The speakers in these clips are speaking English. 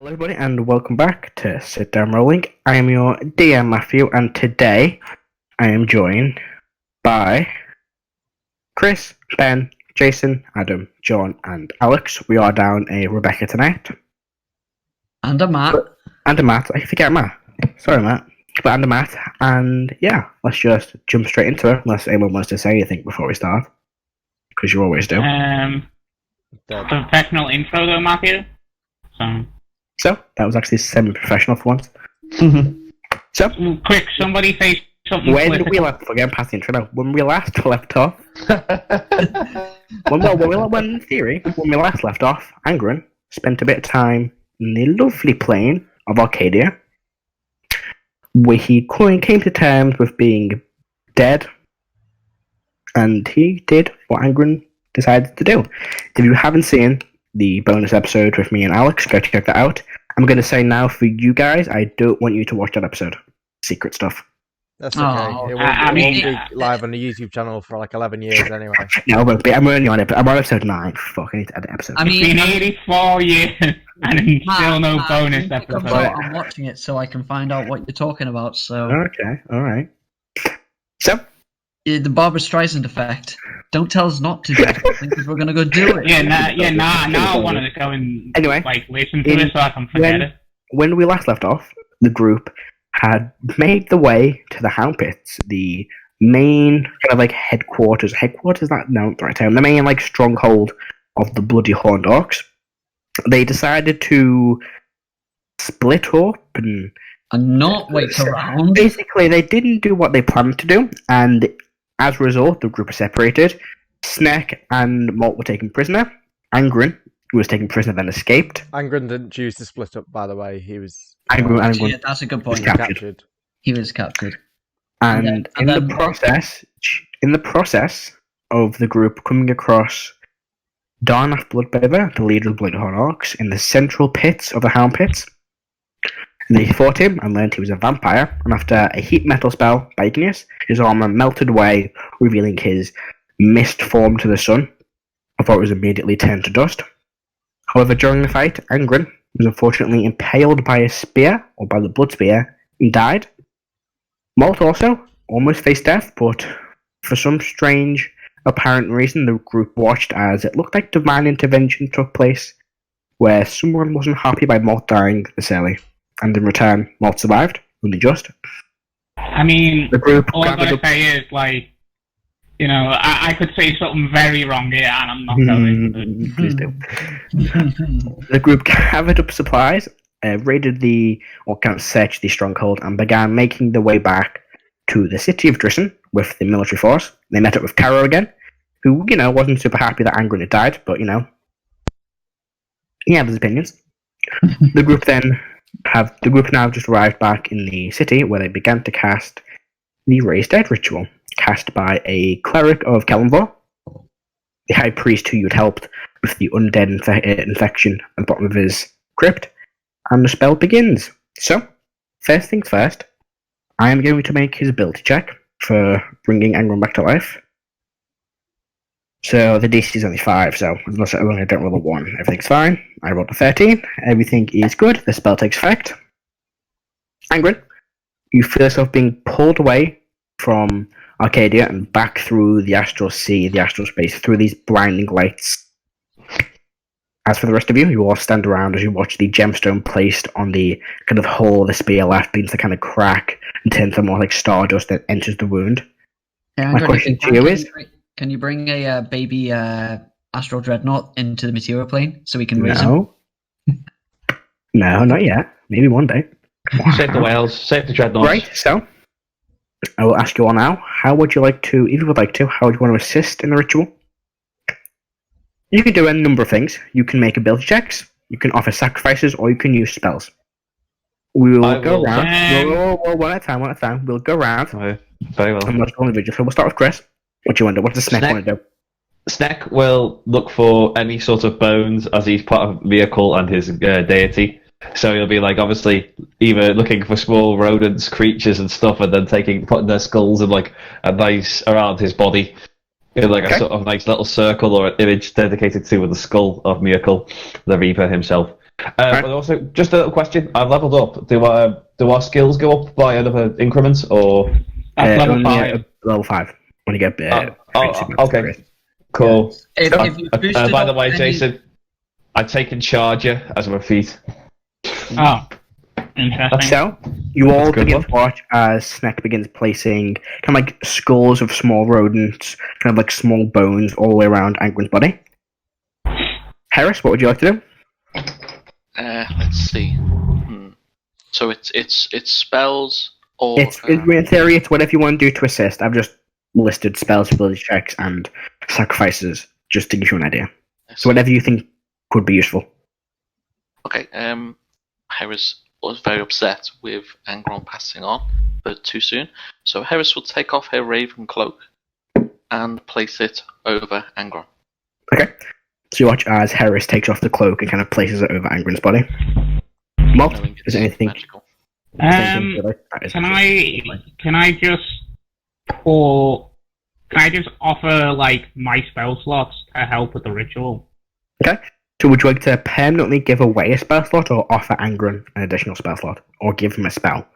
Hello, everybody, and welcome back to Sit Down Rolling. I am your DM, Matthew, and today I am joined by Chris, Ben, Jason, Adam, John, and Alex. We are down a Rebecca tonight. And a Matt. And a Matt. I forget Matt. Sorry, Matt. But and a Matt. And yeah, let's just jump straight into it, unless anyone wants to say anything before we start. Because you always do. Professional intro, though, Matthew. So, that was actually semi-professional for once. So, quick, somebody say something. When we left off, again, past the intro now, when we last left off, when we last left off, Angren spent a bit of time in the lovely plain of Arcadia, where he came to terms with being dead, and he did what Angren decided to do. If you haven't seen the bonus episode with me and Alex, go check that out. I'm going to say now for you guys, I don't want you to watch that episode. Secret stuff. That's okay. It won't be live on the YouTube channel for like 11 years anyway. No, it won't be. I'm only on it. I'm on episode 9. Fuck, I need to edit episode. It's been 84 years and still no bonus episode. I'm watching it so I can find out what you're talking about. So okay, alright. So? The Barbra Streisand effect. Don't tell us not to, because we're going to go do it. Now I want to go and listen to it so I can forget it. When we last left off, the group had made the way to the Hound Pit, the main kind of like headquarters, not the right term, the main like stronghold of the bloody Horned Orcs. They decided to split up and not wait around. Basically, they didn't do what they planned to do, and as a result, the group was separated. Sneck and Malt were taken prisoner. Angren, who was taken prisoner, then escaped. Angren didn't choose to split up, by the way. He was... Angren, yeah, that's a good point. Captured. He was captured. And in the process of the group coming across Darnath Bloodbather, the leader of the Bloodhorn Orcs, in the central pits of the Hound Pits, they fought him and learned he was a vampire, and after a heat metal spell by Igneous, his armor melted away, revealing his mist form to the sun, before it was immediately turned to dust. However, during the fight, Angren was unfortunately impaled by a spear, or by the blood spear, and died. Malt also almost faced death, but for some strange apparent reason, the group watched as it looked like divine intervention took place, where someone wasn't happy by Malt dying this early. And in return, Malt survived, only just. I mean, the group all I'm going to say is, I could say something very wrong here, and I'm not going. Please do. The group gathered up supplies, searched the stronghold, and began making their way back to the city of Drissen with the military force. They met up with Caro again, who, wasn't super happy that Angren had died, but, he had his opinions. The group now just arrived back in the city, where they began to cast the Raise Dead ritual, cast by a cleric of Kellenvor, the high priest who you had helped with the undead infection at the bottom of his crypt, and the spell begins. So, first things first, I am going to make his ability check for bringing Angren back to life. So the DC is only 5, so as long as I don't roll a 1, everything's fine. I rolled a 13, everything is good, the spell takes effect. Angren, you feel yourself being pulled away from Arcadia and back through the astral sea, the astral space, through these blinding lights. As for the rest of you, you all stand around as you watch the gemstone placed on the kind of hole the spear left begins to kind of crack and turn to more like stardust that enters the wound. Yeah, my question to you is... Can you bring a baby Astral Dreadnought into the material plane so we can raise him? No, not yet. Maybe one day. Save the whales, save the Dreadnoughts. Right, so I will ask you all now, how would you like to, if you would like to, how would you want to assist in the ritual? You can do a number of things. You can make ability checks, you can offer sacrifices, or you can use spells. We will go around. One at a time. We'll go around. Okay, very well. I'm not going to so we'll start with Chris. What do you want to do? What does Sneck want to do? Sneck will look for any sort of bones as he's part of the vehicle and his deity. So he'll be like, obviously, either looking for small rodents, creatures, and stuff, and then putting their skulls in like a nice around his body, in like a sort of nice little circle or an image dedicated to the skull of Miracle, the Reaper himself. But also, just a little question. I've leveled up. Do our skills go up by another increment, or That's level only 5. at level 5 when you get okay, cool. If you boosted By the up way, any- Jason, I've taken Charger as my feat. Oh, interesting. So, you all That's a good begin one. to watch as Snack begins placing kind of like skulls of small rodents, kind of like small bones all the way around Angren's body. Harris, what would you like to do? Let's see. So it's spells or In theory, it's whatever you want to do to assist. I've just listed spells, ability checks, and sacrifices just to give you an idea. So whatever you think could be useful. Okay. Harris was very upset with Angron passing on, but too soon. So Harris will take off her raven cloak and place it over Angron. Okay. So you watch as Harris takes off the cloak and kind of places it over Angren's body. Malt, Knowing is it's there anything? magical. Can I just offer like my spell slots to help with the ritual? Okay. So would you like to permanently give away a spell slot, or offer Angren an additional spell slot, or give him a spell?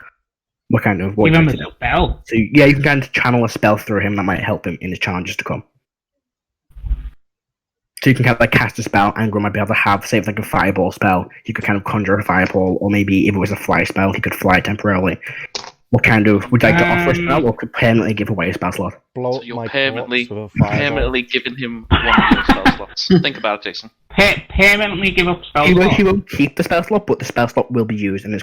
What kind of? What Give do you him like to a do? spell. So yeah, you can kind of channel a spell through him that might help him in his challenges to come. So you can kind of like cast a spell. Angren might be able to have, say, if like a fireball spell, he could kind of conjure a fireball, or maybe if it was a fly spell, he could fly temporarily. What kind of would you like to offer a spell, or could permanently give away a spell slot? Blow So up you're my permanently corpse with a fireball. permanently giving him one of your spell slots. Think about it, Jason. Permanently give up spell He slots. won't keep the spell slot, but the spell slot will be used, and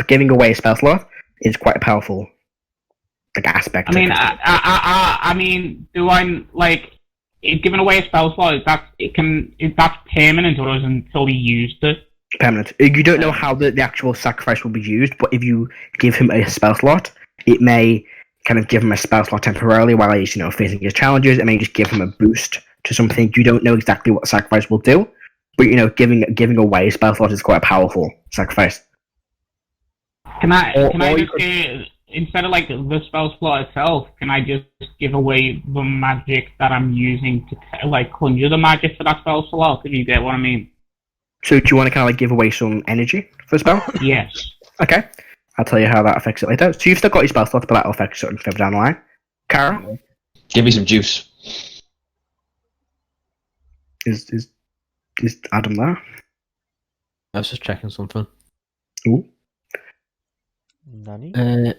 giving away a spell slot is quite a powerful like aspect. I mean, do I like giving away a spell slot? Is that's permanent, or is until he used it? Permanent. You don't know how the actual sacrifice will be used, but if you give him a spell slot, it may kind of give him a spell slot temporarily while he's facing his challenges. It may just give him a boost to something. You don't know exactly what the sacrifice will do, but giving away a spell slot is quite a powerful sacrifice. Can I Or you just instead of like the spell slot itself, can I just give away the magic that I'm using to like conjure the magic for that spell slot? If you get what I mean? So do you want to kind of like give away some energy for the spell? Yes. Okay. I'll tell you how that affects it later. So you've still got your spell slot, but that'll affect something further down the line. Kara? Give me some juice. Is Adam there? I was just checking something. Ooh. Nanny?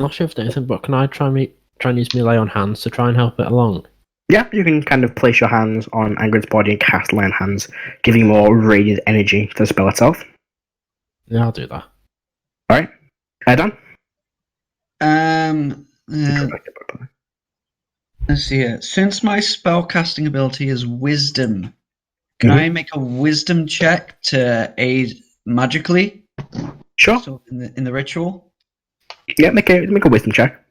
Not sure if there's anything, but can I try and use my lay on hands to try and help it along? Yeah, you can kind of place your hands on Angren's body and cast lay on hands, giving more radiant energy to the spell itself. Yeah, I'll do that. Alright. Adam? Let's see here. Since my spell casting ability is wisdom, can I make a wisdom check to aid magically? Sure. So in the ritual? Yeah, make a wisdom check.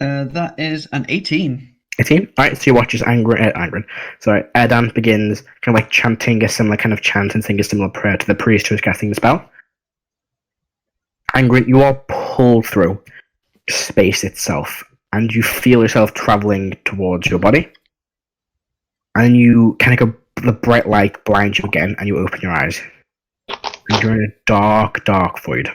That is an 18. 18. Alright, so you watch as Erdan begins kind of like chanting a similar kind of chant and saying a similar prayer to the priest who is casting the spell. Angren, you are pulled through space itself, and you feel yourself traveling towards your body. And you kind of go, the bright light blinds you again, and you open your eyes. And you're in a dark, dark void.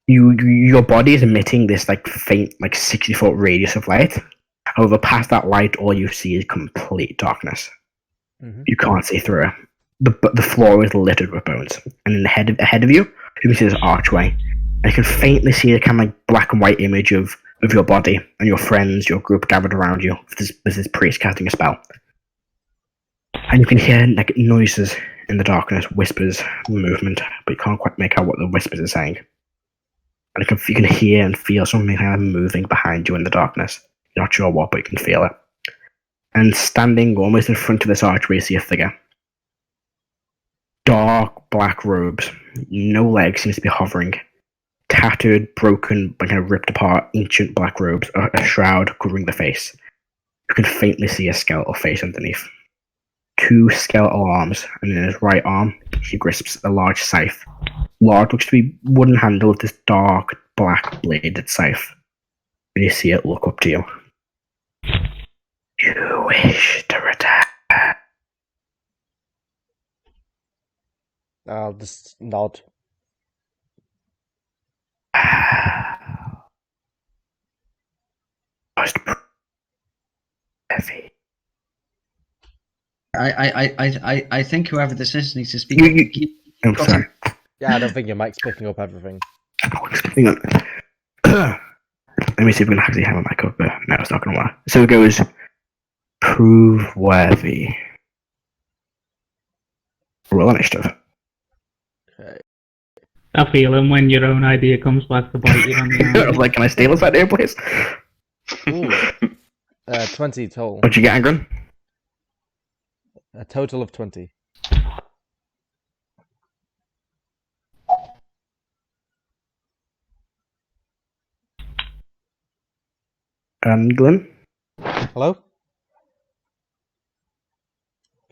Your body is emitting this like faint, like 60-foot radius of light. However, past that light, all you see is complete darkness. Mm-hmm. You can't see through it. The floor is littered with bones, and in ahead of you, you can see this archway. And you can faintly see a kind of like black and white image of your body and your friends, your group gathered around you. There's this priest casting a spell, and you can hear like noises in the darkness, whispers, movement, but you can't quite make out what the whispers are saying. And you can hear and feel something kind of moving behind you in the darkness. You're not sure what, but you can feel it. And standing almost in front of this archway, you see a figure. Dark black robes. No legs, seems to be hovering. Tattered, broken, kind of ripped apart, ancient black robes. A shroud covering the face. You can faintly see a skeletal face underneath. 2 skeletal arms, and in his right arm, he grasps a large scythe. Large, looks to be wooden handled, this dark, black bladed scythe. And you see it look up to you. You wish to return. I'll just nod. Most heavy. I think whoever this is needs to speak. I'm sorry. Yeah, I don't think your mic's picking up everything. Hang on. Let me see if we can actually have a mic up there. No, it's not going to work. So it goes, prove worthy. Roll initiative. Okay. I feel him when your own idea comes back to bite you on the I was arm. like, can I steal this idea, please? Ooh. 20 total. What'd you get, Angren? A total of 20. And Glenn? Hello?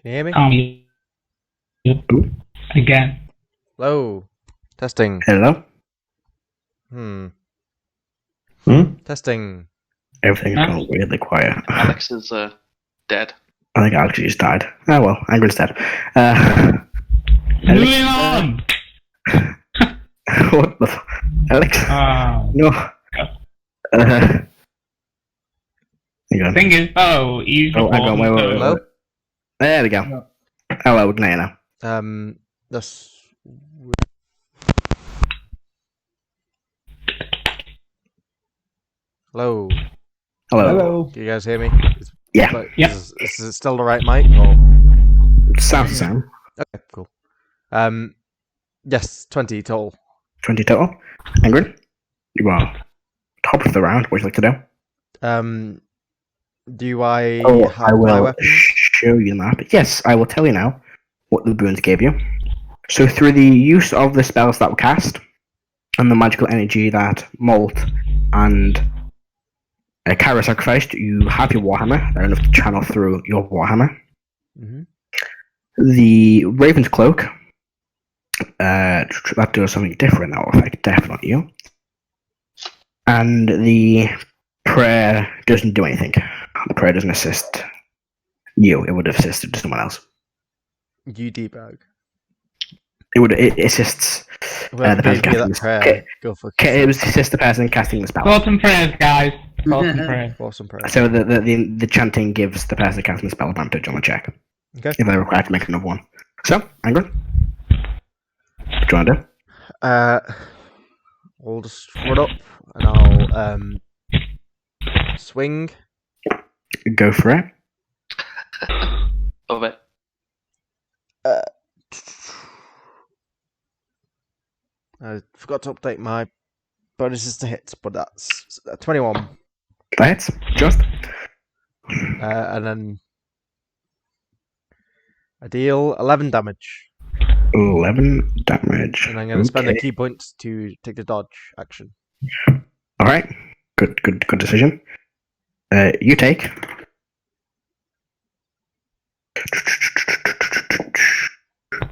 Can you hear me? Ooh. Again. Hello? Testing. Hello? Testing. Everything's gone weirdly quiet. Alex is dead. I think Alex just died. Oh well, Angren's dead. Moving on! What the Alex? No. Hang on. Thing is, he's Oh, hang on, wait. Hello? There we go. Hello, we can hear you now. This... Hello? Hello. Can you guys hear me? Yeah. Yep. Is it still the right mic? Or... Sounds the same. Okay, cool. Yes, 20 total. 20 total. Angren, you are top of the round. What would you like to do? Do I have I my will weapon? show you the map. Yes, I will tell you now what the boons gave you. So through the use of the spells that were cast, and the magical energy that Molt and Kara sacrificed, you have your Warhammer. They're enough to channel through your Warhammer. Mm-hmm. The Raven's Cloak, that does something different. That will affect definitely you. And the Prayer doesn't do anything. The Prayer doesn't assist you. It would have assisted someone else. You debug. It assists the person casting the spell. Go for It was assist the person casting the spell. Thoughts and prayers, guys. Thoughts and prayers. Awesome prayer. So the chanting gives the person casting the spell advantage on the check. Okay. If they're required to make another one. So, Angren, what do you want to do? I'll just run up and I'll swing. Go for it. Love it. I forgot to update my bonuses to hit, but that's 21. That hits. Just. And then I deal 11 damage. 11 damage. And I'm going to spend a key point to take the dodge action. Alright. Good decision. You take.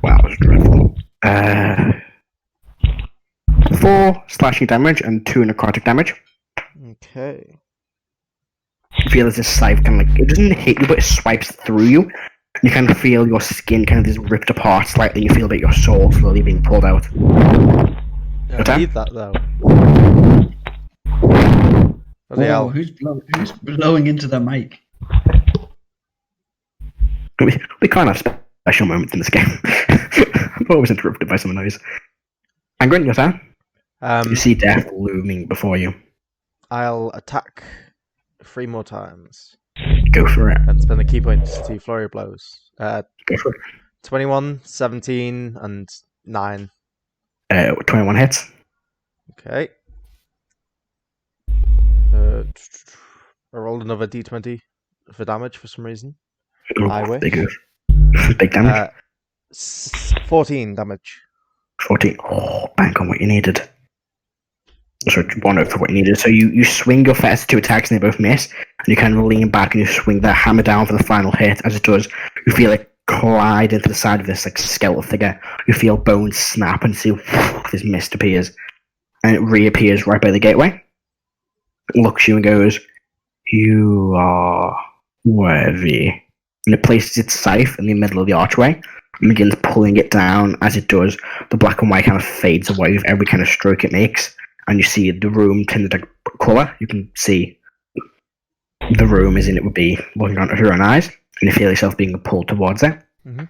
Wow, that was dreadful. 4 slashing damage and 2 necrotic damage. Okay. You feel as this scythe kind of like, it doesn't hit you, but it swipes through you. You kind of feel your skin kind of is ripped apart slightly, and you feel a bit your soul slowly being pulled out. I need that though. Bloody hell. Who's blowing into the mic? We can't have special moments in this game. I'm always interrupted by some noise. Angren, your turn. You see death looming before you. I'll attack 3 more times. Go for it. And spend the key points to flurry blows. Go for it. 21, 17, and 9. 21 hits. Okay. I rolled another d20 for damage for some reason. I wish. Big damage. 14 damage. 14. Oh, bank on what you needed. Sorry, 1 out for what you needed. So you swing your first 2 attacks and they both miss, and you kind of lean back and you swing the hammer down for the final hit. As it does, you feel it collide into the side of this like skeletal figure. You feel bones snap and see this mist appears, and it reappears right by the gateway. It looks at you and goes, "You are worthy." And it places its scythe in the middle of the archway, and begins pulling it down. As it does, the black and white kind of fades away with every kind of stroke it makes, and you see the room turned to colour. You can see the room as in it would be looking onto your own eyes, and you feel yourself being pulled towards it. Mm-hmm.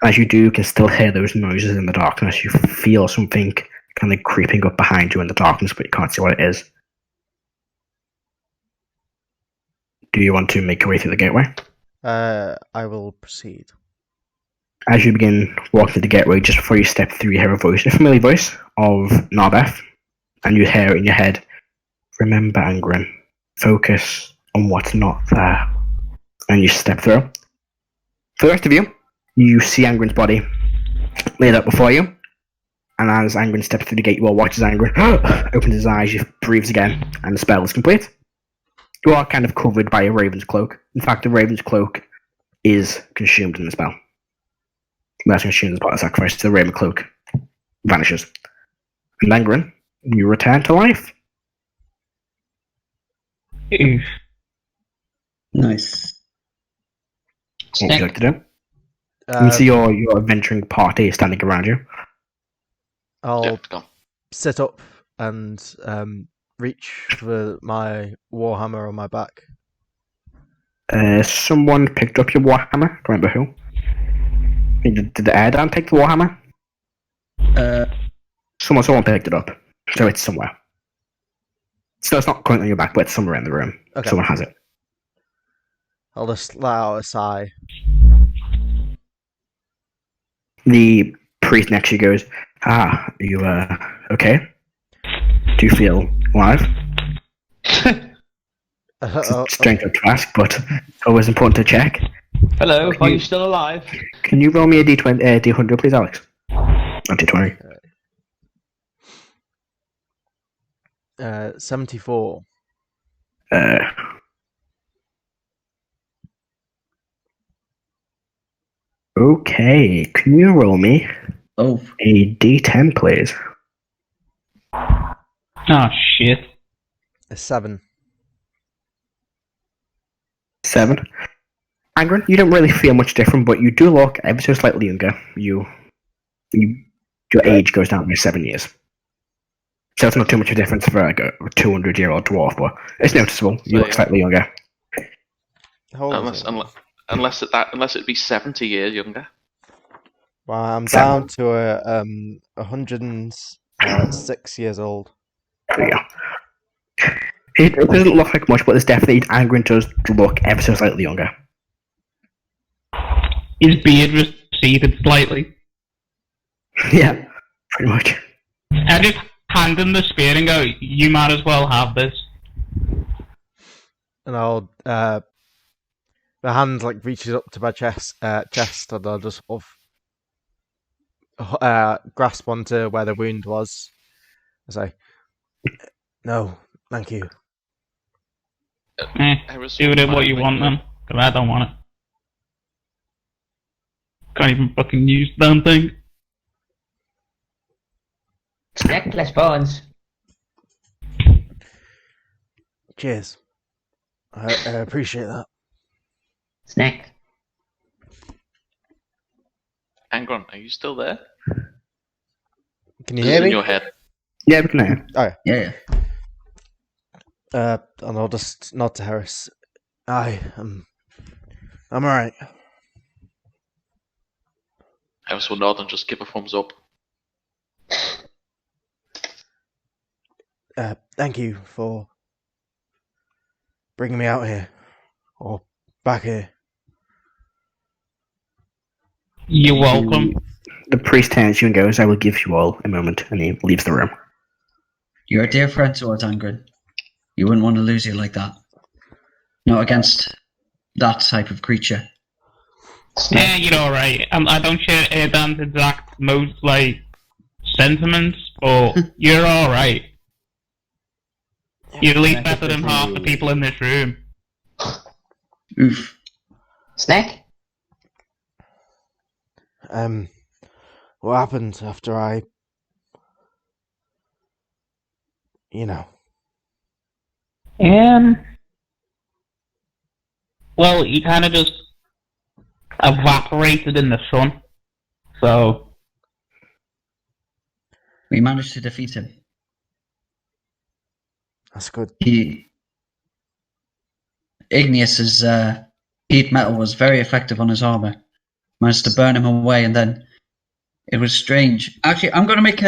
As you do, you can still hear those noises in the darkness. You feel something kind of creeping up behind you in the darkness, but you can't see what it is. Do you want to make your way through the gateway? I will proceed. As you begin walking through the gateway, just before you step through, you hear a familiar voice of Narbeth, and you hear in your head, "Remember, Angren, focus on what's not there." And you step through. For the rest of you, you see Angren's body laid out before you, and as Angren steps through the gate, you all watch as Angren opens his eyes, you breathes again, and the spell is complete. You are kind of covered by a raven's cloak. In fact, the raven's cloak is consumed in the spell. That's consumed as part of the sacrifice. The raven cloak vanishes. And Angren, you return to life. Oof. Nice. What would you like to do? You can see your adventuring party standing around you. I'll Yep, go. sit up and reach for my warhammer on my back. Someone picked up your warhammer. Can't remember who. Did the Airdan take the warhammer? Someone picked it up. So it's somewhere. So it's not currently on your back, but it's somewhere in the room. Okay. Someone has it. I'll just let out a sigh. The priest next to you goes, "Ah, are you okay? Do you feel alive?" It's strange to ask, but it's always important to check. Hello, are you still alive? Can you roll me a D20, D100, please, Alex? Not D20. 74. Okay, can you roll me Oh, a D10, please? Oh, shit. A 7. 7. Angren, you don't really feel much different, but you do look ever so slightly younger. Your age goes down by 7 years. So it's not too much of a difference for like a 200-year-old dwarf, but it's noticeable. You look slightly younger. How old is it? Unless it be 70 years younger. Well, I'm 7. down to 106 years old. There you go. It doesn't look like much, but there's definitely Angren does look ever so slightly younger. His beard receded slightly. Yeah, pretty much. I just hand him the spear and go, "You might as well have this." And I'll my hand like reaches up to my chest, and I'll just sort of grasp onto where the wound was. I say, "No, thank you." Do with it what you want then, because I don't want it. Can't even fucking use the damn thing. Necklace bones. Cheers. I appreciate that. Snack. Angron, are you still there? Can you This hear is me? in your head. Yeah, we can hear. yeah. And I'll just nod to Harris. I'm alright. Harris will nod and just give a thumbs up. Thank you for bringing me out here. Or back here. You're welcome. The priest turns to you and goes, "I will give you all a moment," and he leaves the room. You're a dear friend to us, Angren. You wouldn't want to lose you like that. Not against that type of creature. Yeah, you're alright. I don't share Aidan's exact most, sentiments, but you're alright. You're at least better than half the people in this room. Oof. Snack. What happened after I... You know. Well, he kind of just evaporated in the sun. So We managed to defeat him. That's good. Igneous's heat metal was very effective on his armor. Managed to burn him away, and then it was strange. Actually, I'm going to make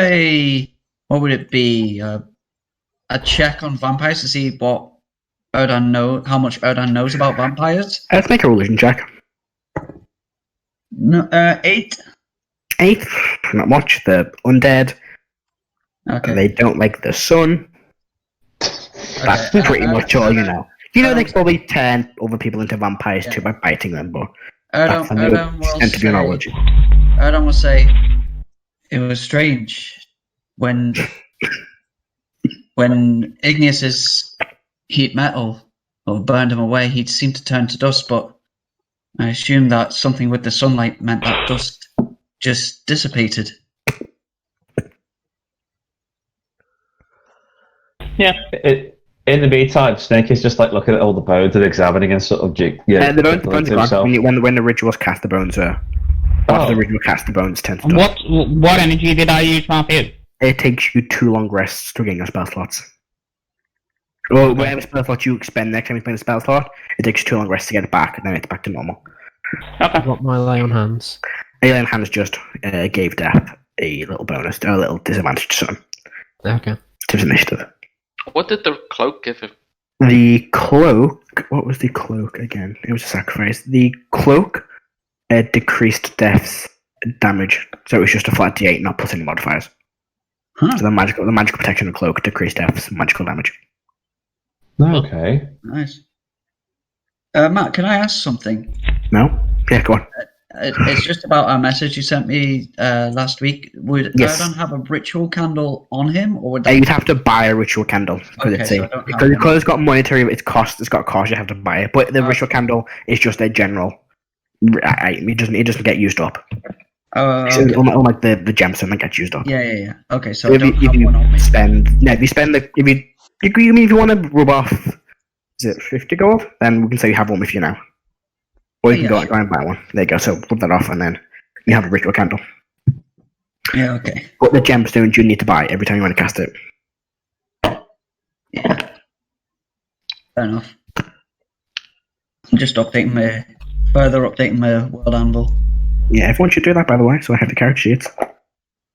what would it be? A check on vampires to see what how much Erdan knows about vampires. Let's make a religion check. No, 8. 8, not much. They're undead. Okay. They don't like the sun. That's pretty much all you know. You know, they probably turn other people into vampires too by biting them, but that's a little extent of your knowledge. Erdan will say it was strange when Igneous's heat metal burned him away. He seemed to turn to dust, but I assume that something with the sunlight meant that dust just dissipated. Yeah. In the meantime, Snake is just like looking at all the bones and examining and sort of The bones are gone. When the rituals cast, the bones are. After the ritual cast, the bones tend to. What energy did I use from it? It takes you 2 long rests to gain your spell slots. Well, whatever spell slot you expend next time you spend a spell slot, it takes 2 long rests to get it back, and then it's back to normal. Okay. Got my lay on hands. A lay on hands just gave Death a little bonus, a little disadvantage to him. Okay. To his initiative. What did the cloak give him? The cloak. What was the cloak again? It was a sacrifice. The cloak decreased Death's damage, so it was just a flat D8, not plus any modifiers. Huh. So the magical protection of the cloak decreased Death's magical damage. Okay. Nice. Matt, can I ask something? No? Yeah, go on. It's just about a message you sent me last week. Would Yes. Erdan have a ritual candle on him, or would that? You'd have to buy a ritual candle because Okay, so I don't have because one. it's got monetary. It's got a cost. You have to buy it. But the Okay. ritual candle is just a general item. It doesn't get used up. Okay. Unlike the gemstone that gets used up. Yeah. Okay, so So I don't have one on me. if you want to rub off, is it 50 gold? Then we can say you have one with you now. Or you can Yeah, go and buy one. There you go. So rub that off, and then you have a ritual candle. Yeah, okay. But the gemstones you need to buy every time you want to cast it. Yeah. Fair enough. I'm just updating my world anvil. Yeah, everyone should do that, by the way. So I have the character sheets.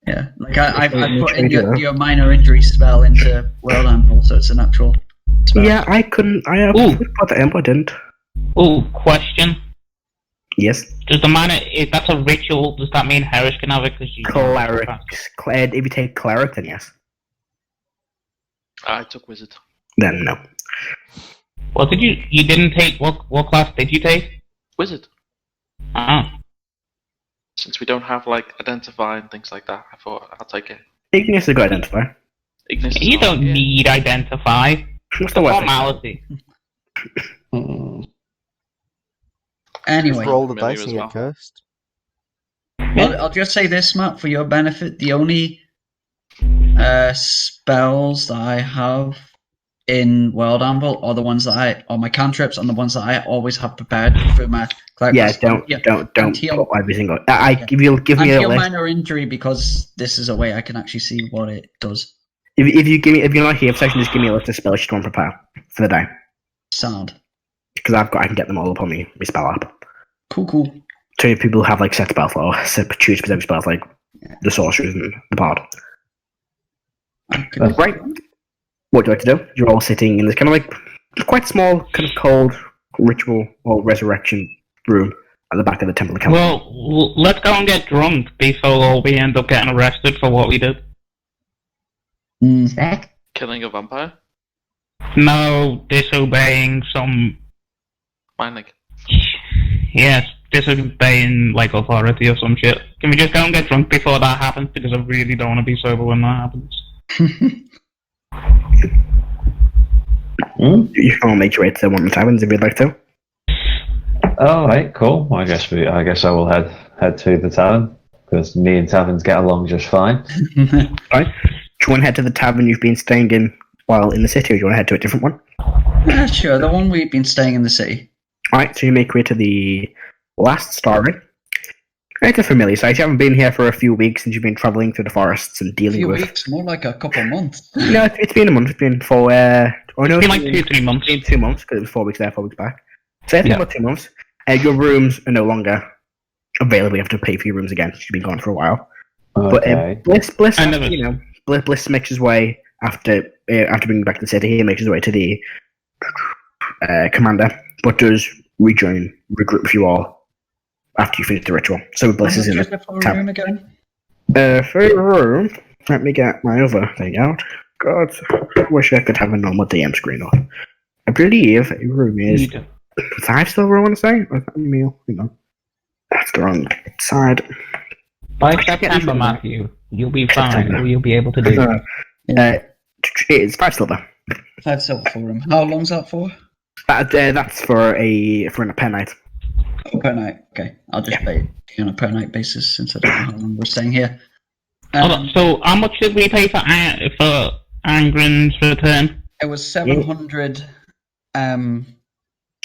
Yeah, like I put in your minor injury spell into world anvil, so it's an actual spell. Yeah, I couldn't. I put that in, but I didn't. Oh, question. Yes. Does the mana, if that's a ritual, does that mean Harris can have it? Because Clerics. If you take cleric, then yes. I took wizard. Then no. What did you didn't take, what class did you take? Wizard. Oh. Since we don't have like identify and things like that, I thought I'll take it. Igneous is a good identifier. Ignis is You not, don't yeah. need identify. What's the weapon? Formality. Anyway, Just roll the Familiar dice as and well. get cursed. I'll just say this, Matt, for your benefit. The only spells that I have in World Anvil are the ones that are my cantrips and the ones that I always have prepared for my cleric. Yeah, don't Until- put every single. Give me a Until list. minor injury, because this is a way I can actually see what it does. If you're not here for session, just give me a list of spells you want to prepare for the day. Sound. Because I can get them all up on my spell app. Cool. So if people have like set spell or choose specific spells like the sorcerers and the bard. Okay. Right. What do you like to do? You're all sitting in this kind of like quite small, kind of cold ritual or resurrection room at the back of the Temple of Kelvin. Well, let's go and get drunk before we end up getting arrested for what we did. Snack? Killing a vampire? No, disobeying some... Mining. Yes, disobeying, like, authority or some shit. Can we just go and get drunk before that happens? Because I really don't want to be sober when that happens. You can all make your way to one of the taverns if you'd like to. Alright, cool. I guess I will head to the tavern, because me and taverns get along just fine. Right. Do you want to head to the tavern you've been staying in while in the city, or do you want to head to a different one? Yeah, sure. The one we've been staying in the city. Alright, so you make your way to the last star inn. It's a familiar sight. You haven't been here for a few weeks since you've been travelling through the forests and A dealing few with. weeks, more like a couple months. No, it's been a month. It's been for. Oh no, It's been like 2-3 months. It's been 2 months because it was 4 weeks there, 4 weeks back. So it's been Yeah. about 2 months. Your rooms are no longer available. You have to pay for your rooms again. You've been gone for a while. Okay. But Bliss, I never- Bliss makes his way after being back to the city. He makes his way to the commander, but does regroup with you all after you finish the ritual. So Bliss is in Just the for a tab. room again. For your room, let me get my other thing out. God, I wish I could have a normal DM screen on. I believe a room is You do. 5 silver, I want to say. Or is that a meal? Hang on. That's the wrong side. By September, Matthew, you'll be fine. You'll be able to do it. It's 5 silver. 5 silver for him. How long's that for? That's for a per night. Oh, per night. Okay, I'll just pay it on a per night basis since I don't know how long we're staying here. Hold on, so how much did we pay for Angren's return? It was 700.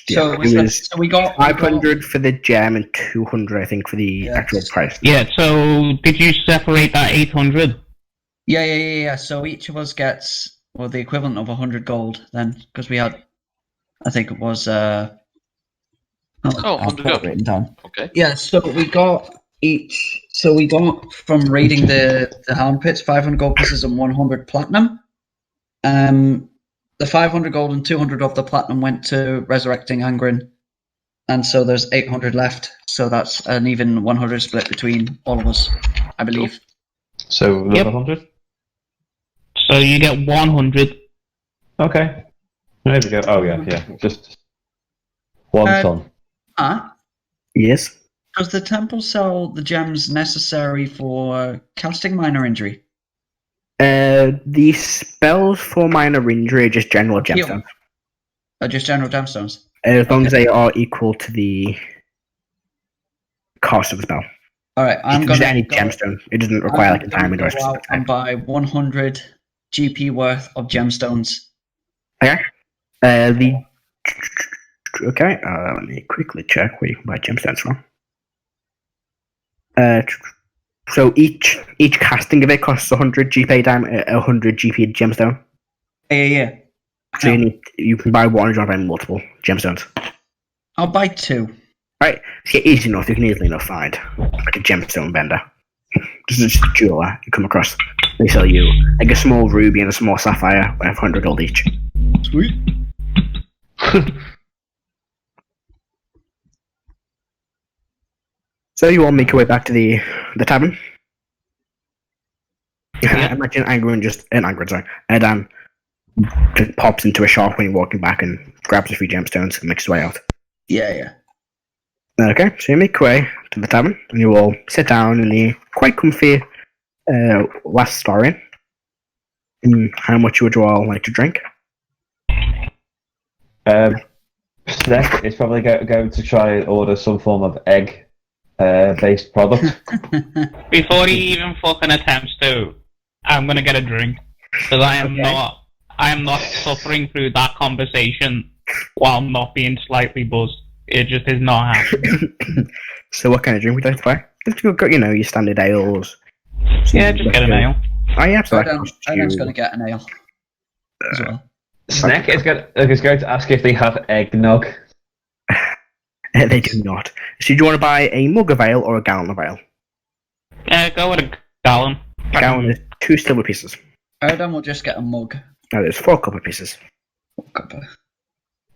Yeah, So, it was was so we got 500 for the gem and 200, I think, for the Yes. actual price. Yeah, so did you separate that 800? Yeah. So each of us gets the equivalent of 100 gold then, because we had, I think it was. Oh, 100 gold. Written down. Okay. Yeah, so we got each. So we got from raiding the Hound Pits 500 gold pieces and 100 platinum. The 500 gold and 200 of the platinum went to resurrecting Angren, and so there's 800 left. So that's an even 100 split between all of us, I believe. So another Yep. 100? So you get 100. Okay. There we go. Oh, yeah. Just one ton. Yes. Does the temple sell the gems necessary for casting minor injury? The spells for minor injury are just general gemstones. Just general gemstones? As long as they are equal to the cost of the spell. Alright, I'm Just going any to gemstone. It doesn't require like a diamond or a go out specific and type. buy 100 GP worth of gemstones. Okay. Let me quickly check where you can buy gemstones from. So each casting of it costs 100 GP diamond, 100 GP gemstone. Yeah. So you can buy one and buy multiple gemstones. I'll buy 2. Right, it's easy enough. You can easily enough find like a gemstone vendor. Just a jeweler you come across. They sell you like a small ruby and a small sapphire, 500 gold each. Sweet. So you all make your way back to the tavern. Imagine Edan just pops into a shop when you're walking back and grabs a few gemstones and makes his way out. Yeah. Okay, so you make your way to the tavern and you all sit down in the quite comfy last story. How much would you all like to drink? Snack is probably going to try and order some form of egg based product. Before he even fucking attempts to, I'm gonna get a drink. Because I am not suffering through that conversation while not being slightly buzzed. It just is not happening. So what kind of drink would you like to buy? Just go, your standard ales. Yeah, just get an ale. Oh yeah, so Edan's going to get an ale as well. Snack is going to ask if they have eggnog. They do not. So do you want to buy a mug of ale or a gallon of ale? Go with a gallon. A gallon is 2 silver pieces. Edan will just get a mug. No, there's 4 copper pieces.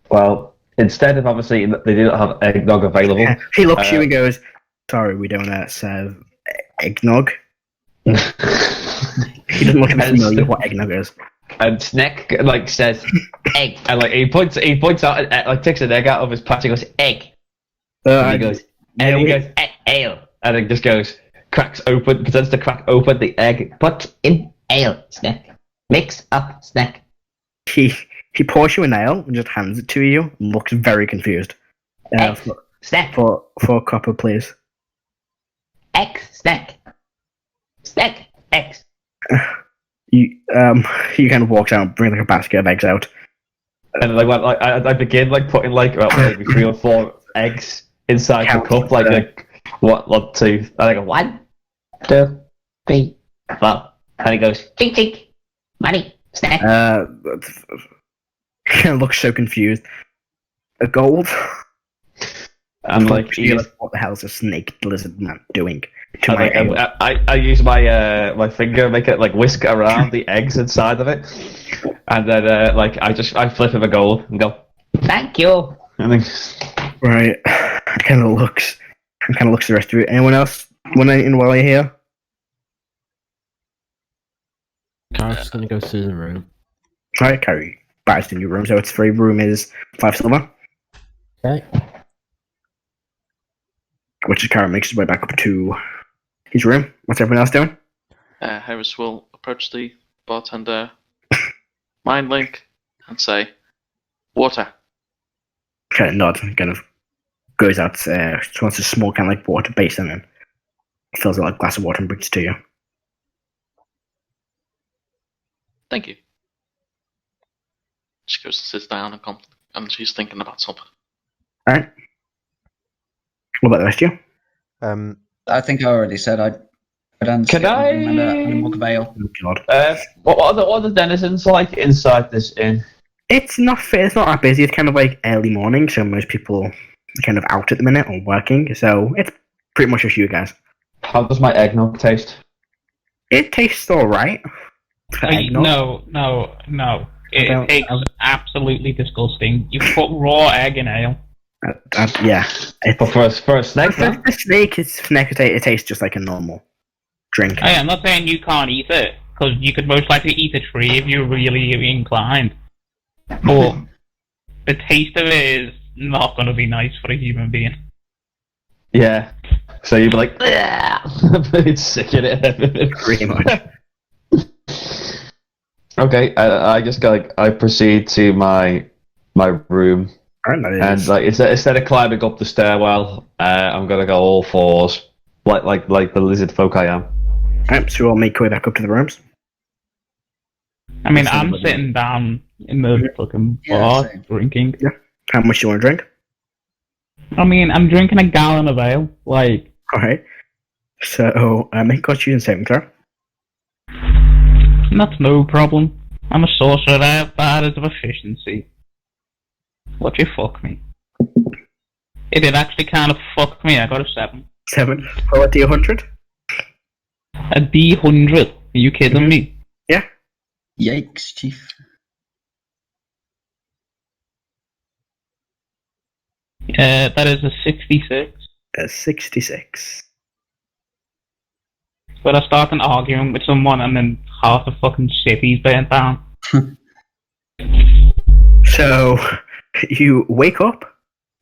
Well, instead of obviously they do not have eggnog available. He looks at you and goes, "Sorry, we don't serve eggnog." He doesn't look familiar with what eggnog is. And Snack says egg, and he points out, takes an egg out of his patch and goes egg. And he goes, Ale. and then just pretends to crack open the egg. Put in ale, snack. Mix up, snack. He pours you an ale and just hands it to you and looks very confused. Egg, snack. For a copper, please. Egg, snack. Snack, eggs. He kind of walks out and brings like a basket of eggs out. And I begin putting maybe 3 or 4 eggs inside the cup, What, 2? I go, 1, 2, 3, 4. And he goes, chink, chink. Money, snack. Looks so confused. A gold? and like, he You're just, like, what the hell is a snake lizard man doing to and, my like, ale? I use my my finger, make it like whisk around the eggs inside of it, and then like I flip him a gold and go, Thank you. and then Right. Kind of looks the rest of it. Anyone else want anything while you're here? Car's gonna go to the room. Right, carry bags in your room. So its free room is 5 silver, Okay. which is Karen makes his way back up to his room. What's everyone else doing? Harris will approach the bartender, mind link, and say, "Water." Kind of nods and kind of goes out, wants a small kind of like water basin and fills it like a glass of water and brings it to you. Thank you. She goes and sits down and she's thinking about something. Alright. What about the rest of you? I think I already said I'd Can I- and a mug of ale. Oh, God. what are the denizens like inside this inn? It's not that busy. It's kind of like early morning, so most people are kind of out at the minute or working. So it's pretty much just you guys. How does my eggnog taste? It tastes alright. No. It tastes absolutely disgusting. You put raw egg in ale. Yeah. But for a snake, For a snake, it tastes just like a normal drink. Hey, I'm not saying you can't eat it, because you could most likely eat a tree if you're really inclined. But the taste of it is not going to be nice for a human being. yeah. So you'd be like, it's sick in it. Pretty much. Okay, I just go like I proceed to my room, and like instead of climbing up the stairwell, I'm gonna go all fours, like the lizard folk I am. Alright, so we'll make our way back up to the rooms. I mean, I'm sitting down in the fucking bar same. drinking. How much do you want to drink? I mean, I'm drinking a gallon of ale. Like, Alright. So, make a constitution saving throw. that's no problem. I'm a sorcerer. I have bad of efficiency. What you fuck me? It did actually kind of fuck me. I got a 7. 7. Roll a D100. A D100. Are you kidding me? Yeah. Yikes, chief. That is a 66. 66. But I start an argument with someone and then half the fucking city's burnt down. So, you wake up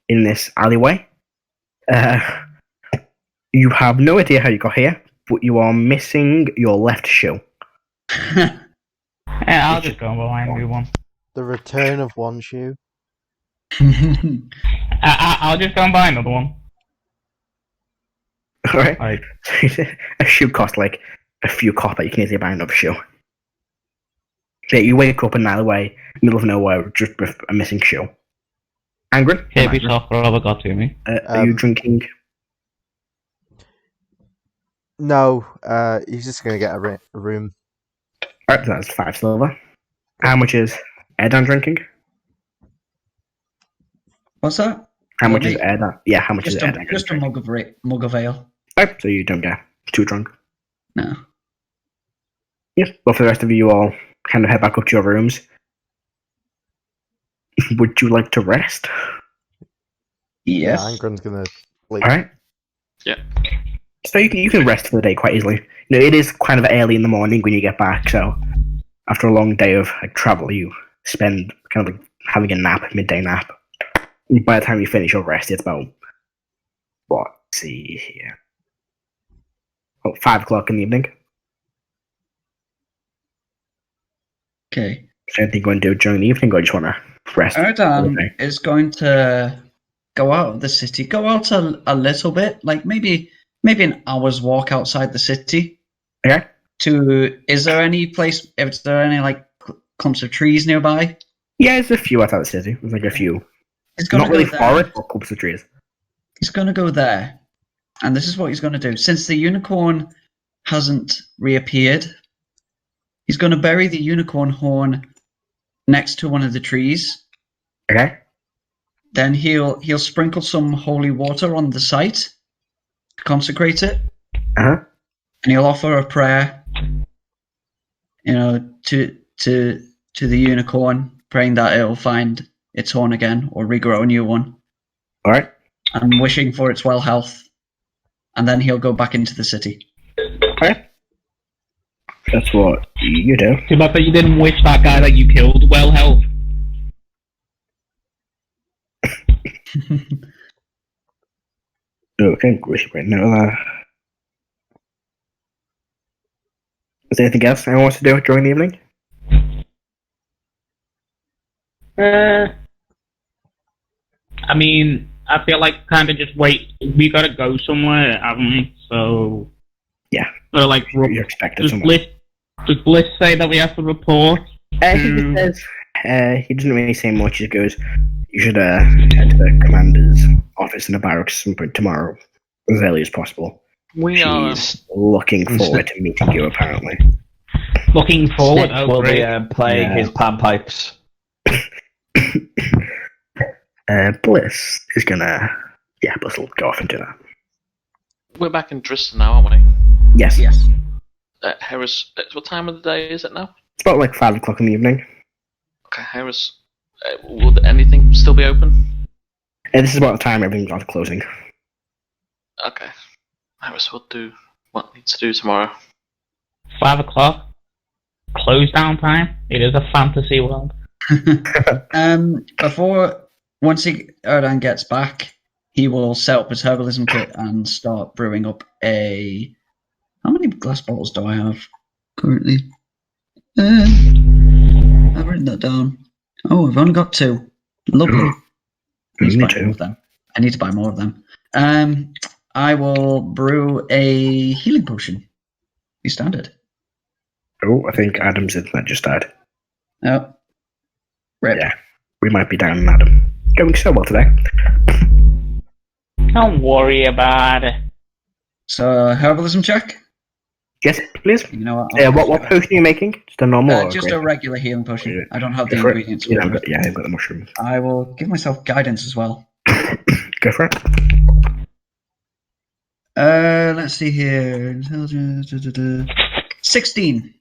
in this alleyway. You have no idea how you got here, but you are missing your left shoe. Yeah, I'll just go and buy a new one. The return of one shoe. I'll just go and buy another one. Alright. A shoe costs like a few copper. You can easily buy another shoe. Yeah, you wake up in an alleyway, middle of nowhere, just with a missing shoe. Angry? KB Software ever got to me. Are you drinking? No, he's just gonna get a room. Alright, that's 5 silver. How much is Ed on drinking? What's that? How much Me? is Ed on? Yeah, how much is Ed on Just a drinking? mug of ale. Alright, so you don't get too drunk. No. Yeah, but for the rest of you all kind of head back up to your rooms. Would you like to rest? Yes. Yeah, Angron's gonna sleep. Alright. Yeah. So you can rest for the day quite easily. You know, it is kind of early in the morning when you get back, so after a long day of like travel, you spend kind of like having a nap, midday nap. And by the time you finish your rest, it's about what? Let's see here. Oh, 5 o'clock in the evening. Okay. Is there anything you want to do during the evening, or just want to rest? Erdan Okay. is going to go out of the city. Go out a little bit, like maybe an hour's walk outside the city. Okay. Is there any like clumps of trees nearby? Yeah, there's a few outside the city. There's like a few. He's gonna Not really go there. forest, but clumps of trees. He's gonna go there, And this is what he's going to do. Since the unicorn hasn't reappeared, he's going to bury the unicorn horn next to one of the trees. Okay. Then he'll sprinkle some holy water on the site, consecrate it, Uh-huh. and he'll offer a prayer, to the unicorn, praying that it'll find its horn again or regrow a new one, All right. and wishing for its well health. And then he'll go back into the city. Okay. That's what you do. Too bad that you didn't wish that guy that you killed well health. Okay, great. Right now, is there anything else anyone wants to do during the evening? I mean, I feel like kind of just wait. We gotta go somewhere, haven't we? So Yeah. So like, You're expected does somewhere. Bliss say that we have to report? I think he says, he doesn't really say much. He goes, you should head to the commander's office in the barracks some point tomorrow, as early as possible. We are. She's looking forward to meeting you, apparently. Looking forward. Snitch Oh, will be great. playing Yeah. his panpipes. Bliss is gonna... Yeah, Bliss will go off and do that. We're back in Driston now, aren't we? Yes. Yes. Harris, what time of the day is it now? It's about like 5 o'clock in the evening. Okay, Harris, will anything still be open? This is about the time everything's on closing. Okay. Harris will do what needs to do tomorrow. 5 o'clock. Close down time. It is a fantasy world. Once Erdan gets back, he will set up his herbalism kit and start brewing up a... How many glass bottles do I have currently? I've written that down. Oh, I've only got 2. Lovely. I need to buy more of them. I need to buy more of them. I will brew a healing potion. Be standard. Oh, I think Adam's internet just died. Oh. Rip. Yeah. We might be down on Adam. Going so well today. Don't worry about it. So, herbalism check? Yes, please. You know what? What potion are you making? Just a normal? or Just great? a regular healing potion. Yeah. I don't have the Go for it. ingredients Yeah, for it. I've got the mushroom. I will give myself guidance as well. Go for it. Let's see here. Intelligence. 16.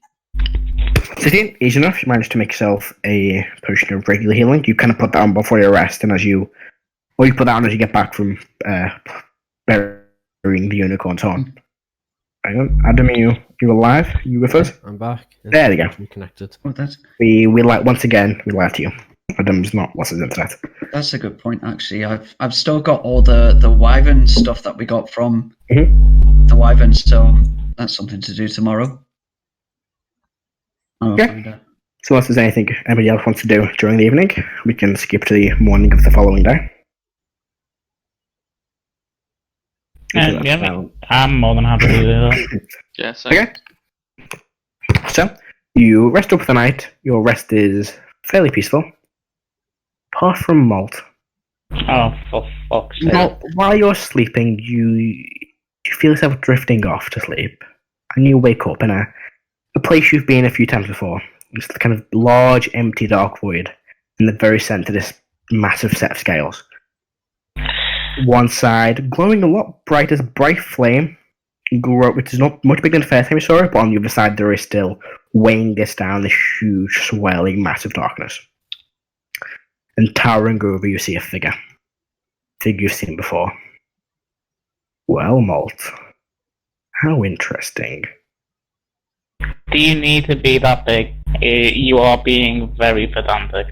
16, easy enough. You managed to make yourself a potion of regular healing. You kind of put that on before your rest, and you put that on as you get back from burying the unicorn's horn. Hang on, Adam, are you alive? Are you with us? I'm back. There we go. I'm connected. What that's We once again we lied to you. Adam's not lost his internet. that's a good point actually. I've still got all the wyvern stuff that we got from the wyverns, so that's something to do tomorrow. Oh, Yeah. So unless there's anything anybody else wants to do during the evening, we can skip to the morning of the following day. Yeah, I'm more than happy to do that. Yes. Okay. So, you rest up for the night. Your rest is fairly peaceful. Apart from Malt. Oh, for fuck's sake. Now, while you're sleeping, you feel yourself drifting off to sleep. And you wake up in a place you've been a few times before. It's the kind of large, empty, dark void in the very centre of this massive set of scales. One side, glowing a lot bright as bright flame, which is not much bigger than the first time you saw it, but on the other side there is still weighing this down, this huge, swirling, massive darkness. And towering over you see a figure. Figure you've seen before. Well, Malt. How interesting. Do you need to be that big? You are being very pedantic.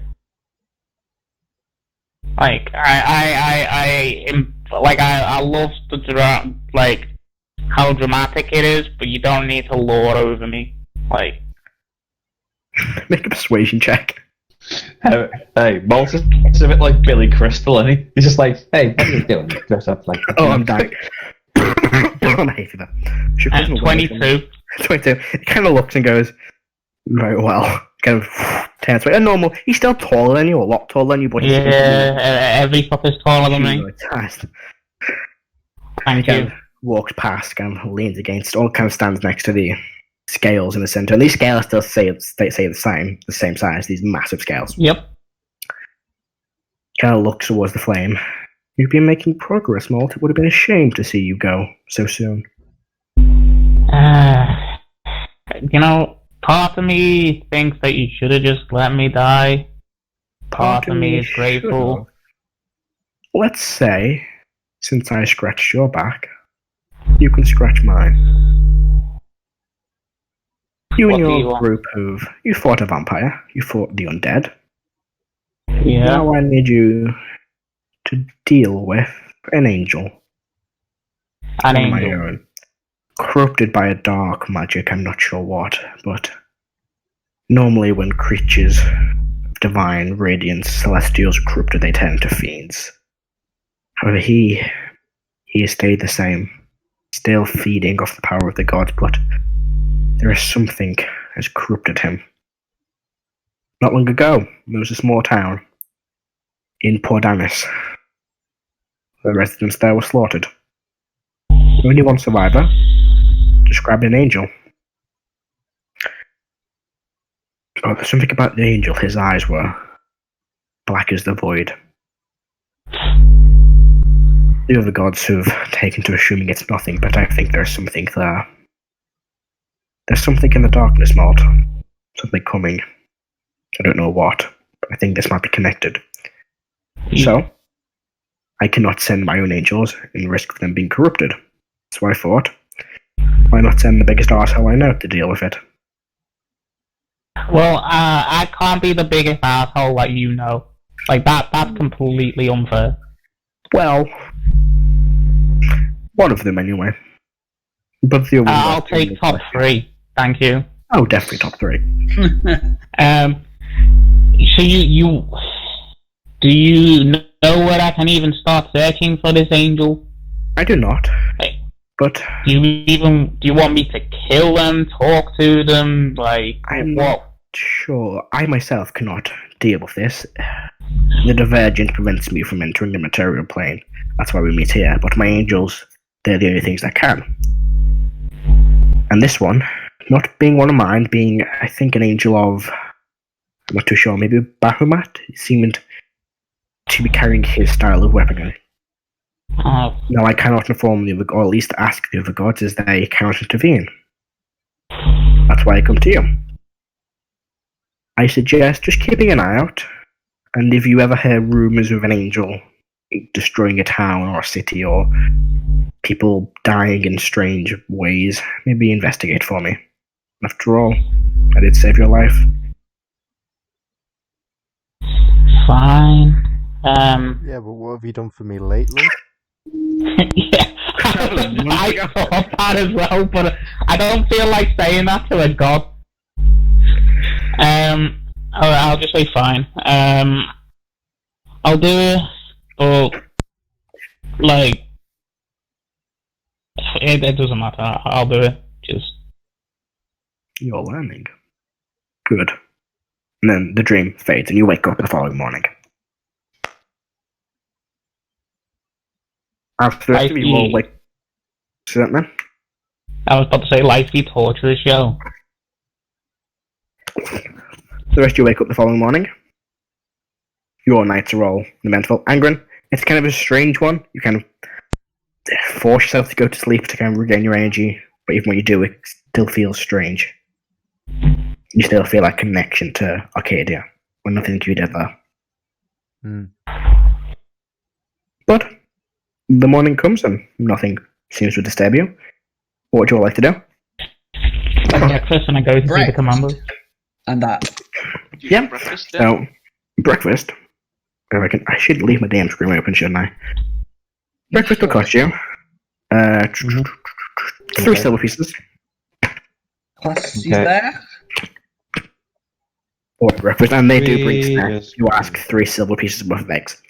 Like, I love how dramatic it is, but you don't need to lord over me. Like, Make a persuasion check. Hey, Malt is a bit like Billy Crystal, isn't he? He's just like, hey, what are you doing? Dress up like that. Oh, I'm dying. I'm hating that. Should put some 22. 22. He kind of looks and goes, very well. Kind of turns away. Normal. He's still taller than you, a lot taller than you, but he's Yeah, every fuck is taller than me. Nice. Thank you. walks past and leans against, or kind of stands next to the scales in the center. And these scales still say the same size, these massive scales. Yep. Kind of looks towards the flame. You've been making progress, Malt. It would have been a shame to see you go so soon. Part of me thinks that you should have just let me die. Part of me is grateful. should've. Let's say, since I scratched your back, you can scratch mine. You What and do you your want? group you fought a vampire, you fought the undead. Yeah. Now I need you to deal with an angel. An On my angel. own. Corrupted by a dark magic, I'm not sure what, but normally when creatures of divine radiance, celestials are corrupted, they turn into fiends. However, he has stayed the same, still feeding off the power of the gods, but there is something has corrupted him. Not long ago, there was a small town in Pordanis. The residents there were slaughtered. Only one survivor, described an angel. Oh, there's something about the angel. His eyes were black as the void. The other gods have taken to assuming it's nothing, but I think there's something there. There's something in the darkness, Malt. Something coming. I don't know what, but I think this might be connected. So, I cannot send my own angels and risk them being corrupted. So I thought, why not send the biggest arsehole I know to deal with it? Well, I can't be the biggest asshole that you know. Like, that's completely unfair. Well, one of them anyway. But the other I'll take top 3. Thank you. Oh, definitely top 3. So do you know where I can even start searching for this angel? I do not. Like, But do you want me to kill them, talk to them, like, I'm what? not sure. I myself cannot deal with this. The divergence prevents me from entering the material plane. That's why we meet here. But my angels, they're the only things that can. And this one, not being one of mine, being, I think, an angel of, I'm not too sure, maybe Bahamut, seemed to be carrying his style of weaponry. Now I cannot inform the other, or at least ask the other gods, as they cannot intervene. That's why I come to you. I suggest just keeping an eye out, and if you ever hear rumours of an angel destroying a town or a city, or people dying in strange ways, maybe investigate for me. After all, I did save your life. Fine. Yeah, but what have you done for me lately? Yeah, I thought that as well, but I don't feel like saying that to a god. I'll just say fine. I'll do it, but like, it doesn't matter. I'll do it. Just You're learning. Good. And then the dream fades, and you wake up the following morning. After the rest of you all wake. See that, man? I was about to say, life's the torture of the show. The rest of you wake up the following morning. Your nights are all eventful. Angren, it's kind of a strange one. You kind of force yourself to go to sleep to kind of regain your energy, but even when you do, it still feels strange. You still feel that connection to Arcadia, when nothing you did there. Hmm. But the morning comes and nothing seems to disturb you. What would you all like to do? Breakfast and I go to see the Breakfast. commander. And that. You Yeah. eat breakfast, yeah? So, breakfast. I reckon I should leave my damn screen open, shouldn't I? Breakfast will cost you 3 silver pieces. Plus, he's Okay. there. Or breakfast, and they do bring Three snacks. is- You ask 3 silver pieces worth of eggs.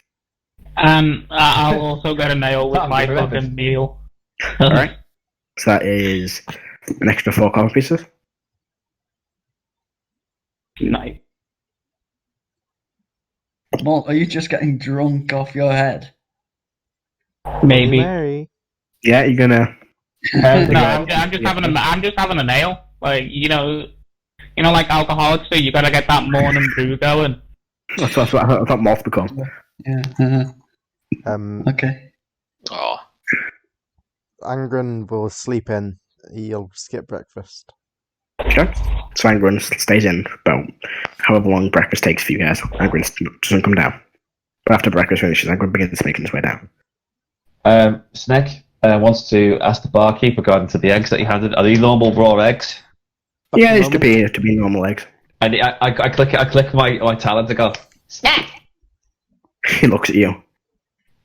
And I'll also get a nail with That'll my be breakfast. fucking meal. Alright? So that is an extra 4 copper pieces. Nice. Malt, are you just getting drunk off your head? Maybe. Mary. Yeah, you're gonna No, I'm just having a nail. Like like alcoholics do. You gotta get that morning brew going. That's what I thought moth become. Yeah. Okay. Oh, Angren will sleep in. He'll skip breakfast. Okay. So Angren stays in about however long breakfast takes for you guys. Angren doesn't come down. But after breakfast finishes, Angren begins making his way down. Snake wants to ask the barkeep regarding to the eggs that he handed. Are these normal raw eggs? Yeah, it's to be normal eggs. And I click my talent to go Snack. He looks at you.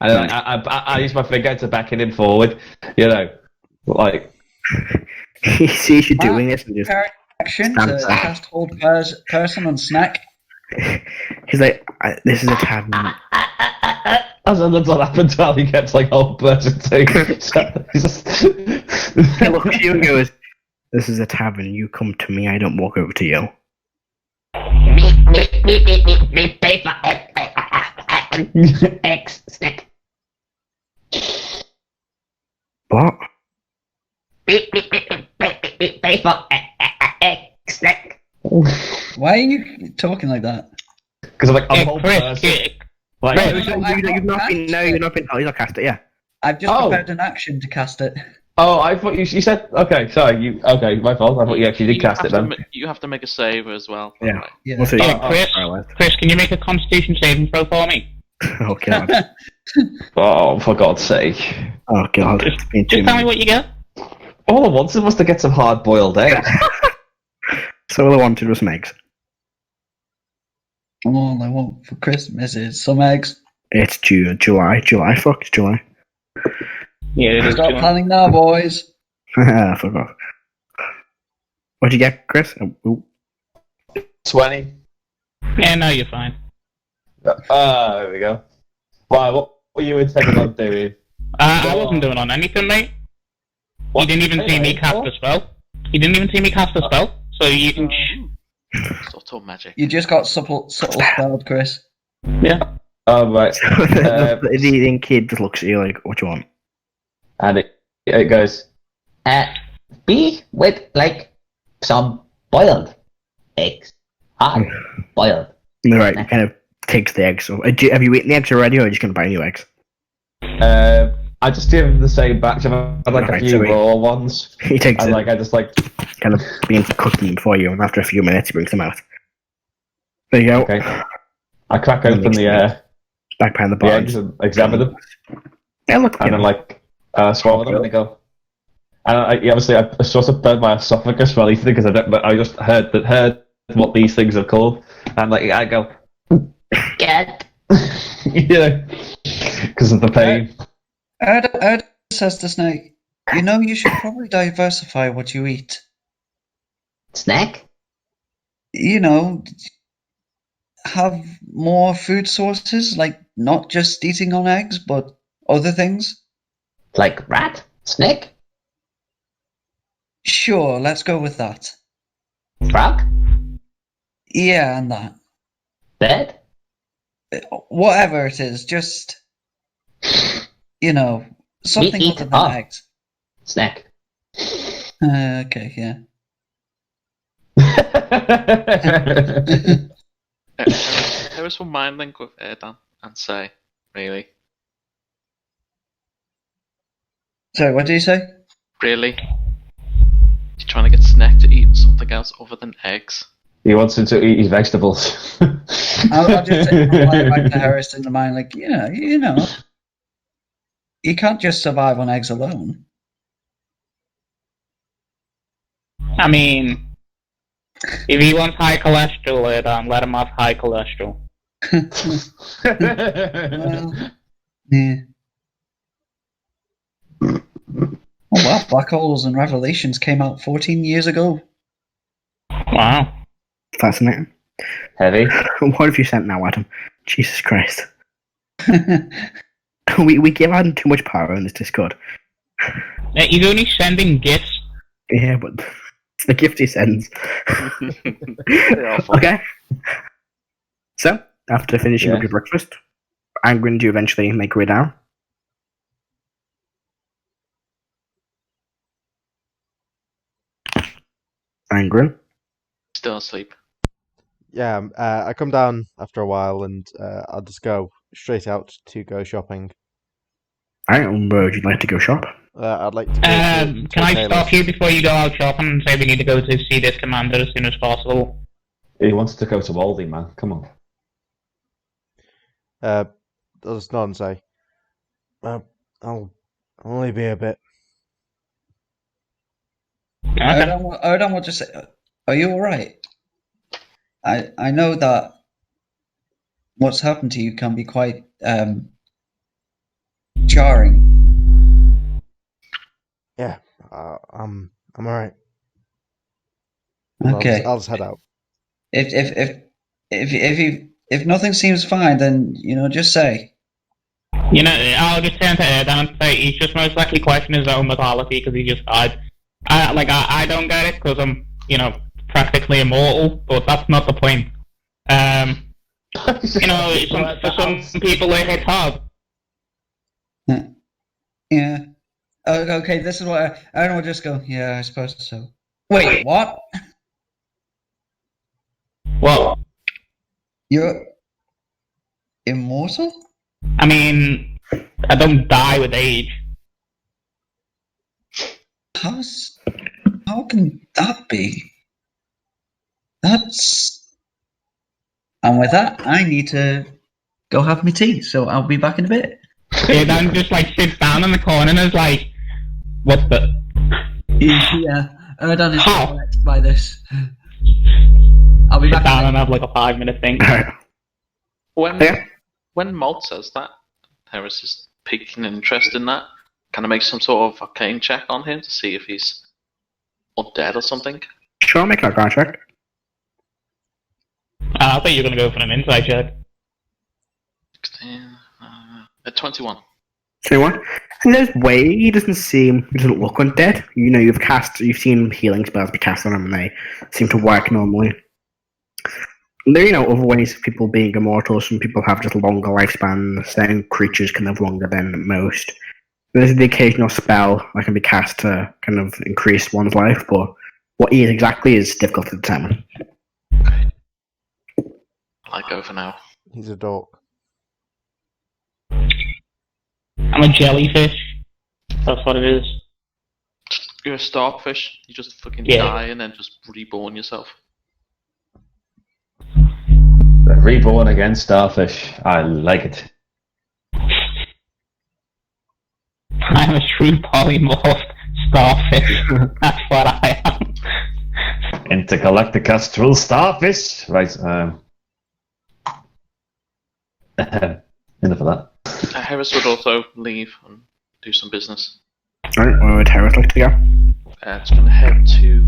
and then I use my finger to back him forward. Like He sees you doing this and just Action to stands there. cast hold person on Snack. He's like, "This is a tavern." as that's what happens while he gets like whole person too. So he's just He looks at you and goes, "This is a tavern. You come to me. I don't walk over to you." Me, pay for eggs, snack. What? Pay for eggs, snack. Why are you talking like that? because I'm like I'm Hey, whole Chris, person. You've I've not been. No, you've not cast it. Yeah. just Oh. prepared an action to cast it. Oh, I thought you said okay. Sorry, my fault. I thought you actually did cast it then. You have to make a save as well. by the Yeah. way. Yeah. Also, Chris, can you make a Constitution saving throw for me? Oh god. Oh, for God's sake! Oh god. It's been too Just tell me many. what you get. All I wanted was to get some hard-boiled eggs. So all I wanted was some eggs. All I want for Christmas is some eggs. It's July. Fuck, it's July. Yeah, it is. Start planning now, boys. Fuck off. What'd you get, Chris? Oh, 20. Yeah, no, you're fine. There we go. Right, what were you intending on doing? I wasn't doing on anything, mate. You didn't even see me cast a spell. You didn't even see me cast a spell, so you can. Subtle magic. You just got subtle spelled, Chris. Yeah. Oh, right. the eating kid just looks at you like, "What do you want?" And it goes, Be with like some boiled eggs. Hard boiled. And they're right, kind of takes the eggs. So, have you eaten the eggs already, or are you just going to buy new eggs? I just give him the same batch. I've had like Right, a few so he- raw ones. He takes And it, like, I just like, kind of begins to cook them for you, and after a few minutes, he brings them out. There you go. okay. I crack open the Back behind the bar. eggs and examine them. Yeah, look. And then like, swallow them and they go. And obviously I sort of burned my esophagus while eating because I just heard what these things are called. And like, I go, Get. because of the pain. Erd says to Snake, you should probably diversify what you eat. Snack. Have more food sources, like not just eating on eggs, but other things. Like rat. Snake. Sure, let's go with that. Frog. Yeah, and that. Bird. Whatever it is, just, something eat other than up. eggs. Snack. Okay, yeah. Harris will mind link with Erdan and say, really? Sorry, what did you say? Really? You're trying to get Snack to eat something else other than eggs? He wants him to eat his vegetables. I'll just reply back to Harris in the mind, like, you can't just survive on eggs alone. I mean, if he wants high cholesterol, let him have high cholesterol. Well, yeah. Oh wow, Black Holes and Revelations came out 14 years ago. Wow. Fascinating. Heavy. What have you sent now, Adam? Jesus Christ. we give Adam too much power in this Discord. He's only sending gifts. Yeah, but it's the gift he sends. Okay. So, after finishing up your breakfast, Angren, do you eventually make your way down? lingering. Still asleep. Yeah, I come down after a while and I'll just go straight out to go shopping. Alright, and where would you like to go shop? I'd like to go to Can a I tailor's. stop you before you go out shopping and say we need to go to see this commander as soon as possible? He wants to go to Aldi, man. Come on. I'll just nod and say, I'll only be a bit. Okay. I don't want to say. Are you all right? I know that what's happened to you can be quite jarring. Yeah, I'm alright. Okay. I'll just head out. If nothing seems fine, then just say. You know, I'll just turn to Erdan and say he's just most likely questioning his own mortality because he just died. I don't get it because I'm, practically immortal, but that's not the point. For some people it hits hard. Yeah. Oh, okay, this is what I don't just go. Yeah, I suppose so. Wait, what? Well, You're immortal? I mean, I don't die with age. How can that be? And with that, I need to go have my tea, so I'll be back in a bit. Erdan just sits down in the corner and is like, "What's the?" Yeah, Erdan is How? perplexed by this. I'll be Sit back down in and have like a 5-minute thing. When Malt says that, Harris is piquing interest in that. Can I make some sort of arcane check on him to see if he's undead or something? Sure, make an arcana check. I thought you were going to go for an insight check. 16, 21. 21. And there's way he doesn't look undead. You've seen healing spells be cast on him and they seem to work normally. There are, other ways of people being immortal. Some people have just longer lifespans. Certain creatures can live longer than most. There's the occasional spell that can be cast to kind of increase one's life, but what he is exactly is difficult to determine. I'll go for now. He's a dork. I'm a jellyfish. That's what it is. You're a starfish. You just fucking Yeah. die and then just reborn yourself. Reborn again, starfish. I like it. I'm a true polymorph starfish. That's what I am. Intergalactic astral starfish. Right. Enough of that. Harris would also leave and do some business. Alright, where would Harris like to go? It's going to head to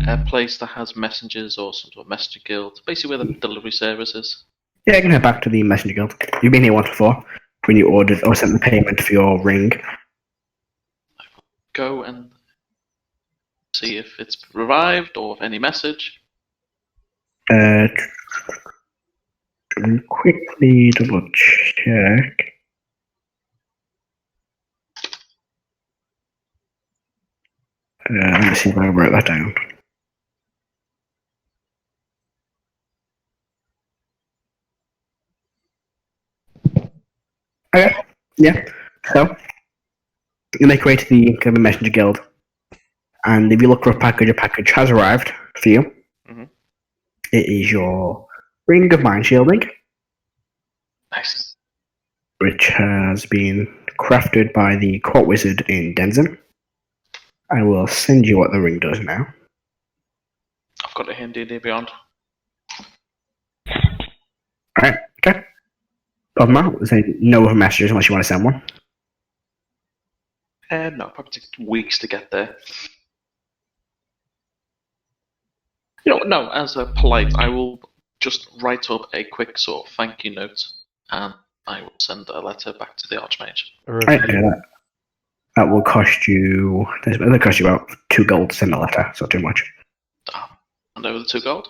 a place that has messengers or some sort of messenger guild. Basically where the delivery service is. Yeah, you can head back to the messenger guild. You've been here once before when you ordered or sent the payment for your ring. Go and see if it's revived or if any message. Quickly double check. Let me see if I wrote that down. Okay, yeah. So, you make your way to the kind of messenger guild, and if you look for a package has arrived for you. Mm-hmm. It is your ring of mind shielding, Nice. which has been crafted by the court wizard in Denzen. I will send you what the ring does now. I've got it here in D&D Beyond. Alright, okay. Other than that, there's no other messages unless you want to send one. No, probably take weeks to get there. No, as a polite, I will just write up a quick sort of thank you note, and I will send a letter back to the Archmage. Right, yeah, that will cost you. That'll cost you about 2 gold to send a letter. It's not too much. And over the 2 gold.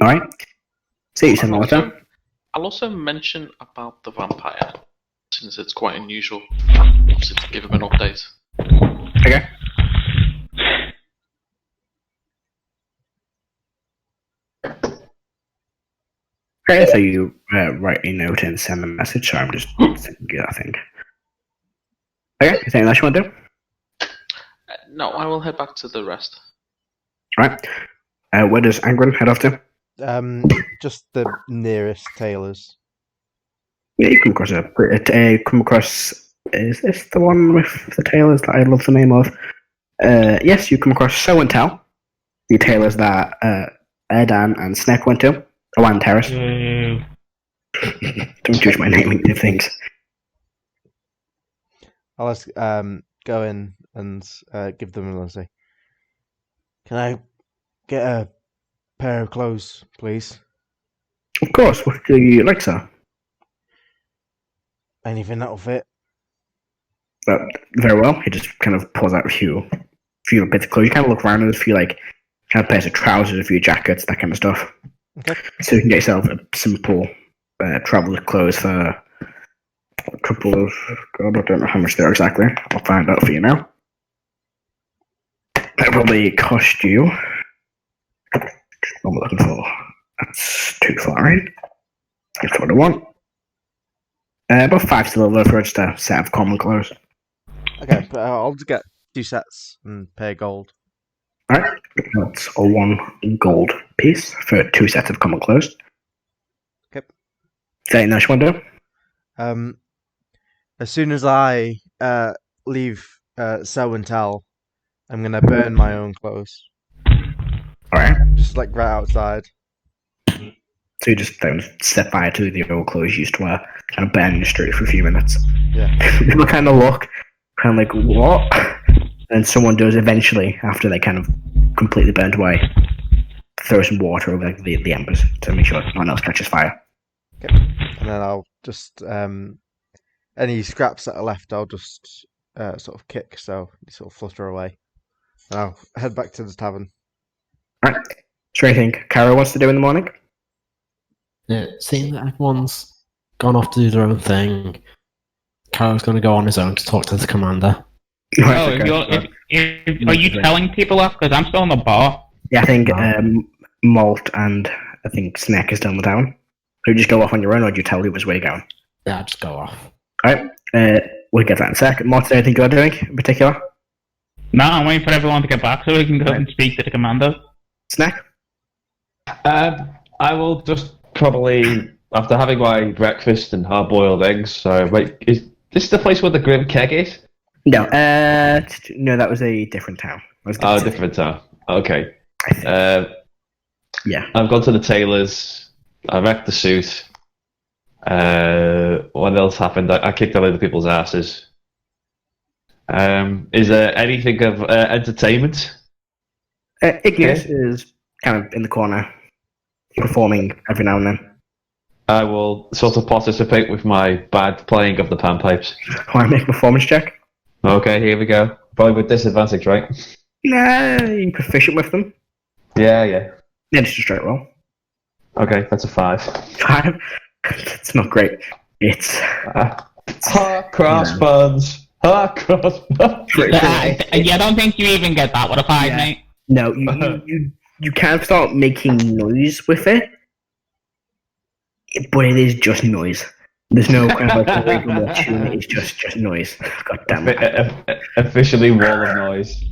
All right. So you send a letter. I'll also mention about the vampire, since it's quite unusual. Obviously, to give him an update. Okay. Okay, so you write a note and send a message. So I'm just thinking, I think. Okay, is there anything else you want to do? No, I will head back to the rest. Right. Where does Angron head off to? Just the nearest tailors. Yeah, you come across Is this the one with the tailors that I love the name of? Yes, you come across Show and Tell, the tailors that Erdan and Snack went to. Awan Terrace. Don't judge my naming of things. I'll just go in and give them a say. Can I get a pair of clothes, please? Of course, what do you like, sir? Anything that'll fit. Very well. He just kind of pulls out a few bits of clothes. You kind of look around and there's a few kind of pairs of trousers, a few jackets, that kind of stuff. Okay. So you can get yourself a simple traveler clothes for a couple of. God, I don't know how much they are exactly. I'll find out for you now. That probably cost you. What am I looking for? That's too far in. That's what I want. About 5 silver for just a set of common clothes. Okay, but I'll just get 2 sets and pay gold. Alright, that's a 1 gold piece for 2 sets of common clothes. Okay. Is there anything else you want to do? As soon as I leave Sow and Tell, I'm gonna burn my own clothes. Alright. Just like right outside. So you just don't set fire to the old clothes you used to wear, kind of burn in the street for a few minutes. Yeah. People kind of look, kind of like, what? And someone does eventually, after they kind of completely burnt away, throw some water over the embers to make sure no one else catches fire. Okay. And then I'll just any scraps that are left, I'll just sort of kick, so they sort of flutter away. And I'll head back to the tavern. Alright. Is there anything Kara wants to do in the morning? Yeah, seeing that everyone's gone off to do their own thing, Carol's going to go on his own to talk to the commander. Oh, are you telling people that? Because I'm still in the bar. Yeah, I think Malt and I think Snack is done the town. So you just go off on your own, or do you tell who's where you're going? Yeah, I'll just go off. Alright, we'll get that in a sec. Malt, is there anything you're doing in particular? No, I'm waiting for everyone to get back so we can go and speak to the commander. Snack? I will just probably, after having my breakfast and hard-boiled eggs, so wait, is this the place where the Grim Keg is? No, no, that was a different town. Oh, different town. Okay. Yeah. I've gone to the tailor's, I wrecked the suit. What else happened? I kicked a load of people's asses. Is there anything of entertainment? Igneous is kind of in the corner, performing every now and then. I will sort of participate with my bad playing of the panpipes. Want to make a performance check? Okay, here we go. Probably with disadvantage, right? Nah, you're proficient with them. Yeah. Yeah, it's just a straight roll. Okay, that's a 5. 5? It's not great. It's... crossbones! Crossbones! I don't think you even get that with a 5, mate. No, you can't start making noise with it, but it is just noise. There's no kind of like rhythm or tune, it's just noise. God damn it. Officially wall of noise.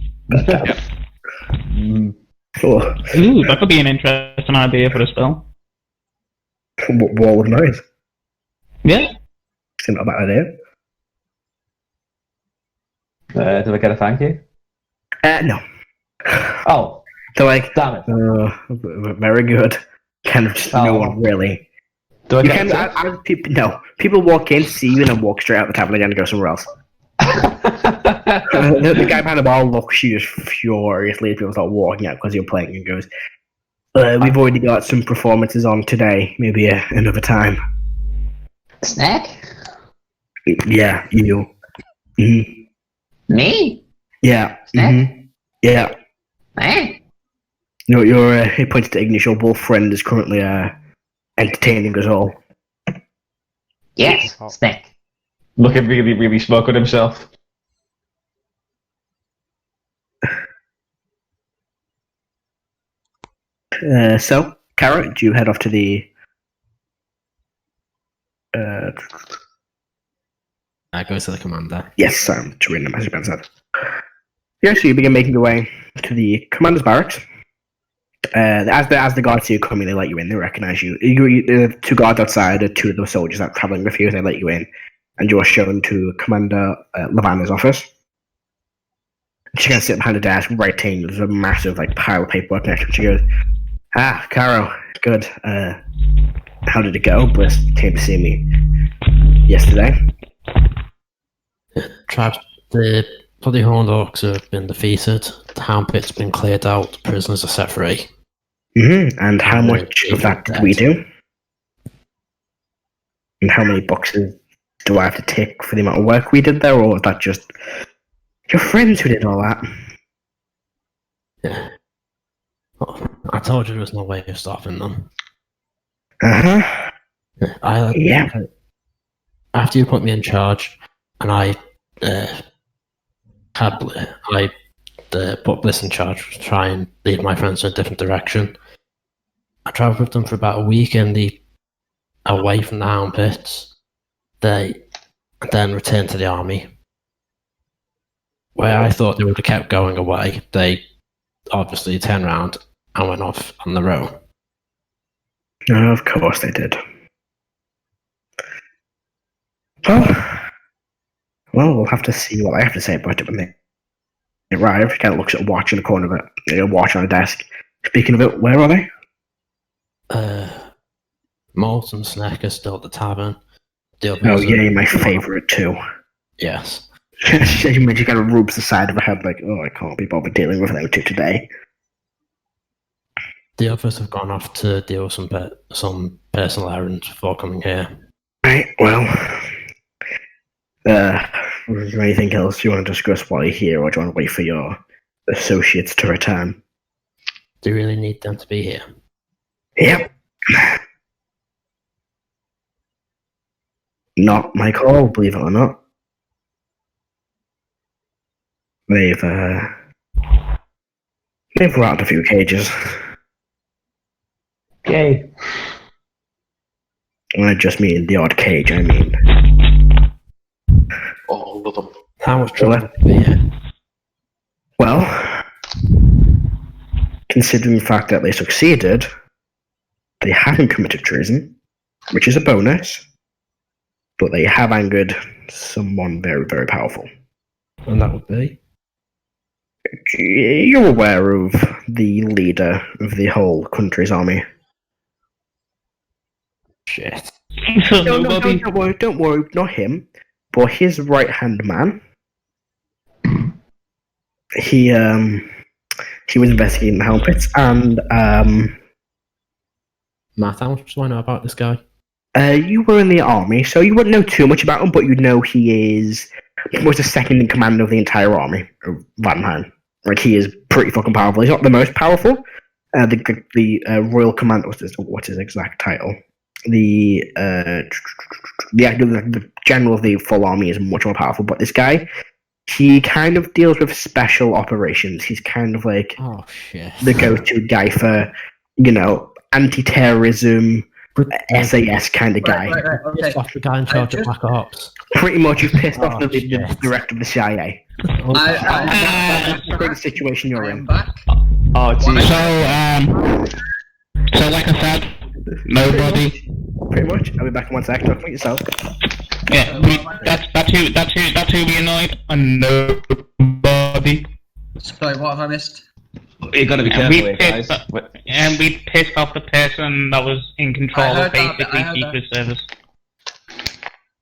Oh. Ooh, that could be an interesting idea for a spell. Wall of noise? Yeah. It's not a bad idea. Do I get a thank you? No. Oh. So like, damn it. Very good. Kind of just no one really. Do I You get can, no. People walk in, see you, and then walk straight out the tavern again and go somewhere else. The guy behind the bar looks you just furiously as people start walking out because you're playing and goes, we've already got some performances on today, maybe another time. Snack? Yeah, you. Mm-hmm. Me? Yeah. Snack? Mm-hmm. Yeah. Eh? No, your he pointed to Ignis, your wolf friend is currently entertaining us all. Yes, Oh. Snack. Looking really, really smug at himself. So, Carrot, do you head off to the Goes to the commander. Yes, to read the message Ben said. Yeah, so you begin making your way to the commander's barracks. As the guards see you coming, they let you in. They recognize you. The two guards outside are two of the soldiers that are traveling with you. They let you in, and you are shown to Commander Lavanna's office. She can sit behind a desk, writing. There's a massive pile of paperwork next to her. She goes, Caro, good. How did it go? Bliss came to see me yesterday. The bloody Horned Orcs have been defeated. The Hound Pit's been cleared out. The prisoners are set free. Mm-hmm. And how much of that did we do? And how many boxes do I have to tick for the amount of work we did there, or was that just your friends who did all that? Yeah. Well, I told you there was no way of stopping them. Uh-huh. Yeah. After you put me in charge, and I put Bliss in charge to try and lead my friends in a different direction. I travelled with them for about a week away from the Hound Pits. They then returned to the army. Where I thought they would have kept going away, they obviously turned around and went off on their own. Of course they did. Well, we'll have to see what I have to say about it when they arrive. He kind of looks at a watch in the corner of it, a watch on a desk. Speaking of it, where are they? Malt and Snack are still at the tavern. Oh, yeah, my favourite too. Yes. She kind of rubs the side of her head like, I can't be bothered dealing with them two today. The others have gone off to deal with some personal errands before coming here. Right, well, is there anything else you want to discuss while you're here, or do you want to wait for your associates to return? Do you really need them to be here? Yep. Not my call, believe it or not. They've rattled a few cages. Yay. And I just mean the odd cage, I mean. All of them. How much trouble to be here? Well, considering the fact that they succeeded, they haven't committed treason, which is a bonus, but they have angered someone very, very powerful. And that would be? You're aware of the leader of the whole country's army. Shit. So No, nobody. don't worry, not him, but his right-hand man. He was investigating the Hound Pits, and Matt, how much do I know about this guy? you were in the army, so you wouldn't know too much about him, but you'd know he was the second in command of the entire army of Vanheim. Like, he is pretty fucking powerful. He's not the most powerful. The Royal Commander, what's his exact title? The general of the full army is much more powerful, but this guy, he kind of deals with special operations. He's kind of like the go-to guy for, anti-terrorism, SAS kind of guy. Right, okay. Pissed off the guy in charge of Black Ops. Pretty much, you've pissed off the director of the CIA. I That's the situation you're am in. back. Oh, geez. So like I said, nobody. Pretty much. I'll be back in 1 sec. Talk about yourself. Yeah, that's who we annoyed, and nobody. Sorry, what have I missed? You gotta be careful here, guys. And we pissed off the person that was in control I of heard that, basically I heard Secret Service.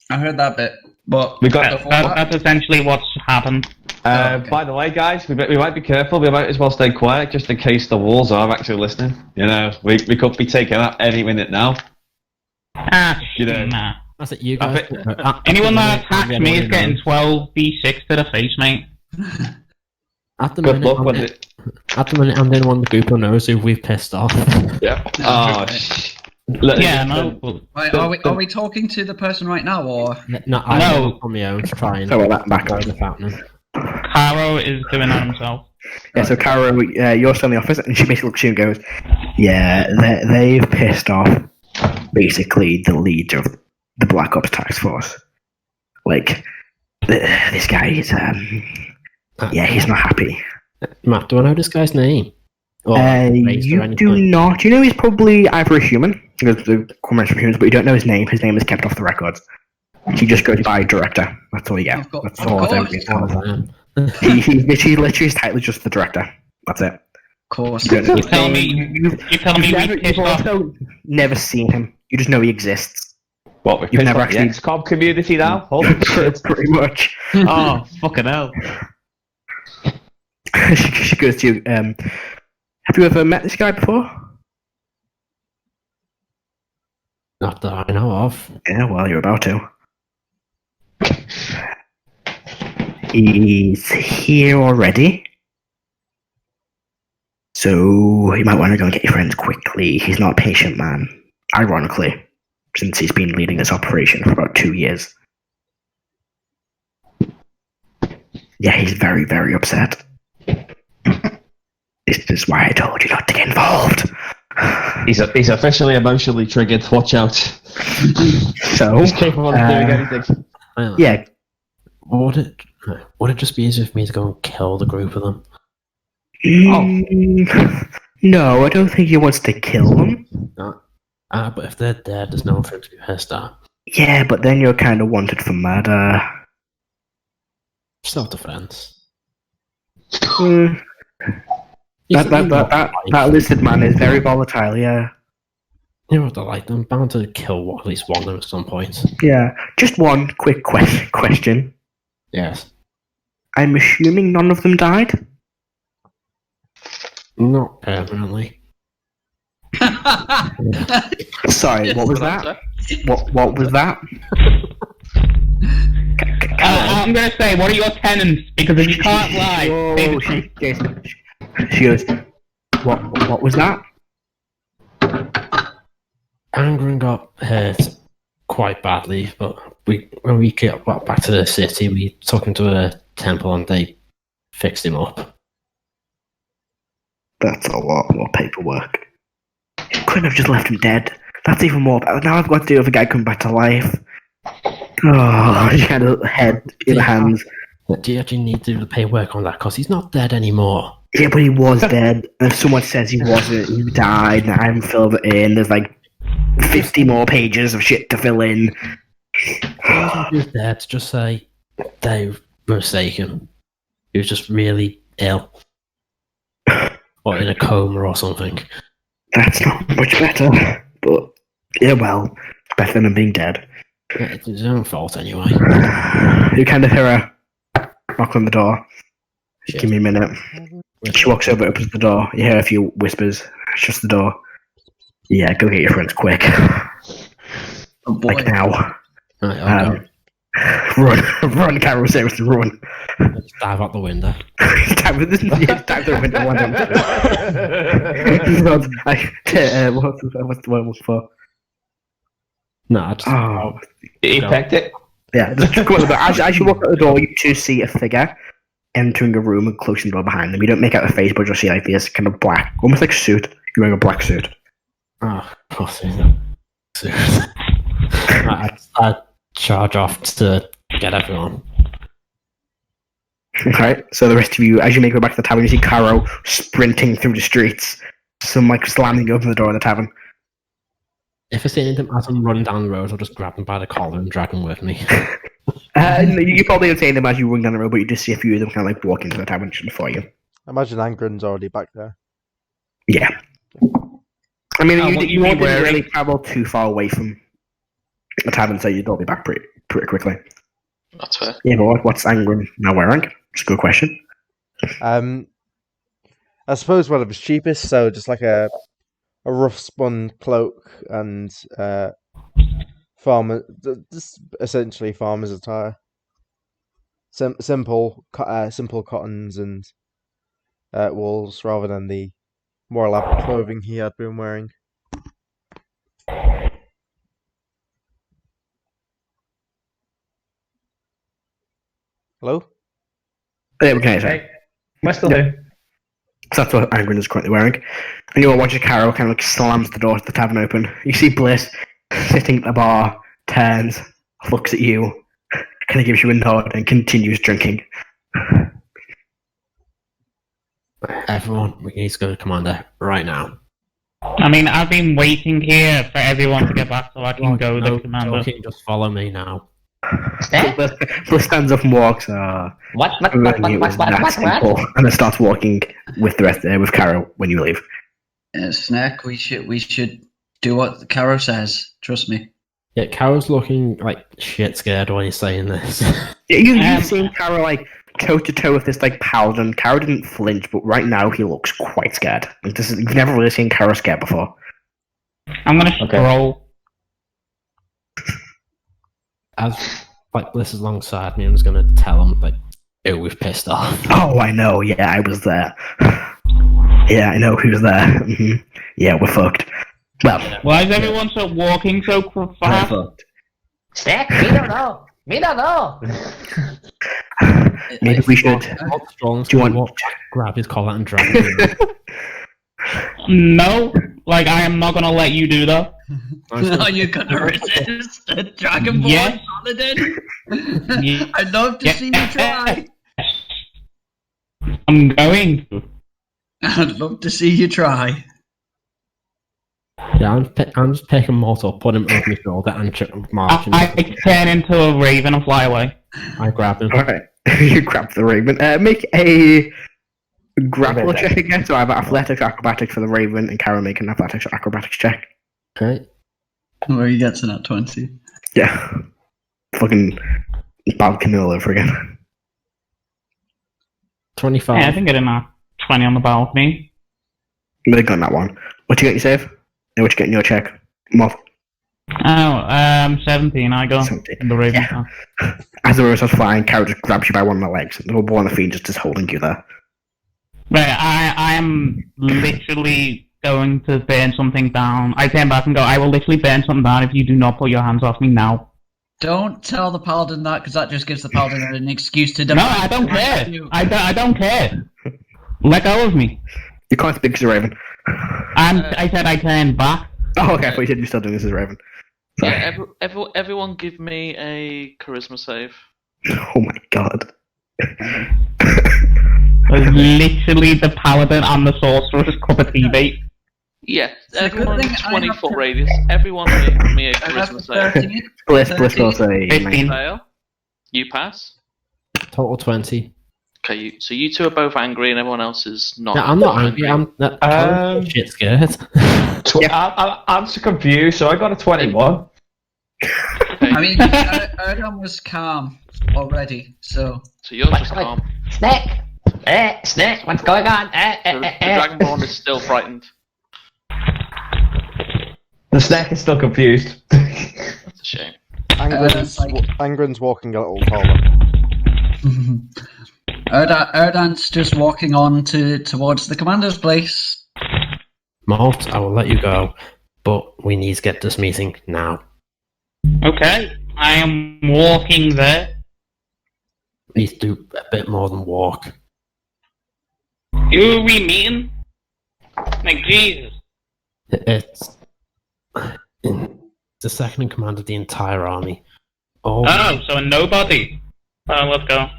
I heard that bit, but We got That's essentially what's happened. Okay. By the way, guys, we might be careful. We might as well stay quiet, just in case the walls are actually listening. We could be taken out any minute now. Nah. That's it, you guys. Anyone that attacks me is getting 12d6 to the face, mate. At the Good minute, luck with it. At the minute, I'm the only one in the group who knows who we've pissed off. Yeah. Oh, Right, are we talking to the person right now, or No, I went on my own to try and Oh, well, that back the fountain. Caro is doing that himself. Yeah, so Caro, you're still in the office, and she basically looks at you and goes, "Yeah, they've pissed off basically the leader the Black Ops Task Force. Like, this guy is, he's not happy. Matt, do I know this guy's name? Or race or You anything? do not. You know he's probably either a human, because the comments from humans, but you don't know his name. His name is kept off the records. He just goes by director. That's all you get. That's all of everything's course. called. He's literally his title is just the director. That's it. Of course. You don't know You his tell name. me, you tell me we You've pissed off. also never seen him. You just know he exists. What, we've You've pissed never off the actually- XCOM community now? Holy shit. Pretty much. Oh, fucking hell. She goes to you, have you ever met this guy before? Not that I know of. Yeah, well, you're about to. He's here already. So you might want to go and get your friends quickly. He's not a patient man, ironically, since he's been leading this operation for about 2 years. Yeah, he's very, very upset. This is why I told you not to get involved. He's officially emotionally triggered. Watch out. So, He's capable of doing anything. Well, yeah, Would it just be easier for me to go and kill the group of them? no, I don't think he wants to kill them. But if they're dead, there's no one for him to be pissed at. Yeah, but then you're kind of wanted for murder. Self-defense. Mm, that lizard man is very volatile, yeah. You know what they're like? I'm bound to kill at least one of them at some point. Yeah. Just one quick question. Yes. I'm assuming none of them died? Not permanently. Sorry, what was that? What was that? I'm gonna say, what are your tenants? Because if you can't lie, say Whoa, the truth. Jason. She goes, what was that? Angren got hurt quite badly, but when we got back to the city, we took him to a temple and they fixed him up. That's a lot more paperwork. You couldn't have just left him dead. That's even more. Now I've got to deal with a guy coming back to life. Oh, he had a head in hands. Do you actually need to do the paperwork on that? Because he's not dead anymore. Yeah, but he was dead. And if someone says he wasn't, he died, and I haven't filled it in. There's like 50 more pages of shit to fill in. If he was dead, just say they were mistaken. He was just really ill. Or in a coma or something. That's not much better. But, yeah, well, it's better than him being dead. Yeah, it's his own fault anyway. You kind of hear a knock on the door. Shit. Give me a minute. She walks over, opens the door. You hear a few whispers. Shuts the door. Yeah, go get your friends quick. Oh boy. Like now. Right, I'll go. Run, Carol, seriously, run. Just dive out the window. Stab through the window. One what's the one for? No, I just. Oh, He pecked it. yeah. Just go on the door. As you walk out the door, you two see a figure entering a room and closing the door behind them. You don't make out the face, but you'll see like this kind of black, almost like suit. You're wearing a black suit. Oh, of course. I charge off to get everyone. Okay, so the rest of you, as you make your way back to the tavern, you see Caro sprinting through the streets. Some like slamming open the door of the tavern. If I see anything as I'm running down the road, I'll just grab him by the collar and drag him with me. You probably don't see them as you run down the road, but you just see a few of them kind of like walk into the tavern just before you. I imagine Angren's already back there. Yeah. I mean, What you you won't mean wearing? really travel too far away from the tavern, so you'll be back pretty quickly. That's fair. Yeah, but what's Angren now wearing? It's a good question. I suppose one of his cheapest, so just like a rough spun cloak and just essentially farmer's attire. Simple cottons and wools rather than the more elaborate clothing he had been wearing. Hello? Yeah, we can say. We're still here. So that's what Angren is currently wearing. And you watch Carol kind of like slams the door to the tavern open. You see Bliss sitting at the bar, turns, looks at you, kind of gives you a nod, and continues drinking. Everyone, we need to go to Commander right now. I mean, I've been waiting here for everyone to get back so I can go to No the commander. talking, just follow me now. Bliss stands up and walks. What? And then starts walking with the rest with Caro when you leave. Snack, we should do what Caro says. Trust me. Yeah, Carol's looking like shit scared when he's saying this. You've seen Caro like toe to toe with this like paladin. Caro didn't flinch, but right now he looks quite scared. Like, you've never really seen Caro scared before. I'm gonna scroll. As like Bliss is alongside me, I'm just gonna tell him like, "Oh, we've pissed off." Oh, I know. Yeah, I was there. Yeah, I know who's there. Mhm. Yeah, we're fucked. Well, Why is everyone walking so we're fast? fucked. Snack, we don't know. We don't know. Maybe we should. What's strong? Do you want- walk back, grab his collar and drag him? No, like I am not gonna let you do that. No, you're gonna resist the Dragonborn Yes. paladin. Yeah. I'd love to see you try. I'm going to. I'd love to see you try. Yeah, I'm just picking Mort up, put him over my shoulder, and march him. I turn into a raven and fly away. I grab him. Alright. You grab the raven. Make a grapple check again. So I have athletics, acrobatics for the raven, and Caro make an athletics or acrobatics check. Okay. Where you get to that 20. Yeah. Fucking balcony all over again. 25. Yeah, I think I did not 20 on the balcony. They got that one. What you get, you save? Yeah, what you get in your check? Moth. Oh, 17 I got 17. in the raven. Yeah. As the raven starts flying, Caro just grabs you by one of the legs. The little boy on the feet just is holding you there. Right, I am literally going to burn something down. I turn back and go, I will literally burn something down if you do not put your hands off me now. Don't tell the paladin that, because that just gives the paladin an excuse to No, I don't care. I don't care. Let go of me. You can't speak as a raven. I said I turn back. Oh, okay. I thought you said you're still doing this as a raven. Sorry. Yeah, everyone give me a charisma save. Oh my god. Literally the paladin and the sorcerer's cup of tea bait. Yeah, It's a good everyone thing I 20 have foot to- radius. Everyone give me a I have charisma save. 13. Bliss will say 15. Fail. You pass. Total 20. Okay, so you two are both angry and everyone else is not. No, I'm not angry. I'm shit scared. I'm so confused. So I got a 21. I mean, Erdon was calm already, so... So you're just calm. Snack. Snack, what's going on? The Dragonborn is still frightened. The snack is still confused. That's a shame. Angren's walking a little taller. Erdan's just walking on towards the commander's place. Malt, I will let you go, but we need to get this meeting now. Okay, I am walking there. We need to do a bit more than walk. Who are we meeting? Like, Jesus. It's the second in command of the entire army. Oh, so a nobody. Oh, let's go.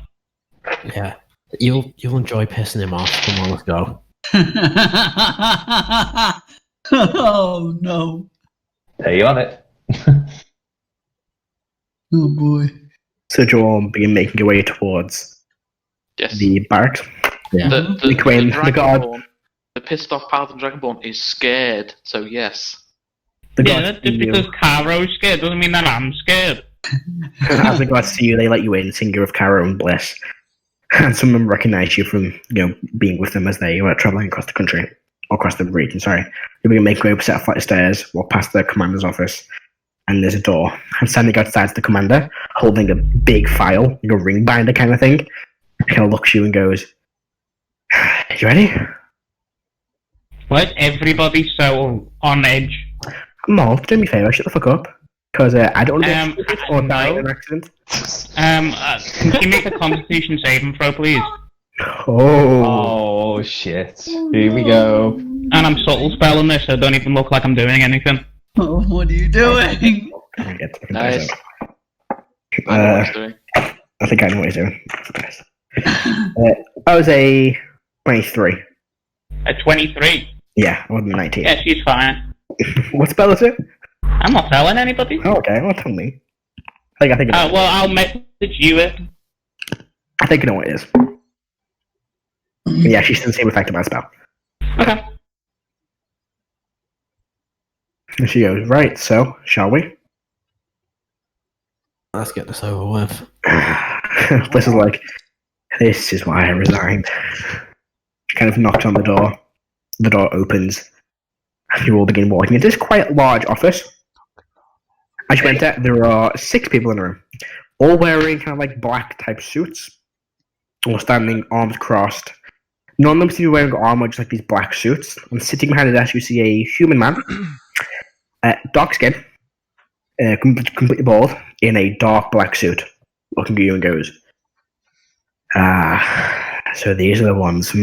Yeah. You'll enjoy pissing him off. Come on, let's go. Oh no. Are you on it? Oh boy. So Joel begin making your way towards Yes. the barracks. Yeah. The Queen, the guard. Dragonborn, the pissed off Paladin Dragonborn is scared, so yes. The Yeah, guards that's just see you. because Caro's scared doesn't mean that I'm scared. As the guards see you, they let you in, sing you of Caro and Bliss. And some of them recognize you from, being with them as they were traveling across the country, or across the region, sorry. You begin making your way up a set of flight of stairs, walk past the commander's office, and there's a door. And standing outside the commander, holding a big file, like a ring binder kind of thing, kind of looks at you and goes, "You ready?" Why is everybody so on edge? Malt, do me a favour, shut the fuck up. Because I don't want to be or die in no. an accident. Can you make a constitution saving throw, please? Oh. Oh shit! Here we go. And I'm subtle spelling this, so I don't even look like I'm doing anything. Oh, what are you doing? Let me get the fucking Nice. dice out. I know what he's doing. I think I know what he's doing. I was a 23. At 23. Yeah, I wasn't 19. Yeah, she's fine. What spell is it? I'm not telling anybody. Oh, okay, well, tell me. I think I Well, I'll message you it. I think I know what it is. But yeah, she's the same effect of my spell. Okay. And she goes, right, so, shall we? Let's get this over with. Bliss is like, this is why I resigned. She kind of knocks on the door. The door opens. And you all begin walking into this quite large office. As you enter, there are 6 people in the room. All wearing kind of like black type suits. All standing, arms crossed. None of them seem to be wearing armor, just like these black suits. And sitting behind the desk, you see a human man. Dark skin. Completely bald. In a dark black suit. Looking at you and goes, so these are the ones.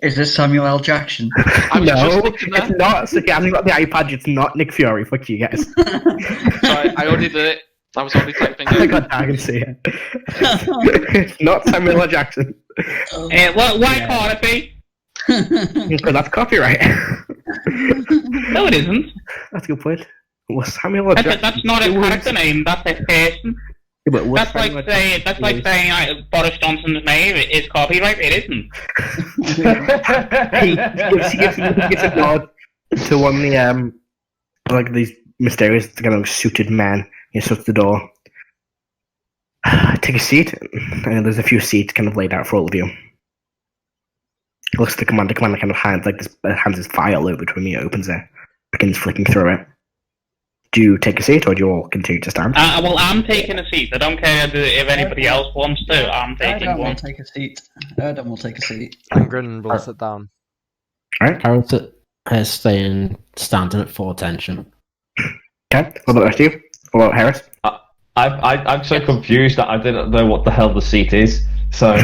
Is this Samuel L. Jackson? I was No, just thinking that. it's not. So, yeah, I've got the iPad. It's not Nick Fury. Fuck you guys. Sorry, I already did it. I was already typing I it. got tag and see it. It's not Samuel L. Jackson. Why can't it be? Because that's copyright. No, it isn't. That's a good point. Was Samuel L. Jackson? That's not a character name. That's a person. Yeah, but was That's like Samuel L. saying Boris Johnson's name is copyright. It isn't. He gives a nod to one of the like these mysterious kind of suited men. He shuts the door. Take a seat, and there's a few seats kind of laid out for all of you. He looks at the commander. The commander kind of hands his file over to him. He opens it, begins flicking through it. Do you take a seat, or do you all continue to stand? Well, I'm taking a seat. I don't care if anybody else wants to. I'm taking Erdan one. will take a seat. Erdan will take a seat. Angren will sit down. Alright. Harold is staying standing at full attention. Okay. What about the rest of you? What about Harris? I'm so confused that I didn't know what the hell the seat is. So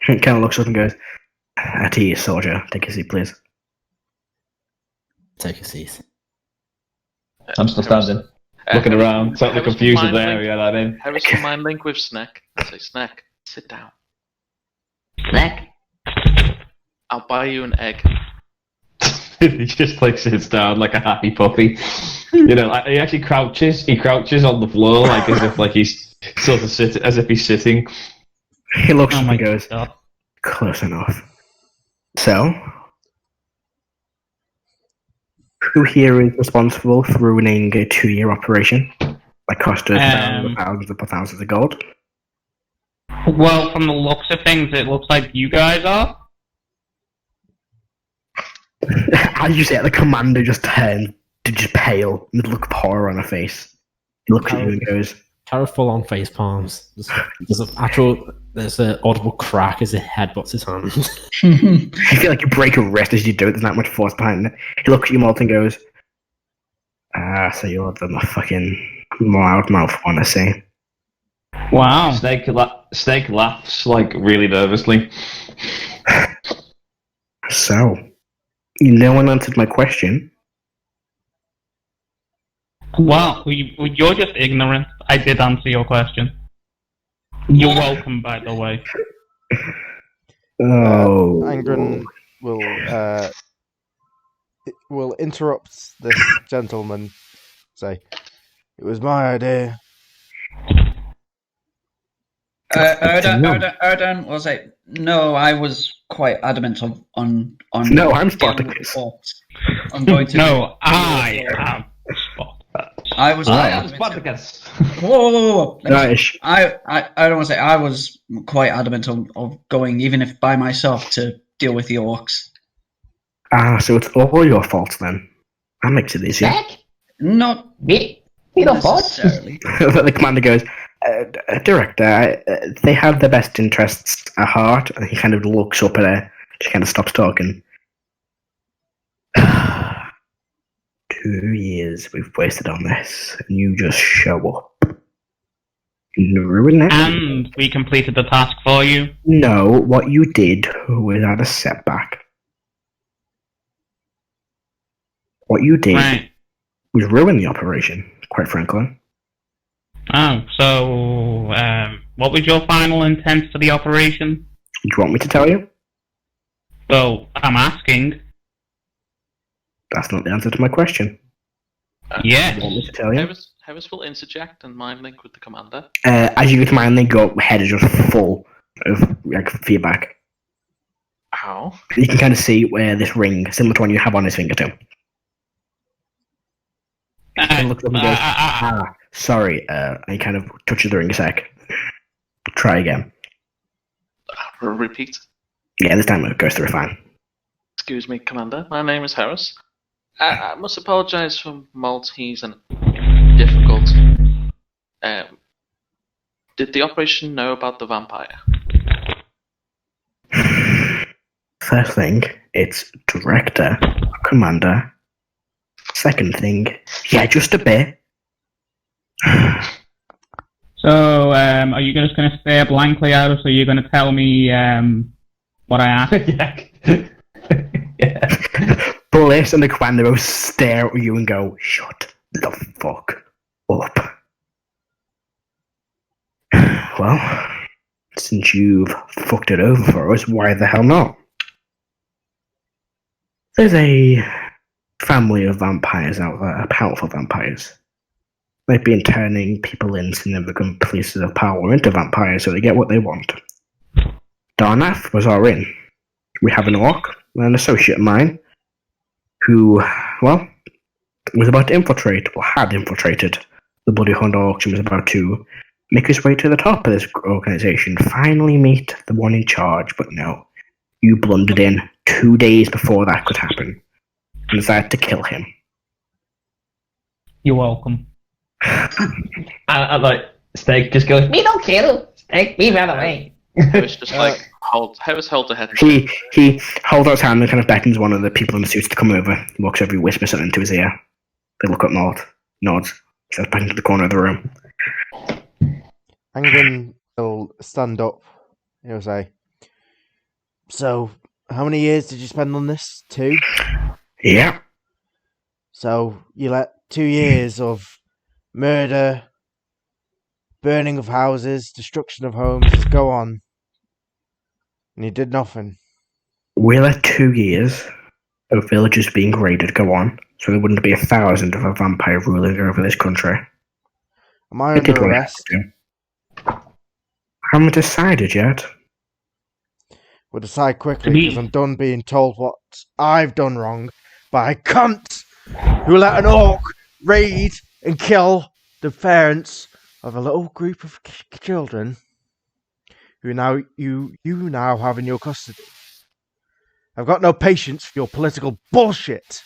He kind of looks up and goes, "At ease, soldier. Take a seat, please." Take a seat. I'm still standing, looking around, totally confused with the area that I'm in. Harris can mind link with Snack. Say, Snack, sit down. Snack. I'll buy you an egg. He just like sits down like a happy puppy. You know, like, he actually crouches. He crouches on the floor like as if like he's sort of sitting, as if he's sitting. He looks Oh up my and goes, God. "Close enough." So, who here is responsible for ruining a 2-year operation that cost us thousands of gold? Well, from the looks of things, it looks like you guys are. As you say it, the commander just turned to just pale, with a look of horror on her face. He looks at you and goes, Harold full on face palms. There's an audible crack as he headbutts his hand. you feel like you break a wrist as you do it, there's not much force behind it. He looks at you, Malt, and goes, so you're the fucking loudmouth one, I see. Wow. Snake laughs like really nervously. So, no one answered my question. Well, you're just ignorant. I did answer your question. You're welcome, by the way. Oh. Angren will interrupt this gentleman. Say, "It was my idea." Erdan was like, "No, I was quite adamant on." No, I'm Spartacus. I'm going to. No, I am Spartacus. I was quite adamant. Spartacus. Whoa. Nice. I don't want to say I was quite adamant of going, even if by myself, to deal with the orcs. So it's all your fault then. That makes it easier. Snack. Not Me no fault. necessarily. The commander goes, Director, they have their best interests at heart. And he kind of looks up at her. She kind of stops talking. 2 years we've wasted on this, and you just show up. You ruin it. And we completed the task for you. No, what you did was at a setback. What you did Right. was ruin the operation, quite frankly. Oh, so what was your final intent for the operation? Do you want me to tell you? Well, I'm asking. That's not the answer to my question. Yes. Do you want me to tell you? Harris will interject and mind link with the commander. As you get to mind link, your head is just full of like feedback. How? You can kind of see where this ring, similar to one you have on his finger too. He looks up and goes, sorry, and he kind of touches the ring a sec. Try again. Repeat. Yeah, this time it goes through fine. Excuse me, Commander. My name is Harris. I must apologise for Maltese and difficult. Did the operation know about the vampire? First thing, it's director, commander. Second thing, yeah, just a bit. So, are you just going to stare blankly at us, or are you going to tell me what I asked? Yeah. Bliss and the commander both stare at you and go, shut the fuck up. Well, since you've fucked it over for us, why the hell not? There's a family of vampires out there, powerful vampires. They've been turning people in significant places of power into vampires so they get what they want. Darnath was our in. We have an orc, an associate of mine, who, well, was about to infiltrate, or had infiltrated, the Bloody Hunt Orcs and was about to make his way to the top of this organization, finally meet the one in charge, but no. You blundered in 2 days before that could happen, and decided to kill him. You're welcome. I like, Snake just goes, Me don't kill. Snake, me run away. Harris just Harris held her head. And He holds out his hand and kind of beckons one of the people in the suits to come over. He walks over, he whispers something into his ear. They look up, nods, steps back into the corner of the room. Angwin will stand up. He'll say, so, how many years did you spend on this? 2? Yeah. So, you let 2 years of murder, burning of houses, destruction of homes go on. And you did nothing. We let 2 years of villages being raided go on, so there wouldn't be 1,000 of a vampire ruling over this country. Am I I did under what I had arrest? to do. I haven't decided yet. We'll decide quickly because I'm done being told what I've done wrong by a cunt who let an orc raid and kill the parents of a little group of children who now you now have in your custody. I've got no patience for your political bullshit.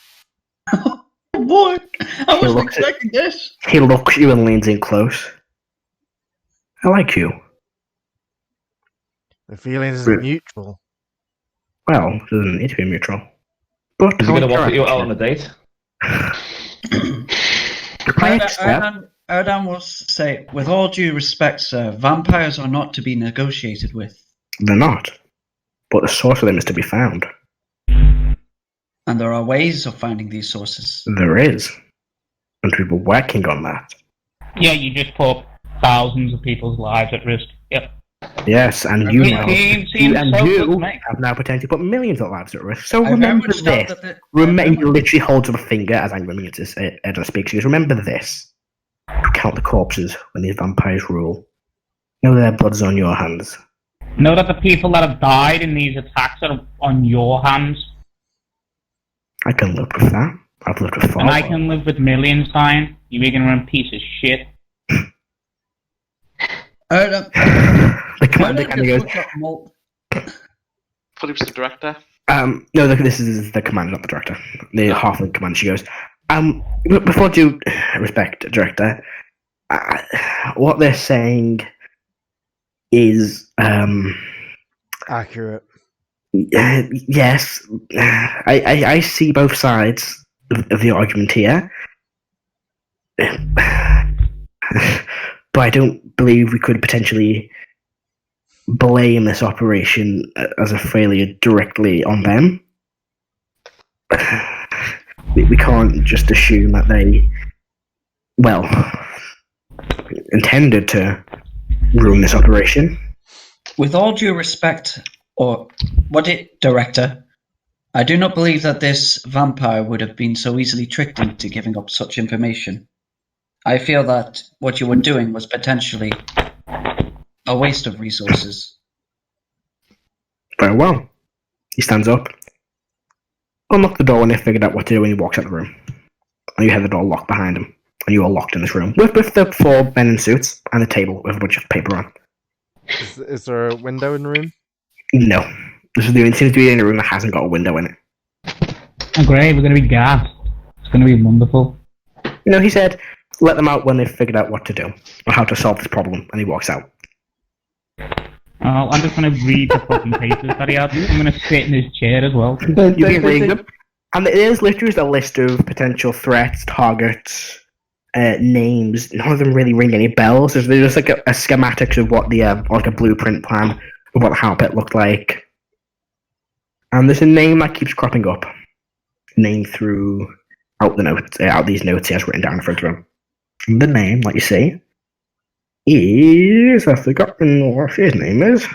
Oh boy, I wasn't looks at- expecting this. He looks at you and leans in close. I like you. The feeling isn't mutual. Well, it doesn't need to be mutual. But is he going to offer you out on a date? I accept. Erdan will say, with all due respect, sir, vampires are not to be negotiated with. They're not. But the source of them is to be found. And there are ways of finding these sources. There is. And people working on that. Yeah, you just put thousands of people's lives at risk. Yep. Yes, and you now, Seems you and so good you to me. have now potentially put millions of lives at risk. So I very remember much doubt this. that Remember, he literally holds up a finger as I'm running into Edna speaks. He goes, remember this. Count the corpses when these vampires rule. Know their blood's on your hands. Know that the people that have died in these attacks are on your hands. I can live with that. I've lived with far And I worse. can live with millions dying. You ignorant piece of shit. Erdan, The commander Erdan kind of just goes, looked up thought he was the director. no, this is the commander, not the director. The halfling commander. She goes, before due respect, director, what they're saying is, Accurate. yes, I see both sides of the argument here. But I don't believe we could potentially blame this operation as a failure directly on them. We can't just assume that they, well, intended to ruin this operation. With all due respect, Director, I do not believe that this vampire would have been so easily tricked into giving up such information. I feel that what you were doing was potentially a waste of resources. Very well. He stands up, unlock the door when they figured out what to do, and he walks out of the room. And you hear the door locked behind him, and you are locked in this room with the 4 men in suits and a table with a bunch of paper on. Is there a window in the room? No. This is the only seems to be in a room that hasn't got a window in it. Oh, great, we're going to be gassed. It's going to be wonderful. You know, he said, let them out when they've figured out what to do, or how to solve this problem, and he walks out. I'm just going to read the fucking papers that he had. I'm going to sit in his chair as well. You can read them. And it is literally just a list of potential threats, targets, names. None of them really ring any bells. There's just like a schematics of what the, like a blueprint plan of what the Hound Pit looked like. And there's a name that keeps cropping up. Name out these notes he has written down in front of him. And the name, like you see, is, I've forgotten what his name is.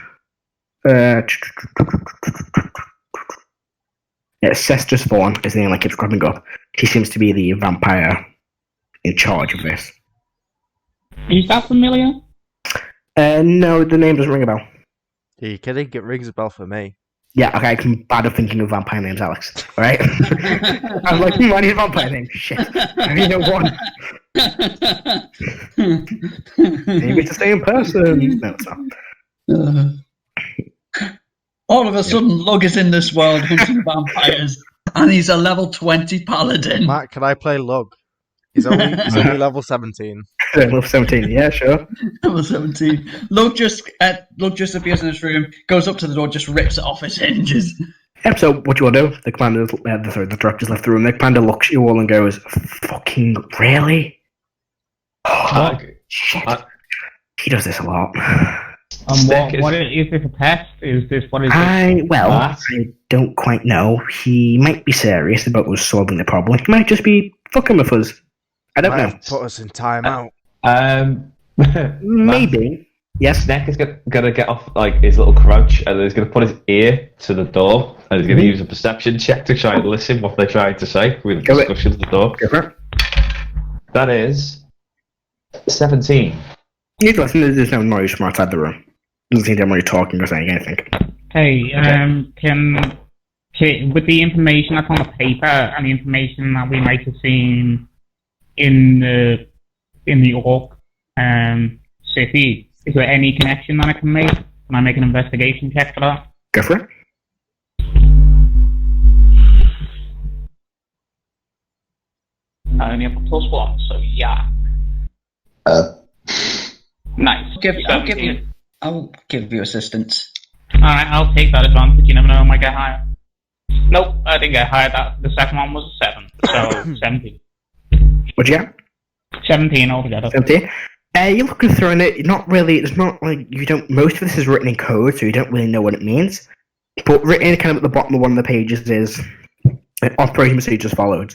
Cestus Vaughn is the name that keeps cropping up. He seems to be the vampire in charge of this. Is that familiar? No, the name doesn't ring a bell. Are you kidding? It rings a bell for me. Yeah, okay, I'm bad at thinking of vampire names, Alex. Alright? I'm like, I need a vampire name. Shit. I need a one. Maybe it's the same person. No, it's not. All of a sudden, Lug is in this world hunting vampires, and he's a level 20 paladin. Matt, can I play Lug? He's only level 17. Level 17, yeah, sure. Level 17. Lug just appears in this room, goes up to the door, just rips it off its hinges. Yep, so what you want to do, the commander, the director's left the room, the commander looks at you all and goes, fucking really? Oh, shit. He does this a lot. What is this a test? What is this? I don't quite know. He might be serious about us solving the problem. He might just be fucking with us. I don't know. Put us in timeout. Maybe. Yes. Snack is gonna get off like his little crouch, and he's gonna put his ear to the door, and he's gonna use a perception check to try and listen what they're trying to say with the discussion at the door. Go for it. That is 17. You listen. There's no noise from outside the room. Doesn't seem to anyone talking or saying anything. Hey, can with the information that's on the paper and the information that we might have seen in the Orc city, is there any connection that I can make? Can I make an investigation check for that? Go for it. I only have a +1, so yeah. Nice. I'll give you assistance. Alright, I'll take that advantage. You never know, I might get higher. Nope, I didn't get higher. The second one was a 7, so 17. What'd you get? 17 altogether. 17. You're looking through it. Not really. It's not like you don't. Most of this is written in code, so you don't really know what it means. But written kind of at the bottom of one of the pages is operation procedures followed.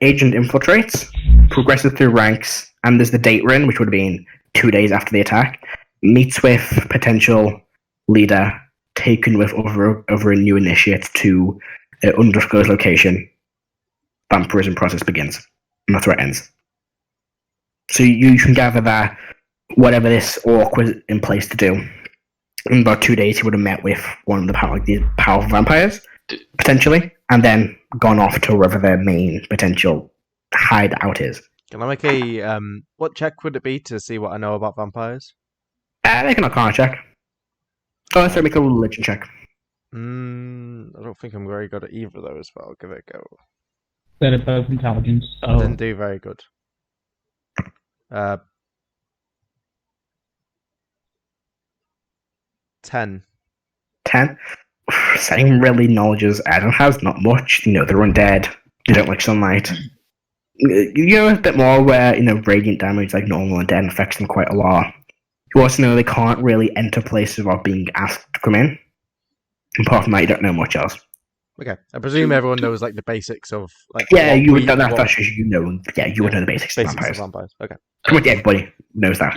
Agent infiltrates, progresses through ranks, and there's the date written, which would have been 2 days after the attack. Meets with potential leader, taken with over a new initiate to undisclosed location. Vampirism process begins, and that's where it ends. So you can gather that whatever this orc was in place to do, in about 2 days he would have met with one of the these powerful vampires, potentially, and then gone off to wherever their main potential hideout is. Can I make a what check would it be to see what I know about vampires? Make an Arcana check. Oh, sorry, make a religion check. I don't think I'm very good at either of those, but I'll give it a go. They're both intelligence, so... I didn't do very good. 10. 10? Same really knowledge Adam has, not much. You know, they're undead. They don't like sunlight. You know a bit more where, radiant damage, like normal undead, affects them quite a lot. You also know they can't really enter places without being asked to come in. Apart from that, you don't know much else. Okay, I presume everyone knows like the basics of like. Yeah, what you would we- know that. what- That's just you know. Yeah, you would know the basics of basics vampires. of vampires. Okay. Come on, everybody knows that.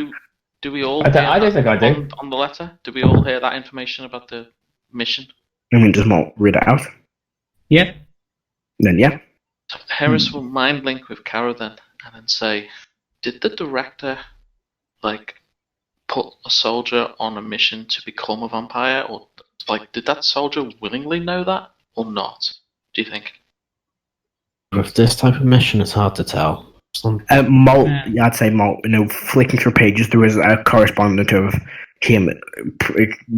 Do we all I don't- hear I don't that think I do. on the letter? Do we all hear that information about the mission? I mean, does Malt read it out? Yeah. Then yeah. So Harris will mind link with Kara then, and then say, "Did the director like put a soldier on a mission to become a vampire, or like did that soldier willingly know that or not? Do you think?" With this type of mission, it's hard to tell. Malt, Yeah. I'd say Malt. Flicking through pages, there is a correspondent of him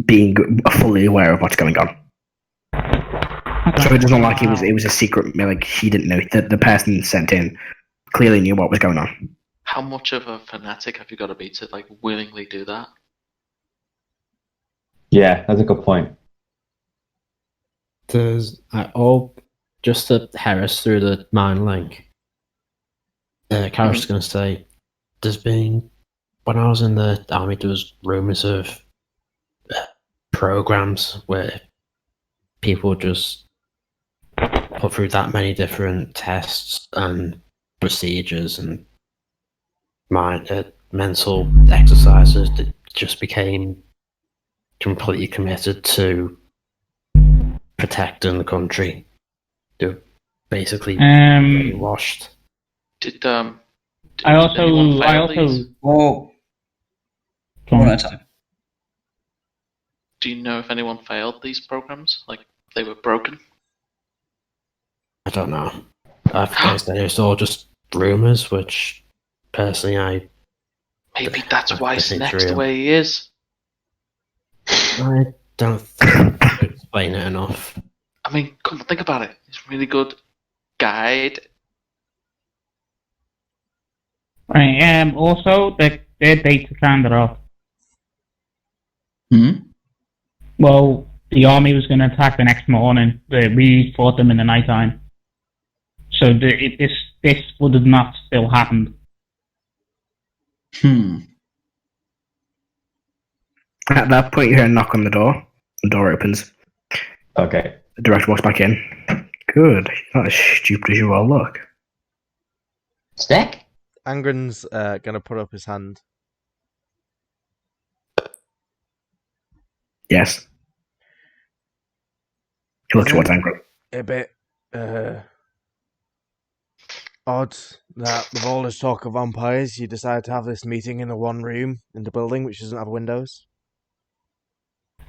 being fully aware of what's going on. So it doesn't like it was a secret. Like he didn't know that the person sent in clearly knew what was going on. How much of a fanatic have you got to be to like willingly do that? Yeah, that's a good point. There's just to Harris through the mind link. Kara's going to say, "There's been when I was in the army, there was rumors of programs where people just put through that many different tests and procedures and mental exercises that just became completely committed to protecting the country. They're basically brainwashed." Did I anyone fail these? Oh, one at a time. Do you know if anyone failed these programs? Like they were broken? I don't know. I think it's all just rumors, which personally Maybe that's why I think it's Snake's the real. way he is. I don't think I could explain it enough. I mean, come on, think about it. He's a really good guide. Right. Also, their dates are kind of off. Hmm? Well, the army was going to attack the next morning. We fought them in the nighttime. So this would have not still happened. At that point, you hear a knock on the door. The door opens. Okay. The director walks back in. Good. You're not as stupid as you all look. Stick? Angren's gonna put up his hand. Yes. He looks towards Angren. A bit odd that with all this talk of vampires, you decide to have this meeting in the one room in the building which doesn't have windows.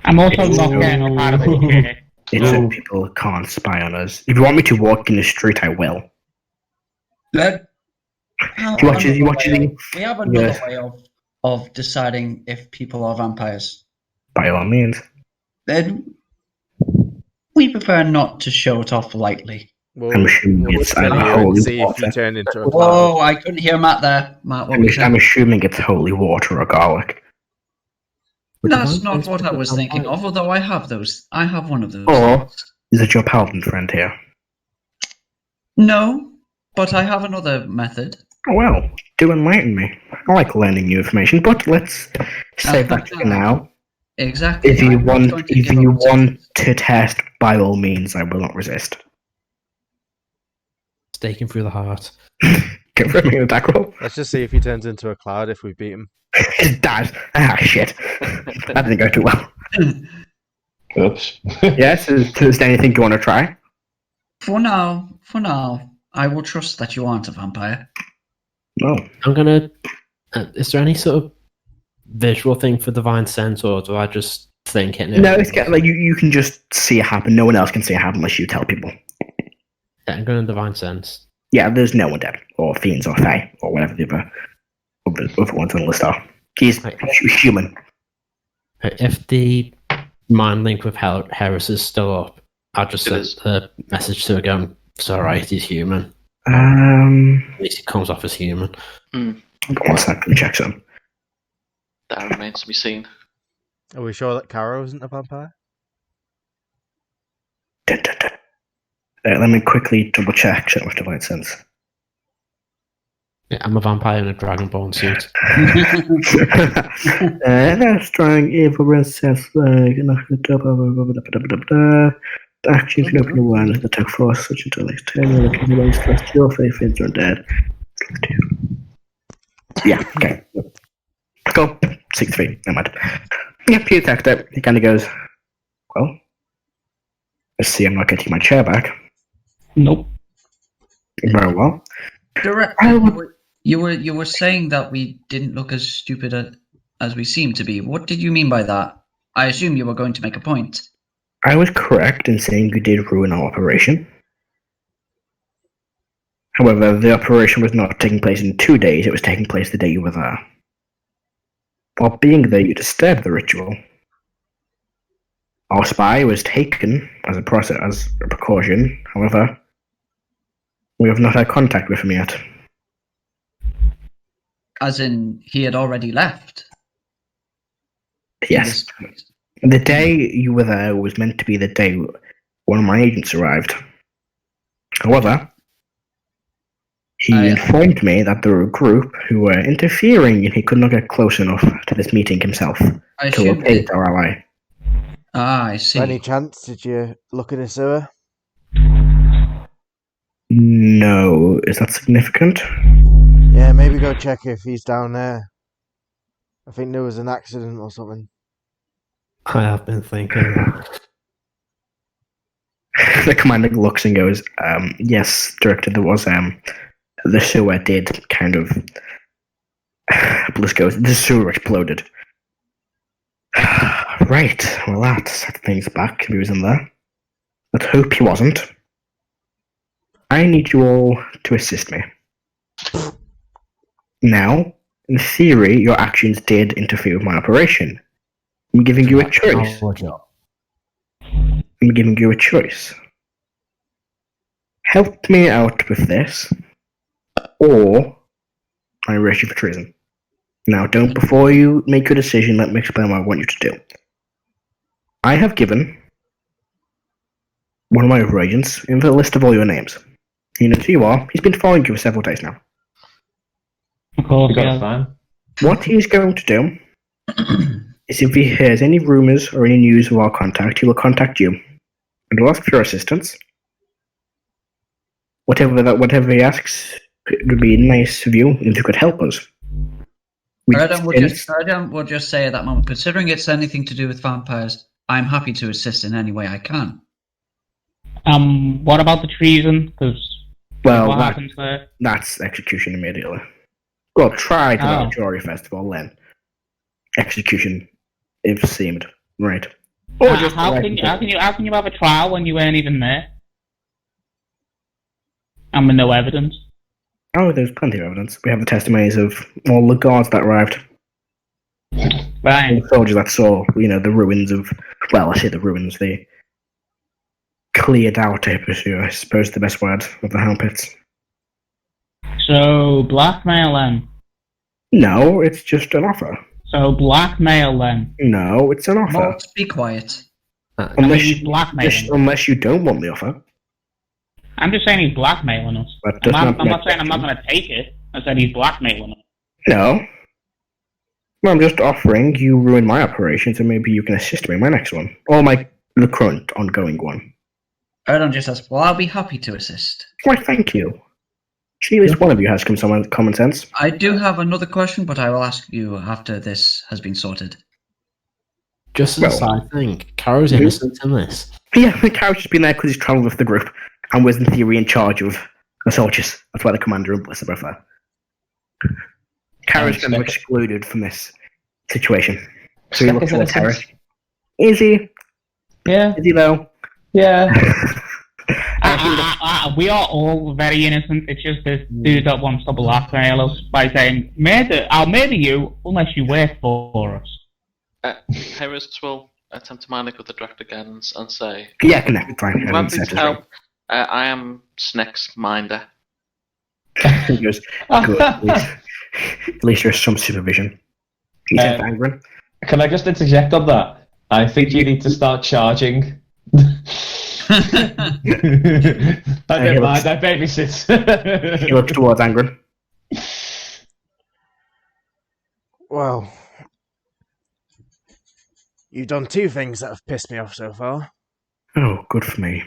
I'm also not getting up out of this chair. It's so people can't spy on us. If you want me to walk in the street, I will. We have another Yes. way of deciding if people are vampires. By all means. Then we prefer not to show it off lightly. I'm assuming it's We'll holy see if water. you turn into a Whoa, cloud. I couldn't hear Matt there. Matt, what were you I'm saying? assuming it's holy water or garlic. That's not what I was thinking of, although I have those. I have one of those. Or is it your paladin friend here? No, but I have another method. Oh, well, do enlighten me. I like learning new information, but let's save that for now. Exactly. If you I'm not want, going to give up to test, by all means, I will not resist. Staking through the heart. Go for me an attack roll. Let's just see if he turns into a cloud if we beat him. His dad. Ah, shit. That didn't go too well. Oops. Yes, is there anything you want to try? For now, I will trust that you aren't a vampire. No. I'm gonna. Is there any sort of visual thing for divine sense, or do I just think it? No, it's like you can just see it happen. No one else can see it happen unless you tell people. Yeah, I'm gonna divine sense. Yeah, there's no one dead, or fiends, or fae, or whatever the other ones on the list are. He's human. If the mind link with Harris is still up, I'll just It send is. a message to him. It's alright, he's human. That At least he comes off as human. one second, let me check some. remains to be seen. Are we sure that Caro isn't a vampire? Dun, dun, dun. Let me quickly double check. So much divine sense. Yeah, I'm a vampire in a dragonborn suit. No strong evil sense. Actions can open awareness of the attack force, such as like turn, looking away, celestial, faith, or dead. Yeah, okay. Go. 6-3, never mind. Yep, he attacked it. He kind of goes, well, let's see, I'm not getting my chair back. Nope. Very well. Director, you were saying that we didn't look as stupid as we seemed to be. What did you mean by that? I assume you were going to make a point. I was correct in saying you did ruin our operation. However, the operation was not taking place in 2 days, it was taking place the day you were there. While being there, you disturbed the ritual. Our spy was taken as a precaution, however, we have not had contact with him yet. As in, he had already left? Yes. The day you were there was meant to be the day one of my agents arrived. However, he informed me that there were a group who were interfering and he could not get close enough to this meeting himself to locate our ally. Ah, I see. By any chance, did you look in a sewer? No. Is that significant? Yeah, maybe go check if he's down there. I think there was an accident or something. I have been thinking that. The commander looks and goes, yes, Director, there was, the sewer did kind of... Bliss goes, the sewer exploded. Right, well that set things back if he was in there. Let's hope he wasn't. I need you all to assist me. Now, in theory, your actions did interfere with my operation. I'm giving you a choice. I'm giving you a choice. Help me out with this, or I arrest you for treason. Now, before you make your decision, let me explain what I want you to do. I have given one of my agents in the list of all your names. He knows who you are. He's been following you for several days now. Of course, You got a plan? What he's going to do is if he hears any rumors or any news of our contact, he will contact you and will ask for your assistance. Whatever he asks, it would be nice of you if you could help us. Erdem will just say at that moment, considering it's anything to do with vampires, I'm happy to assist in any way I can. What about the treason? Because what happens there? That's execution immediately. Well, try to have a jury festival, then execution, if seemed right. Or How can you have a trial when you weren't even there? And with no evidence? Oh, there's plenty of evidence. We have the testimonies of all the guards that arrived. Right. The soldiers that saw, the ruins of, well, I say the ruins, they cleared out, I suppose the best word, of the Hound Pits. So, blackmail then? No, it's just an offer. So, blackmail then? No, it's an offer. Mort, be quiet. Unless you don't want the offer. I'm just saying he's blackmailing us. I'm not saying I'm not going to take it. I said he's blackmailing us. No. I'm just offering you ruin my operation, so maybe you can assist me in my next one. Or the current ongoing one. Erdem just says, well, I'll be happy to assist. Why, thank you. See, at least one of you has some common sense. I do have another question, but I will ask you after this has been sorted. Just as a side thing, Caro's innocent in this. Yeah, Caro's just been there because he's travelled with the group and was in theory in charge of the soldiers. That's why the commander and Bliss are both there. Caro's kind of excluded from this situation. So he looks at Tara. Is he? Yeah. Is he though? Yeah. We are all very innocent. It's just this dude that wants to blackmail us by saying, I'll murder you unless you work for us. Harris will attempt to mind with the director again and say, yeah, connect. Fine. Help. I am Sneck's minder. He goes, good. At least there's some supervision. He said, Angren. Can I just interject on that? I think you need to start charging. I don't mind, I babysit. He looks towards Angren. Well, you've done two things that have pissed me off so far. Oh, good for me.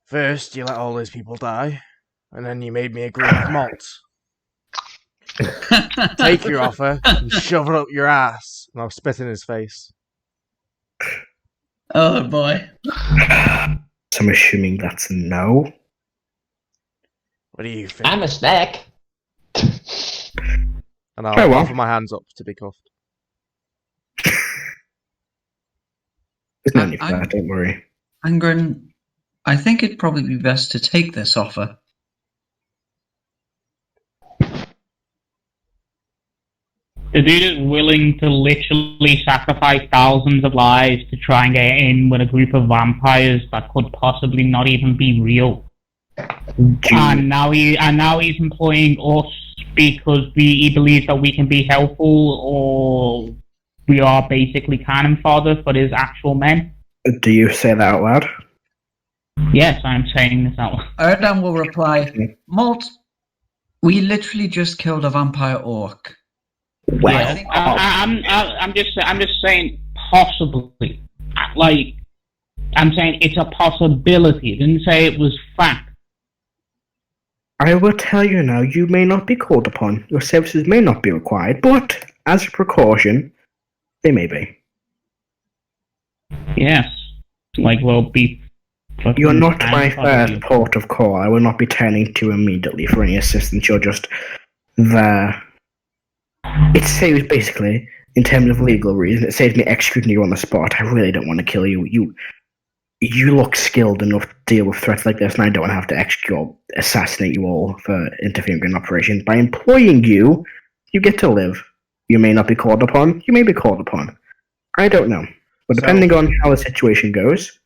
First, you let all those people die, and then you made me agree with Malt. Take your offer and shove it up your ass, and I'll spit in his face. Oh boy. So I'm assuming that's a no. What do you think? I'm a snack. And I'll Oh, well. offer my hands up to be cuffed. There's no need for that, don't worry. Angren, I think it'd probably be best to take this offer. The dude is willing to literally sacrifice thousands of lives to try and get in with a group of vampires that could possibly not even be real. And now he's employing us because he believes that we can be helpful, or we are basically cannon fodder for his actual men. Do you say that out loud? Yes, I'm saying this out loud. Erdan will reply, Malt, we literally just killed a vampire orc. Well, I think- I'm just saying possibly. Like, I'm saying it's a possibility. I didn't say it was fact. I will tell you now, you may not be called upon. Your services may not be required, but as a precaution, they may be. Yes. Like, we'll be... You're not my first port of call. I will not be turning to you immediately for any assistance. You're just there. It saves, basically, in terms of legal reasons, it saves me executing you on the spot. I really don't want to kill you. You look skilled enough to deal with threats like this, and I don't want to have to execute or assassinate you all for interfering in operations. By employing you, you get to live. You may not be called upon. You may be called upon. I don't know. But depending on how the situation goes...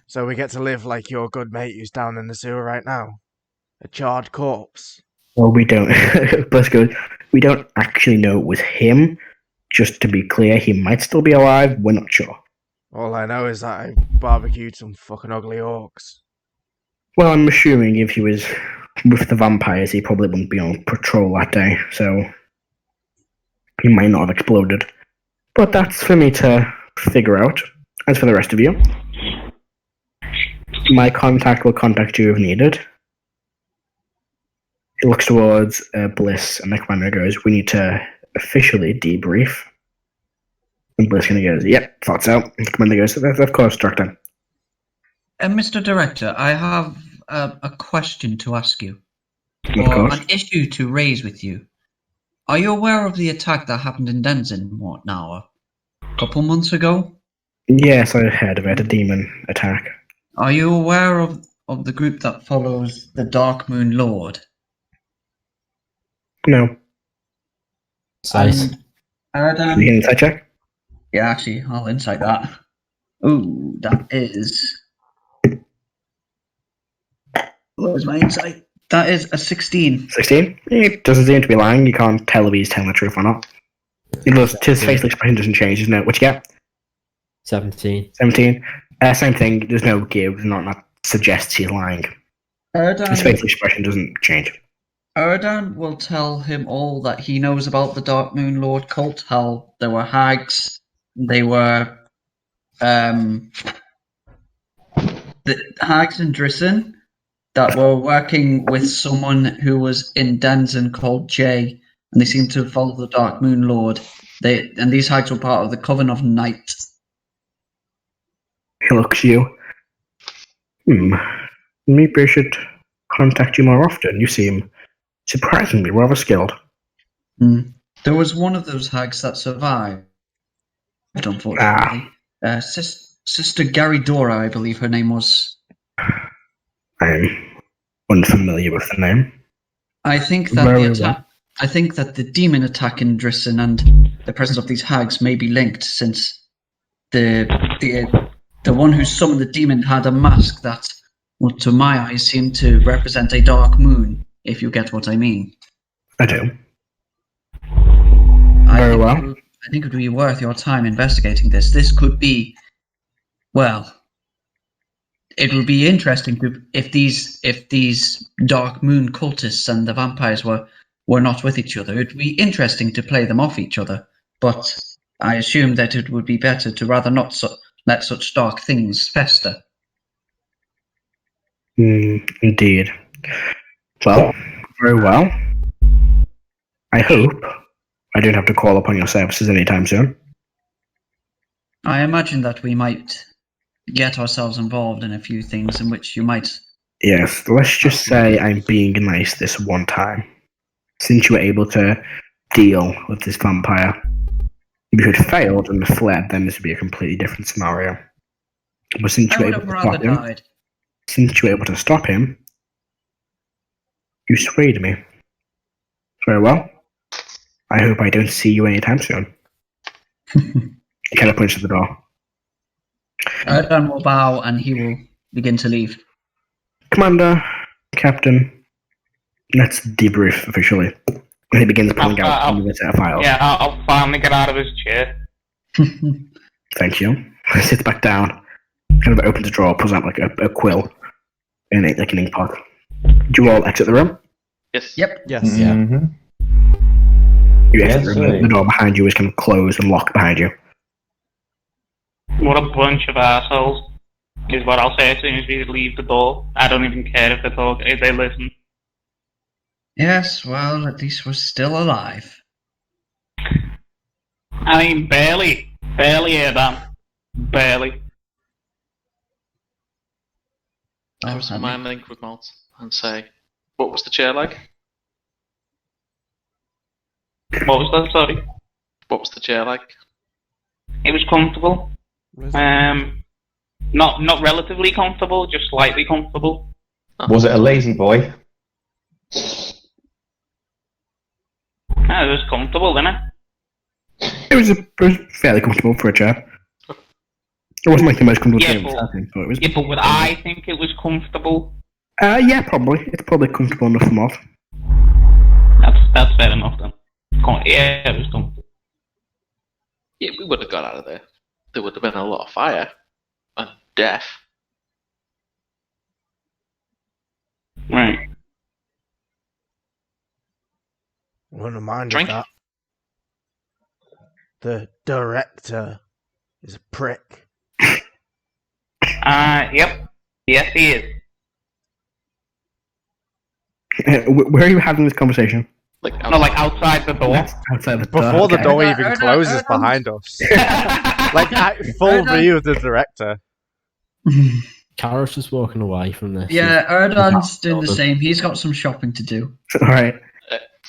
So we get to live like your good mate who's down in the sewer right now. A charred corpse. Well, we don't. Plus, we don't actually know it was him. Just to be clear, he might still be alive. We're not sure. All I know is that I barbecued some fucking ugly orcs. Well, I'm assuming if he was with the vampires, he probably wouldn't be on patrol that day, so he might not have exploded. But that's for me to figure out. As for the rest of you, my contact will contact you if needed. He looks towards Bliss, and the commander goes, we need to officially debrief. And Bliss kind of goes, yep, thought so. And the commander goes, of course, Doctor. Mr. Director, I have a question to ask you. Of Or course. an issue to raise with you. Are you aware of the attack that happened in Denzin, what now, a couple months ago? Yes, I heard of it, a demon attack. Are you aware of the group that follows the Dark Moon Lord? No. Size. Erdan, You can insight check? yeah, actually, I'll insight that. Ooh, that is... What was my insight? That is a 16. 16? It doesn't seem to be lying. You can't tell if he's telling the truth or not. His facial expression doesn't change, isn't it? What you get? 17. 17? Same thing. There's no give. Not suggests he's lying. His facial expression doesn't change. Erdan will tell him all that he knows about the Dark Moon Lord cult, how there were hags, they were the hags in Drissen that were working with someone who was in Denzin called Jay, and they seemed to follow the Dark Moon Lord. And these hags were part of the Coven of Night. He looks at you. Maybe I should contact you more often. You seem surprisingly rather skilled. There was one of those hags that survived, unfortunately. Sister Garidora, I believe her name was. I'm unfamiliar with the name. I think that Very the attack. well. I think that the demon attack in Drissen and the presence of these hags may be linked, since the one who summoned the demon had a mask that, well, to my eyes, seemed to represent a dark moon, if you get what I mean. I do. I well. think it would be worth your time investigating this. This could be, well, it would be interesting if these dark moon cultists and the vampires were not with each other. It would be interesting to play them off each other, but I assume that it would be better to rather not let such dark things fester. Indeed. Well, very well. I hope I don't have to call upon your services anytime soon. I imagine that we might get ourselves involved in a few things in which you might. Yes, let's just say I'm being nice this one time. Since you were able to deal with this vampire. If you had failed and fled, then this would be a completely different scenario. But since I you were would able have to rather stop him, died. since you were able to stop him, you swayed me. Very well. I hope I don't see you anytime soon. He kind of points to the door. Erdan will bow and he will begin to leave. Commander, Captain, let's debrief officially. And he begins pulling out a set of files. Yeah, I'll finally get out of his chair. Thank you. He sits back down, kind of opens a drawer, pulls out like a quill, and like an ink pot. Do you all exit the room? Yes. Yep. Yes. Yeah. You exit Yes, the room, sir. the door behind you is kind of closed and locked behind you. What a bunch of assholes, is what I'll say as soon as we leave the door. I don't even care if they talk, if they listen. Yes, well, at least we're still alive. I mean, barely hear them. Barely. I was mind link with Malt and say, what was the chair like? What was that, sorry? What was the chair like? It was comfortable. Not relatively comfortable, just slightly comfortable. Was it a lazy boy? It was comfortable, didn't it? It was fairly comfortable for a chair. It wasn't like the most comfortable Yeah, chair I've sat in, but it was. Yeah, but would I think it was comfortable? Yeah, probably. It's probably comfortable enough for Moth. That's fair enough then. Yeah, it was comfortable. Yeah, we would have got out of there. There would have been a lot of fire and death. Right. Wouldn't mind Drink? that. The director is a prick. Yep. Yes, he is. Where are you having this conversation? Like, No, like outside the door. Outside the door. Before the Okay. door Yeah, even Erdan- closes Erdan- behind us. Like, full Erdan- view of the director. Karos just walking away from this. Yeah, Erdan's doing the Jordan. same. He's got some shopping to do. Alright.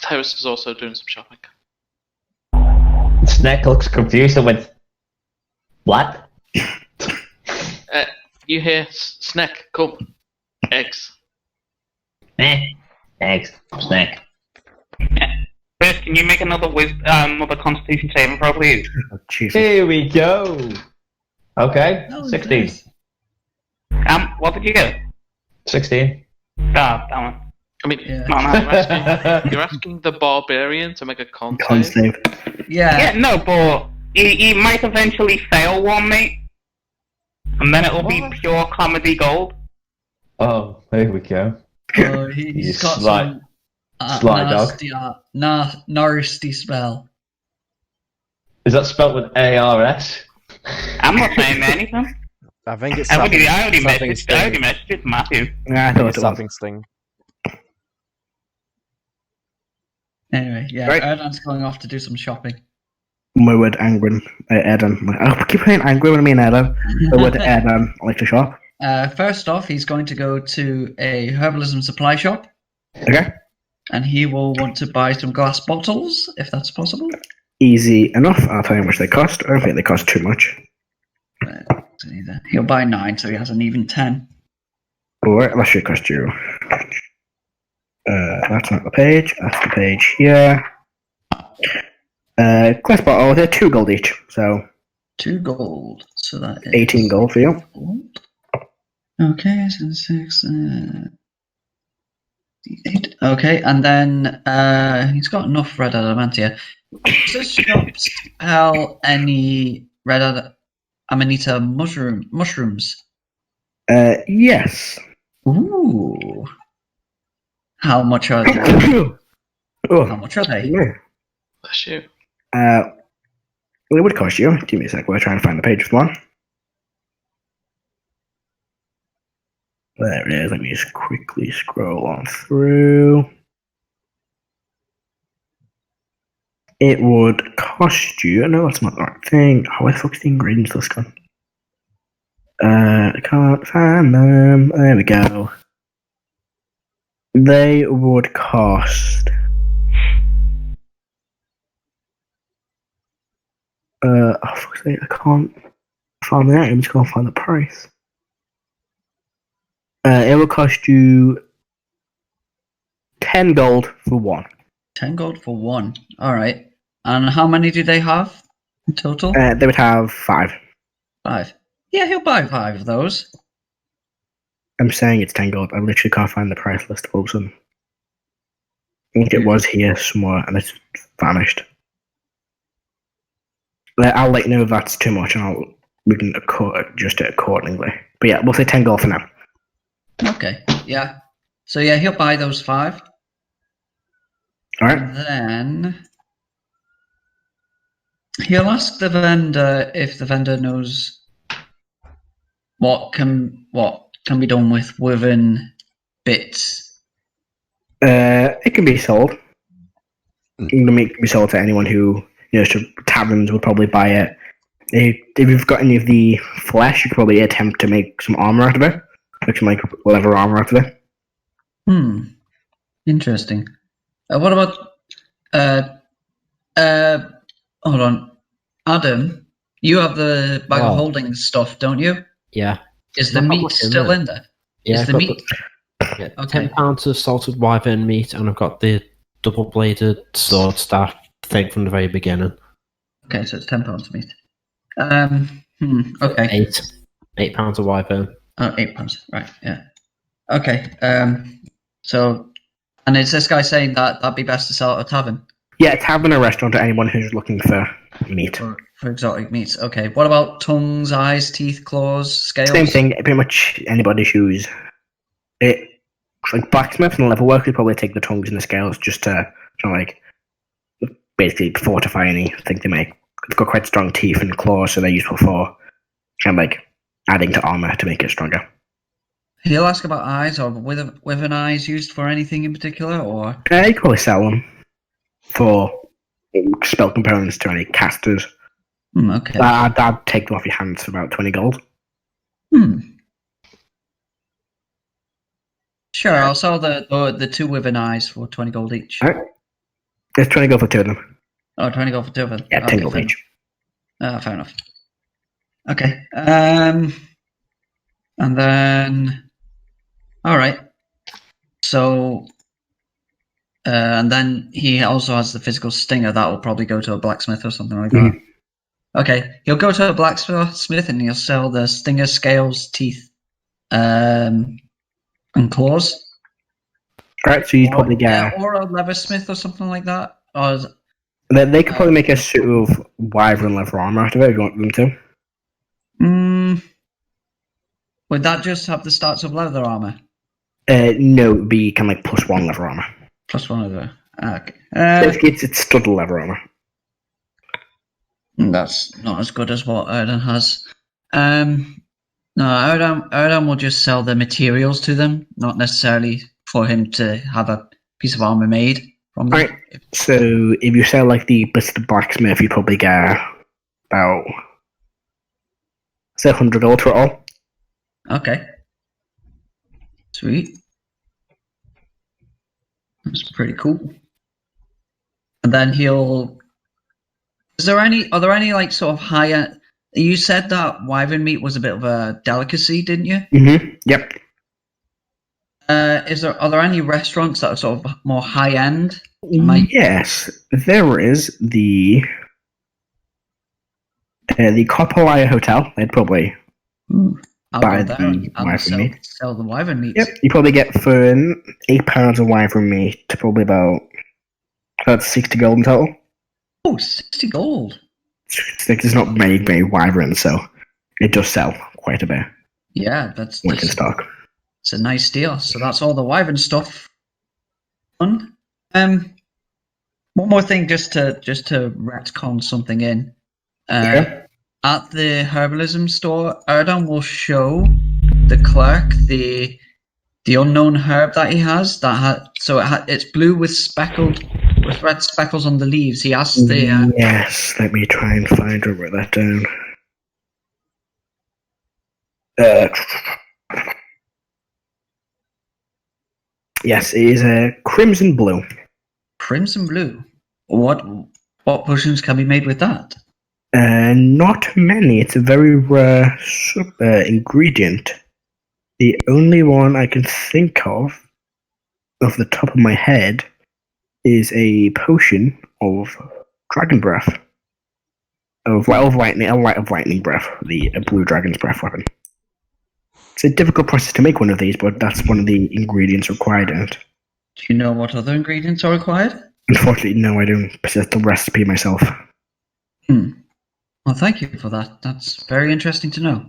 Terrace is also doing some shopping. Snack looks confused and went, what? You hear, Snack, come. Eggs. Eggs. Snack. First, can you make another another Constitution saving throw, please? Oh, Jesus. Here we go. Okay, Oh, 16. nice. What did you get? 16. Ah, damn it. I mean, Yeah. No, no. you're asking the barbarian to make a con Con save? save. Yeah, no, but he might eventually fail one, mate. And then it'll be What? pure comedy gold. Oh, there we go. Oh, he's You got sly- some sly dog. nasty, nasty spell. Is that spelt with A-R-S? I'm not saying anything. I think it's I already sapping messaged sting. it to Matthew. Yeah, I I think thought it's it was. sapping sting. Anyway, yeah, Right. Erdan's going off to do some shopping. My word, Angwin. Eden. I keep saying Angwin when I mean Eden. The word Eden, I like to shop. First off, he's going to go to a herbalism supply shop, Okay? and he will want to buy some glass bottles, if that's possible. Easy enough. I'll tell you how much they cost. I don't think they cost too much. He'll buy 9, so he has an even 10. Alright, that should cost you. That's not the page. That's the page here. Glass bottle, they're 2 gold each, so 2 gold, so that is 18 gold for you. gold. Okay, so 6, 8. Okay, and then he's got enough red adamantia. Does this shop sell any red amanita mushrooms? Yes. Ooh. How much are they? How Oh, much are they? no. Bless you. Well, it would cost you. Give me a sec. We're trying to find the page for one. There it is. Let me just quickly scroll on through. It would cost you. No, that's not the right thing. Oh, where the fuck's the ingredients list gone? I can't find them. There we go. They would cost. Oh, fuck's sake, I can't find the item. Just can't find the price. It will cost you 10 gold for one. 10 gold for one. All right. And how many do they have in total? They would have 5. 5. Yeah, he'll buy 5 of those. I'm saying it's 10 gold. I literally can't find the price list of all of them. I think it was here somewhere and it's vanished. I'll let you know if that's too much and we can adjust it accordingly. But yeah, we'll say 10 gold for now. Okay, yeah. So yeah, he'll buy those 5. Alright. And then he'll ask the vendor if the vendor knows what can be done with woven bits. It can be sold. It can be sold to anyone who, taverns would probably buy it. If you've got any of the flesh, you could probably attempt to make some armor out of it. Like some leather armor out of it. Interesting. What about hold on. Adam, you have the bag of holding stuff, don't you? Yeah. Is the meat still in there? Yeah, Is the meat? Yeah, Okay. 10 pounds of salted wyvern meat, and I've got the double-bladed sword staff thing from the very beginning. Okay, so it's £10 meat. Okay. 8 pounds of wyvern. Oh, £8. Right. Yeah. Okay. So, and is this guy saying that that'd be best to sell at a tavern? Yeah, a tavern or restaurant to anyone who's looking for meat. For exotic meats. Okay. What about tongues, eyes, teeth, claws, scales? Same thing. Pretty much anybody who's like blacksmiths and leather workers probably take the tongues and the scales just to basically fortify anything they make. It's got quite strong teeth and claws, so they're useful for adding to armor to make it stronger. He'll ask about eyes, or with an eyes used for anything in particular, or You could probably sell them for spell components to any casters. okay. I'd take them off your hands for about 20 gold. Sure, I'll sell the 2 with an eyes for 20 gold each. Alright. There's 20 gold for 2 of them. Oh, 20 gold for 2 of them. Yeah, 10 gold each. Fair enough. Okay. And then, all right. So, and then he also has the physical stinger that will probably go to a blacksmith or something like that. Okay, he'll go to a blacksmith and he'll sell the stinger, scales, teeth, and claws. Alright, so you'd probably get. Or a leathersmith or something like that. Or They could probably make a suit of wyvern leather armor out of it if you want them to. Would that just have the stats of leather armor? No, it would be kind of like +1 leather armor. +1 leather. Okay. Basically, it's stud leather armor. That's not as good as what Erdan has. No, Erdan will just sell the materials to them, not necessarily for him to have a piece of armor made from them. Right. So if you sell like the bits of the blacksmith, you probably get about, say, 100 gold for it all. Okay. Sweet. That's pretty cool. And then are there any like sort of higher? You said that wyvern meat was a bit of a delicacy, didn't you? Yep. Are there any restaurants that are sort of more high end? Yes, there is the Copperwire Hotel. They'd probably buy the wyvern meat. Sell the wyvern meat. Yep, you probably get for £8 of wyvern meat to probably about 60 gold in total. Oh, 60 gold. There's not many wyverns, so it does sell quite a bit. Yeah, that's in stock. It's a nice deal. So that's all the wyvern stuff. Fun. One more thing, just to retcon something in. At the herbalism store, Erdan will show the clerk the unknown herb that he has. It's blue with red speckles on the leaves. He asked the Yes, let me try and find or write that down. Yes, it is a crimson blue. crimson blue. What potions can be made with that? Not many. It's a very rare ingredient. The only one I can think of the top of my head, is a potion of dragon breath. Of lightning breath, the blue dragon's breath weapon. It's a difficult process to make one of these, but that's one of the ingredients required in it. Do you know what other ingredients are required? Unfortunately, no, I don't possess the recipe myself. Well, thank you for that. That's very interesting to know.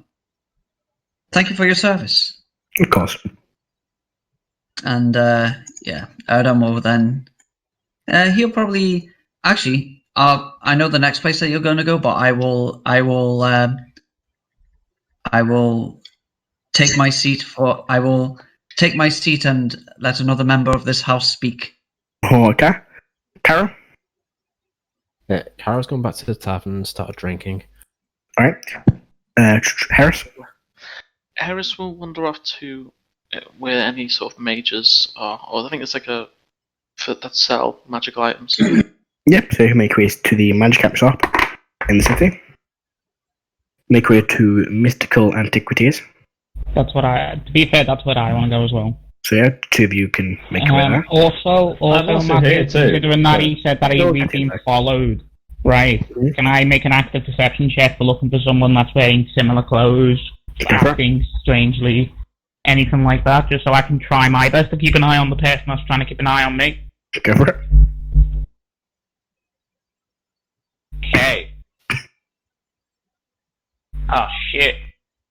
Thank you for your service. Of course. And Erdem will then. He'll probably actually. I know the next place that you're going to go, but I will take my seat and let another member of this house speak. Okay. Carol? Yeah, Carol's gone back to the tavern and started drinking. Alright. Harris? Harris will wander off to where any sort of mages are, or I think it's like that sell magical items. Yep, so you make way to the magic app shop in the city. Make way to mystical antiquities. To be fair, that's where I want to go as well. So yeah, two of you can make your way there. Also, Matthew, considering that he said that he's been followed, right? Can I make an active perception check for looking for someone that's wearing similar clothes, acting strangely, anything like that, just so I can try my best to keep an eye on the person that's trying to keep an eye on me? Go for it. Okay. Oh shit.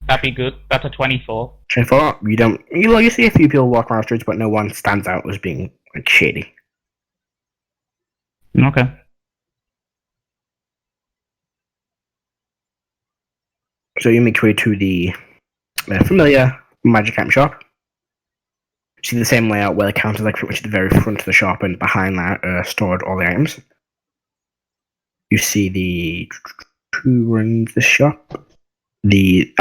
That'd be good. That's a 24. 24. You see a few people walk around the streets, but no one stands out as being like shady. Okay. So you make your way to the familiar magic item shop. See the same layout where the counter's like pretty much at the very front of the shop, and behind that are stored all the items. You see who runs the shop? The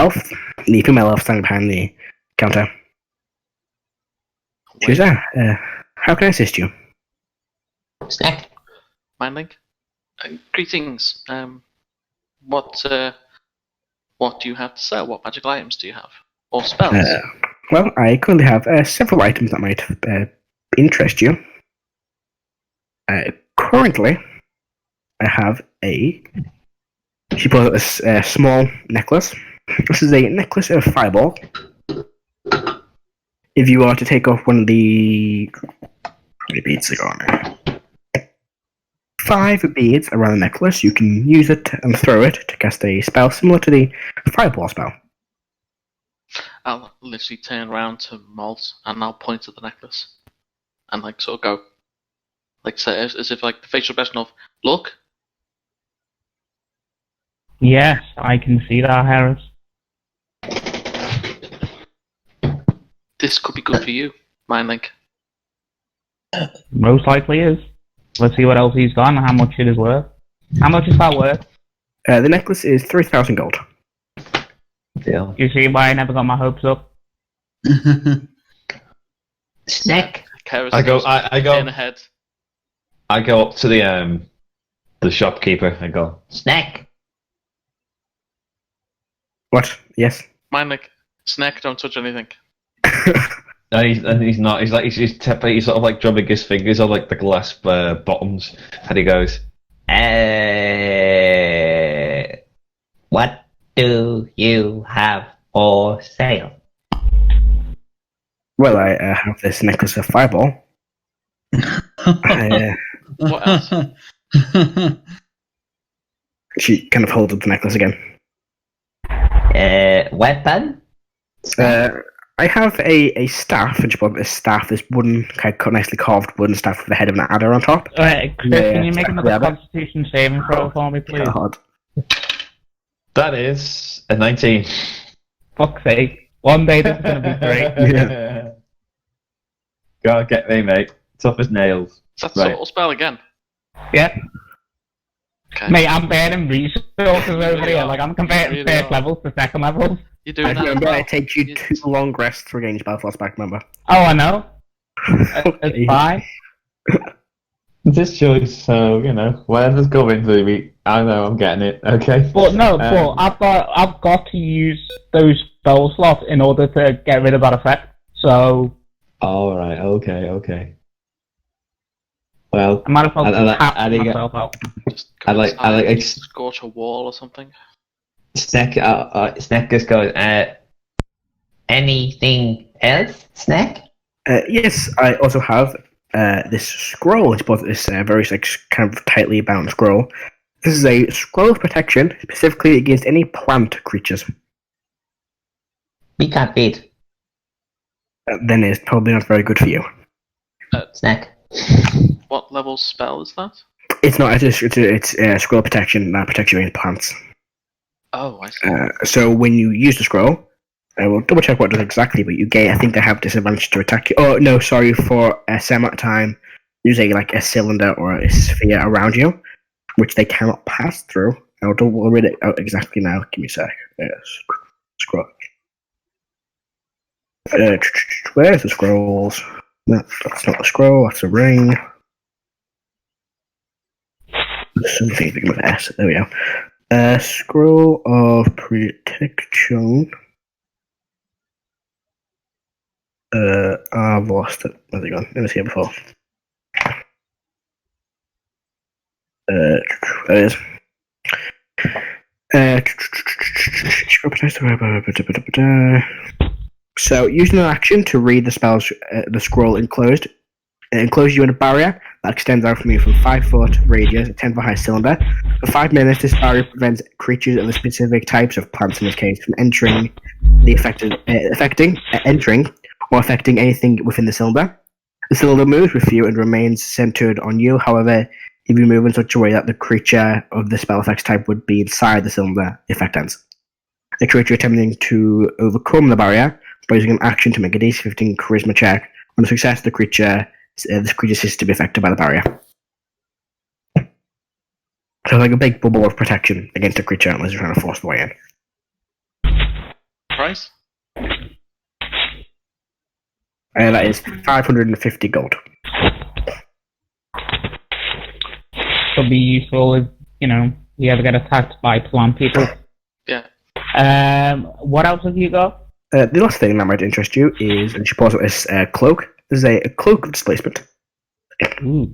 female elf standing behind the counter. She's there. How can I assist you? Snack. Mindling? Greetings. What do you have to sell? What magical items do you have? Or spells? Well, I currently have several items that might interest you. Currently, I have she pulls out this small necklace. This is a necklace of fireball. If you are to take off one of the... How many beads are on there? 5 beads around the necklace, you can use it and throw it to cast a spell similar to the fireball spell. I'll literally turn around to Malt and I'll point at the necklace. And sort of go. Say as if the facial expression of, look. Yes, I can see that, Harris. This could be good for you, Mindlink. Most likely is. Let's see what else he's got and how much it is worth. How much is that worth? The necklace is 3,000 gold. Deal. You see why I never got my hopes up? Snack. I go ahead. I go up to the shopkeeper and go, Snack. What? Yes? Mindlink, snack, don't touch anything. No, he's not. He's sort of drumming his fingers on the glass bottoms, and he goes, What do you have for sale? Well, I have this necklace of fireball. What else? She kind of holds up the necklace again. Weapon? I have a staff, and she bought this staff, this wooden, nicely carved wooden staff with the head of an adder on top. Chris, can you make another Constitution saving throw for me, please? God. that is a 19. Fuck's sake. One day this is gonna be great. Yeah. Go on, get me, mate. Tough as nails. Is that Right. sort of spell again? Yeah. Okay. Mate, I'm burning resources over here. Like, I'm comparing really first are. levels to second levels. You're doing that as Remember, well. it takes you 2 long rests to regain spell slots back, remember? Oh, I know. Okay. It's fine. It's his choice, so, whatever's going through me, I know I'm getting it, okay? But no, but I've got to use those spell slots in order to get rid of that effect. So Alright, okay. Well, I might as well tap I think myself out. Just I go like- I inside, like- scorch a wall or something. Snack just goes, anything else, Snack? Yes, I also have this scroll. It's both this very kind of tightly bound scroll. This is a scroll of protection, specifically against any plant creatures. We can't beat. Then it's probably not very good for you. Snack. What level spell is that? It's not. It's scroll of protection that protects you against plants. Oh, I see. So when you use the scroll, I will double check what it does exactly. But you gain. I think they have disadvantage to attack you. Oh no, sorry. For a set amount of time, using like a cylinder or a sphere around you, which they cannot pass through. I'll read it out exactly now. Give me a sec. Scroll. Where's the scrolls? No, that's not a scroll. That's a ring. Something begin with S. There we go. Scroll of protection. I've lost it. Where's it gone? It was here before. There it is. So, using an action to read the spells, the scroll enclosed, it encloses you in a barrier that extends out from you from 5 foot radius, a 10 foot high cylinder. For 5 minutes, this barrier prevents creatures of the specific types of plants in this case from entering or affecting anything within the cylinder. The cylinder moves with you and remains centered on you. However, if you move in such a way that the creature of the spell effects type would be inside the cylinder, the effect ends. The creature attempting to overcome the barrier by using an action to make a DC-15 charisma check. On success, the creature ceases to be affected by the barrier. So like a big bubble of protection against a creature unless you're trying to force the way in. Price? That is 550 gold. Could be useful if, you ever get attacked by plant people. Yeah. What else have you got? The last thing that might interest you is, and she pulls out this cloak. This is a cloak of displacement. Ooh.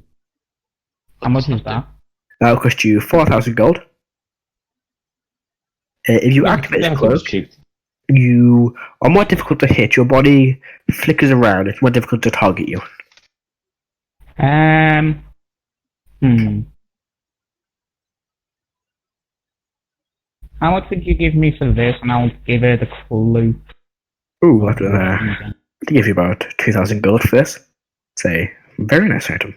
How much is that? That'll cost you 4,000 gold. If you activate this cloak, you are more difficult to hit. Your body flickers around. It's more difficult to target you. How much would you give me for this? And I'll give her the clue. Ooh, I'll have to give you about 2,000 gold for this. It's a very nice item.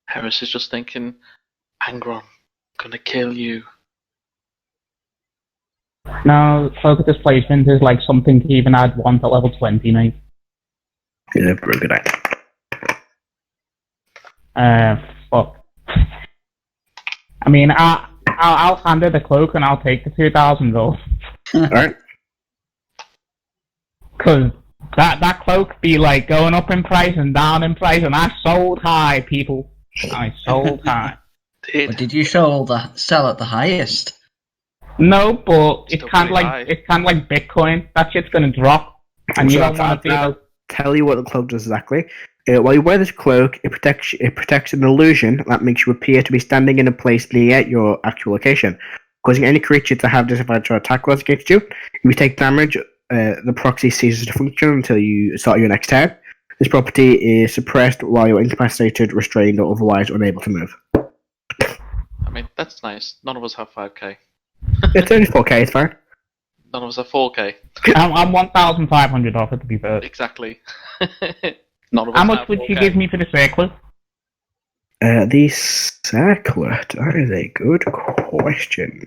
Harris is just thinking, Angron, gonna kill you. No, cloak of displacement is like something to even add 1 to level 20, mate. It's a very good item. Fuck. I mean, I'll hand her the cloak and I'll take the 2,000 gold. Alright. Because that cloak be like going up in price and down in price, and I sold high, people. I sold high. But did you sell at the highest? No, but it's Still kind of pretty like high. Bitcoin. That shit's gonna drop, and you So don't want to be I'll tell you what the cloak does exactly. While you wear this cloak, it protects an illusion that makes you appear to be standing in a place near your actual location, causing any creature to have disadvantage or attack rolls against you. If you take damage, the proxy ceases to function until you start your next turn. This property is suppressed while you're incapacitated, restrained, or otherwise unable to move. I mean, that's nice. None of us have 5k. It's only 4k, it's fine. None of us have 4k. I'm 1,500 off it, to be fair. Exactly. None of us How much have would 4K. you give me for the circlet? The circlet. That is a good question.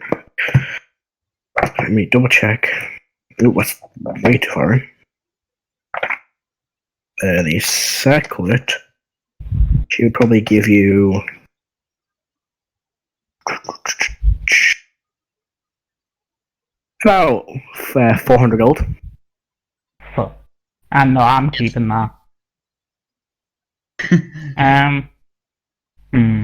Let me double check. Ooh, what's way too far in? The circlet. She would probably give you. About 400 gold. And no, I'm keeping that. Hmm.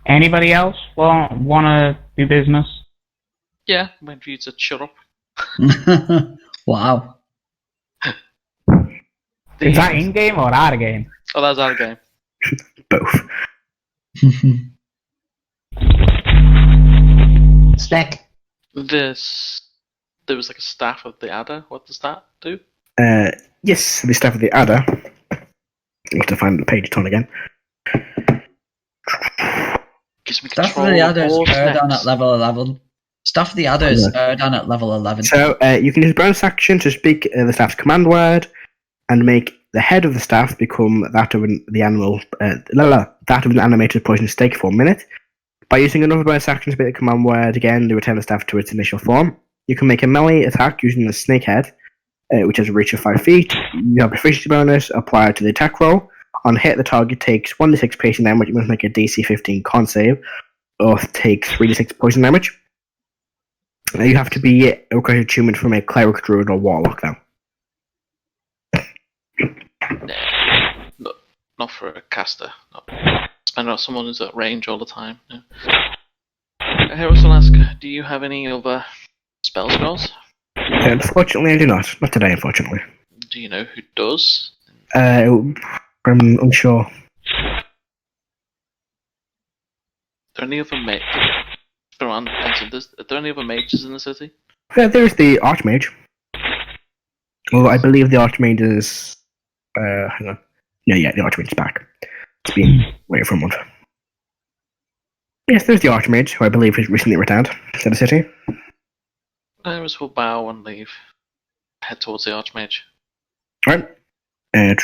Anybody else wanna do business? Yeah, wait for you to shut up. Wow. Is that in game or out of game? Oh, that's out of game. Both. Snack. There was like a staff of the adder. What does that do? Yes, the staff of the adder. I have to find the page it's on again. Gives me Staff control of the of Adder is all Erdan snacks. at level 11. Staff of the Adder is Erdan at level 11. So you can use bonus action to speak the staff's command word and make the head of the staff become that of the animal, that of an animated poisonous snake for 1 minute. By using another bonus action to speak the command word again to return the staff to its initial form, you can make a melee attack using the snake head, which has a reach of 5 feet. You have a proficiency bonus applied to the attack roll. On hit, the target takes 1d6 piercing damage. You must make a DC 15 con save, or take 3d6 poison damage. You have to be a required attunement from a cleric, druid, or warlock, though. No, not for a caster. No. Spend on someone who's at range all the time. No. Harris will ask, do you have any other spell scrolls? Unfortunately, I do not. Not today, unfortunately. Do you know who does? I'm unsure. Are there any other mages? Are there any other mages in the city? There is the Archmage. Well, I believe the Archmage is. Hang on. Yeah, the Archmage is back. It's been away for a month. Yes, there's the Archmage, who I believe has recently returned to the city. Harris will bow and leave. Head towards the Archmage. Right. What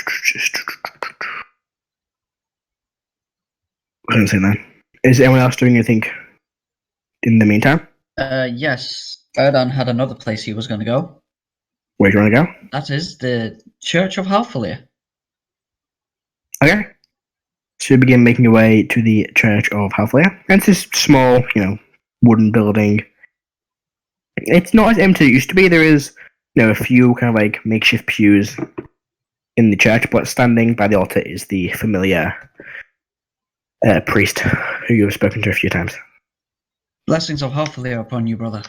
was I saying then? Is anyone else doing anything in the meantime? Yes. Erdan had another place he was going to go. Where do you want to go? That is the Church of Halfalir. Okay. So you begin making your way to the Church of Halflair. It's this small, wooden building. It's not as empty as it used to be. There is, a few kind of like makeshift pews in the church, but standing by the altar is the familiar priest who you have spoken to a few times. Blessings of Halfalir upon you, brother.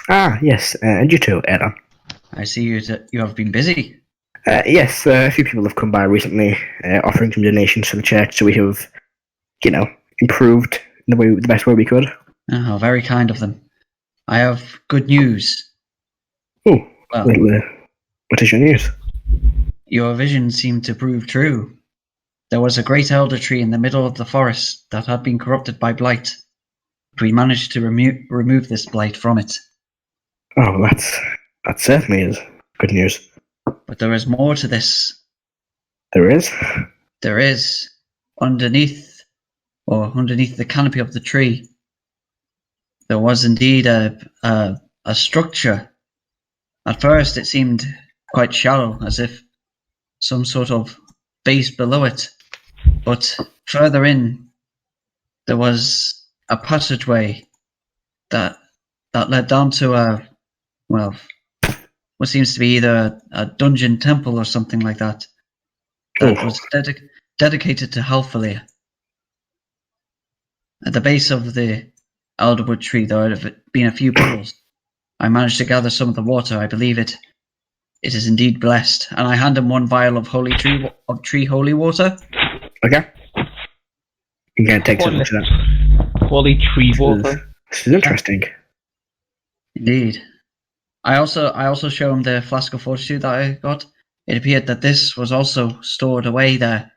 Ah, yes, and you too, Erdan. I see you have been busy. Yes, a few people have come by recently, offering some donations to the church, so we have, improved in the best way we could. Oh, very kind of them. I have good news. Oh, Well, what is your news? your vision seemed to prove true. There was a great elder tree in the middle of the forest that had been corrupted by blight. But we managed to remove this blight from it. Oh, that certainly is good news. But there is more to this. There is? There is. Underneath the canopy of the tree, there was indeed a structure. At first it seemed quite shallow, as if some sort of base below it. But further in, there was a passageway that led down to what seems to be either a dungeon temple or something like that. That was dedicated to Halfalir. At the base of the elderwood tree, there had been a few puddles. I managed to gather some of the water. I believe it is indeed blessed, and I hand him one vial of tree holy water. Okay. You can take some of that. Holy tree water. This is interesting. Indeed. I also show him the flask of fortitude that I got. It appeared that this was also stored away there.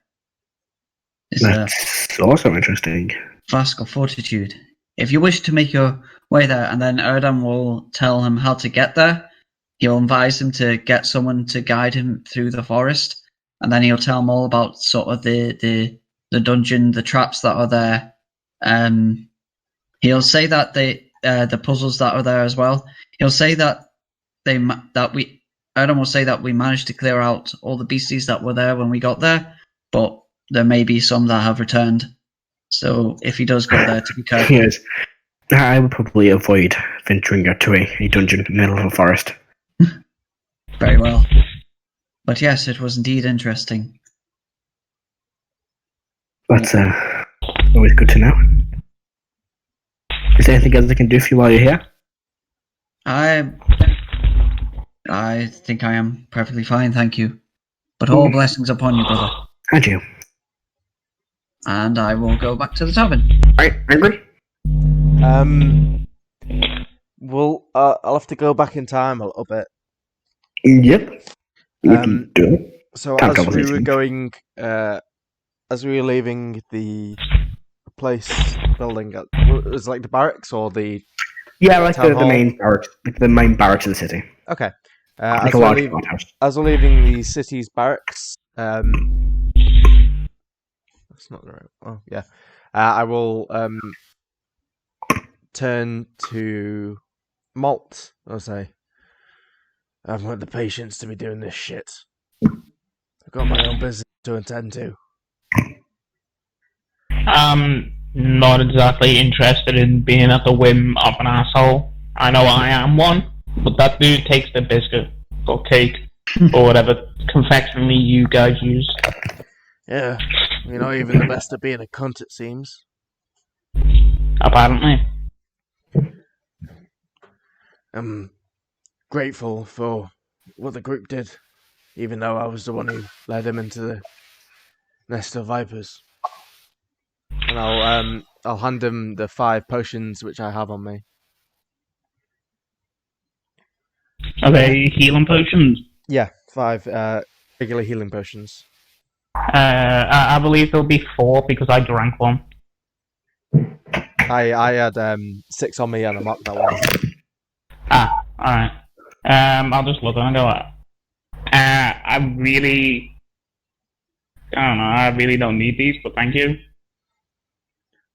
That's also interesting. Flask of fortitude. If you wish to make your way there, and then Erdan will tell him how to get there, he'll advise him to get someone to guide him through the forest, and then he'll tell him all about sort of the dungeon, the traps that are there. He'll say that the puzzles that are there as well. He'll say that I'd almost say that we managed to clear out all the beasties that were there when we got there, but there may be some that have returned. So if he does go there, to be careful. Yes. I would probably avoid venturing out to a dungeon in the middle of a forest. Very well. But yes, it was indeed interesting. That's always good to know. Is there anything else I can do for you while you're here? I think I am perfectly fine, thank you. But all blessings upon you, brother. And you. And I will go back to the tavern. Right, angry? Well, I'll have to go back in time a little bit. Yep. You can do it. So Can't as tell we us were anything. going, as we were leaving the place building, it was like the barracks or the Yeah, like town the hall? main barracks, like the main barracks of the city. Okay. Like a large courthouse. As we're leaving the city's barracks, that's not the right. Oh yeah, I will turn to Malt. I'll say, I haven't got the patience to be doing this shit. I've got my own business to attend to. I'm not exactly interested in being at the whim of an asshole. I know I am one, but that dude takes the biscuit or cake or whatever confectionery you guys use. Yeah, you're not even the best at being a cunt, it seems. Apparently. I'm grateful for what the group did, even though I was the one who led him into the nest of vipers. And I'll hand him the 5 potions which I have on me. Are they healing potions? Yeah, 5 regular healing potions. I believe there'll be 4 because I drank one. I had 6 on me and I marked that one. Ah, alright. I'll just look and go, I don't know, I really don't need these, but thank you.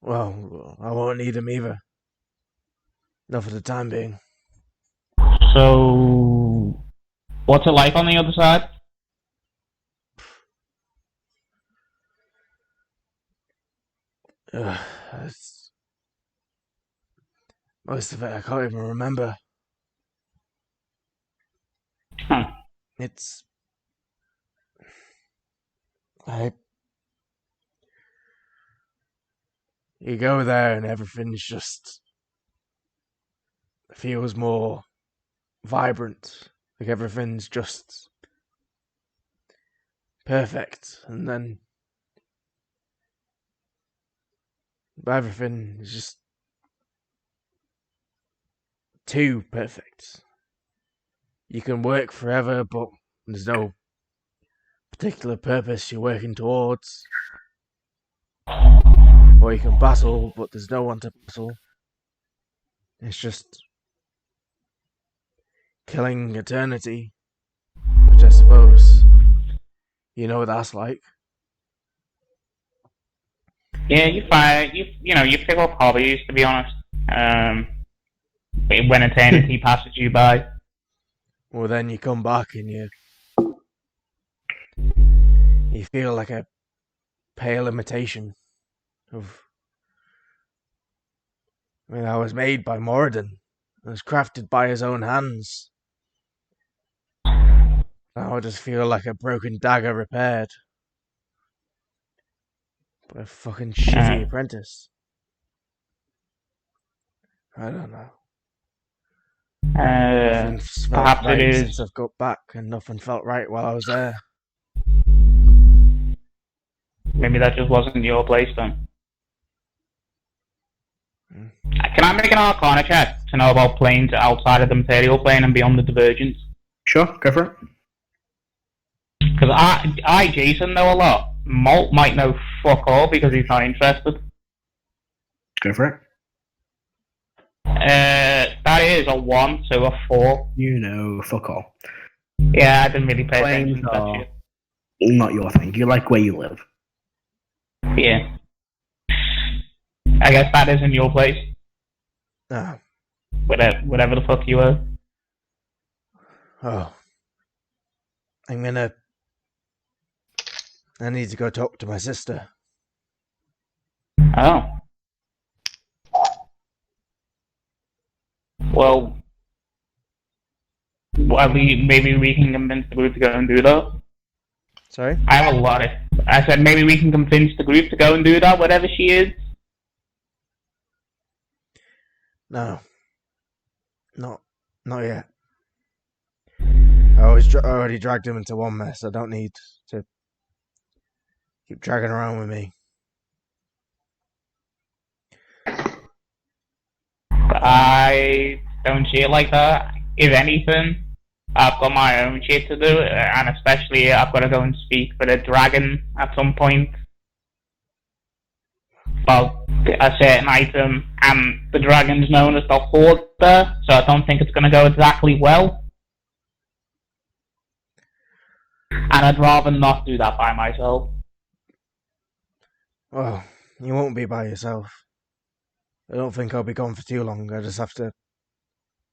Well, I won't need them either. Not for the time being. So, what's it like on the other side? It's... Most of it I can't even remember. Huh. It's... You go there and everything's just... feels more vibrant. Like everything's just... perfect. And then... everything is just... too perfect. You can work forever, but there's no particular purpose you're working towards. Or you can battle, but there's no one to battle. It's just killing eternity, which I suppose you know what that's like. Yeah, you pick up hobbies, to be honest. When eternity passes you by. Well, then you come back and you feel like a pale imitation of... I mean, I was made by Moradin. I was crafted by his own hands. Now I just feel like a broken dagger repaired by a fucking shitty apprentice. I don't know. Nothing's felt Perhaps right it is. since I've got back, and nothing felt right while I was there. Maybe that just wasn't your place then. Hmm. Can I make an Arcana check to know about planes outside of the material plane and beyond the divergence? Sure, go for it. Because I, Jason, know a lot. Malt might know fuck all because he's not interested. Go for it. That is a 1, so a 4. You know, fuck all. Yeah, I didn't really pay attention Flames to that are shit. not your thing. You like where you live. Yeah. I guess that isn't your place. Oh. Whatever the fuck you are. Oh. I need to go talk to my sister. Oh. Well, maybe we can convince the group to go and do that. Sorry? I have a lot of... I said maybe we can convince the group to go and do that, whatever she is. No. Not yet. I already dragged him into one mess. I don't need to keep dragging around with me. I don't see it like that. If anything, I've got my own shit to do, and especially I've got to go and speak for the dragon at some point about a certain item, and the dragon's known as the Hoarder, so I don't think it's going to go exactly well. And I'd rather not do that by myself. Well, you won't be by yourself. I don't think I'll be gone for too long. I just have to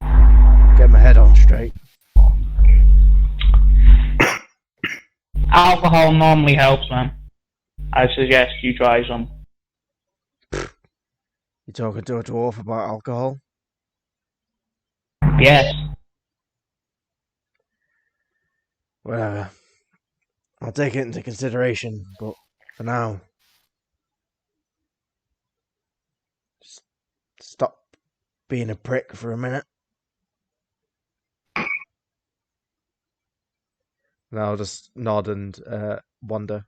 get my head on straight. Alcohol normally helps, man. I suggest you try some. You talking to a dwarf about alcohol? Yes. Whatever. I'll take it into consideration, but for now, just stop being a prick for a minute. And I'll just nod and wander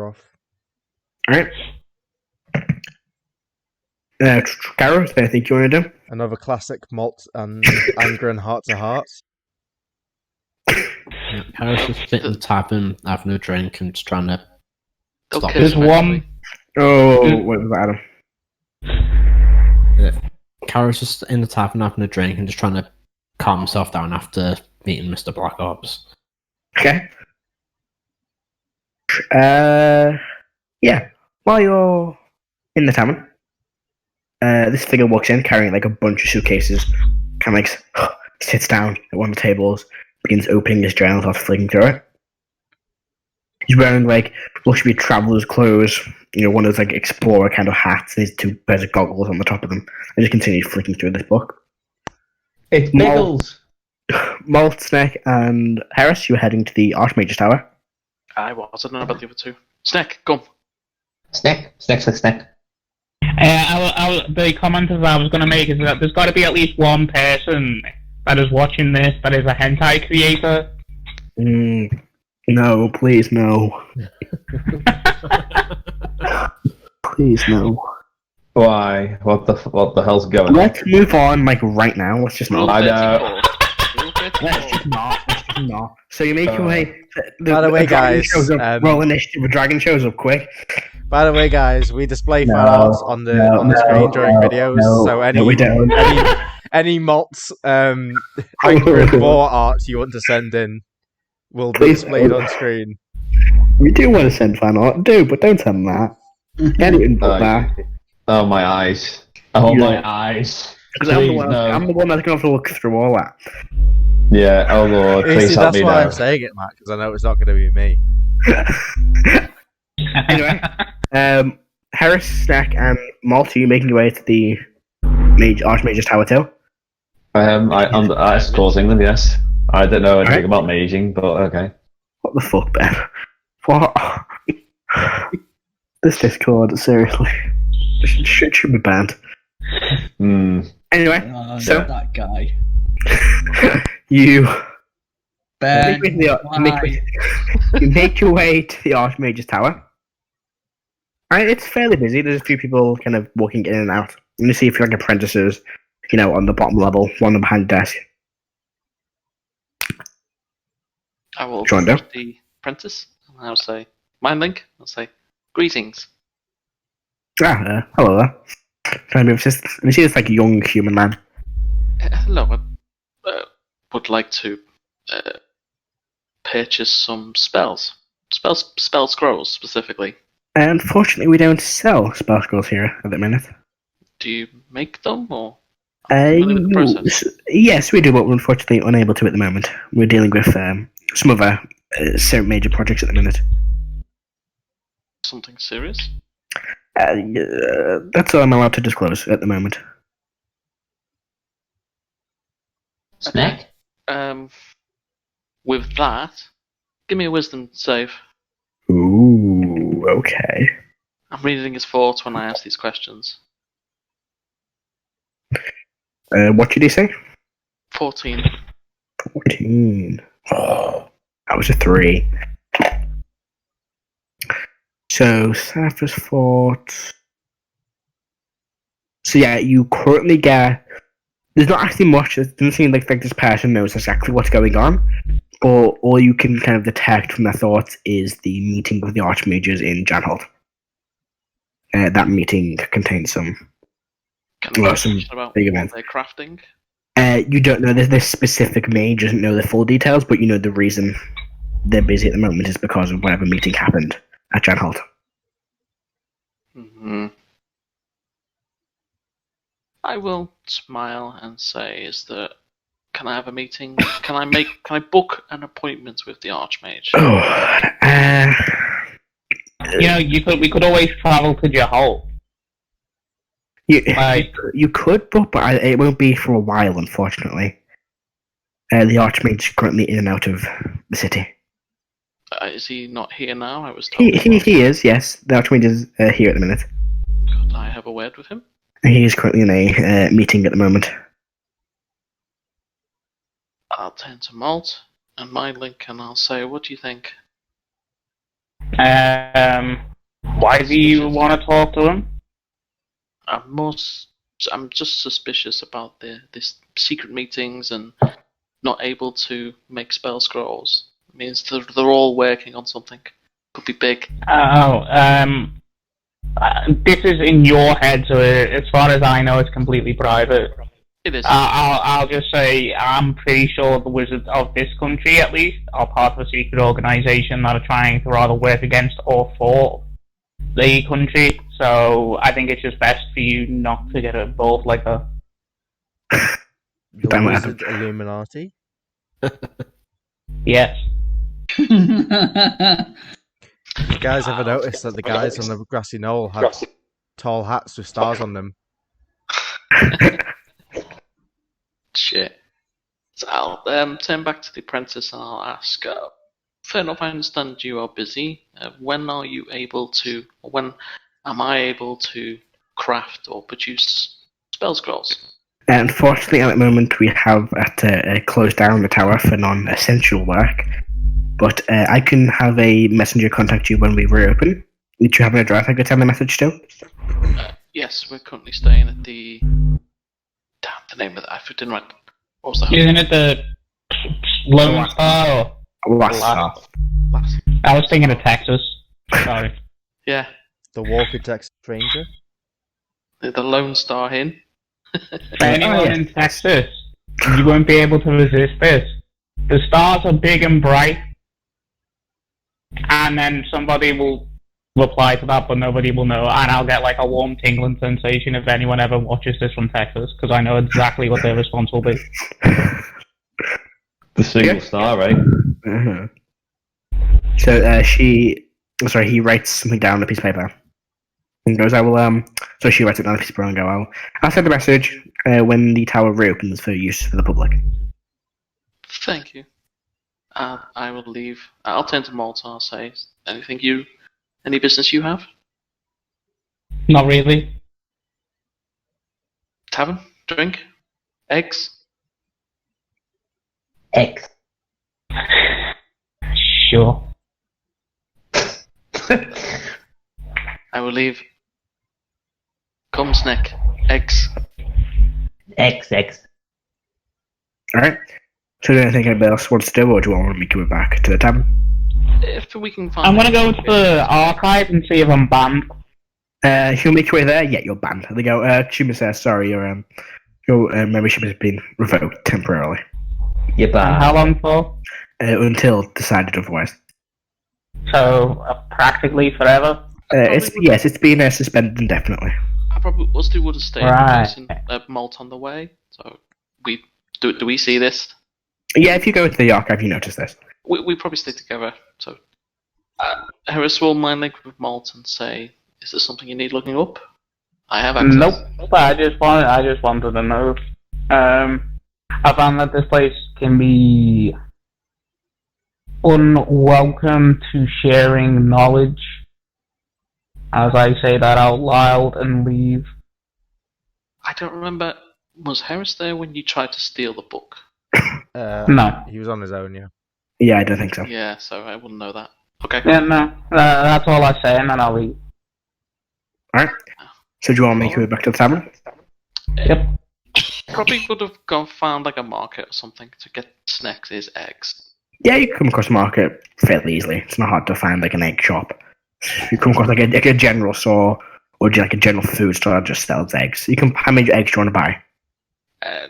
off. Alright. Gareth, I think you want to do? Another classic malt and anger and heart to heart. I was just sitting, tapping, having a drink, and just trying to stop. Okay, There's one. Oh, what was that, Adam? Kara's just in the tavern having a drink and just trying to calm himself down after meeting Mr. Black Ops. Okay. Yeah. While you're in the tavern, this figure walks in carrying like a bunch of suitcases. Kind of like sits down at one of the tables, begins opening his journal, starts flicking through it. He's wearing like what should be traveler's clothes, you know, one of those like explorer kind of hats. These 2 pairs of goggles on the top of them. I just continue flicking through this book. It's Biggles! Malt, Snake, and Harris, you were heading to the Archmage's Tower. I don't know about the other two. Snack, come. Snack. The comment that I was going to make is that there's got to be at least one person that is watching this that is a hentai creator. No, please, no. Please, no. Why? What the hell's going on? Let's move on, like, right now. Let's just not. I know. Let's just not. So you make your way... By the way, guys, roll initiative. The dragon shows up quick. By the way, guys, we display fan art on the screen during videos. So we don't. any malts anger and war art you want to send in will be displayed on screen. We do want to send fan art, but don't send that. Anything but that. Oh, my eyes. Oh, my eyes. Because I'm the one that's going to have to look through all that. Yeah, oh Lord, please help me now. That's why I'm saying it, Matt, because I know it's not going to be me. Anyway, Harris, Snack, and Malt, are you making your way to the Archmage's Tower too? I'm causing them, yes. I don't know anything about maging, but okay. What the fuck, Ben? What? This Discord, seriously. Should be banned. Anyway, so that guy. you Ben, you make your way to the Archmage's Tower. Right, it's fairly busy. There's a few people kind of walking in and out. You see a few like apprentices, you know, on the bottom level, one behind the desk. I will Join approach the apprentice and I'll say, Mind Link. I'll say, greetings. Hello there. Trying to be assistance. We see this like young human man. Hello, I would like to purchase some spells. Spell scrolls, specifically. Unfortunately, we don't sell spell scrolls here at the minute. Do you make them, or familiar with the process? Yes, we do, but we're unfortunately unable to at the moment. We're dealing with some other major projects at the minute. Something serious? That's all I'm allowed to disclose at the moment. Snack? With that, give me a wisdom save. Ooh, okay. I'm reading his thoughts when I ask these questions. What did he say? 14. 14. Oh, that was a 3. So, Cypher's fought. So, yeah, you currently get. There's not actually much. It doesn't seem like this person knows exactly what's going on. But all you can kind of detect from their thoughts is the meeting with the Archmages in Janholt. That meeting contains some. Can I ask some about big what events. they're crafting? You don't know this specific mage doesn't know the full details, but you know the reason they're busy at the moment is because of whatever meeting happened at Janholt. Mm-hmm. I will smile and say, "Is that? Can I have a meeting? Can I book an appointment with the Archmage?" We could always travel to Jahal. You could, but it won't be for a while, unfortunately. The Archmage is currently in and out of the city. Is he not here now? I was told. He is, yes. The Archmage is here at the minute. Could I have a word with him? He is currently in a meeting at the moment. I'll turn to Malt and my link, and I'll say, "What do you think?" Why do you want to talk to him? I'm just suspicious about this secret meetings and not able to make spell scrolls. It means they're all working on something. Could be big. This is in your head, so as far as I know, it's completely private. It is. I'll just say I'm pretty sure the wizards of this country, at least, are part of a secret organisation that are trying to rather work against or for the country. So I think it's just best for you not to get involved like that. The Wizard Illuminati? Yes. You guys ever noticed that the guys on the grassy knoll had tall hats with stars on them? Shit. So I'll turn back to the apprentice and I'll ask, fair enough, I understand you are busy. When am I able to craft or produce spell scrolls? Unfortunately, at the moment, we have to close down the tower for non-essential work. But I can have a messenger contact you when we reopen. Did you have an address I could send a message to? Yes, we're currently staying at the... Damn, the name of that. I didn't write... What was that? Isn't it the Lone Star or Last Star. I was thinking of Texas. Sorry. Yeah. The Walker Texas Ranger? The Lone Star Inn. For anyone in Texas, you won't be able to resist this. The stars are big and bright, and then somebody will reply to that, but nobody will know, and I'll get like a warm tingling sensation if anyone ever watches this from Texas, because I know exactly what their response will be. The single star, right? Uh-huh. So he writes something down on a piece of paper. And goes, so she writes it down on a piece of paper and go, I'll send a message when the tower reopens for use for the public. Thank you. I will leave. I'll turn to Malta. I'll say, any business you have? Not really. Tavern? Drink? Eggs? Eggs. Sure. I will leave. Come, Snick. Eggs. Eggs. Alright. So do you think anybody else wants to do, or do you want me to go back to the tavern? If we can find... I'm gonna go to the archive and see if I'm banned. If you make your way there, yeah, you're banned. They go, excuse me, sir, sorry, your membership has been revoked temporarily. You're And bad. how long for? Until decided otherwise. So, practically forever? It's been suspended indefinitely. I probably would have stayed Right. using malt on the way. So do we see this? Yeah, if you go into the archive, you notice this. We probably stay together. So Harris will mind link with Malt and say, "Is there something you need looking up?" I have access. Nope. I just wanted to know. I found that this place can be unwelcome to sharing knowledge. As I say that out loud and leave. I don't remember. Was Harris there when you tried to steal the book? No. He was on his own, yeah. Yeah, I don't think so. Yeah, so I wouldn't know that. Okay. Yeah, no. That's all I say, and then I'll leave. Alright. So do you want to make your way back to the tavern? Yep. Probably would have found like a market or something to get Snacks' eggs. Yeah, you come across the market fairly easily. It's not hard to find like an egg shop. You come across like a general store or like a general food store that just sells eggs. How many eggs do you want to buy?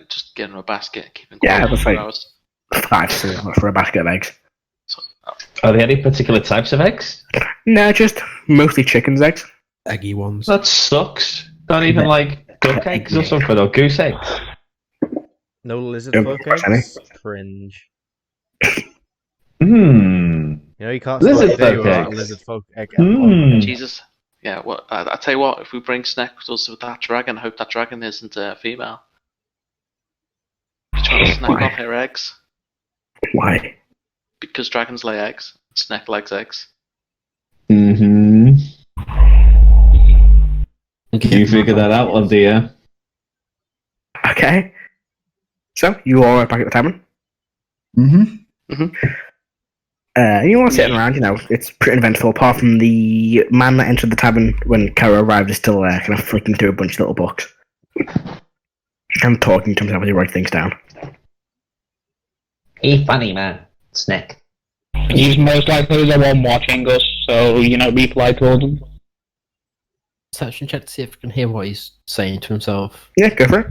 Just get in a basket, keep them Yeah, quiet that's for like- hours. 5 silver for a basket of eggs. So, Are there any particular types of eggs? No, just mostly chicken's eggs. Eggy ones. That sucks. Not even like duck eggs or something, or goose eggs. No lizard Don't folk cross any. eggs? Cringe. Hmm. You know, you can't Lizard start a day folk without a eggs. lizard folk egg. Jesus. Yeah, well, I tell you what, if we bring Snack with us with that dragon, hope that dragon isn't a female. You trying to snack Why? off her eggs? Why? Because dragons lay eggs. Snack likes eggs. Mm-hmm. You figured that out one day, yeah? Okay. So, you all are back at the tavern? Mm-hmm. You all sitting around, it's pretty eventful, apart from the man that entered the tavern when Kara arrived is still there, kind of flicking through a bunch of little books. And talking to himself as he writes things down. He funny, man. Snack. He's most likely the one watching us, so, be polite towards him. Perception check to see if we can hear what he's saying to himself. Yeah, go for it.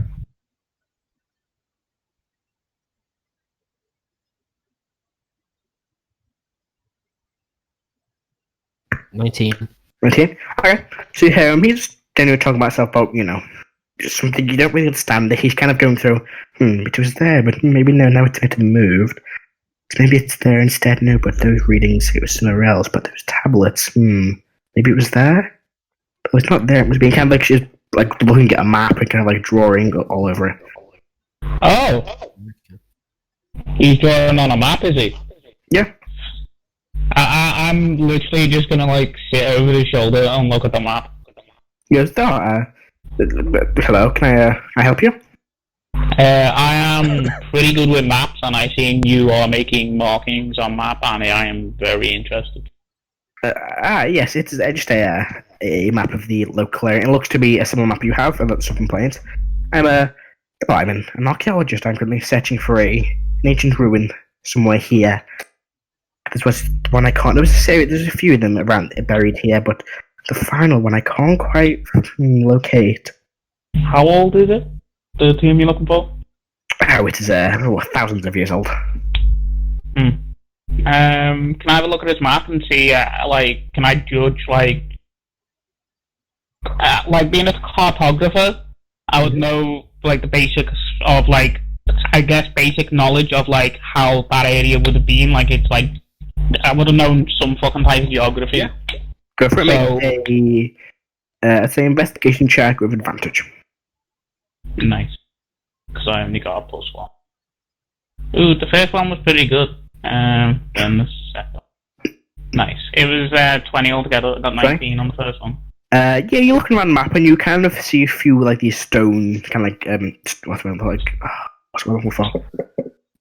$19. Okay. So you hear him, he's generally talking about himself about, just something you don't really understand. He's kind of going through, it was there, but maybe no, now it's moved. Maybe it's there instead, no, but those readings, it was somewhere else, but those tablets, maybe it was there? But it's not there, it must be kind of like she's like looking at a map and kind of like drawing all over it. Oh! He's drawing on a map, is he? Yeah. I'm literally just gonna, sit over his shoulder and look at the map. He goes, hello, can I help you? I am pretty good with maps, and I seen you are making markings on map, and I am very interested. Yes, it's just a map of the local area. It looks to be a similar map you have, that's up in Plains. I'm an archaeologist. I'm currently searching for an ancient ruin somewhere here. This was one I can't. There's a few of them around buried here, but the final one I can't quite locate. How old is it? The tomb you're looking for? Oh, it is thousands of years old. Can I have a look at his map and see, can I judge, being a cartographer, I would know, the basics of, basic knowledge of, how that area would have been, I would have known some fucking type of geography. Yeah. Go for it, So- make it's an investigation check with advantage. Nice. Because I only got a +1. Ooh, the first one was pretty good. Then the second. Nice. It was 20 altogether. I got 19 on the first one. Yeah, you're looking around the map and you kind of see a few these stone what's it looking for?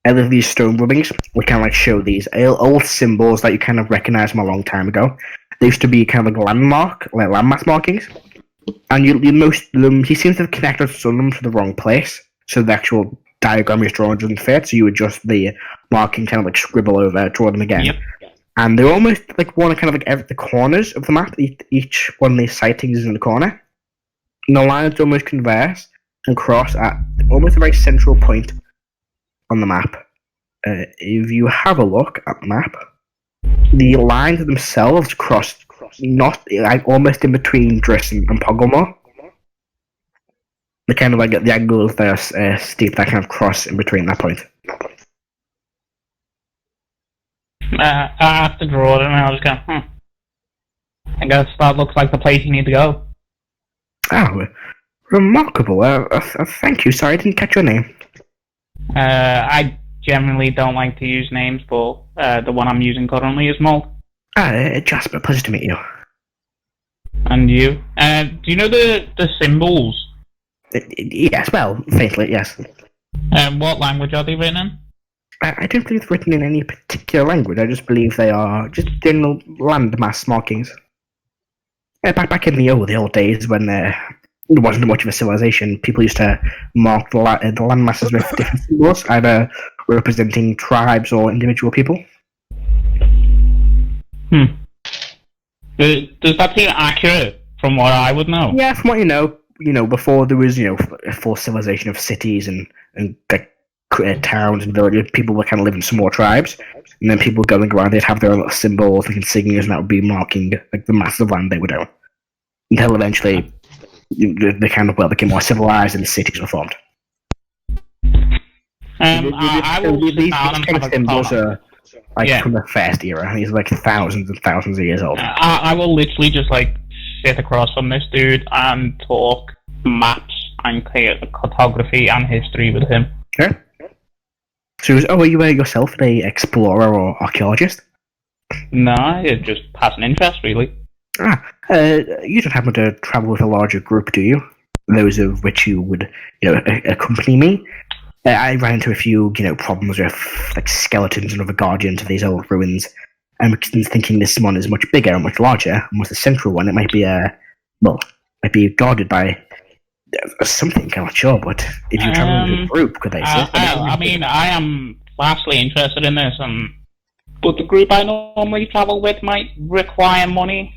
These stone rubbings which kind of show these old symbols that you kind of recognize from a long time ago. They used to be kind of landmass markings, and most of them he seems to have connected some of them to the wrong place, so the actual diagram he's drawn doesn't fit. So you adjust the marking, kind of scribble over, draw them again. Yep. And they're almost like one kind of like at the corners of the map. Each one of these sightings is in the corner. And the lines almost converse and cross at almost a very central point on the map. If you have a look at the map, the lines themselves cross not like almost in between Driss and Pogglemore. They kind of like at the angles they're steep that kind of cross in between that point. I have to draw it, and I was going, I guess that looks like the place you need to go. Oh, remarkable. Thank you. Sorry, I didn't catch your name. I generally don't like to use names, but the one I'm using currently is Mold. Jasper, pleasure to meet you. And you? Do you know the symbols? Yes, well, faintly, yes. What language are they written in? I don't believe it's written in any particular language. I just believe they are just general landmass markings. Back in the old days when there wasn't much of a civilization, people used to mark the landmasses with different symbols, either representing tribes or individual people. Does that seem accurate from what I would know? Yeah, from what you know, before there was, a full civilization of cities and like towns and villages, people were kind of living in small tribes, and then people going around, they'd have their own little symbols and insignias, and that would be marking like the massive land they would own. Until eventually, they kind of became more civilized and cities were formed. I will these sit down and kind of have a symbols comment. are from the first era. These are like thousands and thousands of years old. I will literally just sit across from this dude and talk maps and cartography and history with him. Okay. So, are you yourself an explorer or archaeologist? No, it's just passing interest, really. You don't happen to travel with a larger group, do you? Those of which you would, accompany me. I ran into a few, problems with like skeletons and other guardians of these old ruins. I'm thinking this one is much bigger and much larger, and was the central one. It might be might be guarded by something. I'm not sure, but if you travel with a group, could they? I mean, I am vastly interested in this, but the group I normally travel with might require money.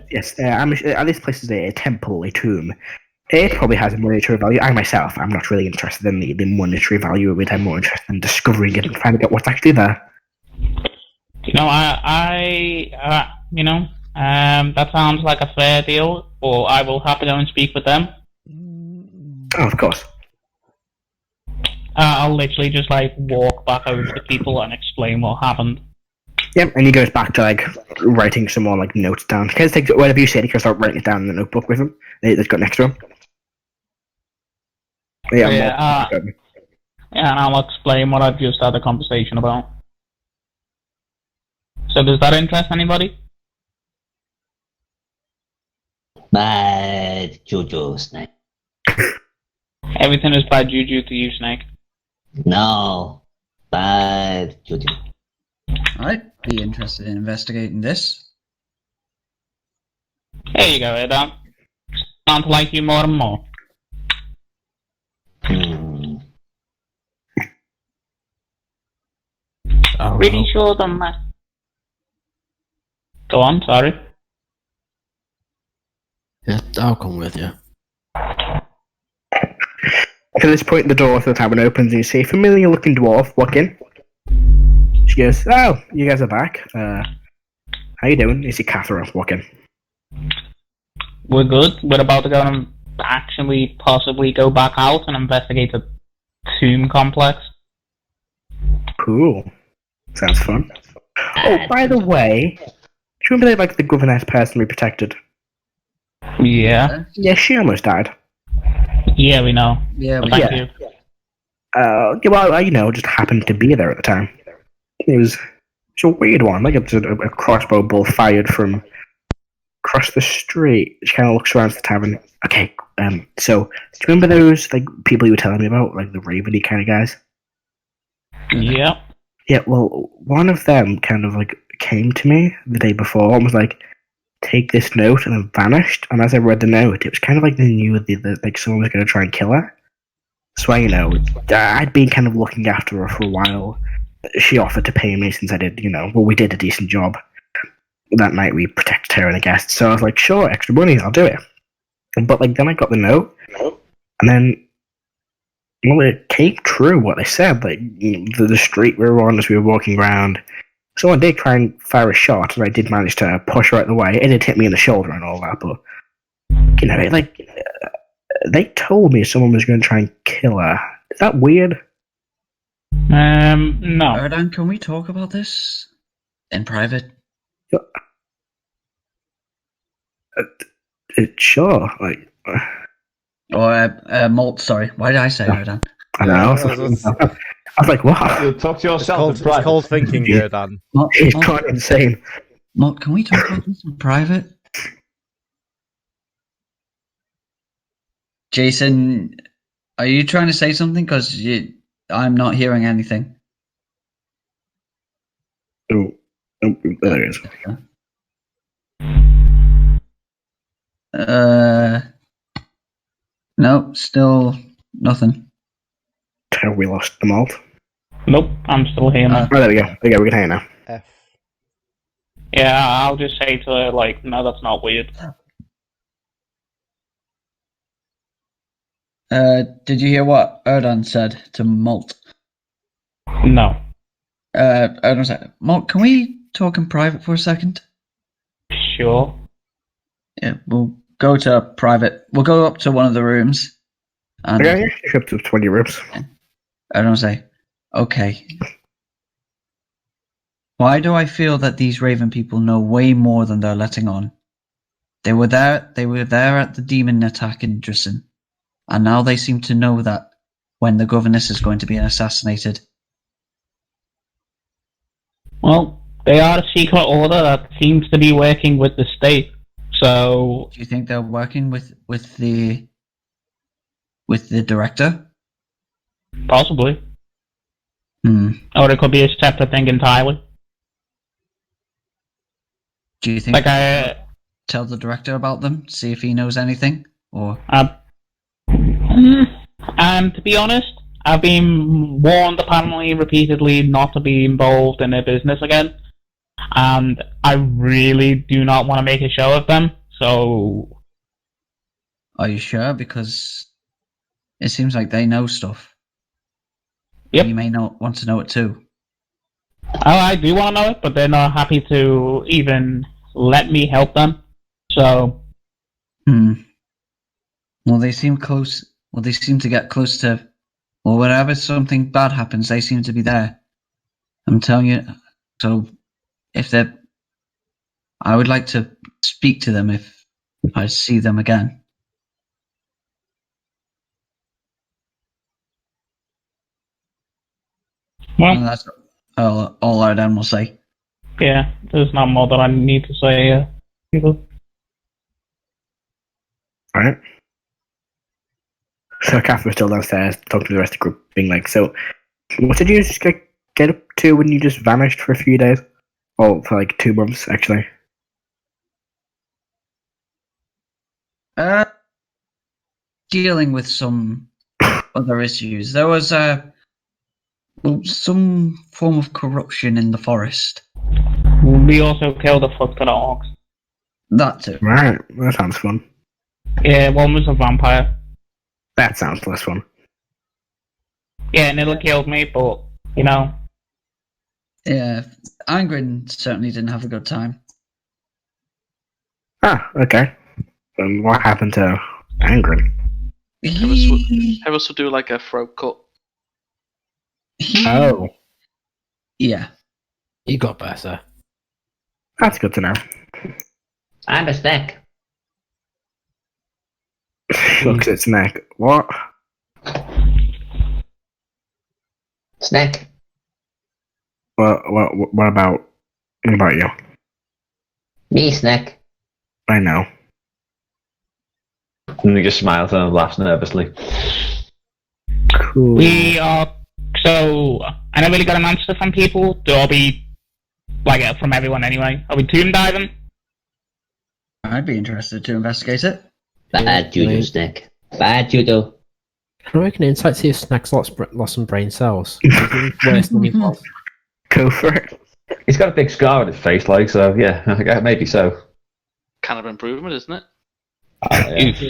Yes. This place is a temple, a tomb. It probably has a monetary value. I myself, I'm not really interested in the monetary value of it. I'm more interested in discovering it and finding out what's actually there. That sounds like a fair deal, or I will have to go and speak with them. Oh, of course. I'll literally just walk back over to people and explain what happened. Yep, and he goes back to writing some more notes down. He takes whatever you said, he can start writing it down in the notebook with him. That's got next to him. And I'll explain what I've just had a conversation about. So does that interest anybody? Bad juju, Snake. Everything is bad juju to you, Snake. No, bad juju. I'd be interested in investigating this. There you go, Adam. Starting to like you more and more. Pretty sure the Go on, sorry. Yeah, I'll come with you. At this point, the door to the tavern opens and you see a familiar looking dwarf walk in. She goes, "Oh, you guys are back. How you doing?" You see Catherine walk in. We're good. We're about to go and actually possibly go back out and investigate the tomb complex. Cool. Sounds fun. Oh, by the way, do you remember the governess personally protected? Yeah. Yeah, she almost died. Yeah, we know. Yeah, Thank you. Just happened to be there at the time. It was a weird one. It's a crossbow bolt fired from across the street. She kind of looks around the tavern. Okay, so do you remember those people you were telling me about, the Raveny kind of guys? Yeah. Yeah. Well, one of them kind of came to me the day before and was like, "Take this note," and then vanished. And as I read the note, it was kind of they knew that someone was going to try and kill her. So I'd been kind of looking after her for a while. she offered to pay me since I did, we did a decent job. That night we protected her and the guests, so I was like, sure, extra money, I'll do it. But then I got the note, and then it came true what they said. Like the street we were on as we were walking around, someone did try and fire a shot, and I did manage to push her out of the way. It did hit me in the shoulder and all that, but they told me someone was going to try and kill her. Is that weird? No. Erdan, can we talk about this in private? Sure. Or Malt, sorry. Why did I say Erdan? I know. I was like, what? You'll talk to yourself. It's cold thinking here, Dan. He's quite insane. Malt, can we talk about this in private? Jason, are you trying to say something? Because I'm not hearing anything. Oh, there it is. No, still nothing. Have we lost the malt? Nope, I'm still here now. Oh, there we go. We can hear now. F. Yeah, I'll just say to her, no, that's not weird. Did you hear what Erdan said to Malt? No. Erdan said, Malt, can we talk in private for a second? Sure. Yeah, we'll go to private. We'll go up to one of the rooms. And Okay, up to 20 rooms. Erdan say, okay. Why do I feel that these Raven people know way more than they're letting on? They were there at the demon attack in Drisson. And now they seem to know that when the governess is going to be assassinated. Well, they are a secret order that seems to be working with the state. So, Do you think they're working with the director? possibly. Or Or it could be a separate thing entirely. do you think tell the director about them, see if he knows anything? Or to be honest, I've been warned apparently repeatedly not to be involved in their business again. And I really do not want to make a show of them, so... are you sure? Because it seems like they know stuff. Yep. You may not want to know it too. Oh, I do want to know it, but they're not happy to even let me help them. So... Well, they seem close. Well, they seem to get close to... Well, whenever something bad happens, they seem to be there. I'm telling you. So, if they're... I would like to speak to them if I see them again. Well, And that's all Arden will say. yeah, there's not more that I need to say, people. Alright. So Catherine's still downstairs talking to the rest of the group, being like, so, what did you just get up to when you just vanished for a few days? Or for 2 months, actually. Dealing with some other issues. There was some form of corruption in the forest. We also killed a fuck ton of orcs. That too. Right, that sounds fun. Yeah, one was a vampire. That sounds less fun. Yeah, nearly killed me, but, Yeah, Angrin certainly didn't have a good time. Ah, okay. And what happened to Angren? Harris will do like a throat cut. Oh, Yeah. He got better. that's good to know. And a snack. Looks at its neck. What? Snack. What about you? Me snack. I know. And he just smiles and laughs nervously. Cool. we are... So, I never really got an answer from people. Do I be... from everyone anyway. Are we tomb diving? I'd be interested to investigate it. Bad judo, snack. Bad judo. Can I make an insight to see if Snack's lost some brain cells? Worse than he was. Go for it. He's got a big scar on his face, like, so yeah, maybe so. Kind of improvement, isn't it? Yeah. It's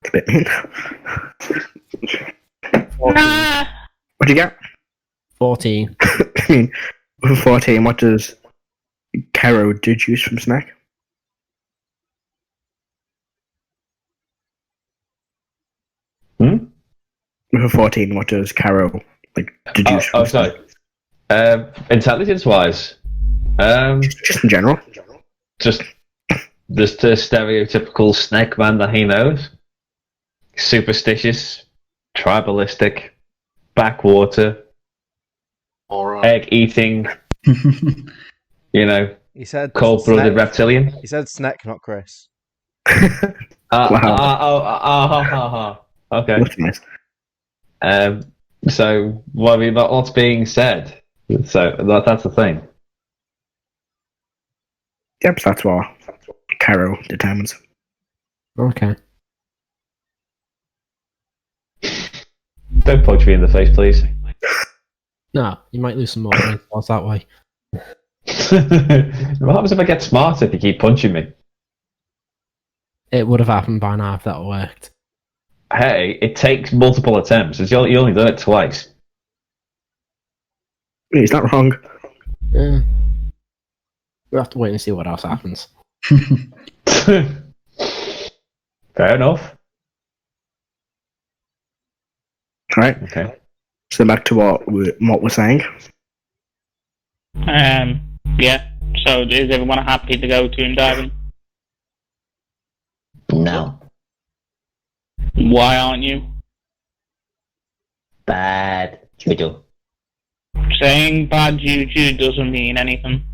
a bit mean. 14. What'd you get? 14. I mean, with 14, what does Caro deduce from snack? Hmm? With 14, what does Caro deduce from snack? Sorry. Intelligence-wise, Just in general. just the stereotypical snack man that he knows. Superstitious, tribalistic, backwater, Or egg eating, He said cold-blooded Snack. reptilian. He said Snack, not Chris. Okay. That's nice. So, well, I mean, what's being said? So that's the thing. Yep, so that's what Caro determines. Okay. Don't punch me in the face, please. No, you might lose some more brain cells that way. What happens if I get smarter if you keep punching me? It would have happened by now if that worked. Hey, it takes multiple attempts. You only done it twice. He's not wrong. Yeah. We'll have to wait and see what else happens. Fair enough. Right. Okay. So back to what we're saying. Yeah. So is everyone happy to go tomb diving? No. Why aren't you? Bad juju. Saying bad juju doesn't mean anything.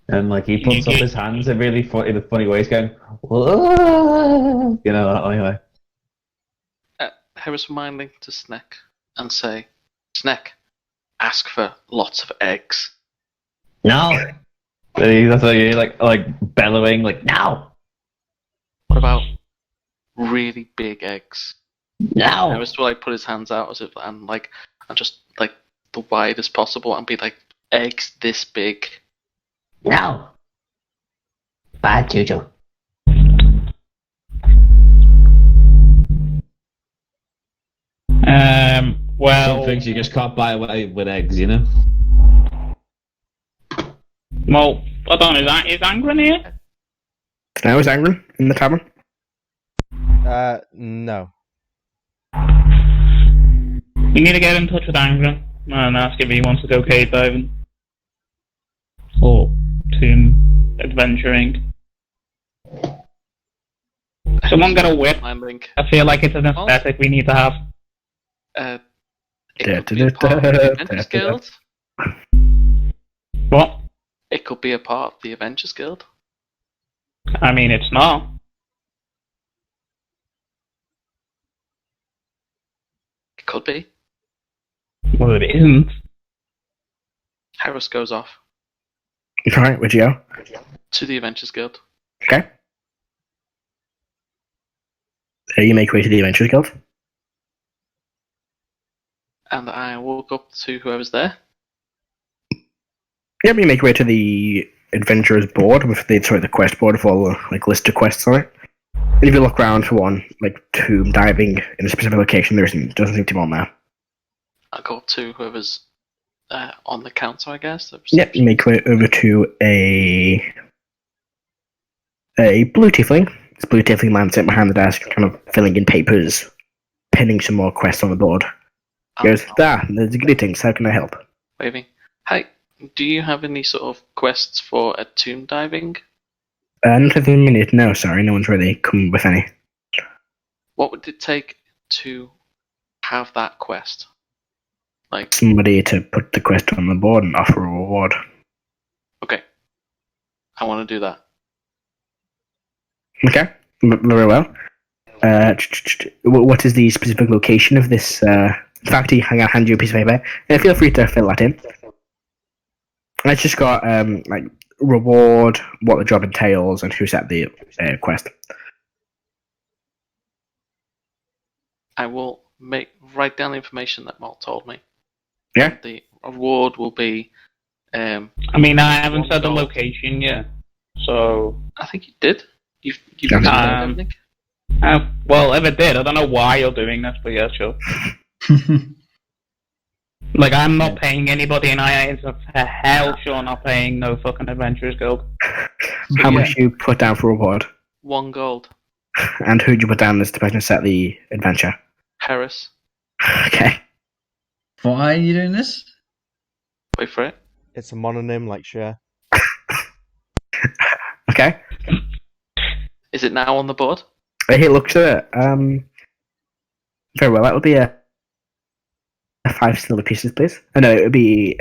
And he puts up his hands in really in a funny ways, going, "Whoa," that anyway. Harris reminding to Snack and say, Snack, ask for lots of eggs. No. That's what you're like bellowing, No. What about really big eggs? No. Harris will put his hands out as if and just the widest possible and be like eggs this big. No. Bad juju. Well, some things you just can't buy away with eggs, Well, I don't know. Is Angren here? Now is Angren in the tavern? No. You need to get in touch with Angren and ask if he wants to go cave diving. Or tomb adventuring. Someone get a whip. I feel like it's an aesthetic we need to have. It could be a part of the Avengers Guild. What? It could be a part of the Avengers Guild. I mean, it's not. It could be. Well, it isn't. Harris goes off Right, where'd you go? to the Adventures Guild. Okay. So you make way to the Adventures Guild. And I walk up to whoever's there. Yep, you make your way to the Adventurers board with the quest board with all the list of quests on it. And if you look around for one, tomb diving in a specific location, doesn't seem to be on there. I go up to whoever's on the counter, I guess. Yep, you make your way over to a blue tiefling. This blue tiefling man sitting behind the desk, kind of filling in papers, pinning some more quests on the board. He goes, there's greetings, how can I help? Waving. Hi, do you have any sort of quests for a tomb diving? Not at the minute, no, sorry, no one's really come with any. What would it take to have that quest? Somebody to put the quest on the board and offer a reward. Okay. I want to do that. Okay, very well. What is the specific location of this? In fact, I'm going to hand you a piece of paper. Feel free to fill that in. It's just got reward, what the job entails, and who set the quest. I will write down the information that Malt told me. Yeah. The reward will be I mean, I haven't said the location yet, so. I think you did. You've Yeah. mentioned that, I don't think. Well, if it did, I don't know why you're doing this, but yeah, sure. Like, I'm not paying anybody, and I ain't for hell sure not paying no fucking Adventurers Guild. How much you put down for reward? 1 gold. And who'd you put down as the person who set the adventure? Harris. Okay. Why are you doing this? Wait for it. It's a mononym like Cher. Okay. Is it now on the board? He looks at it. Very well. That would be a 5 silver pieces, please. No, it would be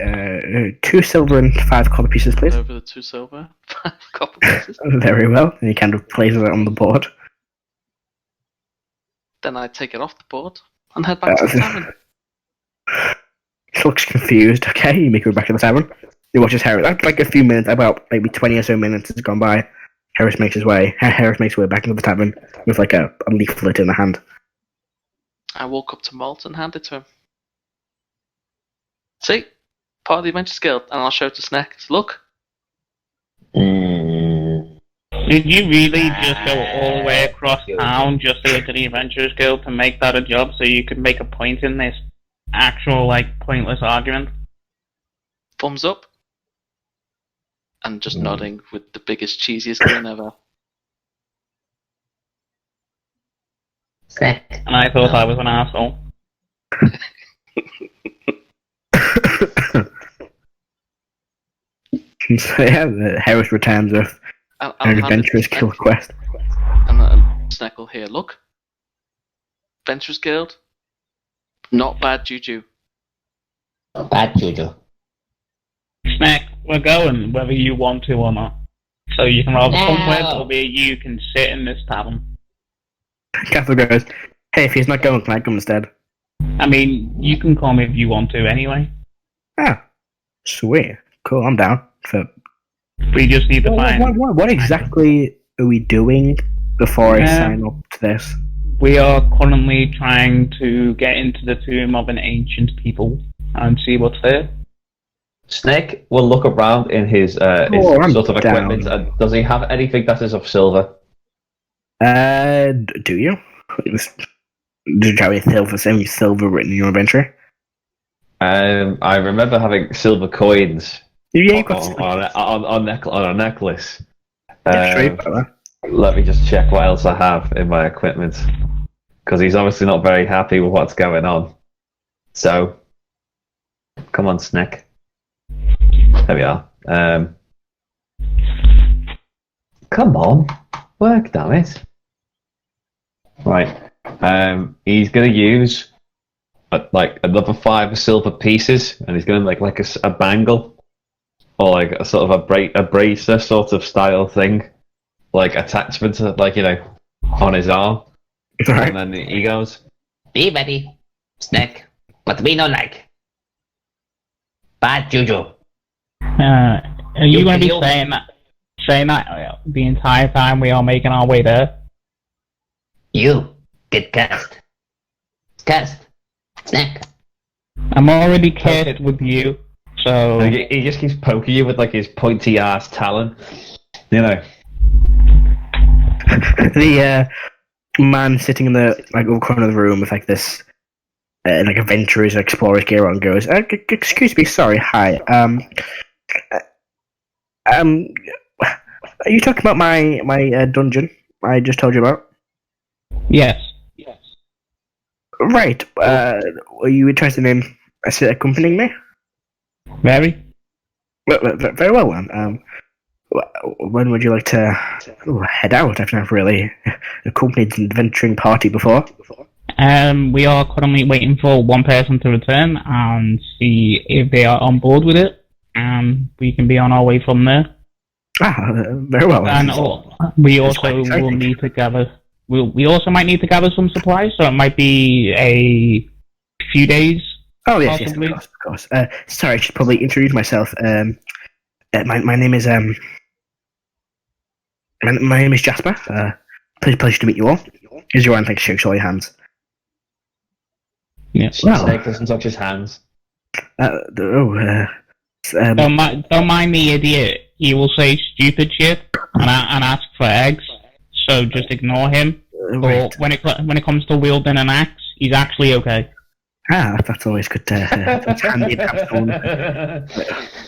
2 silver and 5 copper pieces, please. Over the 2 silver, 5 copper pieces. Very well. And he kind of places it on the board. Then I take it off the board and head back to the tavern. He looks confused. Okay, you make your way back to the tavern. He watches Harris. After like a few minutes, about maybe 20 or so minutes has gone by. Harris makes his way back into the tavern with like a leaflet in the hand. I walk up to Malt and hand it to him. See? Part of the Adventures Guild, and I'll show it to Sneck. Look. Did you really just go all the way across town just to go to the Adventurers Guild to make that a job so you could make a point in this actual, like, pointless argument? Thumbs up. And just nodding with the biggest, cheesiest grin ever. Sick. And I thought I was an asshole. So yeah, Harris returns with I'll an hand it to adventurous Sneck. guild quest. And Sneck will hear, look. Adventurers Guild. Not bad juju. Bad juju. Snack, we're going whether you want to or not. So you can either come with, No. or you can sit in this tavern. Catherine goes, hey, if he's not going, can I come instead? I mean, you can come if you want to anyway. Ah, sweet. Cool, I'm down. For We just need to find... what exactly are we doing before I Um, sign up to this? We are currently trying to get into the tomb of an ancient people and see what's there. Snake will look around in his I'm sort of down. equipment. And does he have anything that is of silver? Do you? Did you have any silver written in your inventory? I remember having silver coins Yeah, you got on a necklace. Yeah, sure, you've got that. Let me just check what else I have in my equipment, because he's obviously not very happy with what's going on. So, come on, Snake. There we are. Come on, work, damn it. Right. He's gonna use like another 5 silver pieces, and he's gonna make like a bangle, or like a sort of a bracer sort of style thing, like attachment, like, you know, on his arm. Right. And then he goes, Be ready. Snack. But we don't like. Bad juju. Are you going to be You- saying that the entire time we are making our way there? You get cast. Cast. Snack. I'm already cursed with you, so... he just keeps poking you with like his pointy ass talon, you know. The man sitting in the like over corner of the room with like this like adventurers or explorers gear on goes, excuse me, sorry, hi. Are you talking about my dungeon I just told you about? Yes. Right. Are you interested in accompanying me? Very? Very well then. When would you like to head out? I've never really accompanied an adventuring party before. We are currently waiting for one person to return and see if they are on board with it, and we can be on our way from there. Very well. And we It's quite also will exciting. need to gather. We also might need to gather some supplies, so it might be a few days. Oh yes, possibly. yes, of course. Sorry, I should probably introduce myself. My name is my name is Jasper. Pleasure to meet you all. Here's your hand, like shakes all your hands. Yeah. Well, Snake doesn't touch his hands. Don't mind the idiot. He will say stupid shit and ask for eggs. So just ignore him. Right. But when it comes to wielding an axe, he's actually okay. That's always good. That's handy to have someone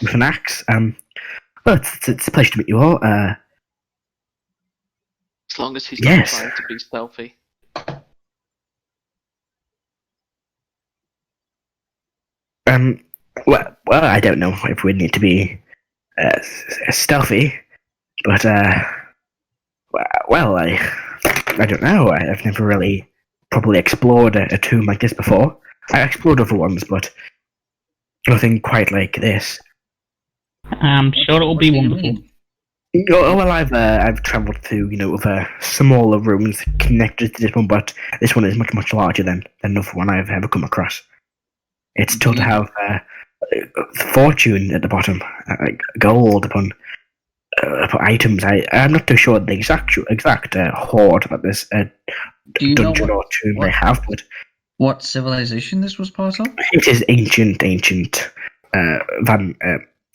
with an axe. Well, it's a pleasure to meet you all. As long as he's not Yes. trying to be stealthy. Well, I don't know if we need to be stealthy, but well, I don't know. I've never really properly explored a tomb like this before. I explored other ones, but nothing quite like this. I'm sure it will be wonderful. Oh, well, I've travelled through other smaller rooms connected to this one, but this one is much larger than other one I've ever come across. It's told to have fortune at the bottom, gold upon items. I'm not too sure the exact hoard that this Do you know dungeon or tomb they have, but what civilization this was part of? it is ancient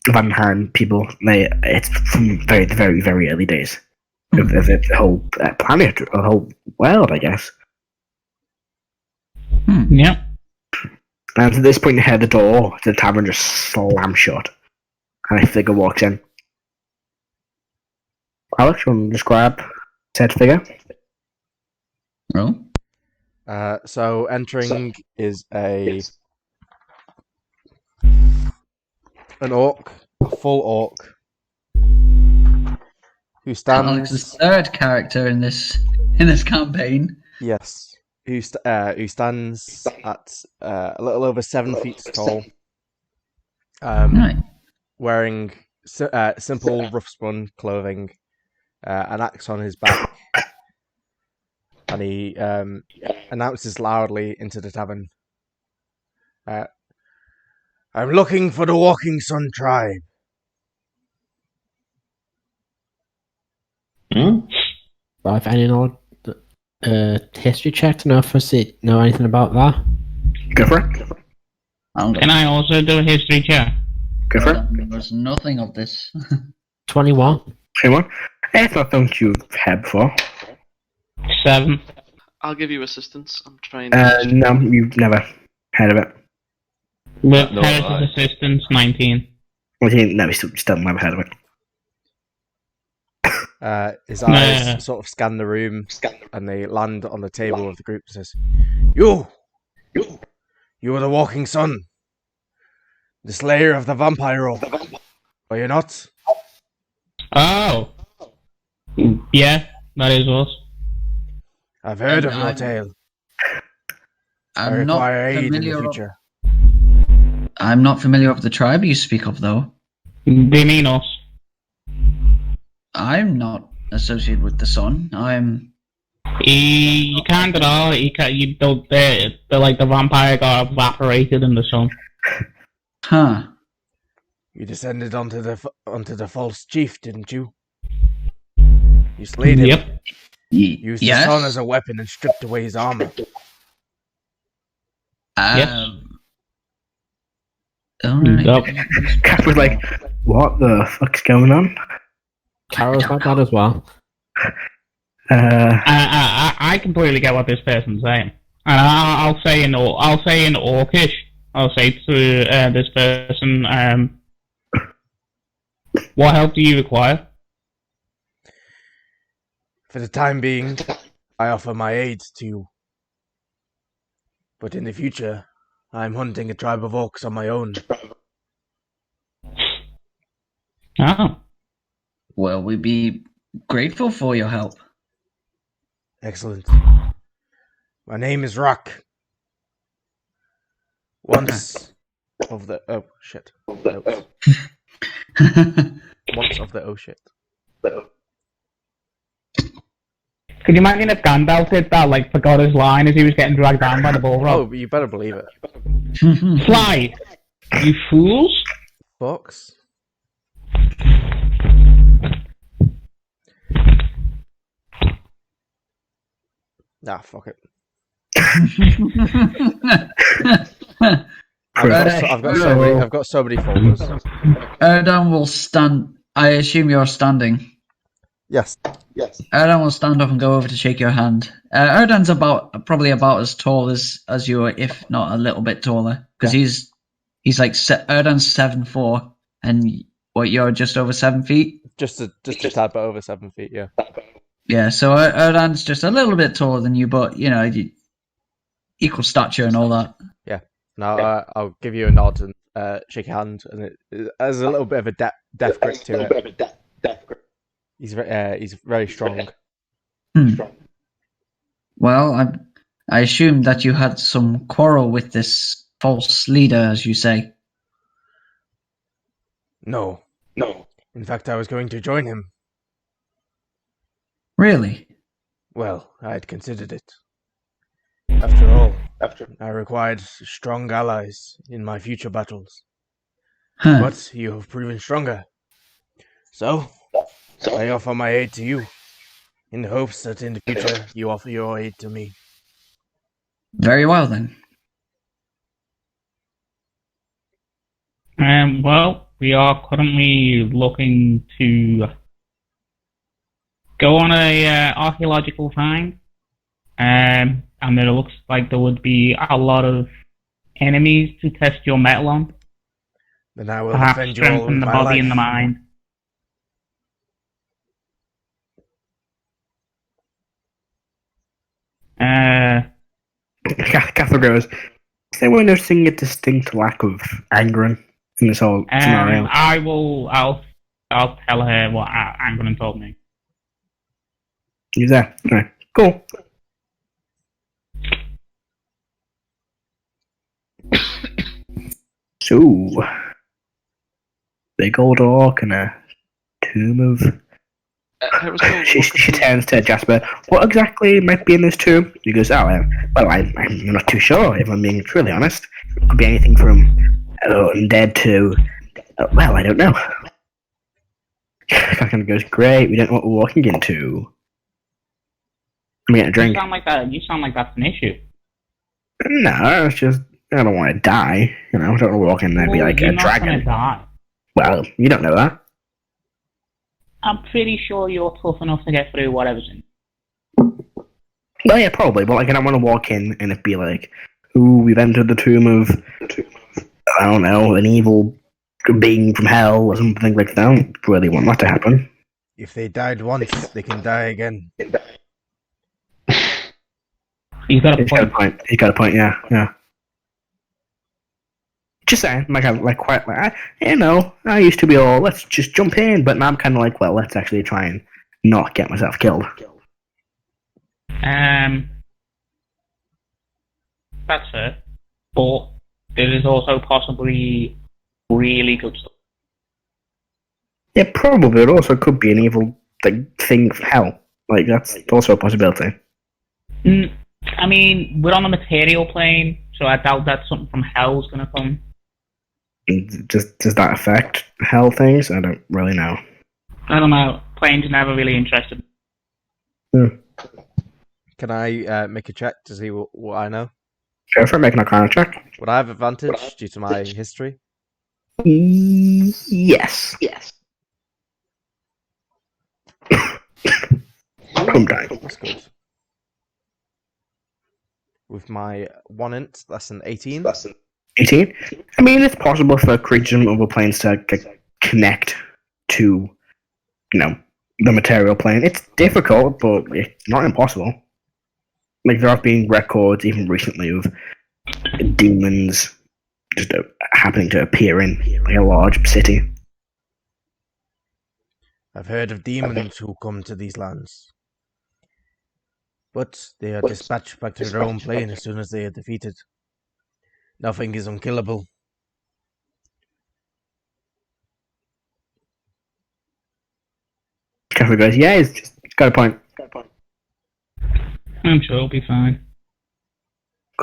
Vanheim people. It's from very early days of the whole planet, or the whole world, I guess. Yep. And at this point, you hear the door to the tavern just slam shut, and a figure walks in. Alex, you want to describe said figure? Oh, So entering is an orc, a full orc, who stands. Alex's third character in this campaign. Yes, who stands at a little over 7 feet tall, Right. wearing simple rough spun clothing, an axe on his back, and he announces loudly into the tavern, "I'm looking for the Walking Sun tribe." Well, if any know history check to know if I know anything about that. Go for it. Can I also do a history check? Go for it. There's nothing of this. 21. Anyone? It's not something you've heard before. 7. I'll give you assistance. I'm trying No, you've never heard of it. With No, Harris's assistance, 19. Well, no, you still never heard of it. His eyes sort of scan the room, and they land on the table of the group. And says, "You are the Walking Sun, the Slayer of the Vampire Oak. Are you not?" Oh. Yeah, that is us. "I've heard of And your I'm- tale. I I'm not require aid in the familiar. future." I'm not familiar with the tribe you speak of, though. They mean us. I'm not associated with the sun. You can't at all. You don't. They're like the vampire got evaporated in the sun. Huh. You descended onto the false chief, didn't you? You slayed him, Yep. used Yes. the sun as a weapon, and stripped away his armor. Yes. Alright. Yep. Cap was like, "What the fuck's going on?" Carol's like that as well. I completely get what this person's saying, and I'll say in Orcish. I'll say to this person, "What help do you require?" For the time being, I offer my aid to you. But in the future, I'm hunting a tribe of orcs on my own. Oh. Well, we'd be grateful for your help. Excellent. My name is Rock. Once of the oh shit. Notes. Once of the oh shit. Could you imagine if Gandalf did that, like, forgot his line as he was getting dragged down by the bull Oh, rope? you better believe it. Fly, you fools! Fox. Nah, fuck it. I've got so many folders. Erdan will stand. I assume you're standing. Yes. Erdan will stand up and go over to shake your hand. Erdan's probably about as tall as you are, if not a little bit taller, because he's like Erdan's 7'4", and you're just over 7 feet. Just a tad bit over 7 feet. Yeah. Yeah, so Erdan's just a little bit taller than you, but equal stature and all that. Yeah. Now I'll give you a nod and shake your hand, and it has a little bit of a death grip to it. He's very strong. Well, I assume that you had some quarrel with this false leader, as you say. No. In fact, I was going to join him. Really? Well, I had considered it. After all, I required strong allies in my future battles. Huh. But you have proven stronger. So, I offer my aid to you, in the hopes that in the future you offer your aid to me. Very well, then. Well, we are currently looking to go on a archaeological find, and it looks like there would be a lot of enemies to test your metal on. Then I will Perhaps defend you all strengthen with the my body life. and the mind. Catherine goes, is anyone noticing a distinct lack of anger in this whole scenario? I'll tell her what Angron told me. He's there. Okay, cool. So, big old orc and a tomb of... She turns to Jasper. What exactly might be in this tomb? He goes, I'm not too sure, if I'm being truly honest. It could be anything from undead to... I don't know. Kind of goes, great, we don't know what we're walking into. I'm getting a drink. You sound like that's an issue. No, it's just, I don't want to die. I don't want to walk in there and be like a dragon. You're not gonna die. Well, you don't know that. I'm pretty sure you're tough enough to get through whatever's in. Well, yeah, probably, but I don't want to walk in and it be like, ooh, we've entered the tomb of, I don't know, an evil being from hell or something like that. I don't really want that to happen. If they died once, they can die again. He's got a point. He's got a point, yeah. Just saying, I used to be all, let's just jump in, but now I'm kind of like, well, let's actually try and not get myself killed. That's fair. But there is also possibly really good stuff. Yeah, probably. It also could be an evil thing from hell. Like, that's also a possibility. I mean, we're on a material plane, so I doubt that something from hell's gonna come. Does that affect hell things? I don't really know. I don't know. Planes are never really interested. Can I make a check to see what I know? Go for it, make an arcana check. Would I have advantage due to my history? Yes. Come down. That's good. With my 1 int, that's an 18. 18? I mean, it's possible for creatures from other planes to connect to, the material plane. It's difficult, but it's not impossible. Like, there have been records, even recently, of demons just happening to appear in a large city. I've heard of demons who come to these lands. But they are dispatched back to their own plane as soon as they are defeated. Nothing is unkillable. Catherine goes, yeah, he's got a point. I'm sure it'll be fine.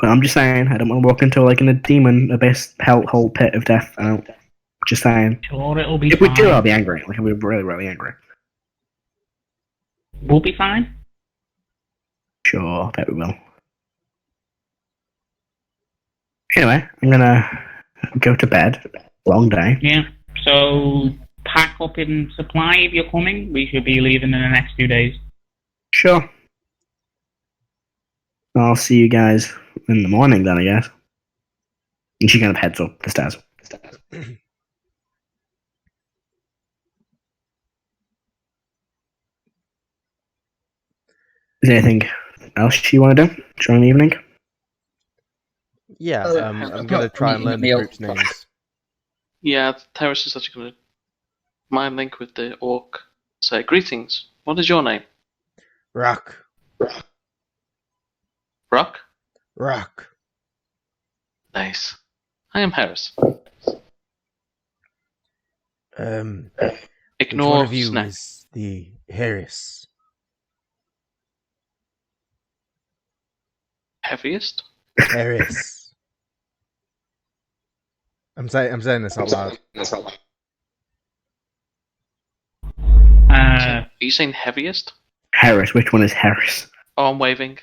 I'm just saying, I don't want to walk into in a demon abyss hole pit of death. I don't. Just saying. Sure, it'll be if fine. If we do, I'll be angry. I'll be really, really angry. We'll be fine? Sure, I bet we will. Anyway, I'm gonna go to bed. Long day. Yeah. So pack up in supply if you're coming. We should be leaving in the next 2 days. Sure. I'll see you guys in the morning then, I guess. And she kind of heads up the stairs. Is there anything else you want to do during the evening? Yeah, I'm going to try and learn the group's names. Yeah, Terrace is actually going to mind link with the orc. Say, greetings. What is your name? Rock. Rock? Rock. Nice. I am Harris. Which Ignore one of you Snack. is the Harris? Heaviest? Harris. I'm saying this out loud. Are you saying heaviest? Harris. Which one is Harris? Oh, I'm waving.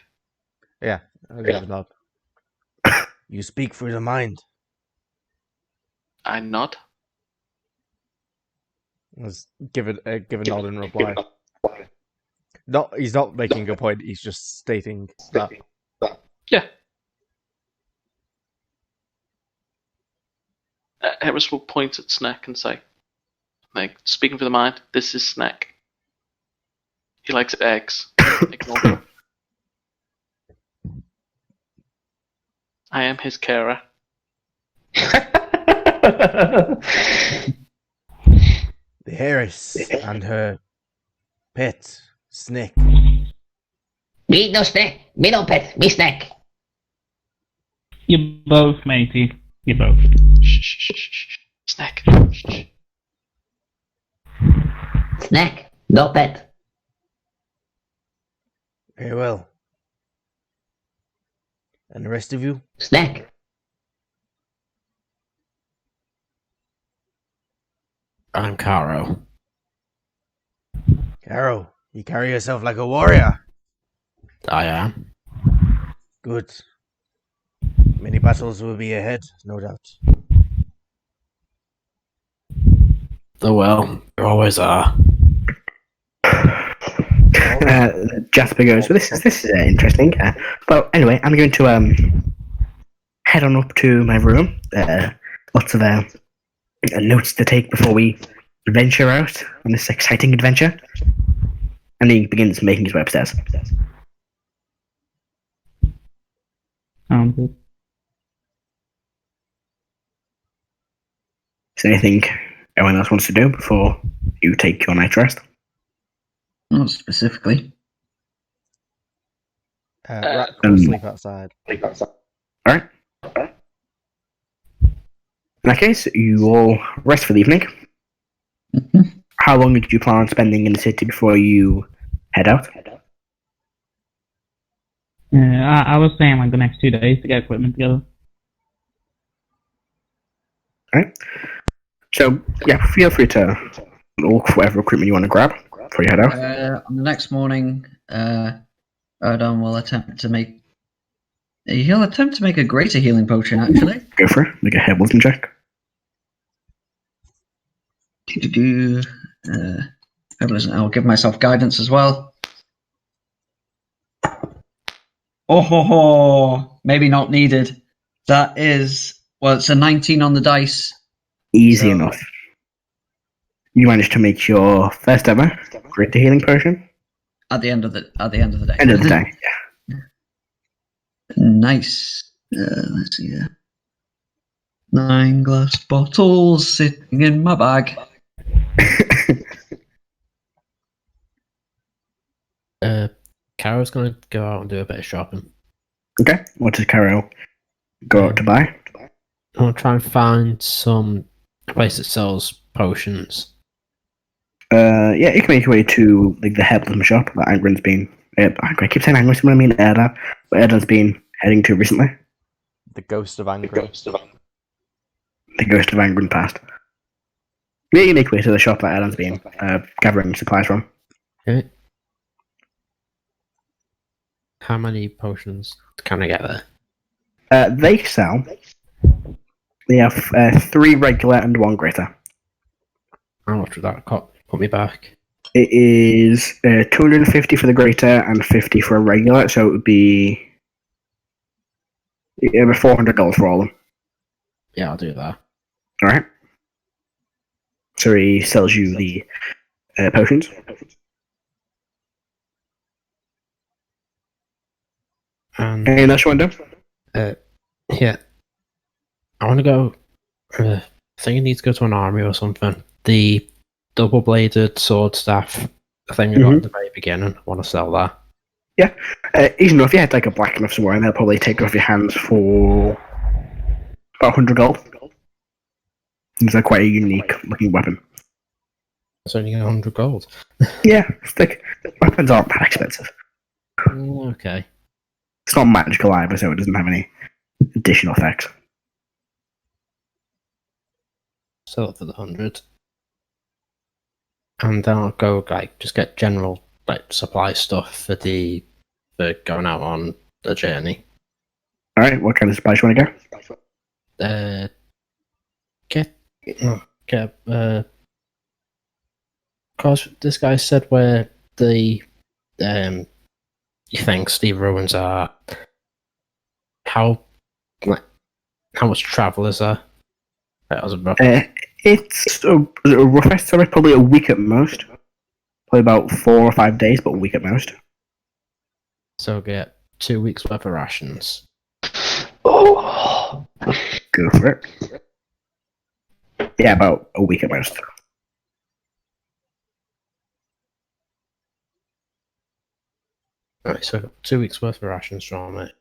Yeah, I'll give a nod. You speak through the mind. I nod. Let's give a nod in reply. He's not making a point. He's just stating that. Yeah. Harris will point at Snack and say, like, speaking for the mind, this is Snack. He likes eggs. Ignore him. I am his carer. The Harris and her pet, Snake. Me no snack. Me no pet. Me snack. You both, matey. You both. Shh, shh, shh, shh. Snack. Shh. Snack. No pet. Very well. And the rest of you? Snack. I'm Caro. Caro, you carry yourself like a warrior. I am. Good. Many battles will be ahead, no doubt. Oh well, there always are. Jasper goes, well, this is interesting. Well, anyway, I'm going to head on up to my room. Lots of notes to take before we venture out on this exciting adventure. And he begins making his way upstairs. Sounds good. Is there anything anyone else wants to do before you take your night rest? Not specifically. Rat can sleep outside. Alright. In that case, you all rest for the evening. Mhm. How long did you plan on spending in the city before you head out? I was saying like the next 2 days to get equipment together. Alright. So, yeah, feel free to look for whatever equipment you want to grab before you head out. On the next morning, Erdon will attempt to make. He'll attempt to make a greater healing potion, actually. Go for it. Make a herbalism check. Herbalism. I'll give myself guidance as well. Oh, ho, ho. Maybe not needed. That is. Well, it's a 19 on the dice. Easy So- enough. You managed to make your first ever greater healing potion. At the end of the day. End of the day. Nice. Let's see here. 9 glass bottles sitting in my bag. Caro's gonna go out and do a bit of shopping. Okay. What does Caro go out to buy? I'll try and find some place that sells potions. Yeah, you can make your way to like the herbalism shop that Angren's been. I keep saying Angren's, what I mean Erda, but Erda's been heading to recently. The ghost of anger. The ghost of Angren passed. Yeah, you make your way to the shop that Erda's been gathering supplies from. Okay. How many potions can I get there? They sell They have 3 regular and 1 greater. How much would that put me back? It is 250 for the greater and 50 for a regular, so it would be 400 gold for all of them. Yeah, I'll do that. Alright. So he sells you the potions. And Anything else you want to do? yeah, I want to go. I think I need to go to an army or something. The double-bladed sword staff thing I got at the very beginning. I want to sell that. Easy enough, if you had like a blacksmith somewhere, and they'll probably take it off your hands for about 100 gold. It's like quite a unique looking weapon. It's only 100 gold. Yeah, it's like, weapons aren't that expensive. Okay. It's not magical either, so it doesn't have any additional effects. Sell it for the 100. And then I'll go just get general supply stuff for going out on the journey. Alright, what kind of supplies you want to go? Cause this guy said where the he thinks the ruins are. How much travel is there? That was a rough. It's a rough estimate, probably a week at most. Probably about 4 or 5 days, but a week at most. So get 2 weeks worth of rations. Oh, Go for it. Yeah, about a week at most. Right, so 2 weeks worth of rations from it.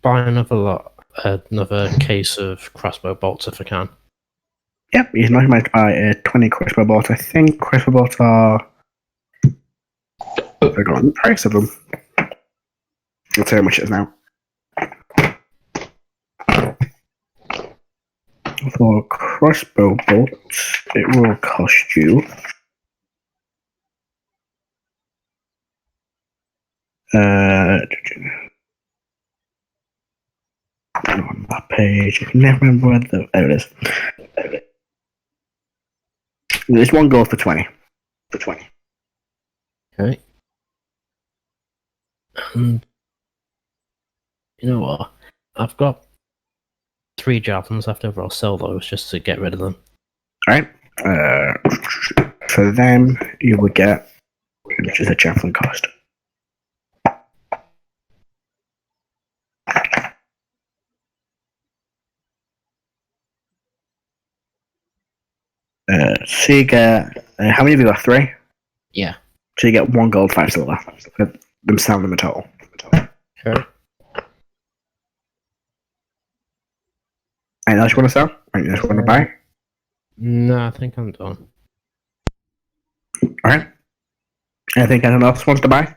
Buy another case of crossbow bolts if I can. Yep, you can might buy 20 crossbow bolts. I think crossbow bolts are. I've got the price of them. I'll tell you how much it is now. For crossbow bolts, it will cost you. On that page, I can never remember where there it is. There's 1 gold for 20. Okay. And you know what? I've got 3 javelins left over. I'll sell those just to get rid of them. Alright. For them, you would get. How much does a javelin cost? So you get. How many have you got? 3? Yeah. So you get 1 gold, 5 silver. For them selling them a total. Okay. Anything else you want to sell? Anything else you want to buy? No, I think I'm done. Alright. Anything anyone else wants to buy?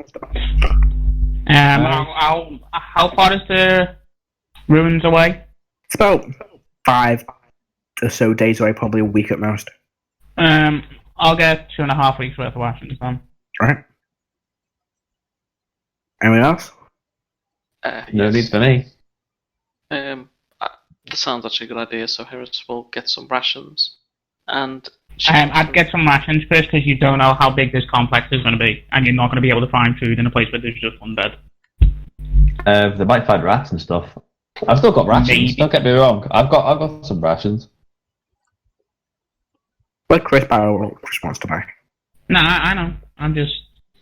How far is the ruins away? It's about 5 or so days away, probably a week at most. I'll get 2.5 weeks worth of rations then. Alright. Anyone else? no need for me. That sounds actually a good idea. So Harris will get some rations, and I'd get some rations first because you don't know how big this complex is going to be, and you're not going to be able to find food in a place where there's just one bed. They might find rats and stuff. I've still got rations. Maybe. Don't get me wrong. I've got some rations. What Chris wants to buy? No, I know. I'm just.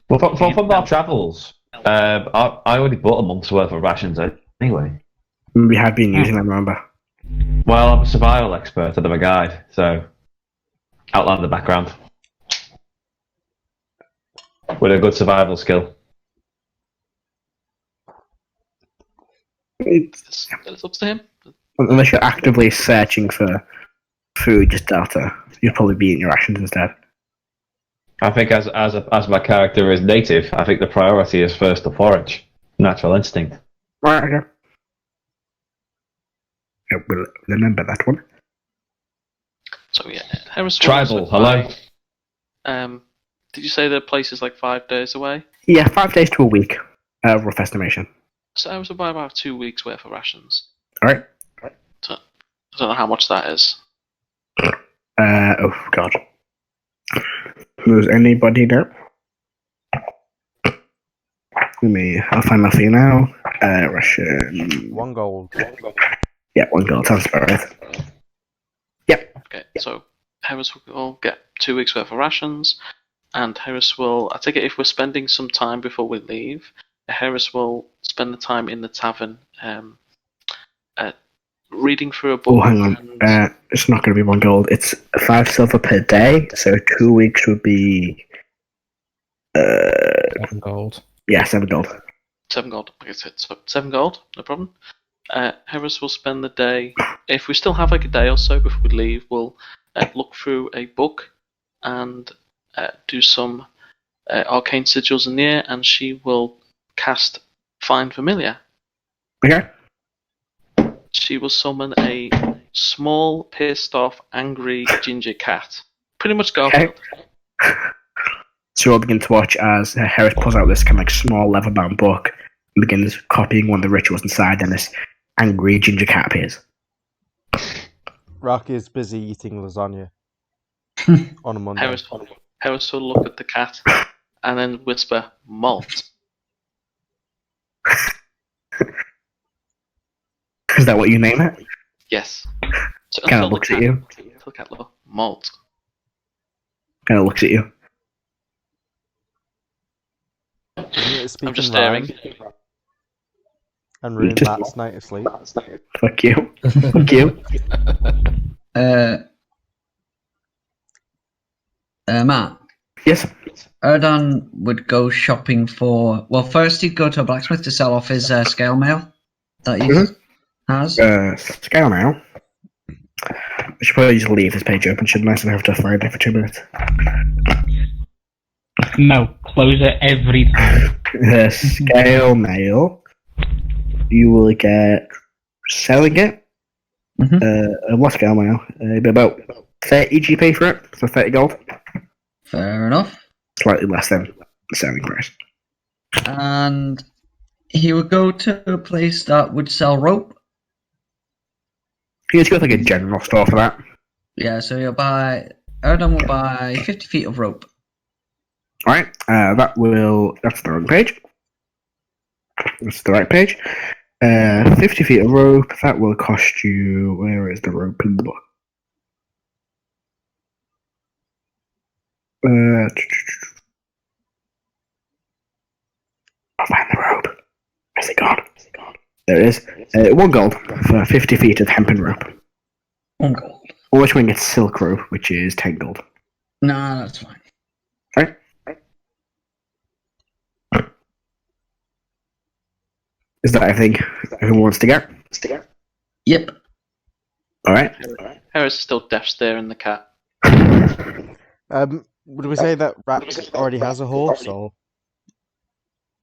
Well, from our travels, I already bought a month's worth of rations anyway. We had been using them, remember? Well, I'm a survival expert and I'm a guide, so outline the background with a good survival skill. It's, it's up to him. unless you're actively searching for food just after, you'll probably be eating your rations instead. I think as my character is native, I think the priority is first to forage, natural instinct. Right, okay. Yeah, we'll remember that one. So yeah, Harris. Tribal, hello. Did you say the place is like 5 days away? Yeah, 5 days to a week. Rough estimation. So Harris will buy about 2 weeks worth of rations. Alright. So, I don't know how much that is. Oh, God. Does anybody know? I'll find that for you now. Ration. 1 gold. Yeah, 1 gold. Sounds about right. Yep. Okay, so Harris will get 2 weeks worth of rations, and Harris will. I take it if we're spending some time before we leave, Harris will spend the time in the tavern, reading through a book. Oh, hang on. and- It's not going to be 1 gold. It's 5 silver per day, so 2 weeks would be. 7 gold. Yeah, 7 gold. 7 gold. Like I said, so 7 gold, no problem. Harris will spend the day. If we still have like a day or so before we leave, we'll look through a book and do some arcane sigils in the air, and she will cast Find Familiar. Okay. She will summon a small, pissed off, angry ginger cat. Pretty much Garfield. Okay. So we'll begin to watch as Harris pulls out this kind of like small leather-bound book and begins copying one of the rituals inside, and this angry ginger cat appears. Rocky is busy eating lasagna on a Monday. Harris will look at the cat and then whisper, "Malt." Is that what you name it? Yes. So Kind tell of the looks cat- at you. Tell the cat, look, malt. Kind of looks at you. Isn't it speaking I'm just rhyme staring. and ruin Just- Matt's night of sleep? Fuck you. Fuck you. Matt, Yes. Erdan would go shopping for. Well, first he'd go to a blacksmith to sell off his scale mail that he has. Scale now. I should probably just leave this page open, shouldn't I? So I have to find it for 2 minutes. No, close it every time. Scale mail. You will get selling it. What scale mail? About 30 GP for it, so 30 gold. Fair enough. Slightly less than the selling price. And he would go to a place that would sell rope. You just go to like a general store for that. Yeah, so Erdan will buy 50 feet of rope. Alright, that's the wrong page. That's the right page. 50 feet of rope, that will cost you, where is the rope in the book? I'll find the rope. Where's it gone? There it is. 1 gold for 50 feet of hempen rope. 1 gold. Or which one gets silk rope, which is 10 gold. Nah, that's fine. Right? Is that everything everyone wants to get? Yep. Alright. Harris is still deaf staring the cat. Would we say that Rax already has a horse, or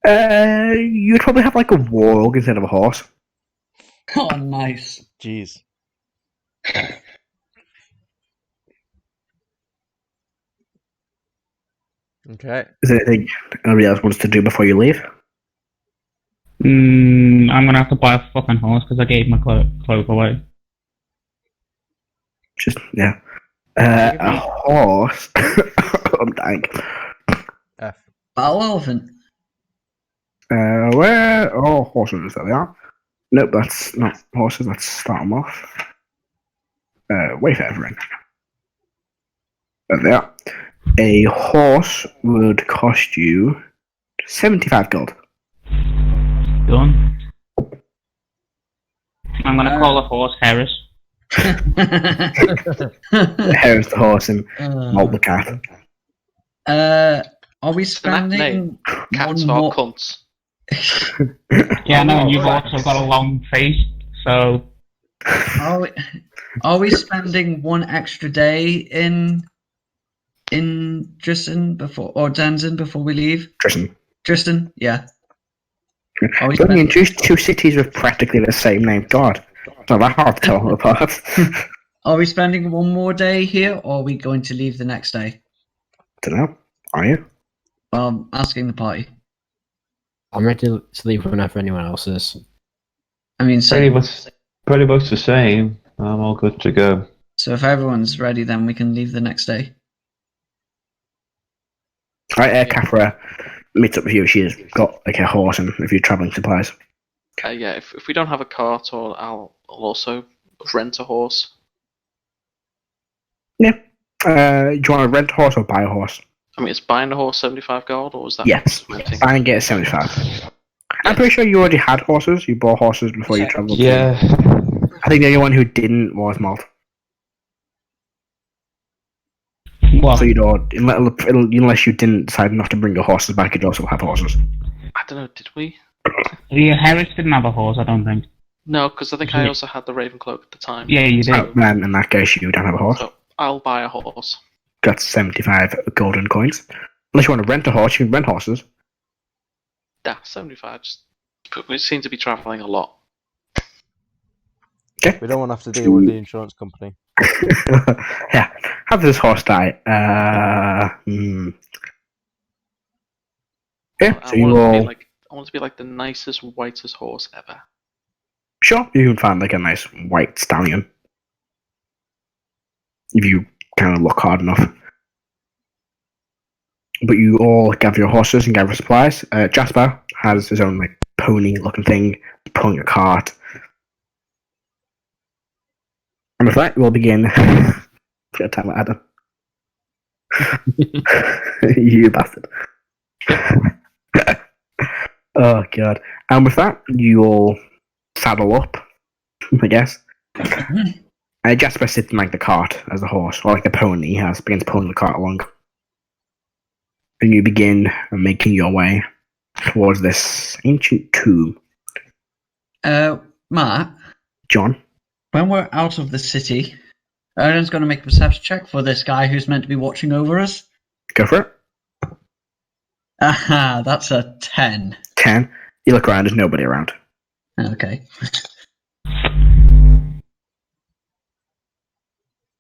You'd probably have like a warg instead of a horse. Oh, nice. jeez? Okay. Is there anything anybody else wants to do before you leave? I'm gonna have to buy a fucking horse because I gave my cloak away. Just, yeah. A horse. I'm dying. F. Battle elephant. Where? Oh, horses, there they are. Nope, that's not horses, let's start them off. Wayfarer in. There they are. A horse would cost you 75 gold. Done. I'm gonna call the horse Harris. Here's the horse and Malt the cat. Are we It's an apt name. spending Cats one are more? cunts. Yeah, no, and you've also got a long face, so Are we spending 1 extra day in Tristan or Danzin before we leave? Tristan, yeah. Are we Only in spending, two cities with practically the same name. God, it's not that hard to tell them apart. are we spending 1 more day here, or are we going to leave the next day? Don't know. Are you? Asking the party. I'm ready to leave whenever anyone else is. I mean, Pretty much the same. I'm all good to go. so if everyone's ready, then we can leave the next day. Right, Kafra meets up with you. She's got like a horse and a few travelling supplies. Yeah, if we don't have a cart, I'll also rent a horse. Yeah. Do you want to rent a horse or buy a horse? I mean, is buying a horse 75 gold, or is that Yes. renting? Buy and get 75. I'm pretty sure you already had horses. You bought horses before you travelled. Yeah. I think the only one who didn't was Malt. What? So you don't, unless you didn't decide not to bring your horses back, you'd also have horses. I don't know, did we? The Harris didn't have a horse, I don't think. No, because I think I also had the Raven Cloak at the time. Yeah, you did. So, then in that case, you don't have a horse. So I'll buy a horse. That's 75 golden coins. Unless you want to rent a horse, you can rent horses. Yeah, 75. But we seem to be travelling a lot. We don't want to have to deal with the insurance company. Yeah, have this horse die. Yeah, so you I will. want it to be like the nicest, whitest horse ever. Sure, you can find like a nice white stallion. If you kind of look hard enough. But you all gather your horses and gather supplies. Jasper has his own like pony looking thing, pulling a cart. And with that, we'll begin. Get a time at Adam. You bastard. Oh god. And with that, you'll saddle up, I guess. Jasper sits in like the cart as the horse, or like the pony he has, begins pulling the cart along. And you begin making your way towards this ancient tomb. Matt, John? when we're out of the city, Aaron's going to make a perception check for this guy who's meant to be watching over us. Go for it. Aha, that's a 10. 10. You look around, there's nobody around. Okay.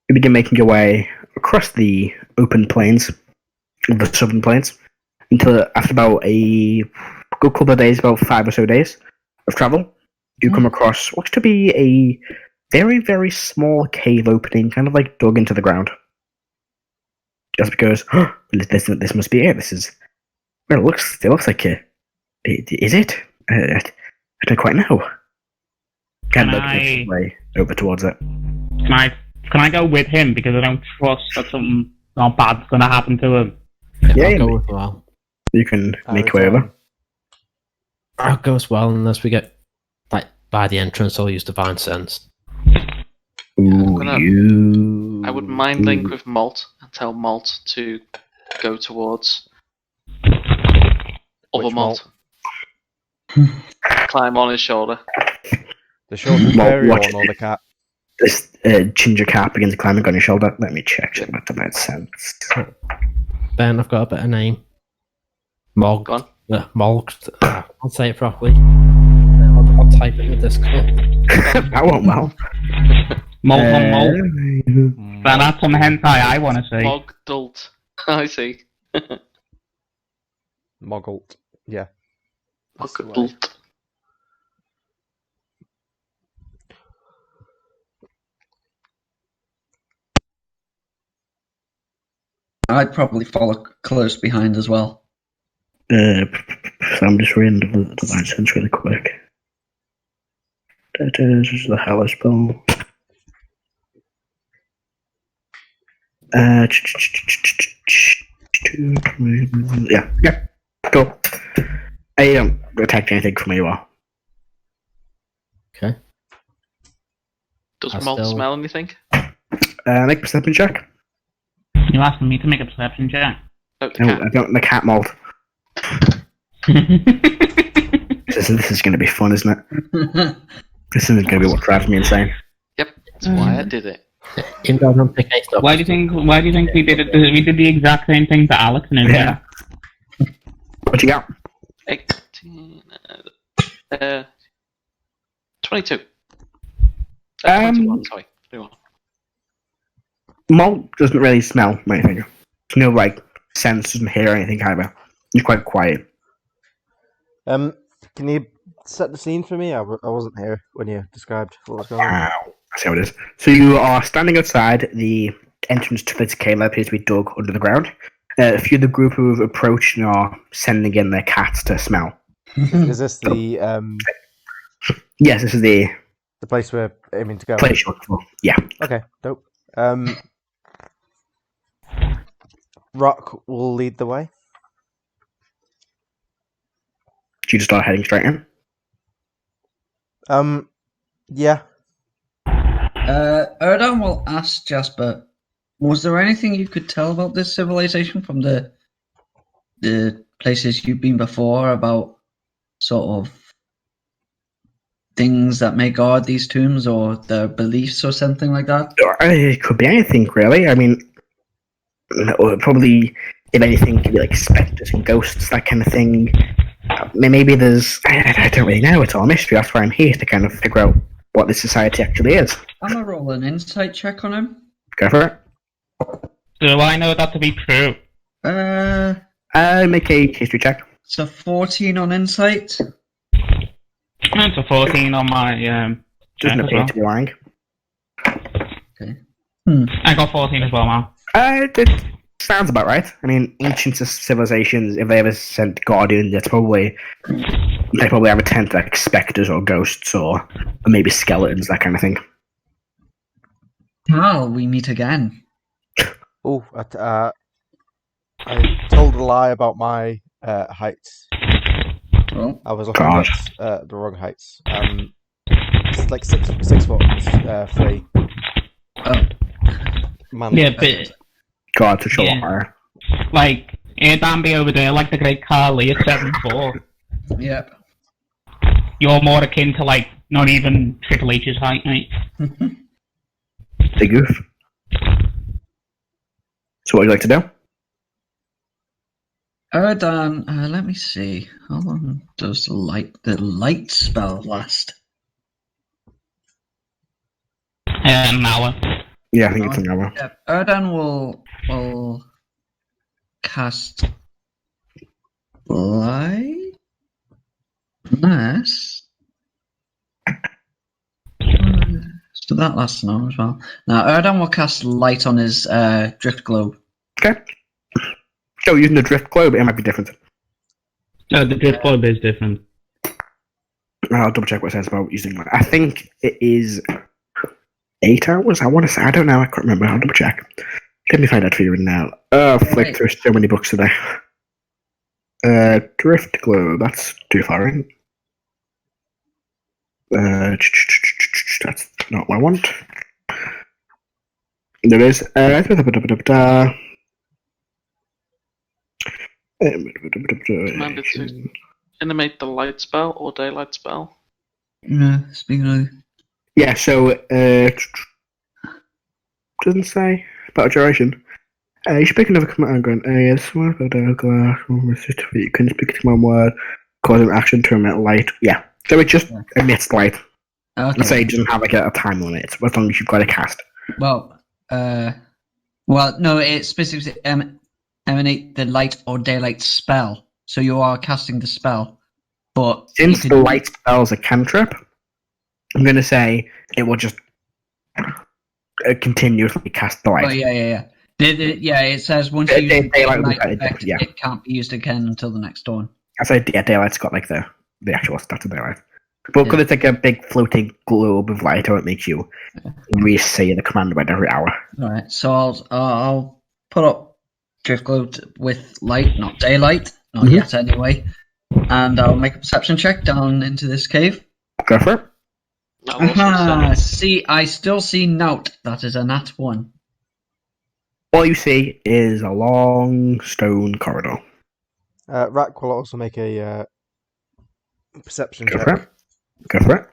You begin making your way across the open plains, the southern plains, until after about a good couple of days, about 5 or so days of travel, you come across what's to be a very, very small cave opening, kind of like dug into the ground. Just because, this must be it. This is, well, it looks like it. Is it? I don't quite know. Kind of like way over towards it. Can I go with him because I don't trust that something not bad's gonna happen to him? Yeah, I'll go as well. You can make your way over. I'll go as well unless we get like by the entrance. I'll use divine sense. I would mind link with Malt and tell Malt to go towards other Malt. Climb on his shoulder. The shoulder fairy one or the cat? This ginger cat begins climbing on your shoulder. Let me check what the bad sense. Ben, I've got a better name. Mogged. Go on. Mogged. I'll say it properly. I'll type it in the Discord. That won't well. Mole. Then that's some hentai I want to see. Mogdult. I see. Moggult. Yeah. Mogdult. I'd probably follow close behind as well. So I'm just reading the divine sense really quick. This is the Hella spell. Yeah, cool. I don't detect anything from where you are. Okay. Does I Malt still- smell anything? Make a perception check. You asking me to make a perception check? Oh, the No, cat. I don't. The cat mold. This is going to be fun, isn't it? This isn't going to be what drives me insane. Yep, that's why I did it. In don't pick any stuff. Why do you think we did it? We did the exact same thing to Alex and everything. Yeah. What you got? 18, 22. 21, sorry. 21. Malt doesn't really smell anything. There's no like sense, doesn't hear anything either. He's quite quiet. Can you set the scene for me? I wasn't here when you described what was going on. Wow. I see how it is. So you are standing outside the entrance to this cave that appears to be dug under the ground. A few of the group who have approached and are sending in their cats to smell. Is this the Yes, this is the place we're aiming to go? place you're looking for. Yeah. Okay, dope. Rock will lead the way. Do you just start heading straight in? Yeah. Erdan will ask Jasper, was there anything you could tell about this civilization from the places you've been before, about sort of things that may guard these tombs or their beliefs or something like that? It could be anything, really. I mean, probably, if anything, could be like spectres and ghosts, that kind of thing. Maybe there's... I don't really know. It's all a mystery. That's why I'm here, to kind of figure out what this society actually is. I'm going to roll an insight check on him. Go for it. Do I know that to be true? Make a history check. It's a 14 on insight. It's a 14 on my Doesn't check as appear well. to be lying. Okay. I got 14 as well, man. It sounds about right. I mean, ancient civilizations, if they ever sent guardians, they probably have a tent like spectres or ghosts or maybe skeletons, that kind of thing. Cal, we meet again. Oh, I told a lie about my heights. Well, I was looking God. at the wrong heights. It's like 6 foot 3. oh, Man, Yeah, but God, to show Yeah. higher. like, Danby over there, like the great Carly at 7'4". yep. You're more akin to, like, not even Triple H's height, mate. The goof. So what would you like to do? Erdan, let me see. How long does the light spell last? An hour. Yeah, I think it's an hour. Yep. Erdan will cast light. Unless. So that lasts an hour as well. Now Erdan will cast light on his drift globe. Okay. So using the drift globe, it might be different. No, the drift globe is different. I'll double check what it says about using light. I think it is 8 hours. I want to say. I don't know. I can't remember. I'll double check. Let me find out for you now. I've flicked through so many books today. Drift globe. That's too far in. That's not what I want. There is. Commanded to animate the light spell or daylight spell. Speaking of, Yeah, so doesn't say about duration. You speak another command and yes, you can speak a command word, cause an action to emit light. Yeah. So it just emits light. okay. Let's say it doesn't have like a time limit, as long as you've got a cast. Well, no, it specifically emanate the light or daylight spell. So you are casting the spell, but Since the light spell's a cantrip, I'm gonna say it will just continuously cast the light. Oh yeah. It says once Day- you use the daylight will be daylight better, effect, yeah. it can't be used again until the next dawn. I say daylight's got like the actual stats of daylight. But because it's like a big floating globe of light, it won't make you re-say the command word every hour. All right, so I'll put up drift globe with light, not daylight, not yet anyway, and I'll make a perception check down into this cave. Go for it. I'll also See, I still see note. That is a nat 1. All you see is a long stone corridor. Rack will also make a perception Go check. for it. Go for it.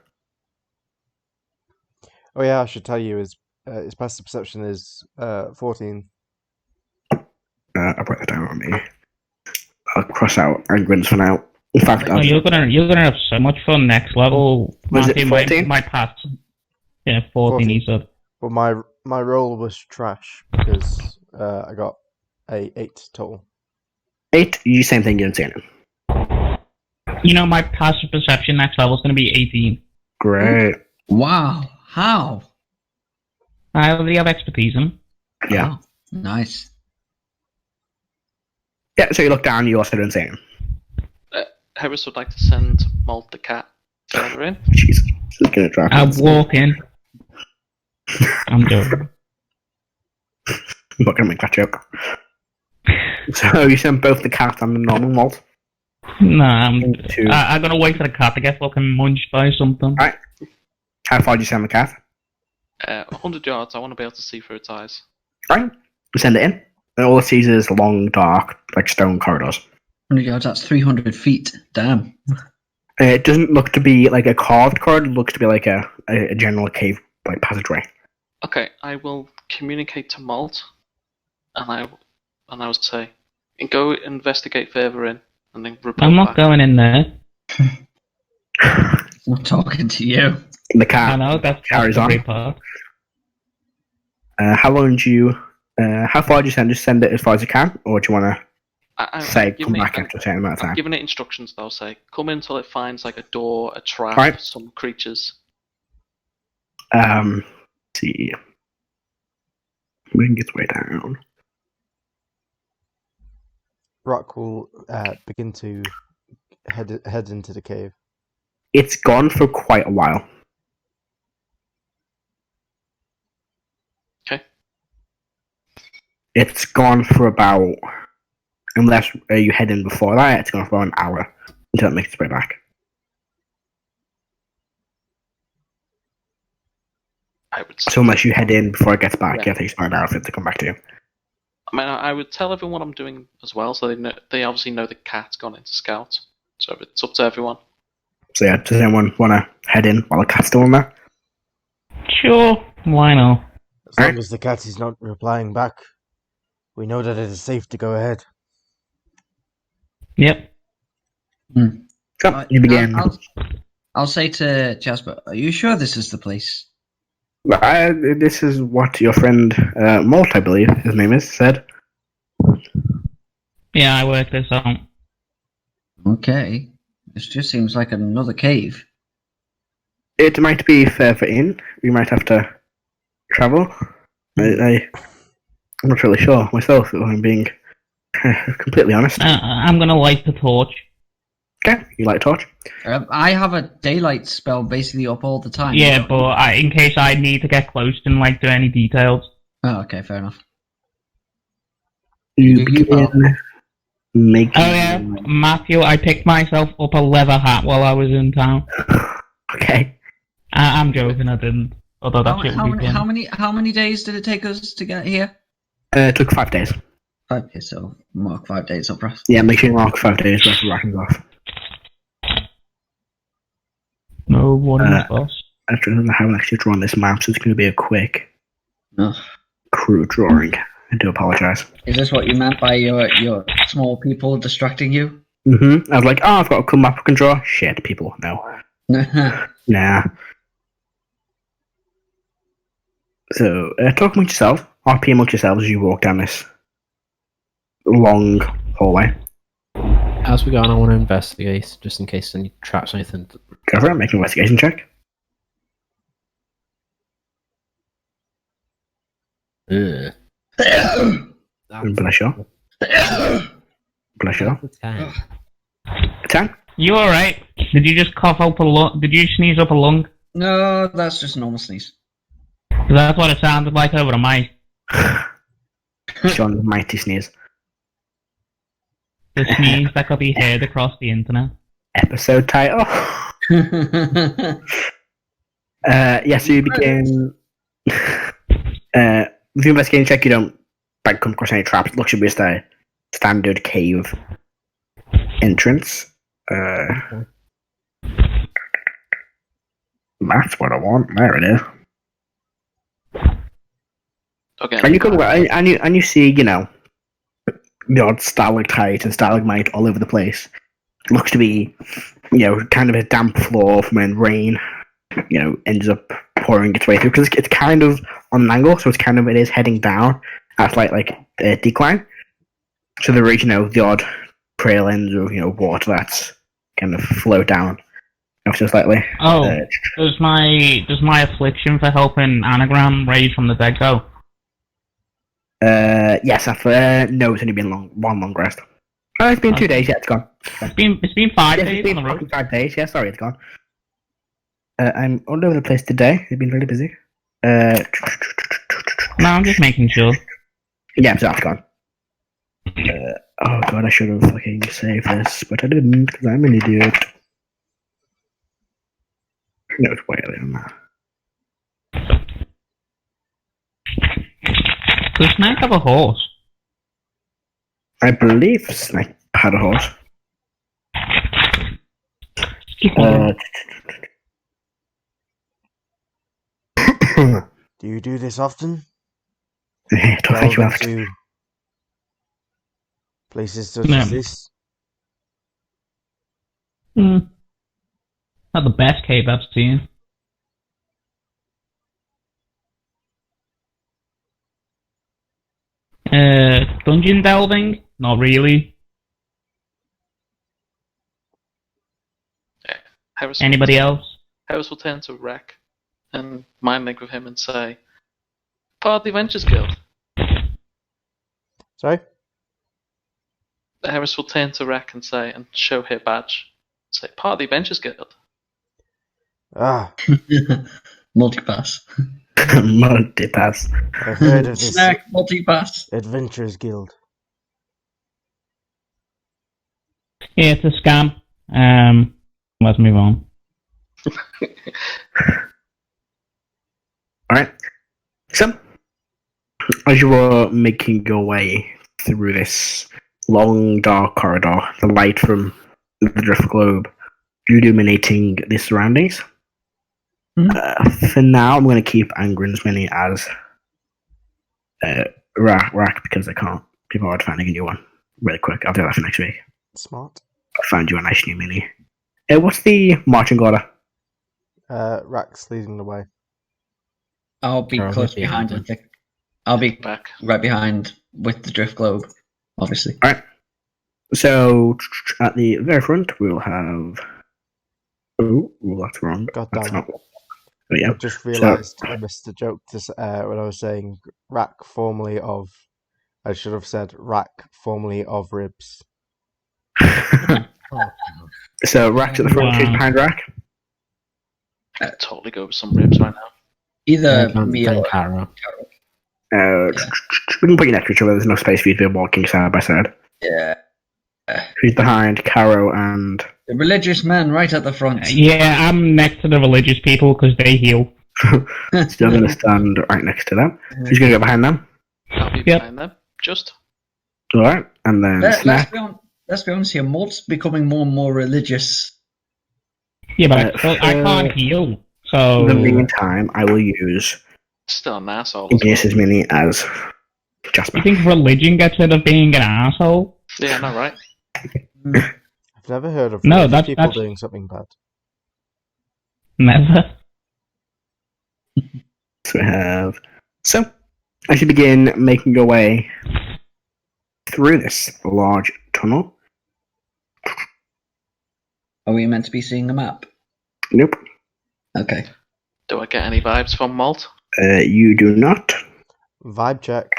Oh yeah, I should tell you his passive perception is 14. I'll write that down on me. I'll cross out Angwins for now. In fact, Oh, you're gonna have so much fun next level. Was it Matthew, 14? my past. Yeah, 14 he said. But my roll was trash because I got a 8 total. 8, you same thing, you don't see anything. You know, my passive perception next level is going to be 18. Great. Wow. How? I already have expertise in. Yeah. Oh, nice. Yeah, so you look down, you also don't see him. Harris would like to send Malt the cat further in. Jesus. This is gonna drop. I walk in. I'm joking. I'm not gonna make that joke. So you send both the cat and the normal malt. No, I'm Into- I'm gonna wait for the cat to get fucking munched by something. Right. How far do you send the cat? 100 yards. I want to be able to see through its eyes. Right. You send it in. And all it sees is long, dark, like stone corridors. 100 yards, that's 300 feet. Damn. It doesn't look to be like a carved corridor. It looks to be like a general cave like passageway. Okay, I will communicate to Malt, and I will say, go investigate further in, and then report I'm not back. going in there. I'm not talking to you. The I cat know that's carries the on. great part. How long do you? How far do you send? Just send it as far as you can, or do you want to say come back after a certain amount of I'm time? giving it instructions. They'll say, come in until it finds like a door, a trap, Right. some creatures. Let's see. We can get its way down. Rock will begin to head into the cave. It's gone for quite a while. Okay. It's gone for about, unless you head in before that, it's gone for about an hour until it makes its way back. I would. So unless you head in before it gets back, Yeah. you have to expand out for it to come back to you. I mean, I would tell everyone what I'm doing as well, so they obviously know the cat's gone into scout. So it's up to everyone. So yeah, does anyone want to head in while the cat's still in there? Sure, why not? As long as the cat is not replying back, we know that it is safe to go ahead. Yep. So you begin. I'll say to Jasper, are you sure this is the place? This is what your friend Malt, I believe his name is, said. Yeah, I worked this out. Okay. This just seems like another cave. It might be further in. We might have to travel. I'm not really sure myself, if I'm being completely honest. I'm gonna light the torch. Okay, you light a torch? I have a daylight spell basically up all the time. Yeah, but in case I need to get close and like do any details. Oh, okay, fair enough. You You- begin making... Oh yeah, Matthew, I picked myself up a leather hat while I was in town. Okay. I'm joking, I didn't. Although that shit would be fun. How many days did it take us to get here? It took 5 days. 5 days, so mark 5 days up, Russ. Yeah, make sure you mark 5 days worth of rations off. No one boss. I haven't actually drawn this map, so it's going to be a quick, Ugh. crude drawing. I do apologise. Is this what you meant by your small people distracting you? I was like, oh, I've got a cool map I can draw. Shit, people, no. Nah. So, talk amongst yourself. RP amongst yourselves as you walk down this long hallway. As we go on, I want to investigate, just in case any traps or anything. Go for it, make an investigation check. Ugh. Bless you. Bless you. 10. 10? You alright? Did you just cough up a lung? Did you sneeze up a lung? No, that's just a normal sneeze. 'Cause that's what it sounded like over the mic. Sean's mighty sneeze. The sneeze that could be heard across the internet. Episode title. Yeah, so you begin. With your investigating check, you don't come across any traps. It looks to be just a standard cave entrance. That's what I want. There it is. Okay. And you come away, and you see, you know, the odd stalactite and stalagmite all over the place. It looks to be, you know, kind of a damp floor from when rain, you know, ends up pouring its way through, because it's kind of on an angle, so it is heading down at like a decline. So there is, you know, the odd trail ends of, you know, water that's kind of float down ever so slightly. Oh, does my affliction for helping Anagram raise from the dead go? Yes, no, it's only been one long rest. Oh, it's been 2 days. Yeah, it's gone. It's been 5 Yes, days it's been on the road. fucking 5 days. Yeah, sorry, it's gone. I'm all over the place today. I've been really busy. No, I'm just making sure. Yeah, so it's gone. Oh god, I should have fucking saved this, but I didn't because I'm an idiot. No, it's way earlier than that. Does Snake have a horse? I believe Snake had a horse. Do you do this often? Don't thank you Delve after. into places such No. as this? Not the best cave I've seen. Dungeon delving? Not really. Harris Anybody else? Harris will turn to Rek and mind link with him and say, part of the Adventures Guild. Sorry? Harris will turn to Rek and say, and show her badge. Say, part of the Adventures Guild. Ah, Multipass. Multipass. I've heard of this Snack multipass. Adventurers Guild. Yeah, it's a scam. Let's move on. Alright. So, as you are making your way through this long, dark corridor, the light from the drift globe illuminating the surroundings. For now, I'm going to keep Angren's mini as Rack because I can't be bothered finding a new one really quick. I'll do that for next week. Smart. I'll find you a nice new mini. What's the marching order? Rack's leading the way. I'll be Sure, close maybe behind. I Angren. think I'll be Back. right behind with the drift globe, obviously. Alright. So, at the very front, we'll have... Oh, that's wrong. God That's damn it. not... Oh, yeah. I just realised I missed the joke when I was saying Rack formerly of. I should have said Rack formerly of Ribs. So, Rack's at the front, who's Wow. behind Rack? I could totally go with some ribs right now. Either Then me or Caro. We can put you next to each other, there's no space for you to be walking side by side. yeah, Who's behind Caro and... the religious man right at the front. Yeah, I'm next to the religious people because they heal. Still going to stand right next to them. Who's going to go behind them? I'll be Yep. behind them. Just. Alright, and then Snack. Let's be honest here. Mort's becoming more and more religious. Yeah, but I can't heal. So In the meantime, I will use Still an asshole. as well. Genesis Mini as Jasper. you think religion gets rid of being an asshole? Yeah, no, right? I've never heard of No, religious that's- people that's- doing something bad. Never. So we have... So, as you begin making your way through this large tunnel... Are we meant to be seeing a map? Nope. Okay. Do I get any vibes from Malt? You do not. Vibe check.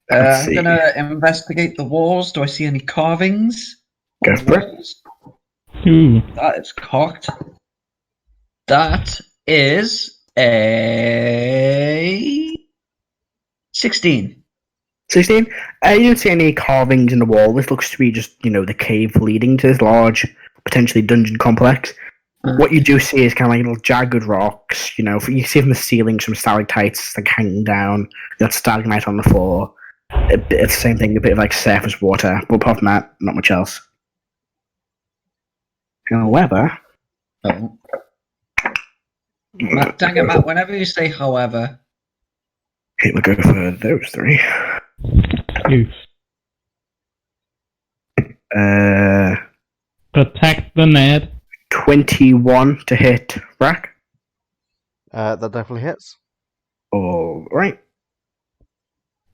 Let's I'm see. gonna investigate the walls. Do I see any carvings? Go on the for it. walls? Ooh. That is cocked. That is a 16. 16. You don't see any carvings in the wall. This looks to be just, the cave leading to this large, potentially dungeon complex. What you do see is kind of like little jagged rocks, you see from the ceiling some stalactites like hanging down, stalagmite on the floor. It's the same thing, a bit of like surface water, but apart from that, not much else. However, Oh. Matt, dang it, Matt. Whenever you say however, here we go for those three. Oof. Protect the nerd. 21 to hit Rack. That definitely hits. Alright.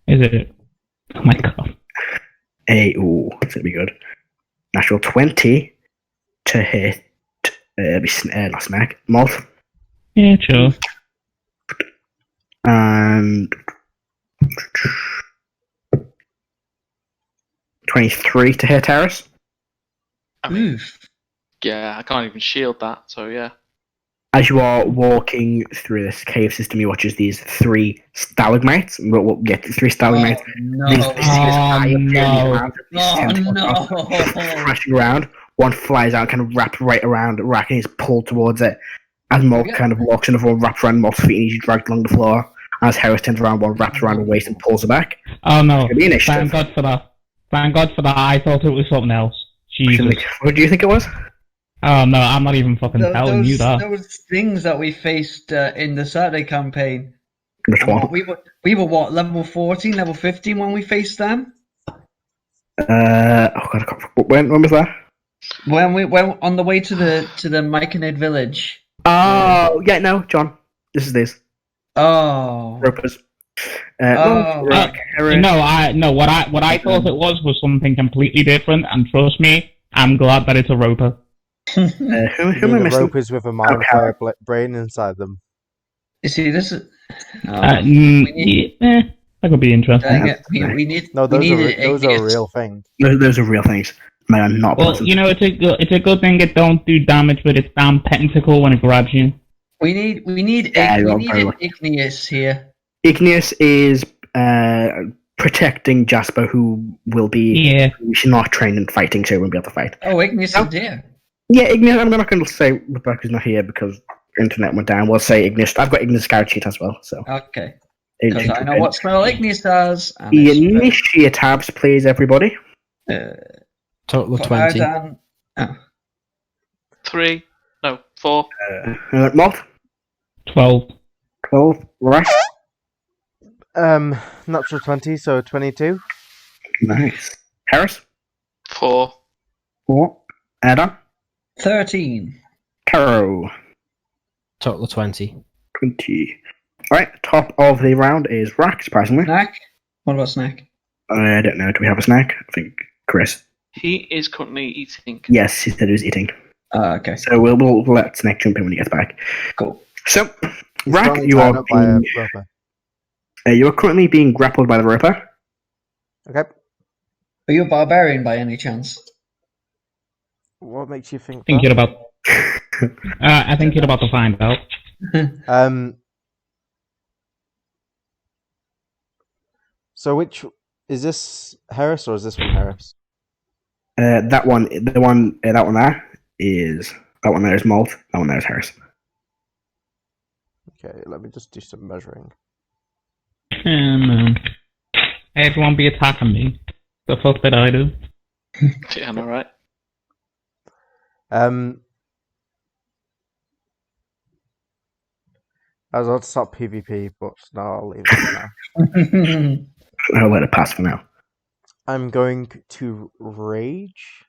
Is it? Oh my god. Ooh, that's gonna be good. Natural 20 to hit not Snack, Malt. Yeah, sure. And 23 to hit Harris. I mean, Oof. yeah, I can't even shield that, so yeah. As you are walking through this cave system, you watch as these 3 stalagmites. We'll get 3 stalagmites. No. These high up here in the no. ground, these Oh, tentacles no. crashing around. One flies out, kind of wraps right around Rack, and he's pulled towards it. As Malt Yeah. kind of walks, another one wraps around Malt's feet, and he's dragged along the floor. As Harris turns around, one wraps around her waist and pulls her back. Oh no. It's gonna be initiative. Thank God for that. Thank God for that. I thought it was something else. Jesus. What do you think it was? Oh no, I'm not even fucking telling you that. Those things that we faced in the Saturday campaign. Which one? We were what, level 14, level 15 when we faced them? Oh god, I can't, when was that? When we went on the way to the Myconid village. Oh, yeah, no, John. This is this. Oh. Ropers. Oh. What I thought it was something completely different, and trust me, I'm glad that it's a roper. Who You am I mean the missing? ropers with a mind fire brain inside them. You see, this is. That could be interesting. Dang it. We need. No, we those need are a real thing. Those are real things. Man, I'm not. Well, you know, it's a good thing it don't do damage with its damn tentacle when it grabs you. We need Yeah, an you're very lucky. Igneous here. Igneous is protecting Jasper, who will be. Yeah. She's not trained in fighting, so he won't be able to fight. Oh, Igneous is here. Yeah, Igneous. I'm not going to say Rebecca's not here because internet went down. We'll say Igneous. I've got Igneous character sheet as well, so. Okay. Because I know what spell Igneous does. And The it's, initiate tabs, please, everybody. Total of put 20. down- oh. 3, no, 4. Moth, 12. 12, right? Natural 20, so 22. Nice. Harris, 4. 4. Adam, 13. Caro, Total of 20. 20. Alright, top of the round is Rack, surprisingly. Snack? What about Snack? I don't know, do we have a snack? I think Chris. He is currently eating. Yes, he said he was eating. Okay. So we'll let Snack jump in when he gets back. Cool. So, He's Rack, currently you tied are, up by a being, roper. you are currently being grappled by the roper. Okay. Are you a barbarian by any chance? What makes you think I think that? you're about. I think you're about to find out. So which is this Harris or is this one Harris? That one there is Malt. That one there is Harris. Okay, let me just do some measuring. Everyone be attacking me. The fuck did I do? Yeah, I'm alright. I was about to stop PvP, but no, I'll leave it for now. I'll let it pass for now. I'm going to rage.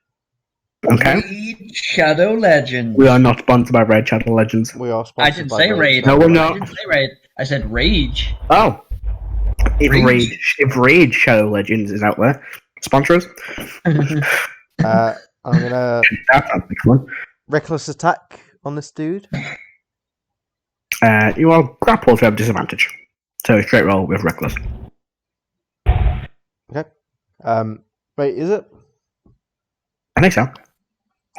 Okay. Raid Shadow Legends. We are not sponsored by Red Shadow Legends. We are I sponsored didn't by say raid. No, we're I not. didn't say raid. I said rage. Oh. Rage. If Raid Shadow Legends is out there, sponsor us. I'm gonna That sounds like fun. reckless attack on this dude. You are grappled to have disadvantage. So straight roll with reckless. Okay. Wait, is it? I think so.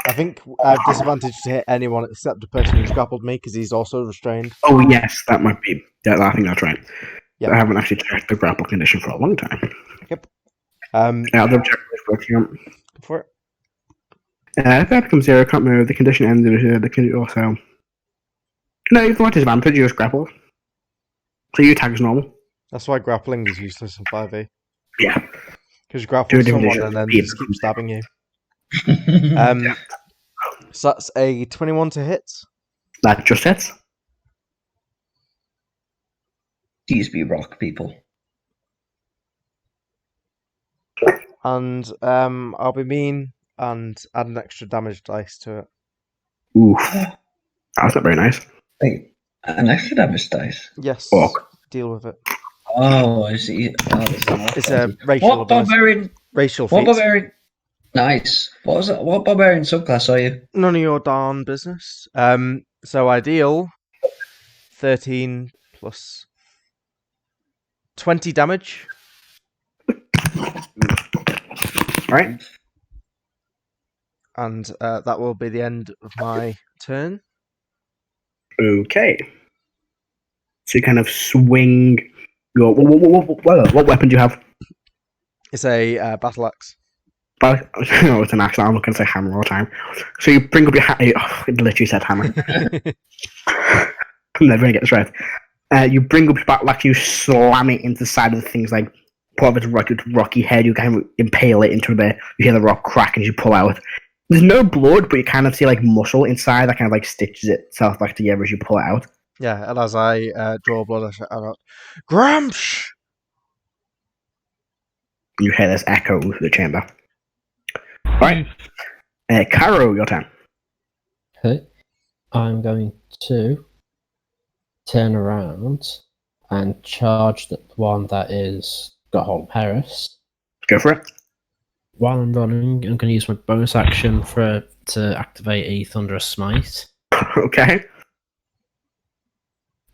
I think I have disadvantage to hit anyone except the person who's grappled me because he's also restrained. Oh yes, that might be. Yeah, I think that's right. Yep. I haven't actually checked the grapple condition for a long time. Yep. I'll double check what it's working on. Go for it. If that becomes 0, can't move. The condition ends. The condition also. No, you've got disadvantage. You just grapple. So you attack as normal. That's why grappling is useless in 5e. Yeah. Because you grapple Do a someone division. and then Yeah. just keep stabbing you. So that's a 21 to hit. That just hits. These be rock people. And I'll be mean and add an extra damage dice to it. Oof. That's not very nice. Wait, an extra damage dice. Yes. Fuck. Deal with it. Oh, I see. Oh, this is It's a racial what ability. barbarian? Racial What feat. barbarian? Nice. What was it? What barbarian subclass are you? None of your darn business. So ideal 13 plus 20 damage. Right? And that will be the end of my turn. Okay. So you kind of swing your. What weapon do you have? It's a battle axe. But no, it's an axe. I'm not going to say hammer all the time. So you bring up your it literally said hammer. I'm never going to get this right. You bring up your battle axe, you slam it into the side of the thing's like part of its rocky head. You kind of impale it into there. You hear the rock crack and you pull out. There's no blood, but you kind of see like muscle inside that kind of like stitches itself back together as you pull it out. Yeah, and as I draw blood, I shout out, Gramps! You hear this echo through the chamber. Alright. Caro, your turn. Okay. I'm going to turn around and charge the one that is got hold of Harris. Go for it. While I'm running, I'm going to use my bonus action to activate a Thunderous Smite. Okay.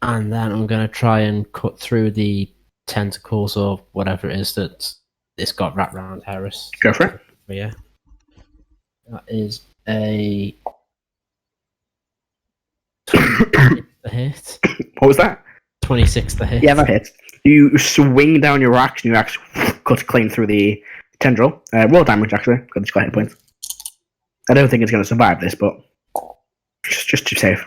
And then I'm going to try and cut through the tentacles or whatever it is that it's got wrapped around Harris. Go for it. Yeah. That is a 26 to hit. What was that? 26 to hit. Yeah, that hits. You swing down your axe and your axe cuts clean through the tendril. Roll damage, actually, because it's got hit points. I don't think it's going to survive this, but just too safe.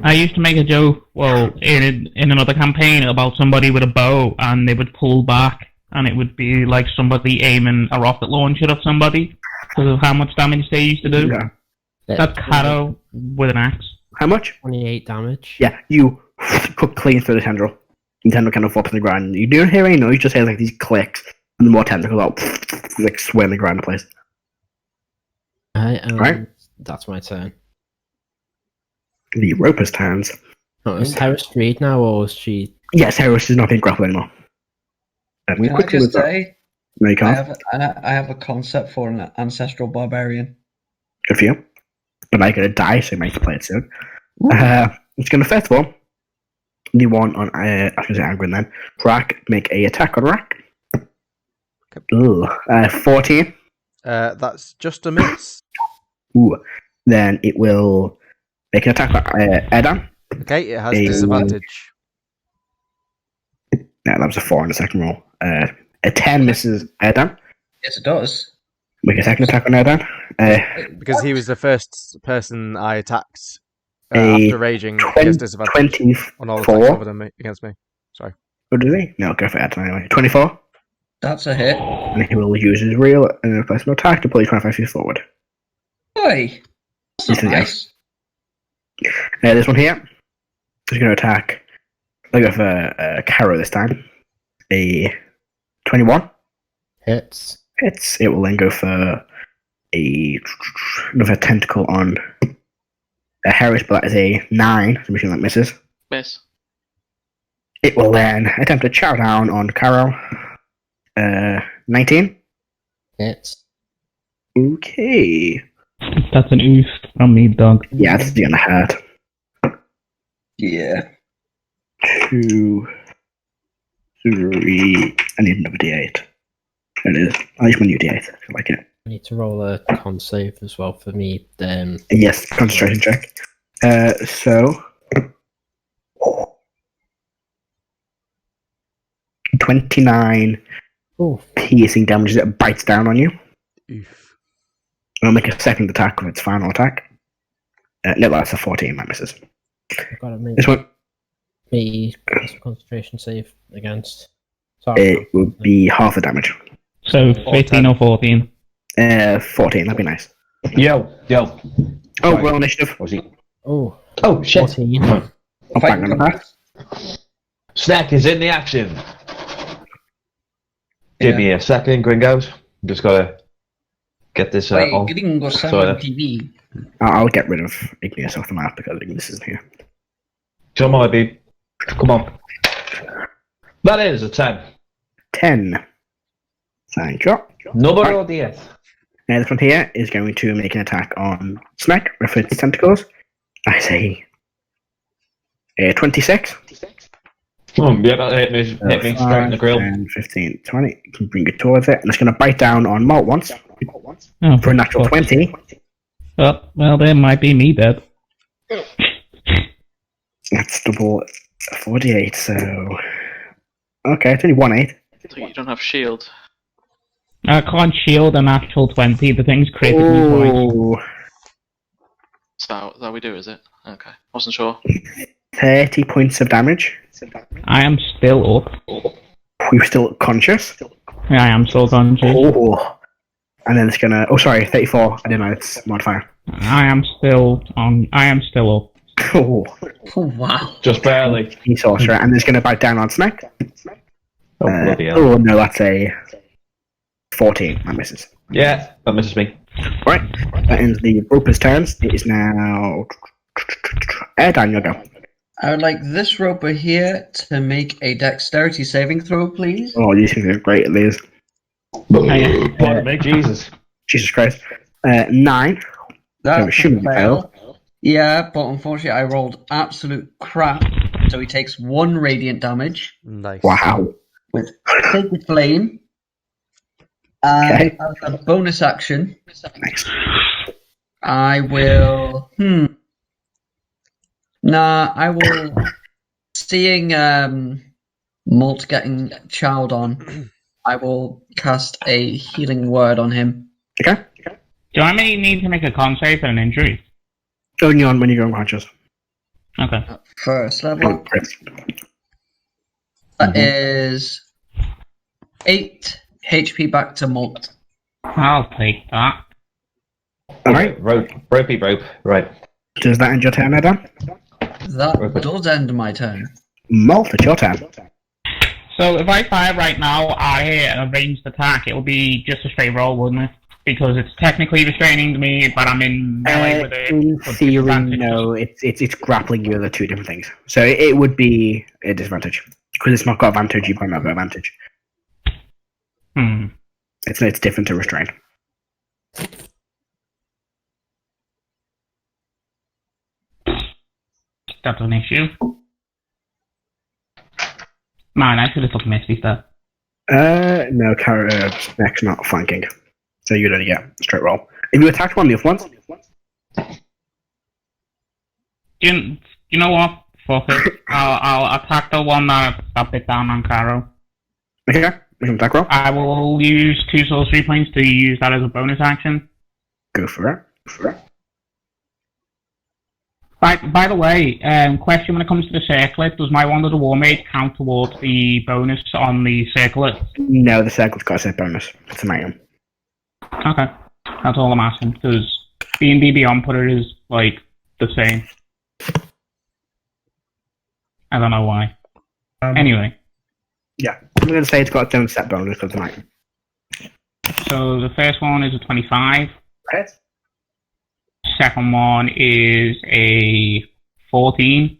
I used to make a joke, well, in another campaign about somebody with a bow, and they would pull back, and it would be like somebody aiming a rocket launcher at somebody because of how much damage they used to do. Yeah. That's Caro with an axe. How much? 28 damage. Yeah, you cut clean through the tendril. The tendril kind of falls to the ground. You don't hear any noise, you just hear like these clicks, and the more tentacles out, like swing the ground in place. Right. That's my turn. The Roper's turns. Oh, is Harris freed now, or is she? Yes, Harris is not being grappled anymore. We Can I quickly just look up. say, No, you I can't. have a concept for an ancestral barbarian. Good for you. But I'm going to die, so you might play it soon. It's going to, first of all, the one on, I was going to say Angwin then. Rack, make a attack on Rack. Ugh. 14. That's just a miss. Ooh. Then it will make an attack on Edan. Okay, it has A- disadvantage. Yeah, that was a 4 in the second roll. A 10 misses Edan. Yes, it does. Make a second attack on Edan. Because he was the first person I attacked A after raging. He has disadvantage 24. on all attacks other than me, against me. Sorry. What did he? No, go for Edan anyway. 24. That's a hit. And he will use his real and personal attack to pull you 25 feet forward. Oi! That's not nice. This one here is going to attack. I'll go for Caro this time. A 21 Hits. hits. It will then go for another tentacle on Harris, but that is a 9. So I'm assuming that misses. Miss. It will then attempt to chow down on Caro. 19. Hits. Okay. That's an oof from me, dog. Yeah, that's going to hurt. Yeah. 2, 3. I need another D8. There it is. I use my new D8. I like it. I need to roll a con save as well for me. Yes, concentration check. So 29 piercing damage as it bites down on you. Oof. I'll make a second attack with its final attack. No, that's a 14. That misses. I've got to make This one, me concentration save against. Sorry. it would be half the damage. So 15 or 14. 14. That'd be nice. Yo. Oh, Sorry. roll initiative. Was he? Oh, Oh shit! 14. Oh, bang on the back. Snack is in the action. Give me a second, Gringos. Just gotta get this Wait, on. Gringo Sorry. Simon TV. I'll get rid of Igneous off the map because Igneous isn't here. Come on, baby. Come on. That is a 10. 10. Thank you. Numero 10. Now this one here is going to make an attack on Snake with its tentacles. I say 26. Yeah, that hit me straight in the grill. 10, 15, 20. You can bring it towards it. And it's going to bite down on Malt once Oh, for a natural 20. Oh, well, there might be me dead. That's double 48, so... Okay, it's only 1-8. So you don't have shield. I can't shield a natural 20. The thing's critically twice. Ooh, So that we do, is it? Okay. Wasn't sure. 30 points of damage. I am still up. We're still conscious. I am still conscious. Oh. And then it's going to... Oh, sorry, 34. I didn't know it's modifier. I am still up. Oh, Oh, wow. Just barely. he sorcerer. And it's going to bite down on Snake. Oh, bloody hell. Oh, no, that's a 14. That misses. Yeah, that misses me. Right, that ends the Roper's turns. It is now... Daniel, go. I would like this roper here to make a dexterity saving throw, please. Oh, these things are great at these. Pardon me, Jesus. Jesus Christ. 9. That's I'm assuming you fail. Yeah, but unfortunately I rolled absolute crap. So he takes 1 radiant damage Nice. Wow. with Sacred Flame. And Okay. as a bonus action, Nice. I will... Nah, I will... Seeing Malt getting chowed on, I will cast a healing word on him. Okay. Do I need to make a con save for an injury? Only on when you go unconscious. Okay. First Oh, level. great. That is 8 HP back to Malt. I'll take that. Alright. Ropey rope. Right. Does that end your turn, Adam? That does end my turn. Malt, it's your turn. So if I fire right now, I hit a ranged attack. It'll be just a straight roll, wouldn't it? Because it's technically restraining me, but I'm in melee with it. In with theory, disadvantage. no. It's grappling you. They're two different things. So it would be a disadvantage. Because it's not got advantage, you've got advantage. It's different to restrain. That's an issue. Man, I should have took Misty stuff. No, Snake's not flanking. So you'd only get straight roll. If you attacked one of the other ones, You know what? Fuck it. I'll attack the one that bit down on Caro. okay, we can attack roll. I will use 2 sorcery points to use that as a bonus action. Go for it. By the way, question when it comes to the circlet, does my Wand of the War Mage count towards the bonus on the circlet? No, the circle's got a set bonus. It's an item. Okay. That's all I'm asking, because D&D Beyond Putter is, like, the same. I don't know why. Anyway, Yeah, I'm going to say it's got its own set bonus because it's an item. so the first one is a 25. Right. Second one is a 14.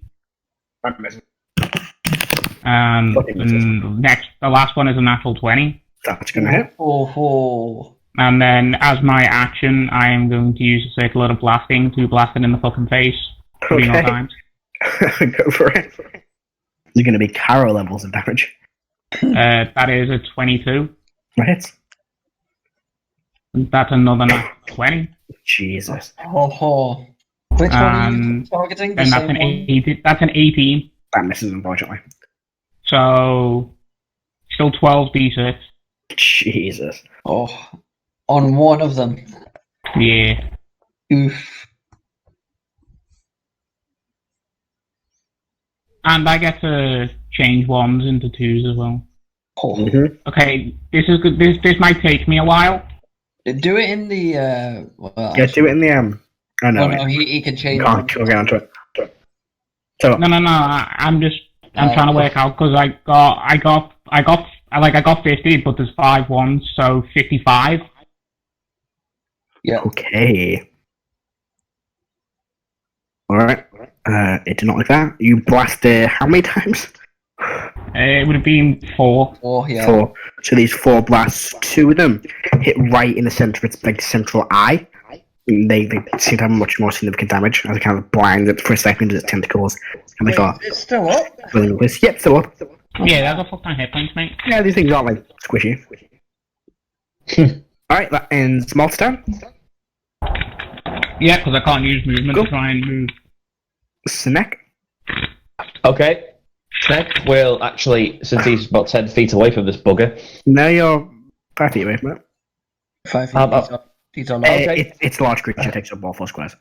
And the last one is a natural 20. That's going to hit. Oh. And then, as my action, I am going to use a circular blasting to blast it in the fucking face 3 more Okay. times. Go for it. You're going to be Caro levels of damage. That is a 22. Right. That's another 20. Jesus. Oh. Which one are you targeting? The And that's same an one? 18. That's an 18. That misses, unfortunately. So, still 12d6. Jesus. Oh. On one of them. Yeah. Oof. And I get to change 1s into 2s as well. Oh. Mm-hmm. Okay, this is good. This might take me a while. Do it in the well, Yeah, do it in the Oh no, oh, no, he can change. can't get onto it. So No. I'm trying to work out because I got 50, but there's 5 ones, so 55. Yeah. okay. All right. It did not like that. You blast it how many times? It would have been 4. Or yeah. 4. So these 4 blasts, 2 of them hit right in the center of its like central eye. They seem to have much more significant damage as it kind of blinds it for a second as its tentacles. And they thought, It's still up. yep, still up. Yeah, that's a fuck ton hit points, mate. Yeah, these things aren't like squishy. Alright, that ends Malt's turn. Yeah, because I can't use movement to try and move. Snack. Okay. Snake will actually, since he's about 10 feet away from this bugger. Now you're 5 feet away from it. 5 feet. These are large. It's a large creature, takes up all 4 squares.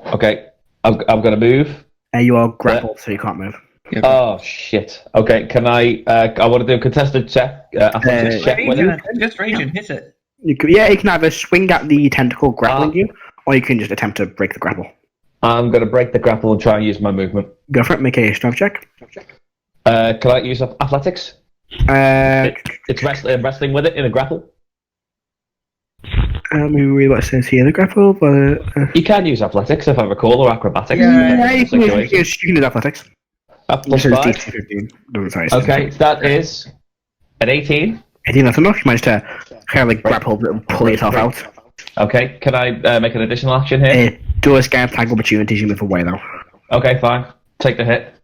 Okay. I'm going to move. You are grappled, so you can't move. Oh, shit. Okay, can I want to do a contested check, athletics check with it? Just rage and hit it. You can either swing at the tentacle grappling you, or you can just attempt to break the grapple. I'm going to break the grapple and try and use my movement. Go for it, make a strength check. Can I use athletics? It's wrestling with it in a grapple. Let me read what it says here. The grapple, but You can use athletics, if I recall, or acrobatics. yeah, you can use athletics. Plus This is 5. DC 15. Okay, that is an 18. 18, that's enough. You managed to kind of like grapple and pull yourself out. Okay, can I make an additional action here? Do a scan tag opportunities, you move away though. Okay, fine. Take the hit.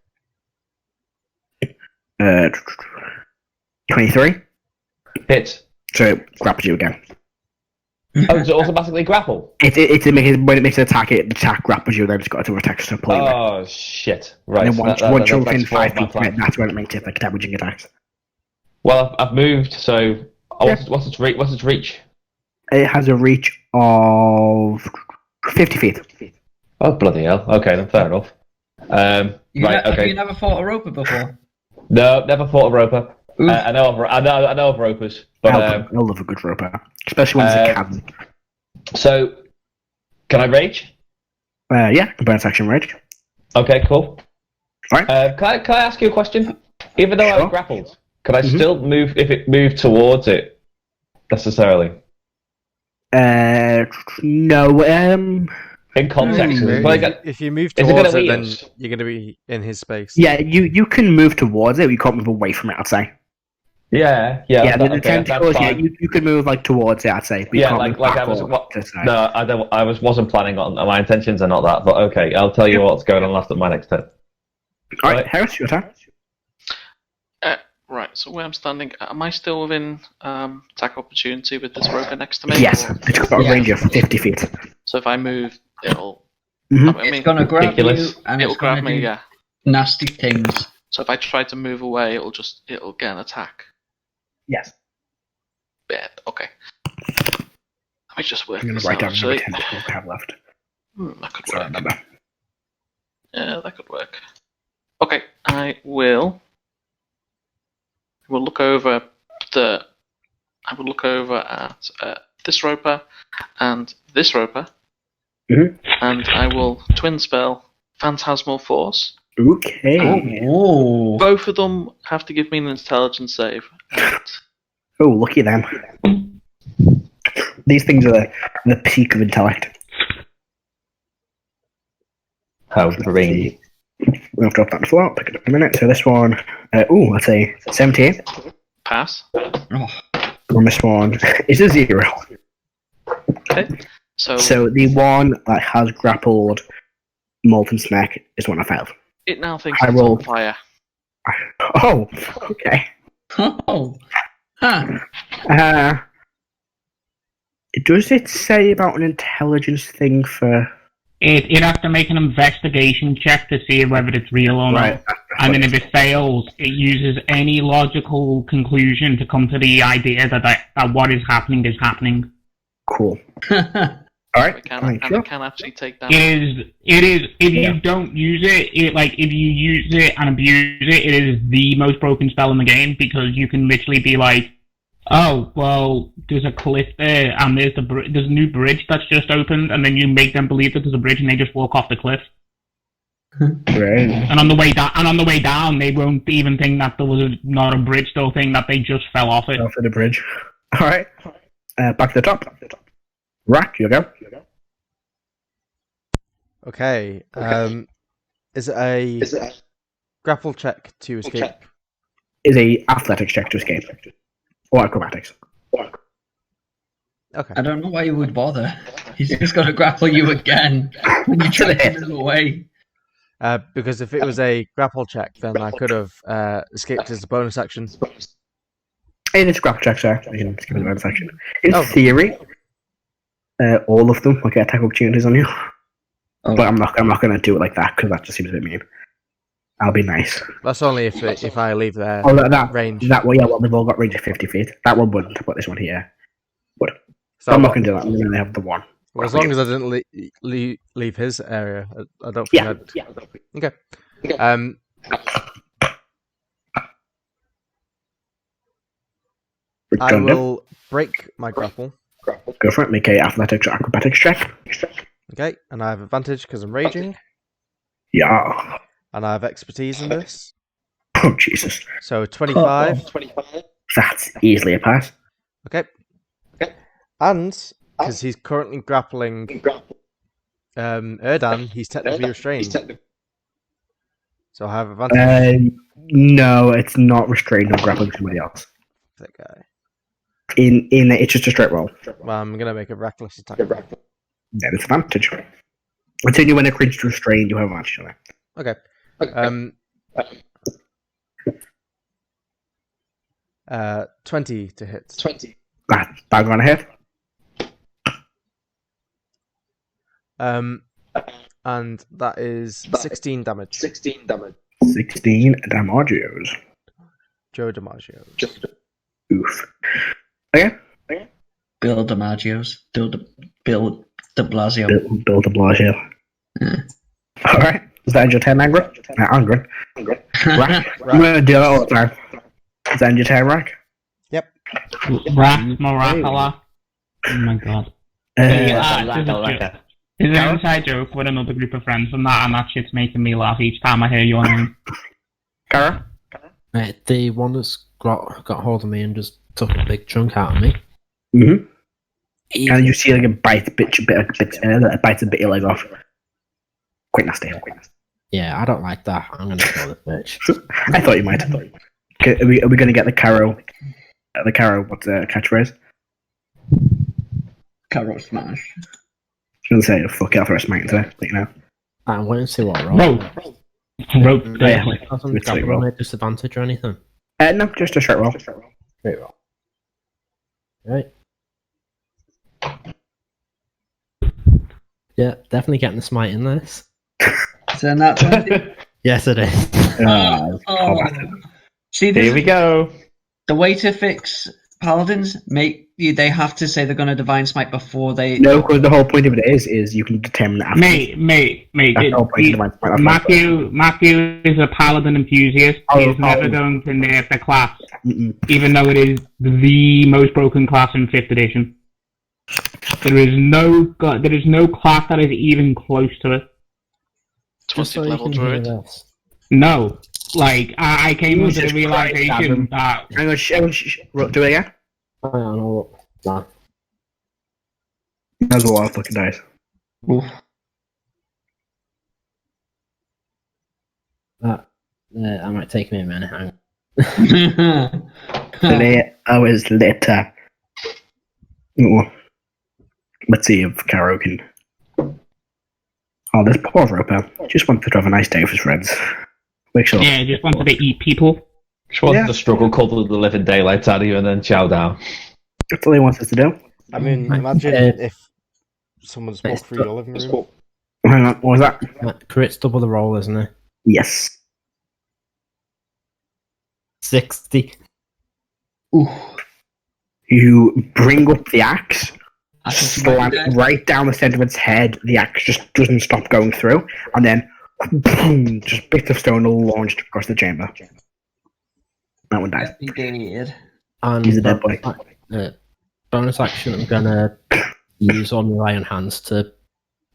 23. Hit. So it grapples you again. Oh, does it automatically grapple? When it makes an attack, the attack grapples you, then it's got to attack to pull you back. Oh, shit. Right. And then once you're within that's 5 my feet, plan. that's when it makes it like damaging attacks. Well, I've moved, so what's its reach? It has a reach of 50 feet. Oh, bloody hell. Okay, then fair enough. Have Okay. you never fought a roper before? No, never fought a roper. I know of ropers, but I love a good roper, especially when it's a cabin. So, can I rage? Yeah, bonus action rage. Okay, cool. Alright. Can I ask you a question? Even though I was grappled, can I Mm-hmm. still move if it moved towards it necessarily? No. In context, If you move Is it gonna towards it, lead then us? you're going to be in his space. Yeah, you can move towards it. You can't move away from it. I'd say. Yeah. The tentacles. Yeah, you could move like towards it. I'd say. But you can't move I was. backward to the side. No, I don't. I wasn't planning on. My intentions are not that. But okay, I'll tell you what's going on after my next turn. All right, Harris, your turn. Right, so where I'm standing, am I still within attack opportunity with this roper next to me? Yes, or- it's got a range of 50 feet. So if I move, it'll. Mhm. I mean, It's gonna grab ridiculous. you and it'll it's gonna grab me, do yeah. nasty things. So if I try to move away, it'll get an attack. Yes. Bad. Okay. Let me just work I'm going this to write out. down how many Actually, tentacles I have left. that could So I work. remember. Yeah, that could work. Okay, I will look over at this roper and this roper, Mhm. and I will twin spell Phantasmal Force. Okay. Oh. Both of them have to give me an intelligence save. Oh, lucky them. These things are the peak of intellect. How green. We'll drop that as well. Pick it up in a minute. So this one, let's say 78. Pass. Oh. On this one is a 0. Okay. So So the one that has grappled Molten Snack is one I failed. it now thinks I it's on rolled. fire. Oh, okay. Oh. Huh. Does it say about an intelligence thing for... It'd have to make an investigation check to see whether it's real or Right. not. And then if it fails, it uses any logical conclusion to come to the idea that what is happening is happening. Cool. Oh. Alright, It can, fine, and sure. it can actually take damage. It is, if you don't use it, if you use it and abuse it, it is the most broken spell in the game because you can literally be like, oh, well, there's a cliff there and there's a new bridge that's just opened, and then you make them believe that there's a bridge and they just walk off the cliff. Right. And on the way down, they won't even think that there was not a bridge. They'll think that they just fell off it. Off of the bridge. Alright. Back to the top. Rack, you go. Okay. Is it a grapple check to escape? is a athletics check to escape. Or acrobatics. Okay. I don't know why you would bother. He's just going to grapple you again when you try to move away. Because if it was a grapple check, then I could have escaped as a bonus action. It is a grapple check, sir. You can skip the bonus action. In Oh. theory, all of them will get attack opportunities on you. Oh. But I'm not going to do it like that because that just seems a bit mean. I'll be nice. That's only if I leave their Oh, that range. That one, yeah. Well, they've all got range of 50 feet. That one wouldn't. But this one here would. So I'm not going to do that. I'm going to have the one. Well, as long as I didn't leave his area, I don't think I'd... Yeah. Okay. I will break my grapple. Go for it. Make a athletics or acrobatics check. Okay, and I have advantage because I'm raging, Yeah. and I have expertise in this. Oh, Jesus. So 25. That's easily a pass. Okay. And, because he's currently grappling Erdan, he's technically restrained. So I have advantage. No, it's not restrained or grappling somebody else. That guy. It's just a straight roll. Well, I'm going to make a reckless attack. Yeah, it's advantage. It's only when a creature's restrained you have advantage on it. Okay. 20 to hit. Bang on ahead. And that is 16 damage. 16 damagios. Joe DiMaggio. Oof. Okay. Bill DiMaggio's. Bill de Blasio. Bill de Blasio. Yeah. Alright. Is that your turn, Angry? Angry. Rack. I'm going to do that all the time. Is that your turn, Rack? Yep. Rack, Maracala. Oh my god. There's an inside joke with another group of friends and that shit's making me laugh each time I hear your name. Cara? The one that's got hold of me and just took a big chunk out of me. Mm-hmm. And you see like a bite a bit of your leg off. Quite nasty. Yeah, I don't like that. I'm gonna kill this bitch. I thought you might. Okay, are we going to get the Caro? The Caro, what's the catchphrase? Carrot smash. I was going to say, fuck it, I'll throw a smite into it, but you know. I'm waiting to see what roll. Rope. Yeah, Doesn't it's like grapple roll. make disadvantage or anything. No, just a straight roll. Straight roll. Right. Yeah, definitely getting the smite in this. Turn that 20. Yes, it is. Oh. See, this Here we go. the way to fix paladins, they have to say they're going to divine smite before they. No, because the whole point of it is you can determine after. Mate. That's the whole point of Divine Smite. Matthew is a paladin enthusiast. He's never going to nerf the class, even though it is the most broken class in 5th edition. There is no class that is even close to it. 20 level druid. No. Like, I came under the realization that... Hang on, do it again? I don't know. Nah. That's a lot of fucking dice. That might take me a minute. Hang on. 3 hours later. Ooh. Let's see if Caro can... Oh, this poor Roper. Just wanted to have a nice day with his friends. Make sure. Yeah, just wanted to eat people. Just wanted to struggle, cuddle the living daylights out of you, and then chow down. That's all he wants us to do. I mean, imagine if someone spoke through your living room. Hang on, what was that? Crit's double the roll, isn't it? Yes. 60. Ooh. You bring up the axe, I think slam you might it be right down the centre of its head. The axe just doesn't stop going through, and then boom, just bits of stone are launched across the chamber. That one dies. He did. And He's a dead boy. Bonus action, I'm gonna use all my iron hands to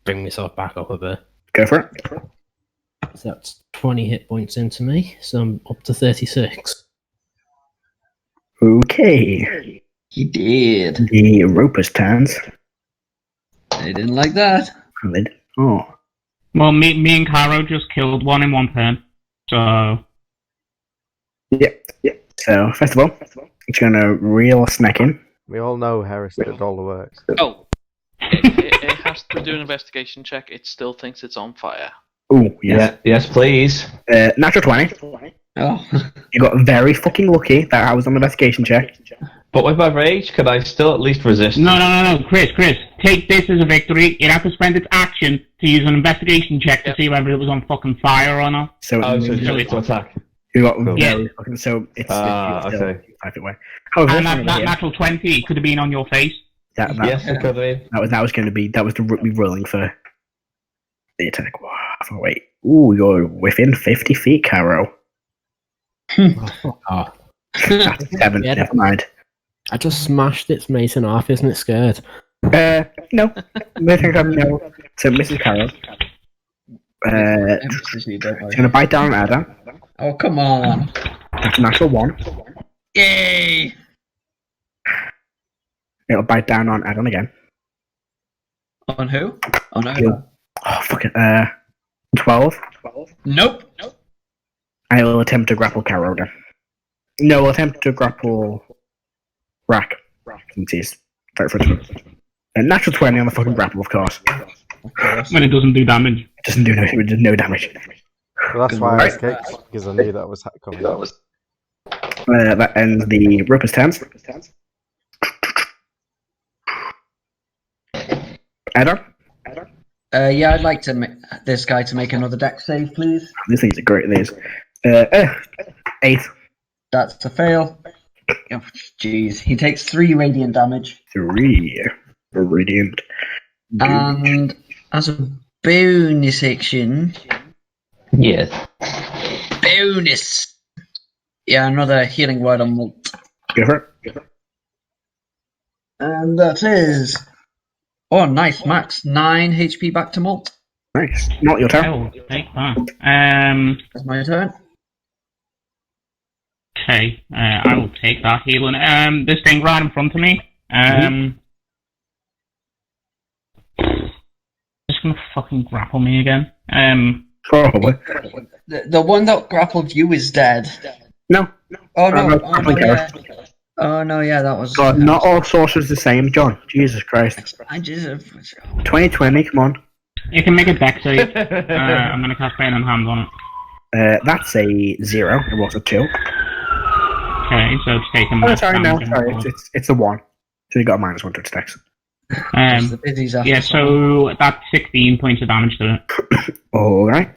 bring myself back up a bit. Go for it. So that's 20 hit points into me, so I'm up to 36. Okay. He did. The Roper's turns. They didn't like that. Oh. Well, me and Caro just killed one in one turn. So... Yeah. So, first of all, it's going to reel Snack in. We all know Harris did all the work. Oh, it has to do an investigation check. It still thinks it's on fire. Ooh, yes. Yes, please. Natural 20. Oh. You got very fucking lucky that I was on the investigation check. But with my rage, could I still at least resist? No, Chris, take this as a victory. It has to spend its action to use an investigation check to see whether it was on fucking fire or not. So, Oh, so it's just to attack. you got Cool. very fucking. So it's okay. still 5 feet away. However, And that natural 20 could have been on your face. that Yes, it could be. that was going to be the rolling for the attack. Wow, wait. Ooh, you're within 50 feet, Caro. Oh, That's 7. Yeah. Never mind. I just smashed its mate in half, isn't it scared? No. I think I'm no. So, Mrs. Carroll, Emphasis needed, she's going to bite down on Ada. Oh, come on. That's a natural 1. Yay! It'll bite down on Adam again. On who? On Yeah. Ova. Oh, fuck it. 12. Nope. I will attempt to grapple Carol then. No, I'll attempt to grapple Rack. Since he's right for a natural 20 on the fucking grapple, of course. Of course. When it doesn't do damage. It doesn't do no damage. Well, that's why I escaped, because I knew that was coming. That ends the Roper's turns. Adam? Yeah, I'd like to this guy to make another deck save, please. These things are great, these. 8. That's a fail. Oh, jeez. He takes 3 radiant damage. 3. Radiant. And as a bonus action, Yes. bonus. Yeah, another healing word on Malt. Go for it. And that is. Oh, nice, Max. 9 HP back to Malt. Nice. Not your I turn. will take that. That's my turn. Okay, I will take that healing. This thing right in front of me. Just gonna fucking grapple me again. Probably. The one that grappled you is dead. No. Oh no! no, Oh no! Yeah. Oh no! Yeah, that was. God, not all sorcerers the same, John. Jesus Christ. I just. 2020, come on. You can make a deck save. I'm gonna cast Pain and Hands on it. That's a 0. It was a 2. Okay, so it's taken. Oh, sorry, no. Sorry, it's a 1. So you got a -1 to its attacks. The biddies after Yeah, so that's 16 points of damage to it. Alright.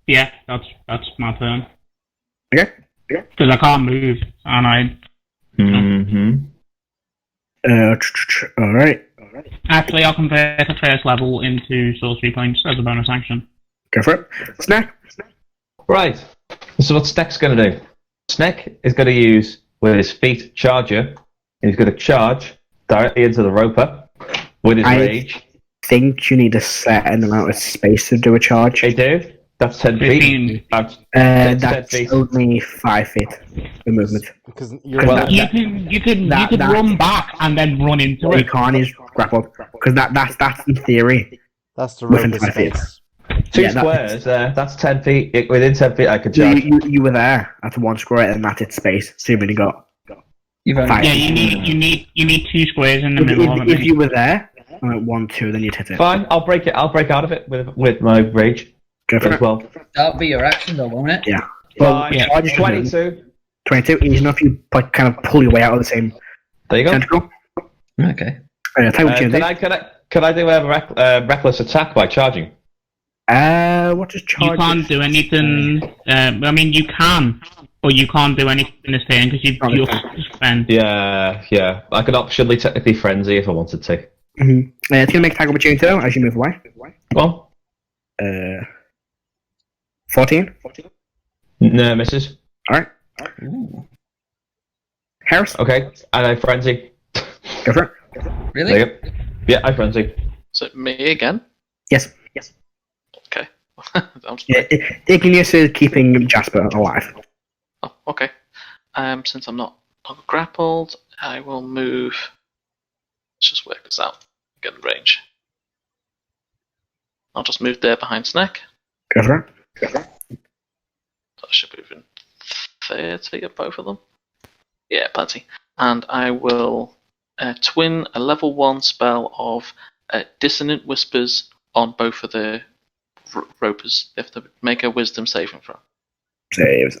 Yeah, that's my turn. Okay. Because I can't move, and I. Mm-hmm. Alright. Actually, I'll convert the first level into sorcery points as a bonus action. Go for it. Snack. Right. So what Snack's going to do? Snack is going to use, with his feet, Charger, and he's going to charge directly into the Roper with his rage. Think you need a certain amount of space to do a charge. They do. That's 10 feet. 15. That's 10 That's feet. only 5 feet. The movement. Because you're Well, You could run back and then run into You it. can't use grappled because that's in theory. that's the within rope 5 feet. space. Two Yeah, squares, that's 10 feet. Within 10 feet, I could So charge. you were there at 1 square and that's its space. So you've only got You've only 5. Yeah, you need 2 squares in the middle of it. If you were there, 1, 2, then you'd hit it. Fine, I'll break it. I'll break out of it with my rage Go for as it. well. That'll be your action, though, won't it? Yeah. Fine. yeah. Charge is 22. 22. Easy enough. You like kind of pull your way out of the same There you go. tentacle. Okay. Tell you what you Can do. I do a reckless attack by charging? What does You charge? can't do anything. I mean, you can, but you can't do anything this turn because you've just spent. Yeah. I could optionally technically frenzy if I wanted to. Mm-hmm. It's gonna make attack opportunity though as you move away. Well, 14. no, misses. All right. Ooh. Harris, Okay, and I frenzy. go for it. Really? There you go. Yeah, I frenzy. So me again? Yes. Okay. Sounds Yeah, Igneous is keeping Jasper alive. Oh, okay. Since I'm not grappled, I will move. Let's just work this out. Get in range. I'll just move there behind Snack. Go for it. That should be within 30 of both of them. Yeah, plenty. And I will twin a level 1 spell of Dissonant Whispers on both of the ropers. They have to make a wisdom saving throw. Saves.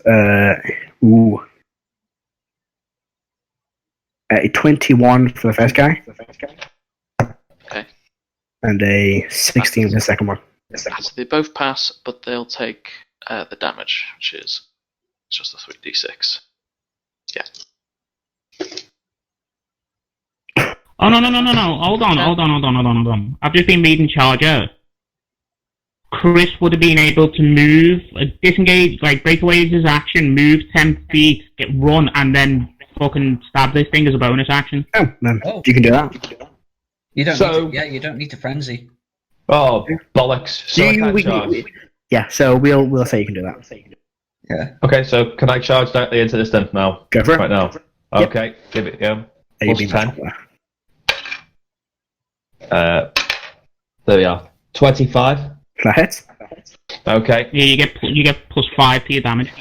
Ooh. 21 for the first guy. Okay. And a 16 for the second one. So they both pass, but they'll take the damage, which is just a 3d6. Yeah. Oh, no. Hold on. I've just been reading Charger. Chris would have been able to move, disengage, like break away his action, move 10 feet, run, and then fucking stab this thing as a bonus action. Oh, then Oh. you can do that. You don't So- need to, you don't need to frenzy. Oh, bollocks. So I can't charge. Yeah, so we'll say you can do that. Yeah. Okay, so can I charge directly into this then now? Go for it. Right now. Okay, give it go. You've Plus been 10. top There we are. 25. That hits. Okay. Yeah, you get +5 to your damage.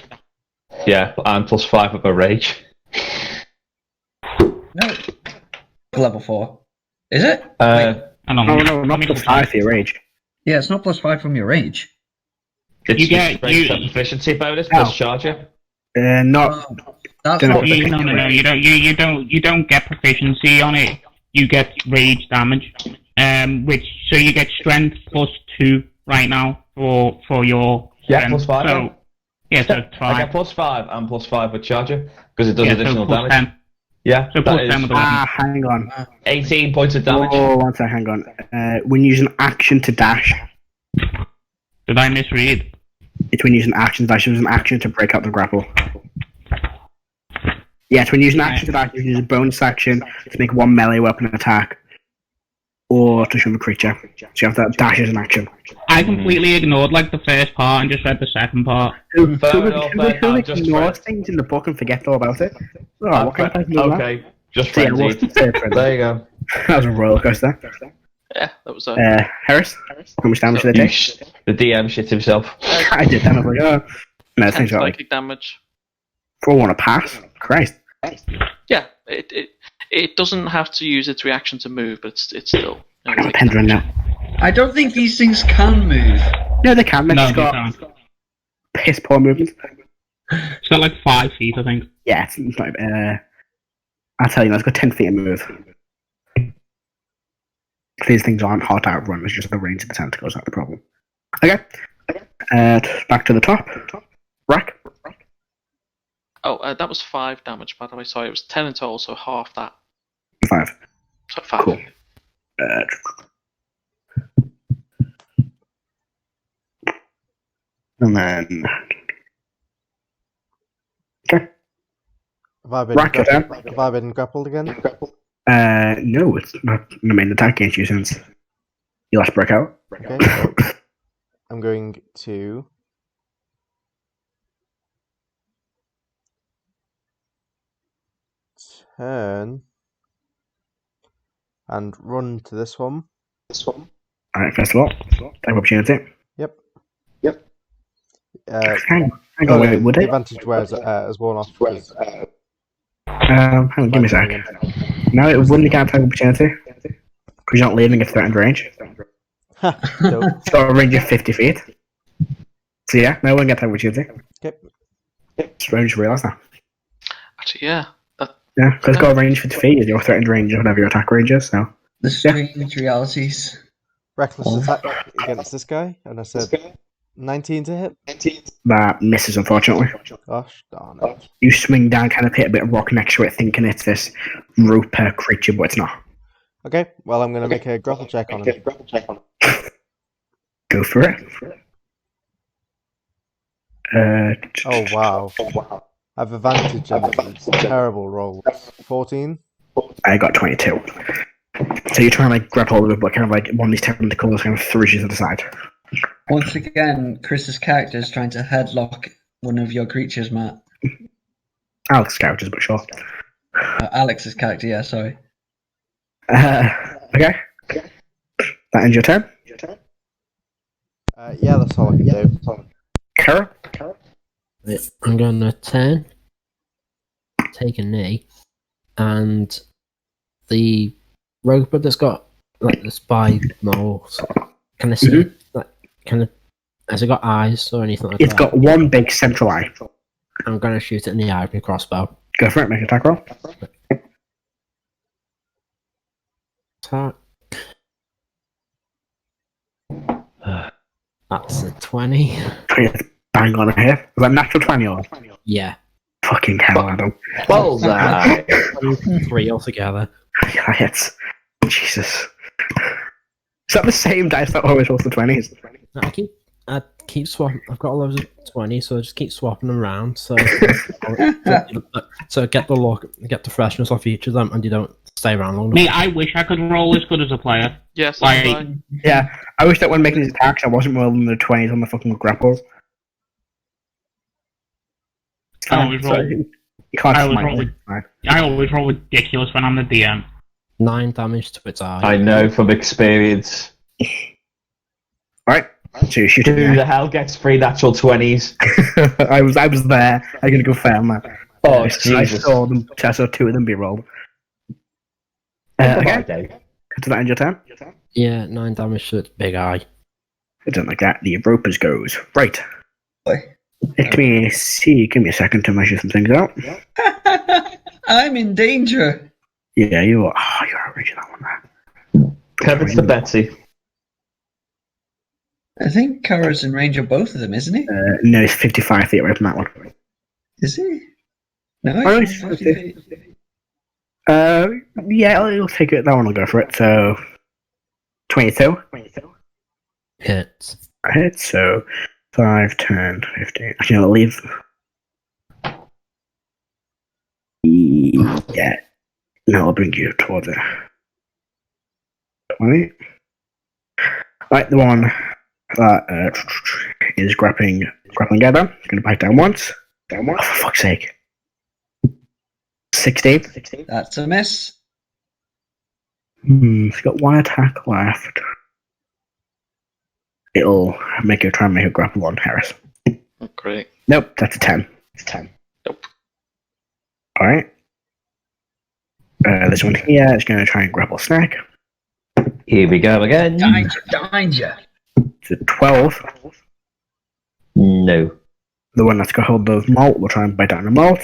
Yeah, and plus 5 of a rage. No. Level 4. Is it? Wait. I don't No, know. not plus 5 for your rage. Yeah, it's not +5 from your rage. It's You get- strength you- and proficiency bonus plus Oh. charger. Not. Oh, that's Don't not know. No. You don't get proficiency on it. You get rage damage. So you get strength +2 right now for your Yeah, strength. plus 5. So yeah, so I get 5. plus 5 and plus 5 with charger because it does Yeah, additional so damage. +10. Yeah, So that plus is 10 with the weapon. Hang on. 18 points of damage. Oh, one sec, hang on. When you use an action to dash, Did I misread? it's when you use an action to dash, use an action to break out the grapple. Yeah, it's when you use an action to dash, you can use a bonus action to make one melee weapon attack, or to shove a creature. So you have to dash as an action. I completely ignored like the first part and just read the second part. Who Fair enough, then, I'll just ignores try- things in the book and forgets all about it? Oh, what kind of person does that? Okay, just So, yeah, what's frenzy. the third frenzy? There you go. That was a roller coaster. Yeah, that was Harris, how much damage did they take? The DM shit himself. I did that. I was like, oh. No, 10 things got like psychic damage. 4-1 a pass. Christ. Yeah, it doesn't have to use its reaction to move, but it's still. I got a pendulum now. I don't think these things can move. No, they can. They've No, just they got can't. piss poor movement. It's got like 5 feet, I think. Yeah, it's not. I'll tell you, it's got 10 feet of move. These things aren't hard to outrun. It's just the range of the tentacles that's the problem. Okay. Back to the top. Rack. Oh, that was 5 damage, by the way. Sorry, it was 10 in total, so half that. 5. So 5. Cool. And then. Okay. Have I been, Rack it down. have I been grappled again? No, it's not the main attack against you since you last broke out. Okay. I'm going to turn and run to this one. Alright, first of all, take opportunity. Yep. Hang on, wait, would the it? advantage wears as worn off. because- Hang on, give me a sec. No, it wouldn't get attack opportunity. Because you're not leaving a threatened range. Ha, nope. It's got a range of 50 feet. So yeah, no one get attack opportunity. Okay. Just range realise that. Actually, yeah. Yeah, because it's got a range of 50 feet, your threatened range or whatever your attack range is, so. The strange realities. Reckless attack against this guy, and I said 19 to hit. That misses, unfortunately. Gosh darn it. You swing down, kind of hit a bit of rock next to it, thinking it's this rope creature, but it's not. Okay, well I'm going to make a grapple check on him. Go for it. Oh wow. I have advantage on these terrible rolls. 14. I got 22. So you're trying to like grab hold of it, but kind of like one of these tentacles kind of throws you to the side. Once again, Chris's character is trying to headlock one of your creatures, Matt. Alex characters, but sure. Alex's character, yeah, sorry. Okay. That ends your turn. Yeah, that's all I can do. Kara? I'm gonna turn, take a knee, and the robot that's got like the spy moles. Can I see it? Like, has it got eyes or anything like It's that? got one big central eye. I'm gonna shoot it in the eye with my crossbow. Go for it, make an attack roll. Attack. That's a 20. Bang on a hit. Was that natural 20 or? Yeah. Fucking hell, Adam. Bullseye! 3 altogether. Yeah, hits. Jesus. Is that the same dice that always rolls the 20s? I keep swapping. I've got loads of 20, so I just keep swapping them around. So, so get the look, get the freshness off each of them, and you don't stay around long enough. Mate, I wish I could roll as good as a player. Yes, Like- that's fine. Yeah, I wish that when making these attacks, I wasn't rolling the 20s on the fucking grapples. I always roll. You can't I always smite roll me. with- Right. I always roll ridiculous when I'm the DM. 9 damage to its eye. I know from experience. Right, so you shoot Who it. the hell gets 3 natural 20s? I was there. I can confirm that. Oh, I Jesus. saw them. I saw 2 of them be rolled. Okay, Okay. does that end your turn? Yeah, 9 damage to its big eye. I don't like that. The ropers goes. Right. Boy. Give me a second to measure some things out. I'm in danger. Yeah, you are. Oh, you're outraging that one there. Kevin's to Betsy. I think Kara's in range of both of them, isn't he? No, it's 55 feet away from that one. Is he? No, Oh, he's it's 50 50. feet. Yeah, I'll take it. That one will go for it. So, 22. Hits. I hit, so 5, 10, 15. Actually, I'll leave. Yeah. No, I'll bring you towards it. 20. Right, the one that is grappling Gabba. Gonna bite down once. Oh, for fuck's sake. 16. That's a miss. It's got 1 attack left. It'll make you try and make a grapple on Harris. Oh, great. Nope, that's a 10. It's 10. Nope. Alright. This one here is going to try and grapple Snack. Here we go again. Danger. It's a 12. No. The one that's got hold of Malt will try and bite down the Malt.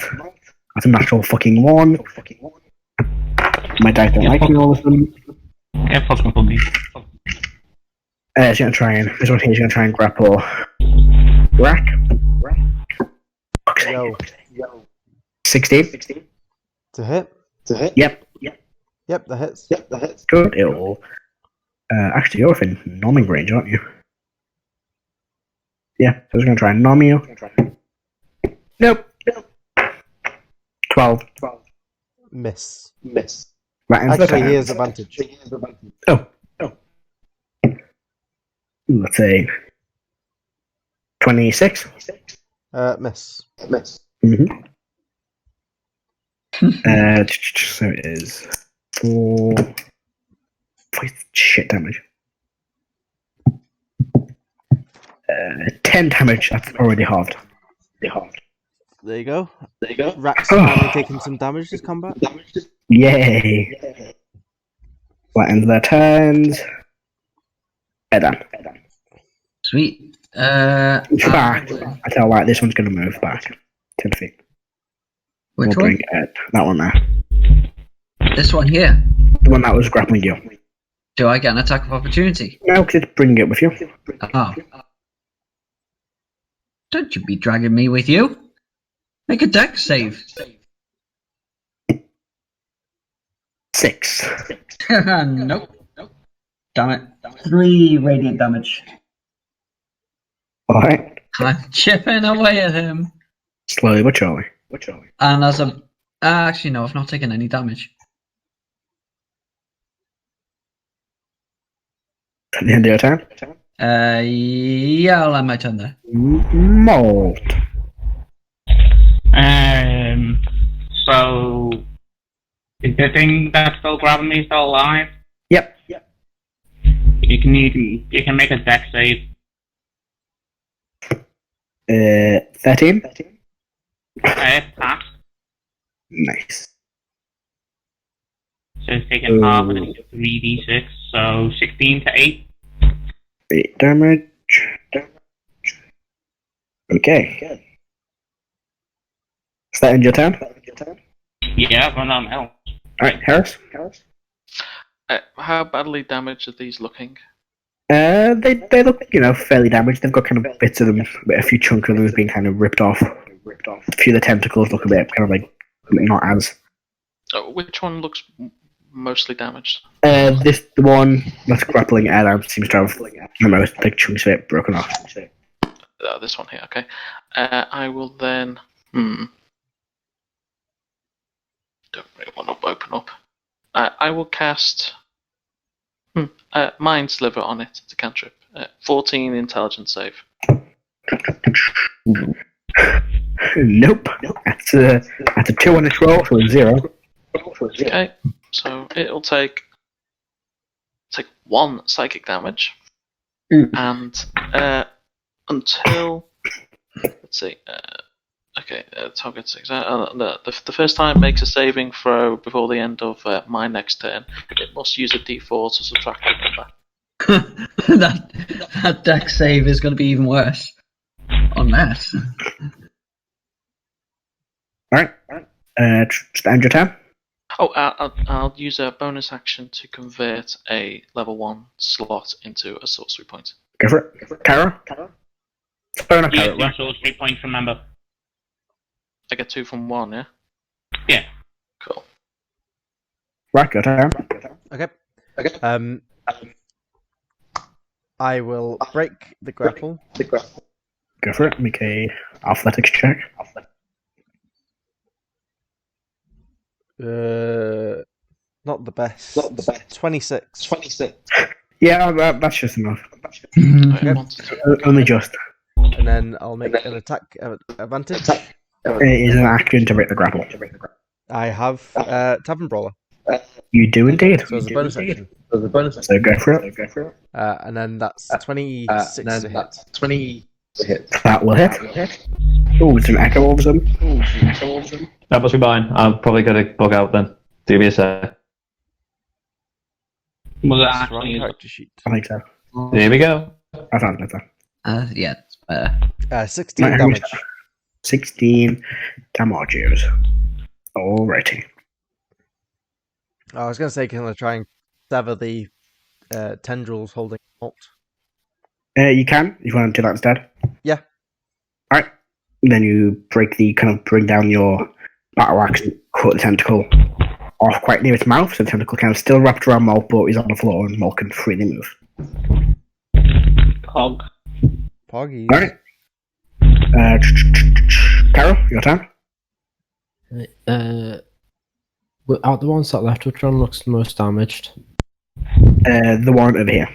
That's a natural fucking 1. My dice don't like me all of a sudden. Yeah, fucking for me. It's going to try and... This one here is going to try and grapple Rack. Fuck's sake. Yo. 16. To hit? Yep. Yep, that hits. Good. It'll... actually, you're within nomming range, aren't you? Yeah, so it's going to try and nom you. Nope. 12. Miss. That ends the Actually, turn. he has advantage. Oh. Let's say 26. Miss. Mm-hmm. So it is 4 shit damage. 10 damage. That's already halved. There you go. Rack's Oh. finally taking some damage this combat. Yay! That ends their turns. They're done. Sweet. In fact, I tell you what, this one's going to move back 10 feet. Which We'll one? bring that one there. This one here. The one that was grappling you. Do I get an attack of opportunity? No, because it's bringing it with you. Oh. Don't you be dragging me with you. Make a deck save. 6. Nope. Damn it. 3 radiant damage. Alright. I'm chipping away at him. Slowly but surely. And as a... actually, no, I've not taken any damage. At the end of your turn. Yeah, I'll end my turn there. Mold. So is the thing that's still grabbing me still alive? Yep. You can make a dex save. 13. Pass. Nice. So it's taking half and it's 3d6, so 16 to 8. 8 damage. Okay. Is that in your turn? Yeah, run on L. Alright, Harris? How badly damaged are these looking? They look, fairly damaged. They've got kind of bits of them, a few chunks of them being kind of ripped off. A few of the tentacles look a bit kind of like not as. Which one looks mostly damaged? The one that's grappling Adam seems to have the most big chunks of it broken off. This one here, okay. I will then. Don't really want to open up. I will cast. Mind Sliver on it to cantrip. 14 intelligence save. Nope. That's a 2 on this roll, so a 0. Okay, so it'll take 1 psychic damage, and until let's see. Target 6. The first time it makes a saving throw before the end of my next turn, it must use a d4 to subtract the number. that dex save is going to be even worse on that. Alright. Just end your turn. Oh, I'll use a bonus action to convert a level 1 slot into a sorcery point. Go for it. Kara? Oh, not Yeah, Kara, right? so 3 points, remember. I get 2 from 1, yeah? Yeah. Cool. Right, go turn. Okay. I will break the grapple. Go for it. Make a athletics check. Not the best. 26. Yeah, that's just enough. I wanted to- Only just. And then I'll make an attack advantage. It is an action to break the grapple. I have Tavern Brawler. You do indeed. So it's a bonus action. So go for it. And then that's 26 to hit. That will hit. Oh, it's an echo all of a sudden. That must be mine. I'm probably going to bug out then. Do me a sec. Was it Wrong actually character sheet. I think so. Here we go. I found it better. Yeah, it's better. 16 Right, damage. 16 damages. Alrighty. I was going to say, can I try and sever the tendrils holding alt? You can, if you want to do that instead. Yeah. Alright. Then you bring down your battle axe and cut the tentacle off quite near its mouth, so the tentacle kind of still wrapped around Malt, but is on the floor and Malt can freely move. Cog? Poggy. Alright. Carol, your turn. Out the ones that left, which one looks the most damaged? The one over here.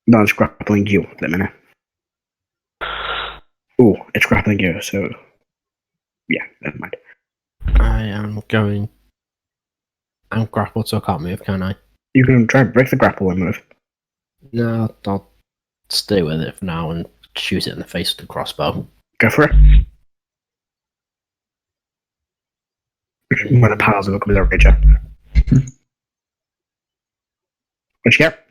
No, it's grappling you at the minute. Oh, it's grappling you, so... Yeah, never mind. I'm grappled, so I can't move, can I? You can try and break the grapple and move. No, I'll stay with it for now and shoot it in the face with the crossbow. Go for it. When the powers will come with a creature. What'd you get?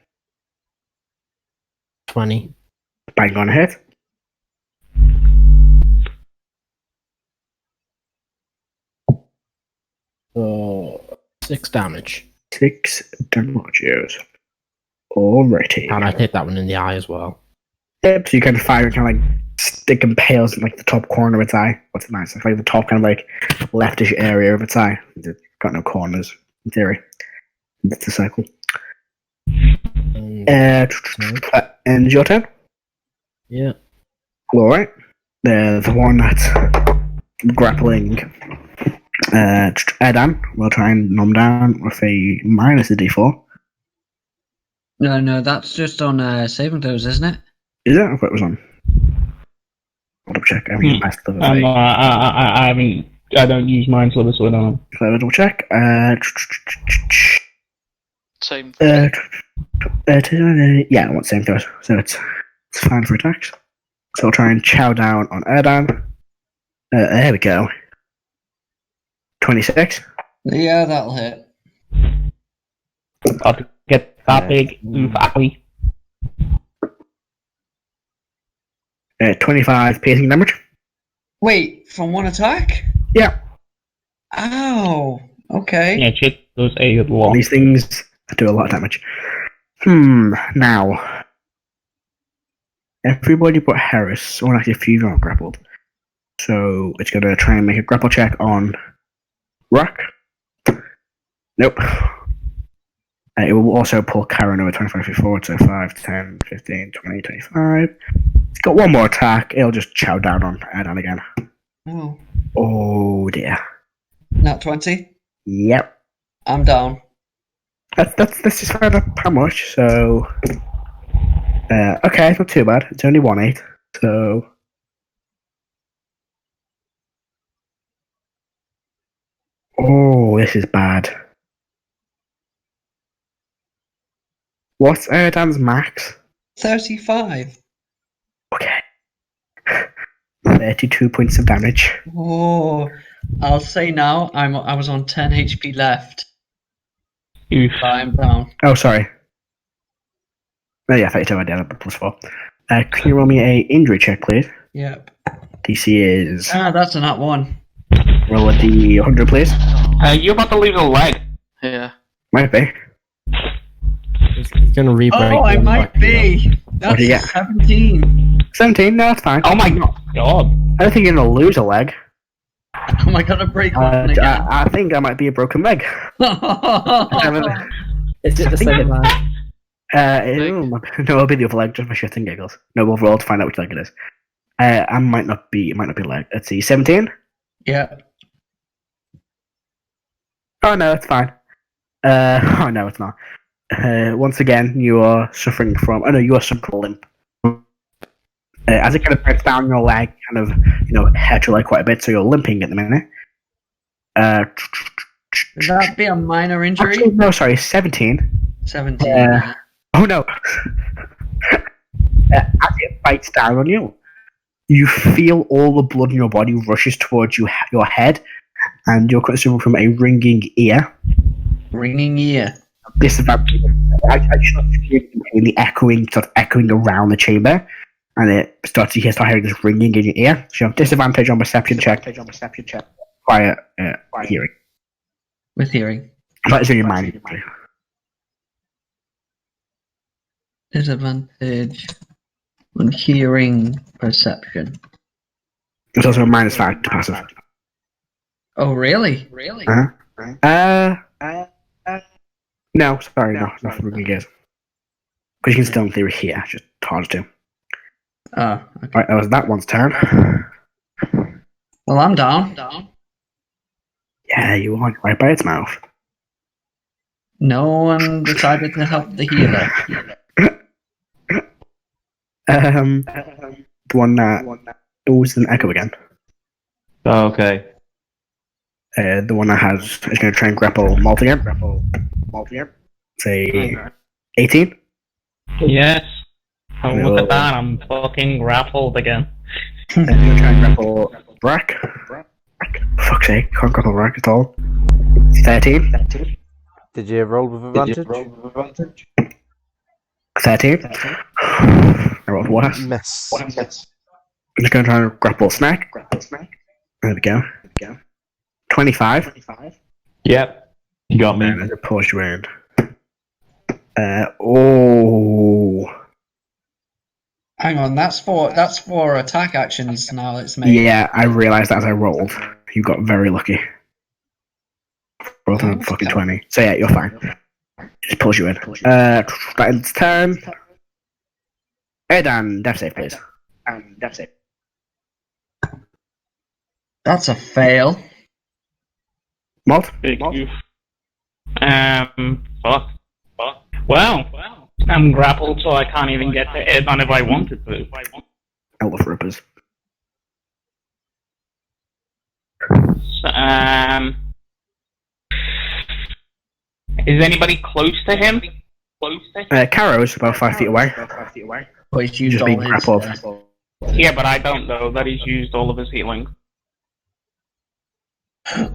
20. Bang on hit. Oh, 6 damage. 6 damages. Alrighty. And I hit that one in the eye as well. Yep, so you kind of fire and kind of like stick impales in like the top corner of its eye. What's nice? It's like the top kind of like leftish area of its eye. It's got no corners, in theory. It's a cycle. And your turn? Yeah. Alright. The one that's grappling Edan will try and numb down with a minus a d4. No, that's just on saving throws, isn't it? Is it? I thought it was on. I'll double check. I mean, I don't use Mind Sliver, so I don't know. So I'll double check. Same. Yeah, I want same throws. So it's fine for attacks. So I'll try and chow down on Erdan. There we go. 26. Yeah, that'll hit. Got to get that big and fatty. 25 piercing damage. Wait, from one attack? Yeah. Ow. Okay. Yeah, shit does a lot. These things do a lot of damage. Now. Everybody but Harris, or actually a few are not grappled. So it's going to try and make a grapple check on Rock. Nope. It will also pull Karen over 25 feet forward, so 5, 10, 15, 20, 25. It's got one more attack. It'll just chow down on Erdan again. Oh. Oh dear. Not 20? Yep. I'm down. That's just found out how much, so... okay, it's not too bad. It's only 1/8, so... Oh, this is bad. What's Erdan's max? 35. Okay. 32 points of damage. Oh, I'll say now, I was on 10 HP left. Oof. But I'm down. Oh, sorry. Oh, yeah, 32, I did it, plus 4. Can you roll me a injury check, please? Yep. DC is... That's a nat 1. Roll a D100, please. You're about to lose a leg. Yeah. Might be. He's gonna re-break. Oh, I one might back be. again. What do you That's get? 17. 17, no, that's fine. Oh my god. I don't think you're going to lose a leg. Am I gonna break one again? I think I might be a broken leg. Is it the same line? No, it'll be the other leg, just for shit and giggles. No, we'll roll to find out which leg it is. It might not be a leg. Let's see, 17? Yeah. Oh no, it's fine. Oh no, it's not. Once again, you are suffering from... Oh no, you are suffering from limp. As it kind of breaks down, your leg kind of, hurt your leg quite a bit, so you're limping at the minute. Would that be a minor injury? Actually, no, sorry, 17. 17. Oh no. As it bites down on you, you feel all the blood in your body rushes towards your head, and you're suffering from a ringing ear. Ringing ear. Disadvantage. I just really echoing around the chamber, and you start hearing this ringing in your ear. So you have disadvantage on perception check. Quiet hearing. With hearing. That is in your mind. Disadvantage on hearing perception. It's also a -5 to passive. Oh, really? No, sorry, not for ringing ears. Because you can still in theory hear, just hard to do. Oh, okay. Right, that was that one's turn. Well, I'm down. Yeah, you are right by its mouth. No one decided to help the healer. The one that was an echo again. Oh, okay. The one that is going to try and grapple Malt again. Say 18. Yes. Oh, No. look at that, I'm fucking grappled again. Going to try and grapple Brack. Fuck's sake, can't grapple Brack at all. 13. Did you roll with advantage? 13. I rolled worse. Miss. I'm just going to try and grapple Snack. There we go. 25. Yep. You got me. And as it pulls you around. Oh. Hang on, that's for attack actions now it's made. Yeah, I realised that as I rolled. You got very lucky. Rolled a fucking 20. So yeah, you're fine. Just pulls you in. That ends turn. Erdan, death save, please. That's a fail. Malt? Big oof. Fuck. Well, I'm grappled, so I can't even get to Edon if I wanted to. Elder Rippers. So, is anybody close to him? Caro's about 5 feet away. But he's used Just all being his. grappled. Yeah, but I don't know that he's used all of his healing.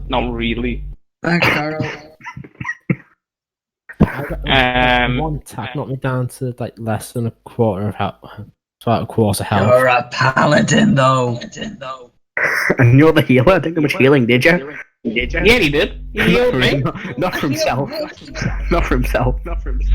Not really. Thanks, Carol. One attack knocked me down to like less than a quarter of health. It's about a quarter health. You're a paladin, though. And you're the healer. Didn't do much healing, did you? Yeah, he did. He healed me. Not for himself. Not for himself.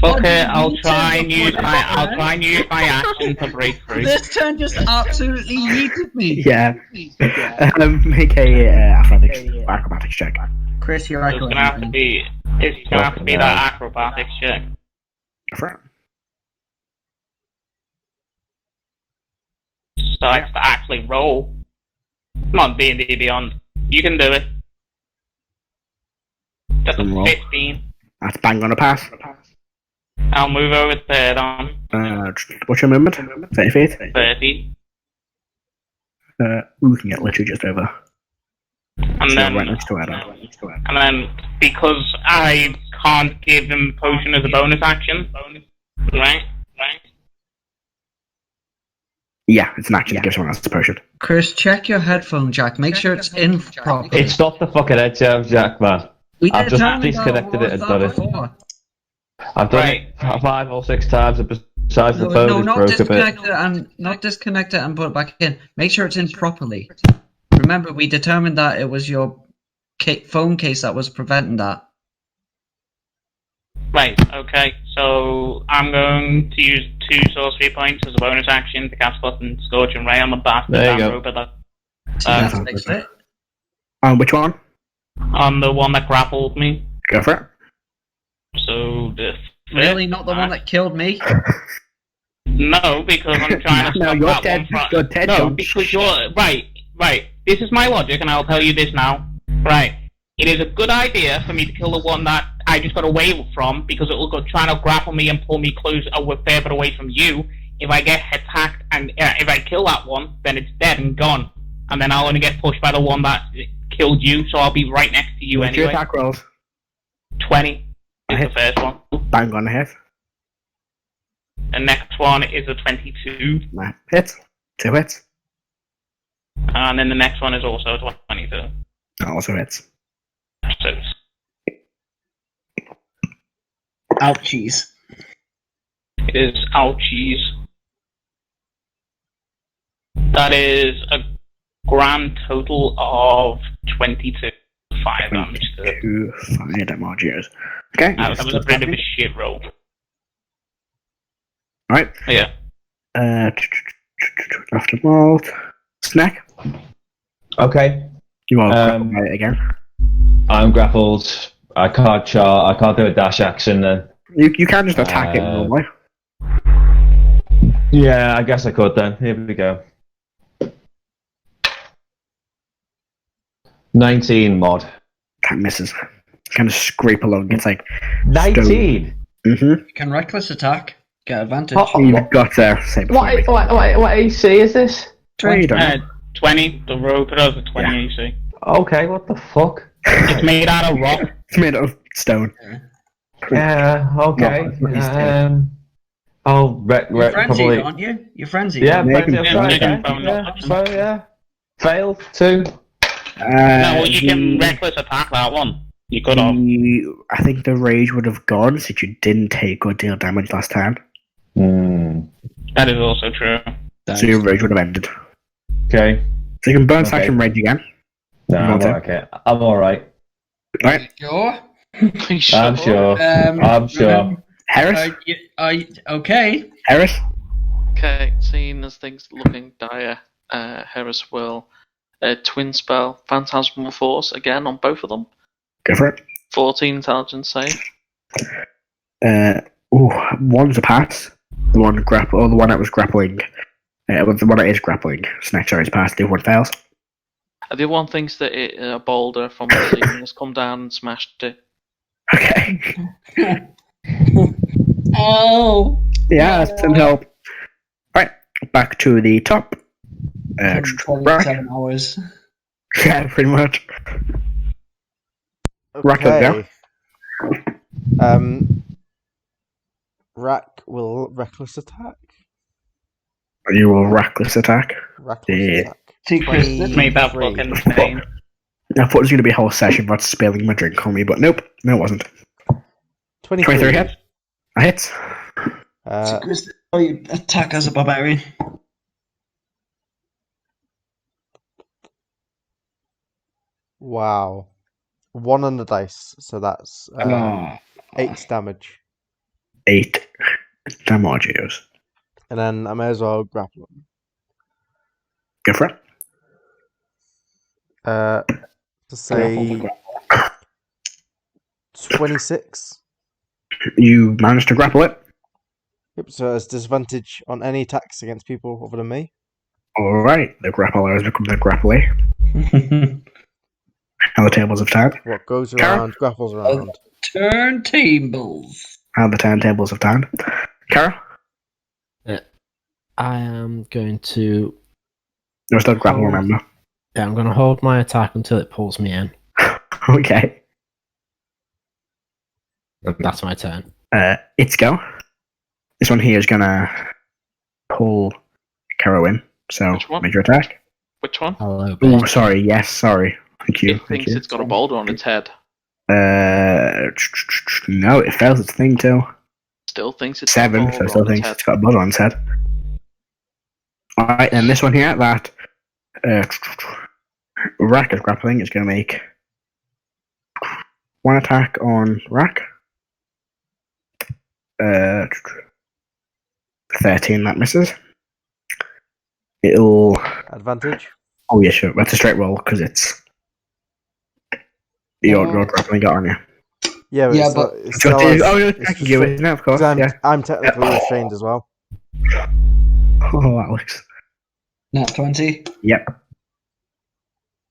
Okay, I'll try and use my action to break free. This turn just absolutely yeeted me. Yeah. Make a acrobatics check. Chris, you're It's gonna have to be. It's gonna have to be that acrobatics check. So I have to actually roll. Come on, D&D Beyond. You can do it. That's a 15. That's bang on a pass. I'll move over to third on. What's your movement? 30 feet? 30. We can get literally just over. And So then, right next to Adam. and then, because I can't give him potion as a bonus action, right? Yeah, it's an action to give someone else a potion. Chris, check your headphone jack. Make sure it's in properly. It's not the fucking head jack, man. I've just disconnected it and done it. I've done it 5 or 6 times, and besides the phone is broke a bit. Not disconnect it and put it back in. Make sure it's in properly. Remember, we determined that it was your phone case that was preventing that. Right, okay. So I'm going to use 2 sorcery points as a bonus action to cast Button Scorching Ray on the bastard There you go. robot That's fixed it. Which one? on the one that grappled me. Go for it. So the Really, not the one that killed me? No, because I'm trying to No, stop you're that dead. one from... You're dead, No, John. because you're... Right. This is my logic, and I'll tell you this now. Right. It is a good idea for me to kill the one that I just got away from, because it will go trying to grapple me and pull me closer or further away from you. If I get attacked and if I kill that one, then it's dead and gone. And then I'll only get pushed by the one that killed you, so I'll be right next to you What's your anyway. attack rolls? 20 is the first one. Bang on the head. The next one is a 22. Nah, hits. 2 hits. And then the next one is also 22. Also hits. So, Ouchies. it is ouchies. That is a grand total of 22 fire damage. To it. 2 fire damages. Okay. That was a bit of a shit roll. Alright. Yeah. After malt. Snack. Okay. You want to Um, it again? I'm grappled. I can't char. I can't do a dash action then. You can just attack it normally. Yeah, I guess I could then. Here we go. 19 mod. That misses. Kind of scrape along. It's like 19. Mm-hmm. You can reckless attack. Get advantage. You've got say before me. What AC is this? Oh, you don't know. 20. The rope it has a 20 AC. Okay, what the fuck? It's made out of rock. It's made out of stone. Yeah, okay. I'll You're frenzied, probably. aren't you? You're frenzied. Yeah, Yeah, frenzy, you I'm can- sorry, you can okay. phone Yeah, up. so, yeah. Failed 2. No, well, you can reckless attack that one. You could have. I think the rage would have gone since you didn't take or deal damage last time. That is also true. So your rage would have ended. Okay. So you can burn Okay. action rage again. No, You I'm want to? okay. I'm alright. Right. Sure. Are you sure? I'm sure. I'm sure. Harris? Okay. Harris? Okay, seeing as things looking dire, Harris will twin spell Phantasmal Force again on both of them. Go for it. 14 intelligence save. One's a pass. The one that was grappling. The one that is grappling. Snatch is passed. The other one fails. The one thinks that a boulder from the ceiling has come down and smashed it. Okay. Oh. Yeah, that's some help. Right, back to the top. Rack. 7 hours. Yeah, pretty much. Rack will go. Rack will reckless attack. You will reckless attack. Reckless Yeah. attack. See, Chris, Made that fucking insane. I thought it was going to be a whole session about spilling my drink on me, but nope. No, it wasn't. 23 hit. A hit. You attack as a barbarian. Wow. 1 on the dice, so that's 8 damage. 8 damages. And then I may as well grapple him. Go for it. To say 26. You managed to grapple it. Yep, so it's disadvantage on any attacks against people other than me. Alright, the grappler has become the grappler. How the tables have turned. What goes Karen? around, grapples around. Turntables. How the turntables have turned. Kara? I am going to. You're still grapple, remember? Yeah, I'm going to hold my attack until it pulls me in. Okay. And that's my turn. It's go. This one here is gonna pull Kara in, so Which one? make your attack. Which one? Hello, Oh, bitch. sorry, yes, sorry. Thank you. It Thank thinks you. it's got a boulder on its head. No, it fails its thing too. Still thinks it's got a 7, so boulder still on its thinks head. it's got a buzz on its head. Alright, then this one here, that Rack is grappling, is going to make 1 attack on Rack. 13, that misses. It'll... Advantage. Oh yeah, sure, that's a straight roll, because it's... Your grappling got on you. Yeah, Yeah, it's but- it's Do you want still to- as- oh, yeah, it's I can give it, no, of course, 'cause yeah. I'm technically restrained as well. Oh, Alex. Nat 20. Yep.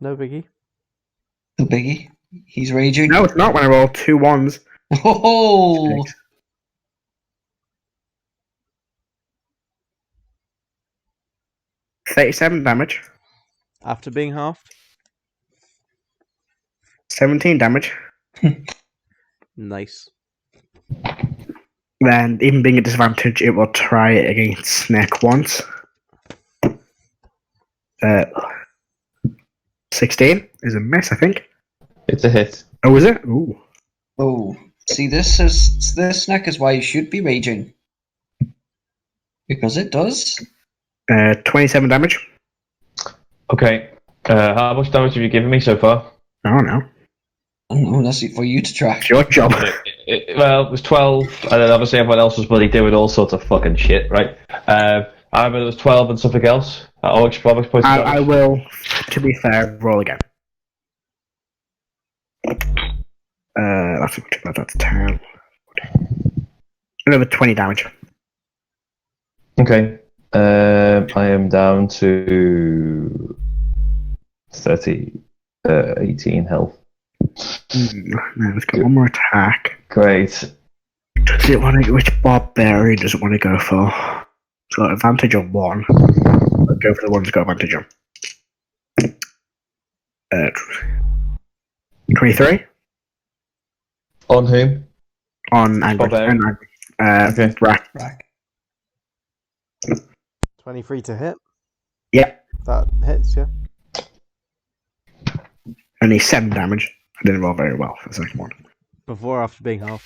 No biggie. No biggie. He's raging. No, it's not when I roll 2 1s. Oh, 37 damage. After being halved. 17 damage. Nice. Then, even being a disadvantage, it will try it against Snake once. 16 is a miss, I think. It's a hit. Oh, is it? Ooh. oh. See, this snack is why you should be raging. Because it does. 27 damage. Okay. How much damage have you given me so far? I don't know. I don't know, that's for you to track. It's your job. Well, it was 12, and then obviously everyone else was bloody doing all sorts of fucking shit, right? Either it was 12 and something else. How much points of I damage? will, to be fair, roll again. That's 10. Another 20 damage. Okay. I am down to 18 health. Now let's get one more attack. Great. Does it want to? Which barbarian does it want to go for? It's got advantage on 1. I'll go for the one that's got advantage on. 23 On whom? on angry. Barbarian. Okay. Rack. Rack. 23 to hit. Yeah, That hits, yeah. only 7 damage. I didn't roll very well for the second one. Before or after being halved.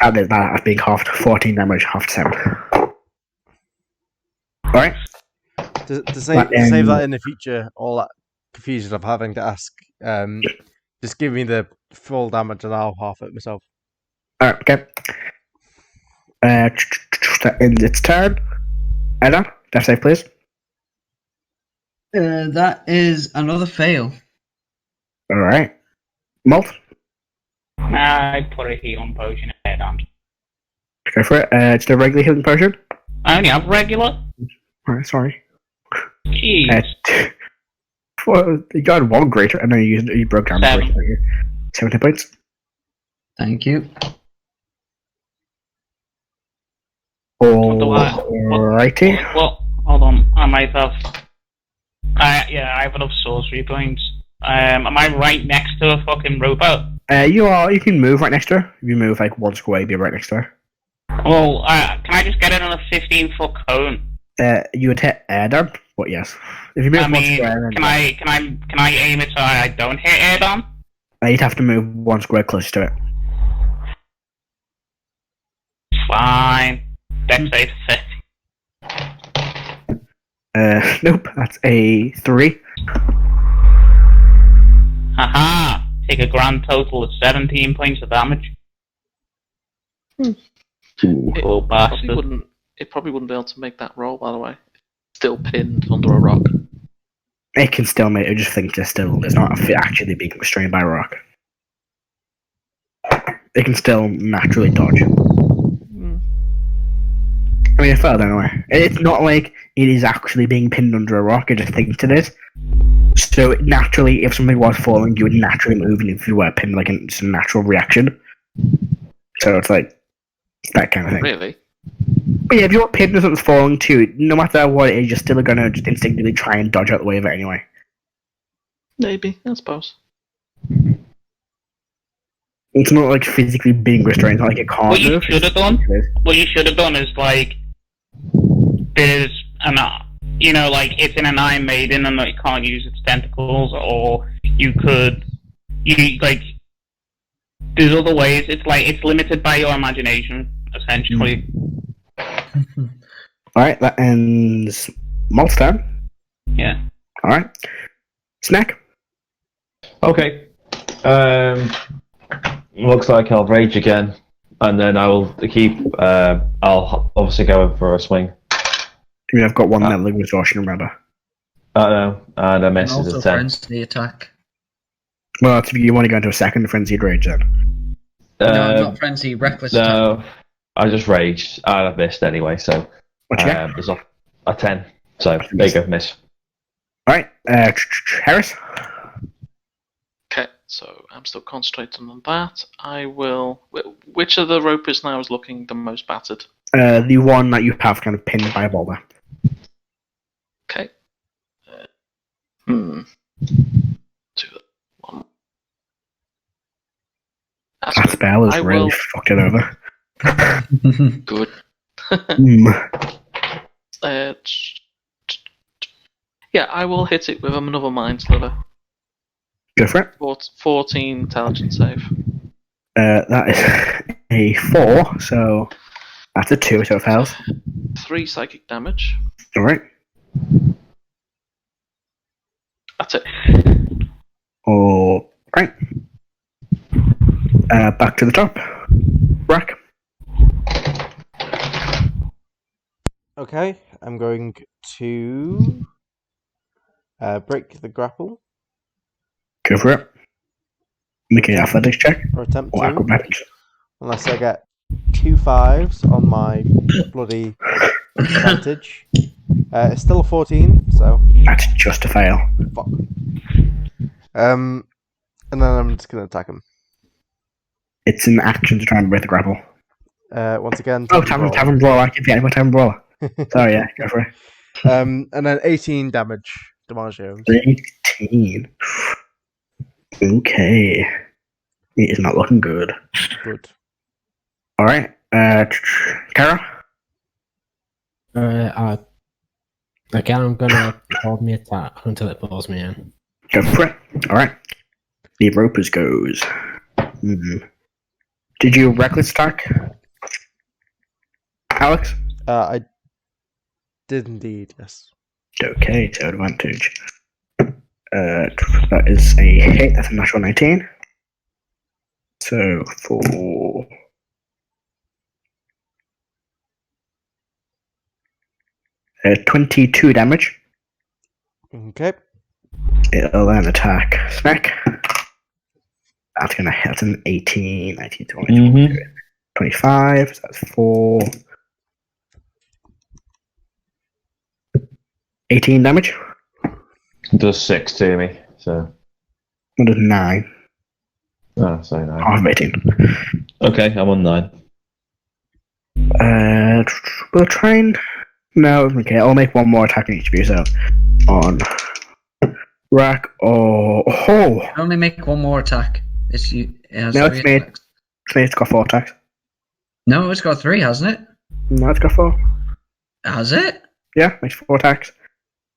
That being halved, 14 damage, half to 7. Alright. To save that in the future, all that confusion of having to ask, just give me the full damage and I'll half it myself. Alright, okay. That ends its turn. Edda, death save, please. That is another fail. Alright. Malt, I put a healing potion in head on. go for it. It's the regular healing potion. I only have regular. Alright, sorry. Jeez. Well, you got 1 greater, and then you broke down. 7. 70 points. Thank you. Alrighty. Well, hold on. I might have. Yeah, I have enough sorcery points. Am I right next to a fucking robot? You can move right next to her. If you move like 1 square, you'll be right next to her. Well, can I just get it on a 15-foot cone? You would hit air down, but yes. If you move I one mean, square, then can I aim it so I don't hit head on? you'd have to move one square closer to it. Fine. Dex save 50. Nope, that's a 3. Haha! Take a grand total of 17 points of damage. Poor bastard. It probably wouldn't be able to make that roll, by the way. Still pinned under a rock. It can still make it, just think it's not actually being restrained by a rock. It can still naturally dodge. I mean, it fell anyway. It's not like it is actually being pinned under a rock, it just thinks it is. So naturally, if something was falling, you would naturally move, and if you were pinned, like it's a natural reaction. So it's like that kind of thing. Really? But yeah, if you're pinned and something's falling too, no matter what it is, you're still gonna just instinctively try and dodge out the way of it anyway. Maybe, I suppose. It's not like physically being restrained, it's not like it can't What you move. should have done? What you should have done is like, there's an, like it's in an Iron Maiden and it can't use its tentacles, or there's other ways. It's like it's limited by your imagination, essentially. Alright, that ends Malt's turn. Yeah. Alright. Snack. Okay. Looks like I'll rage again, and then I will keep. I'll obviously go in for a swing. I mean, I've got one metal exhaustion, remember? No, and I And miss also a 10. frenzy attack. Well, if you want to go into a second frenzied rage then. No, not frenzy, reckless attack. No, I just raged, and I missed anyway. So What you get? there's a 10. So there you go, miss. Alright, Harris. Okay, so I'm still concentrating on that. I will. Which of the ropers now is looking the most battered? The one that you have kind of pinned by a boulder. Okay. 2, 1. That's That good. spell has I really will- fucked it over. Good. Yeah, I will hit it with another Mind Sliver. Go for it. 14 intelligence save. That is a 4, so that's a 2, so it fails. 3 psychic damage. Alright. That's it. Alright. Back to the top. Rack. Okay, I'm going to break the grapple, Go for it. Make an athletics check. or attempt Or to, acrobatics. unless I get 2 5s on my bloody advantage. It's still a 14, so That's just a fail. fuck. And then I'm just gonna attack him. It's an action to try and break the grapple. Once again. Oh, Tavern Brawler. I keep forgetting about Tavern Brawler. Sorry, yeah, go for it. And then 18 damage. DiMaggio. 18. Okay. It is not looking good. Good. Alright, Kara? Again, I'm gonna hold me attack until it pulls me in. Go for it. Alright. The Ropers goes. Did you reckless attack? Alex? I did indeed, yes. Okay, to advantage. That is a hit, that's a natural 19. So, for... 22 damage. Okay. It'll then attack Snack. That's gonna hit. That's an 18, 19, 20, 25. So that's 4. 18 damage. Does 6 to me, so. What does 9? Oh, sorry, 9. Half of 18. Okay, I'm on 9. We'll try and. No, okay, I'll make one more attack on each of you, so. On. Rack or. Oh! Only make one more attack. It's you. It has No, 3 it's made. attacks. It's got 4 attacks. No, it's got 3, hasn't it? No, it's got 4. Has it? Yeah, makes 4 attacks.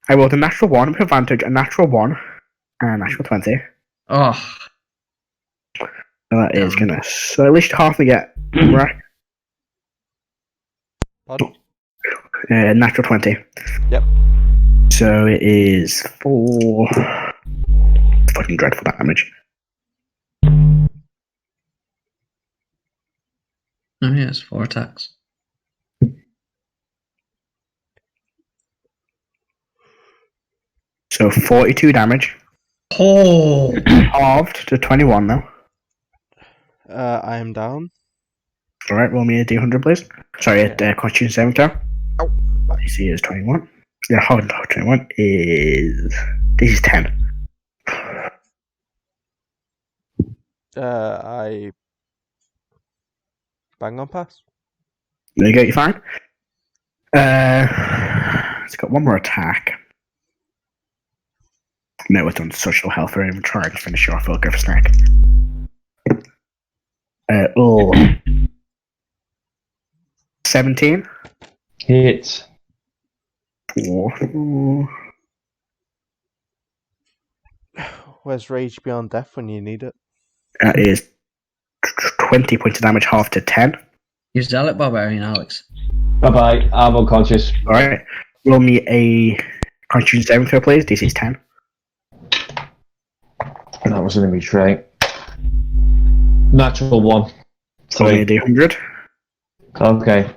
I rolled a natural 1 with advantage, a natural 1, and a natural 20. Oh, So that is gonna. So at least half we get. Right. Pardon? Natural 20. Yep. So it is 4. Fucking dreadful damage. oh yes, 4 attacks. So 42 damage. Oh, Halved to 21 now. I am down. Alright, roll me a d100, please. Sorry, a Constitution saving throw. Ow. DC is 21. Yeah, hold on, 21 is. This is 10. I bang on pass. There you go, you're fine. It's got one more attack. No, it's on social health. Or even try to finish you off. I'll go for snack. 17. Hits. 4. Where's Rage Beyond Death when you need it? That is 20 points of damage, half to 10. you zealot barbarian, Alex. Bye bye. I'm unconscious. Alright. Roll me a Constitution saving throw, please. DC is 10. That was going to be trait. Natural 1. Roll me a D100. Okay.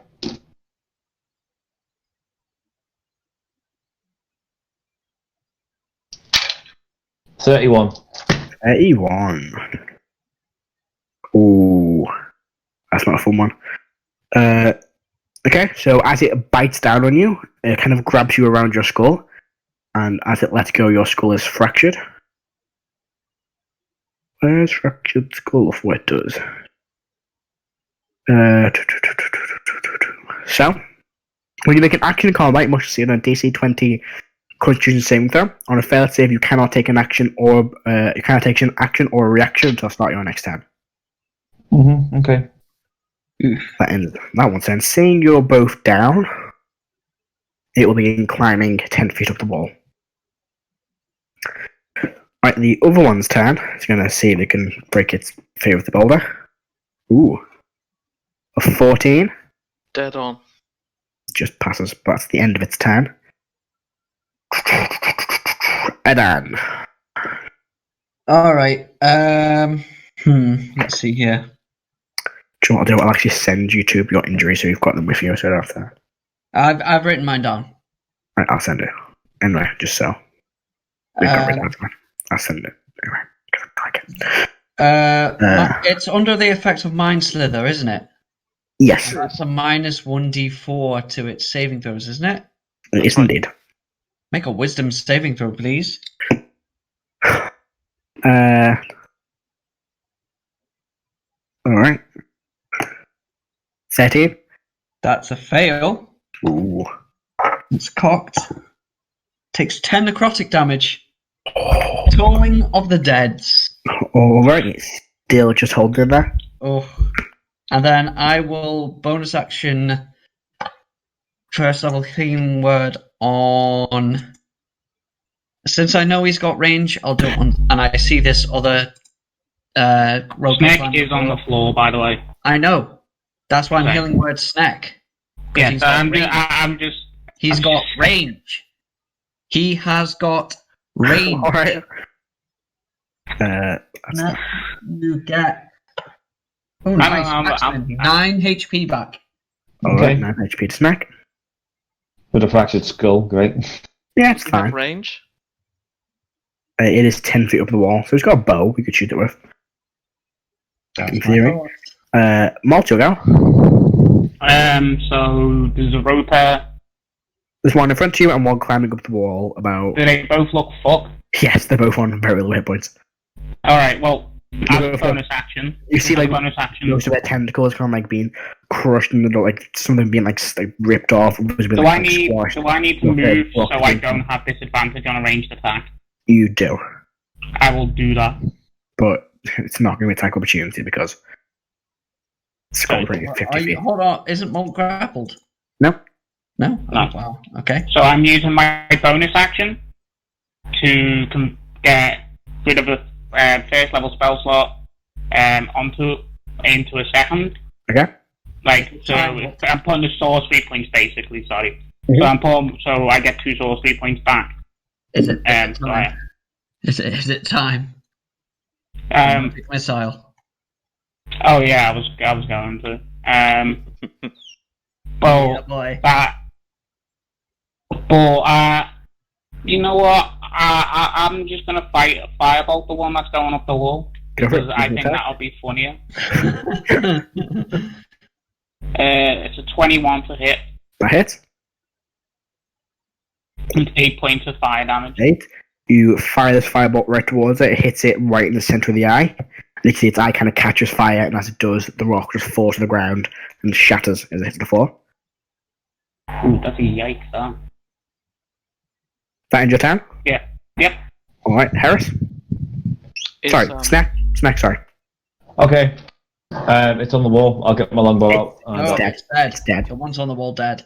$31. 31. Ooh. That's not a fun one. Okay, so as it bites down on you, it kind of grabs you around your skull, and as it lets go, your skull is fractured. Where's fractured skull of what it does? So, when you make an action in combat, you must see on a DC 20 Constitution saving throw. On a failed save, you cannot take an action or a reaction until start your next turn. Okay. That ends that one. Then, seeing you're both down, it will begin climbing 10 feet up the wall. Right, the other one's turn. It's going to see if it can break its fear of the boulder. Ooh. A 14. Dead on. Just passes, but that's the end of its turn. Edan. Alright, let's see here. Do you know what I'll do? I'll actually send you to your injury so you've got them with you so after. I've written mine down. Right, I'll send it. Anyway, just so. We've got rid of that. I'll send it. Anyway, 'cause I like it. It's under the effect of Mind Slither, isn't it? Yes, That's a minus 1d4 to its saving throws, isn't it? it is indeed. Make a wisdom saving throw, please. Alright. 13. That's a fail. Ooh. It's cocked. Takes 10 necrotic damage. Tolling of the Deads. Alright, it's still just holding there. Oh. And then I will bonus action first level healing word on. Since I know he's got range, I'll do it on. And I see this other rogue. Snake is on the floor, by the way. I know. That's why I'm Okay. healing word snack. Yeah, he's so got I'm range. just. He's I'm got just- range. He has got range. Alright. Now you get. Oh, nice. Excellent. 9 HP back. Alright, Okay. 9 HP to snack. With a fractured skull, great. Yeah, it's Does it have fine. range? It is 10 feet up the wall, so it's got a bow we could shoot it with. In theory. Malt, you'll go. So there's a roper. There's one in front of you and one climbing up the wall about. Do they both look fucked? Yes, they're both on very low hit points. Alright, well, as go a for- bonus action. You see, like, bonus action. most of their tentacles kind of like being crushed and like some of them being like ripped off. Do I need to move so I don't have disadvantage on a ranged attack? You do, I will do that. but it's not going to be attack opportunity because it's got 50 feet. Hold on, isn't Malt grappled? No, No? No. Oh, wow. Okay. So I'm using my bonus action to get rid of a first level spell slot into a second. Okay. So I'm putting the sorcery points basically. Sorry. Mhm. So I get 2 sorcery points back. Is it time? So Is it time? Magic missile. Oh yeah, I was going to. Yeah, boy. You know what? I'm just gonna firebolt the one that's going up the wall because I think that'll be funnier. It's a 21 to hit. That hits. With 8 points of fire damage. 8. You fire this firebolt right towards it. It hits it right in the center of the eye. You see its eye kind of catches fire, and as it does, the rock just falls to the ground and shatters as it hits the floor. Ooh, that's a yikes, huh? That ends your turn? Yeah. Yep. Alright, Harris? Sorry, Snack, sorry. Okay. It's on the wall. I'll get my longbow out. No, dead. it's dead. It's dead. The one's on the wall dead.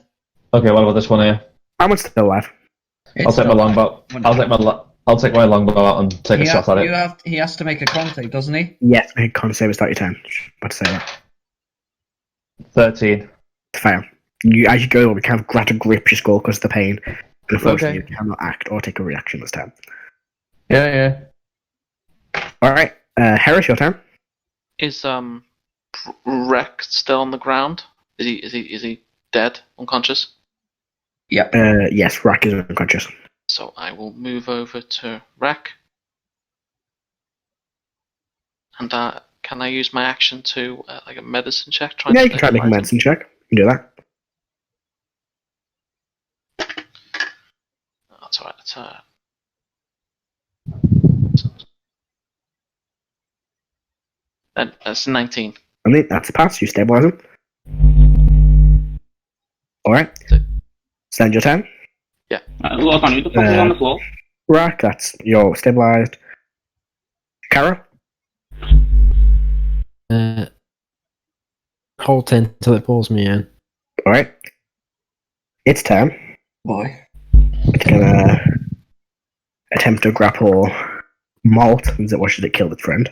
Okay, what about this one here? That one's still alive. I'll take my longbow. I'll take my longbow out and take a shot at it. He has to make a con save, doesn't he? Yes, make a con save and start your turn. About to say that. 13. Fail. As you go, we kind of grab to grip your skull because of the pain. And unfortunately, you cannot act or take a reaction this time. Yeah. Alright, Harris, your turn. Is Wreck still on the ground? Is he dead, unconscious? Yep. Yes, Rack is unconscious. So I will move over to Wreck. And can I use my action to like a medicine check? Yeah, you can try to make a medicine check. You can do that. That's alright. That's 19. I think that's a pass. You stabilize him. Alright. Stand your turn. Yeah. Look on, who the fuck is on the floor? Rack, that's you're stabilized. Kara? Hold 10 until it pulls me in. Alright. It's turn. Boy. It's gonna attempt to grapple Malt as it watches it kill its friend.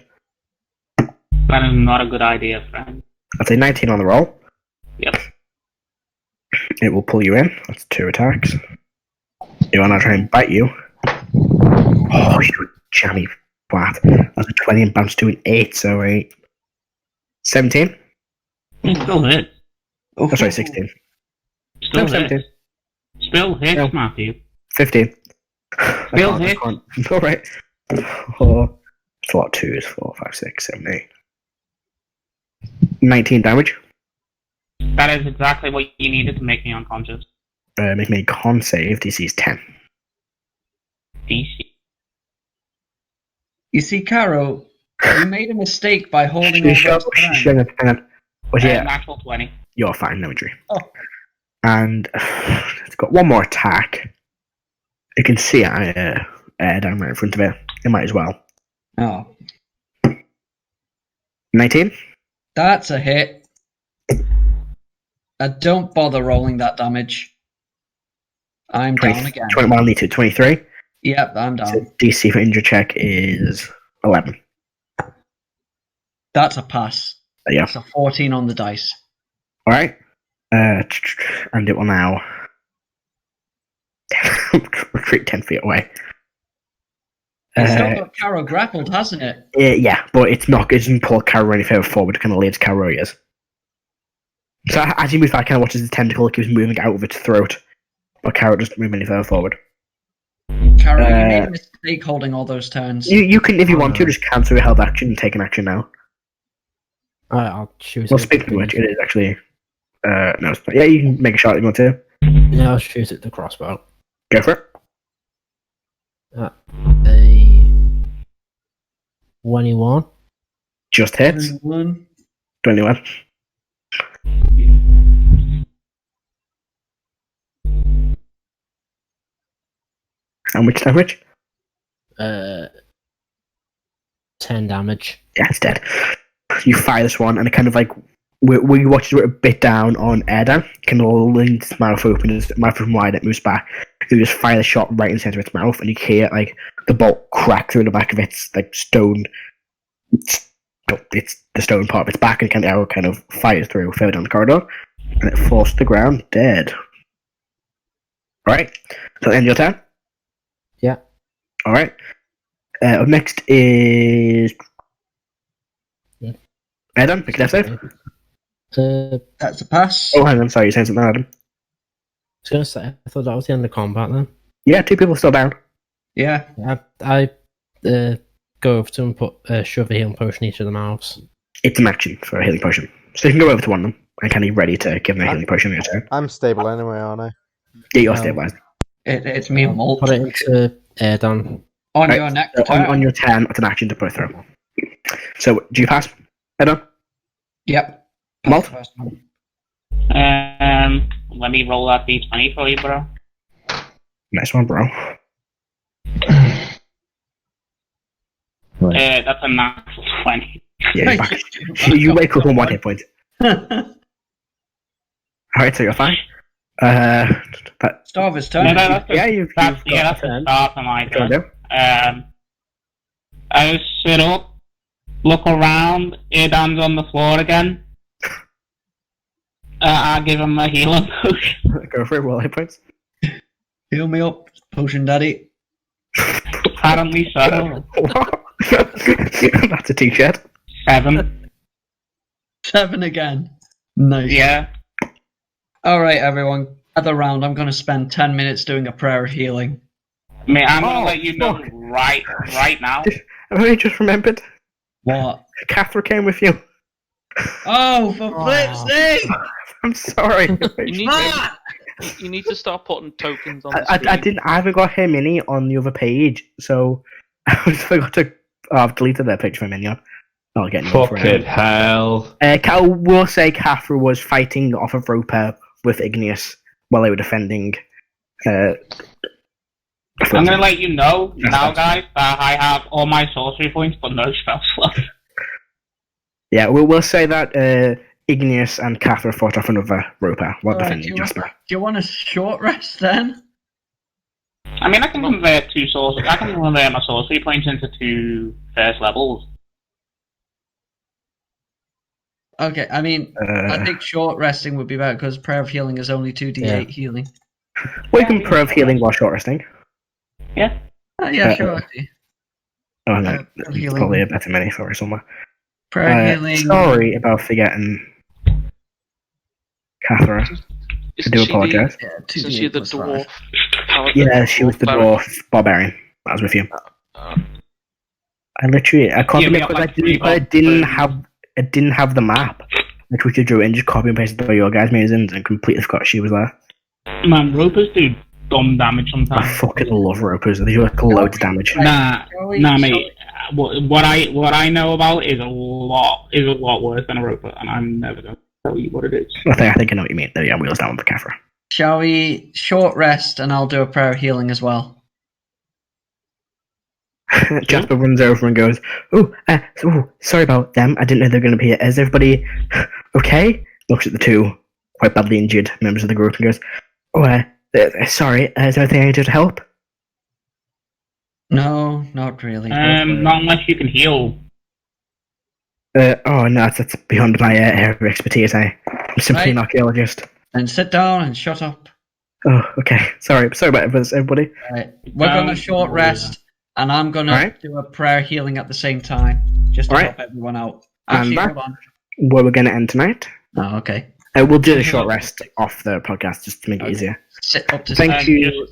That is not a good idea, friend. That's a 19 on the roll. Yep. It will pull you in. That's 2 attacks. You wanna try and bite you. Oh, you jammy brat. That's a 20 and bounce to an 8, so 8. 17? It still hits. Oh, sorry, 16. Still No, 17. hits. Still hits, No. Matthew. 15. Still hits. Alright. Oh, it's a lot of 2s. 4, 5, 6, 7, 8. 19 damage. That is exactly what you needed to make me unconscious. Make me a con save. DC is 10. DC. You see, Caro, you made a mistake by holding all those turns. But yeah, Natural 20. you're fine, no injury. Oh. And it's got one more attack. You can see it down right in front of it. It might as well. Oh. 19? That's a hit. Don't bother rolling that damage. I'm down again. 21 need to 23. Yep, I'm down. So DC for injury check is 11. That's a pass. Yeah. It's a 14 on the dice. Alright. And it will now retreat 10 feet away. It's still got Caro grappled, hasn't it? Yeah, but it doesn't pull Caro any further forward, it kind of leads Caro ears. So as you move back, kind of watches the tentacle, it keeps moving out of its throat. But Caro doesn't move any further forward. Caro, you made a mistake holding all those turns. You can, if you want to, just cancel your held action and take an action now. Alright, I'll shoot Well, it. speaking of which, it is actually... no, it's not. Yeah, you can make a shot if you want to. Yeah, I'll shoot at the crossbow. Go for it. A 21. Just hits. 21. 21. How much damage? 10 damage. Yeah, it's dead. You fire this one, and it kind of like we watched it a bit down on air down. Can all its mouth open, its mouth open wide, it moves back. You just fire the shot right in the center of its mouth, and you hear like the bolt crack through the back of its like stone. It's the stone part of its back, and the arrow kind of fires through further down the corridor, and it falls to the ground dead. All right, so end your turn. Yeah. All right. Up next is Adam. Make a death save. That's a pass. Oh, hang on. Sorry, you saying something, Adam? I was going to say, I thought that was the end of combat then. Yeah, 2 people still down. Yeah. I go over to them and put shove a healing potion in each of the mouths. It's an action for a healing potion. So you can go over to one of them and kind of ready to give them a healing potion in your turn. I'm stable anyway, aren't I? Yeah, you're stabilized. It's me and Molt. Put it into Erdan. On Right, your next so turn. on your turn, it's an action to put through. So, do you pass, Adam? Yep. Malt? First one. Let me roll that d20 for you, bro. Nice one, bro. That's a natural 20. Yeah, you're back. You wake up on 1 hit point. Alright, so you're fine. Starver's turn. No, that's you've that's got the start of my Go on, turn. Dave. I sit up, look around, Aidan's on the floor again. I give him a healing potion. Go for it, roll hit points. Heal me up, potion daddy. Apparently so. That's a t-shirt. 7. 7 again. Nice. Yeah. Alright, everyone. Gather round. I'm going to spend 10 minutes doing a prayer of healing. I mean, I'm gonna Oh, let you know fuck. right now. I've only just remembered. What? Catherine came with you. Oh, for flip's sake! I'm sorry. You need to start putting tokens on the screen. I didn't. I haven't got her mini on the other page, so I just forgot to. Oh, I've deleted that picture from Minion. Not getting one for Fucking it. hell. Cal will say Catherine was fighting off of Roper with Igneous while they were defending. I'm gonna let you know now, guys, that I have all my sorcery points, but no spell slots. Yeah, we'll say that Igneous and Catherine fought off another Roper while Alright, defending Jasper. do you want a short rest then? I mean, I can convert I can convert my sorcery points into 2 first levels. Okay, I mean, I think short resting would be better because prayer of healing is only 2d8 healing. We can prove healing while short resting. Yeah. Yeah, sure. Oh, no, Prayer of healing. probably a better mini for it somewhere. Prayer of healing. Sorry about forgetting Catherine. I Isn't do she apologise. Yeah, Isn't she 2d8 the plus dwarf? 5. Paladin? Yeah, she was the Cleric? dwarf barbarian. I was with you. Uh, I can't Yeah, we remember got, because like, 3 I didn't have the map. I quickly drew it and just copy and pasted by your guys' mazins and completely forgot she was there. Man, Ropers do dumb damage I sometimes. fucking love Ropers. They do like loads of damage. Nah, Shall we- mate. What I know about is a lot worse than a Roper, and I'm never gonna tell you what it is. I think I know what you mean. There, yeah, wheels down with the Catherine. Shall we short rest and I'll do a prayer of healing as well? Jasper runs over and goes, sorry about them. I didn't know they were going to be here. Is everybody okay? Looks at the 2 quite badly injured members of the group and goes, sorry, is there anything I can do to help? No, not really. Not unless you can heal. No, that's beyond my area of expertise. I'm simply an Right. archaeologist. Then sit down and shut up. Oh, okay. Sorry about this, everybody. Right. We're going to short rest and I'm going to do a prayer healing at the same time just to help everyone out. Actually, And hold on. Where we're going to end tonight. Oh, okay. We'll do a short rest off the podcast just to make it easier. Sit up to Thank you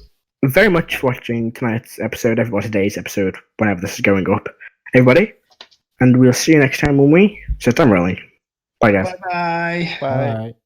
very much for watching tonight's episode, or today's episode, whenever this is going up, everybody. And we'll see you next time when we sit down rolling. Bye, guys. Bye-bye. Bye. Alright.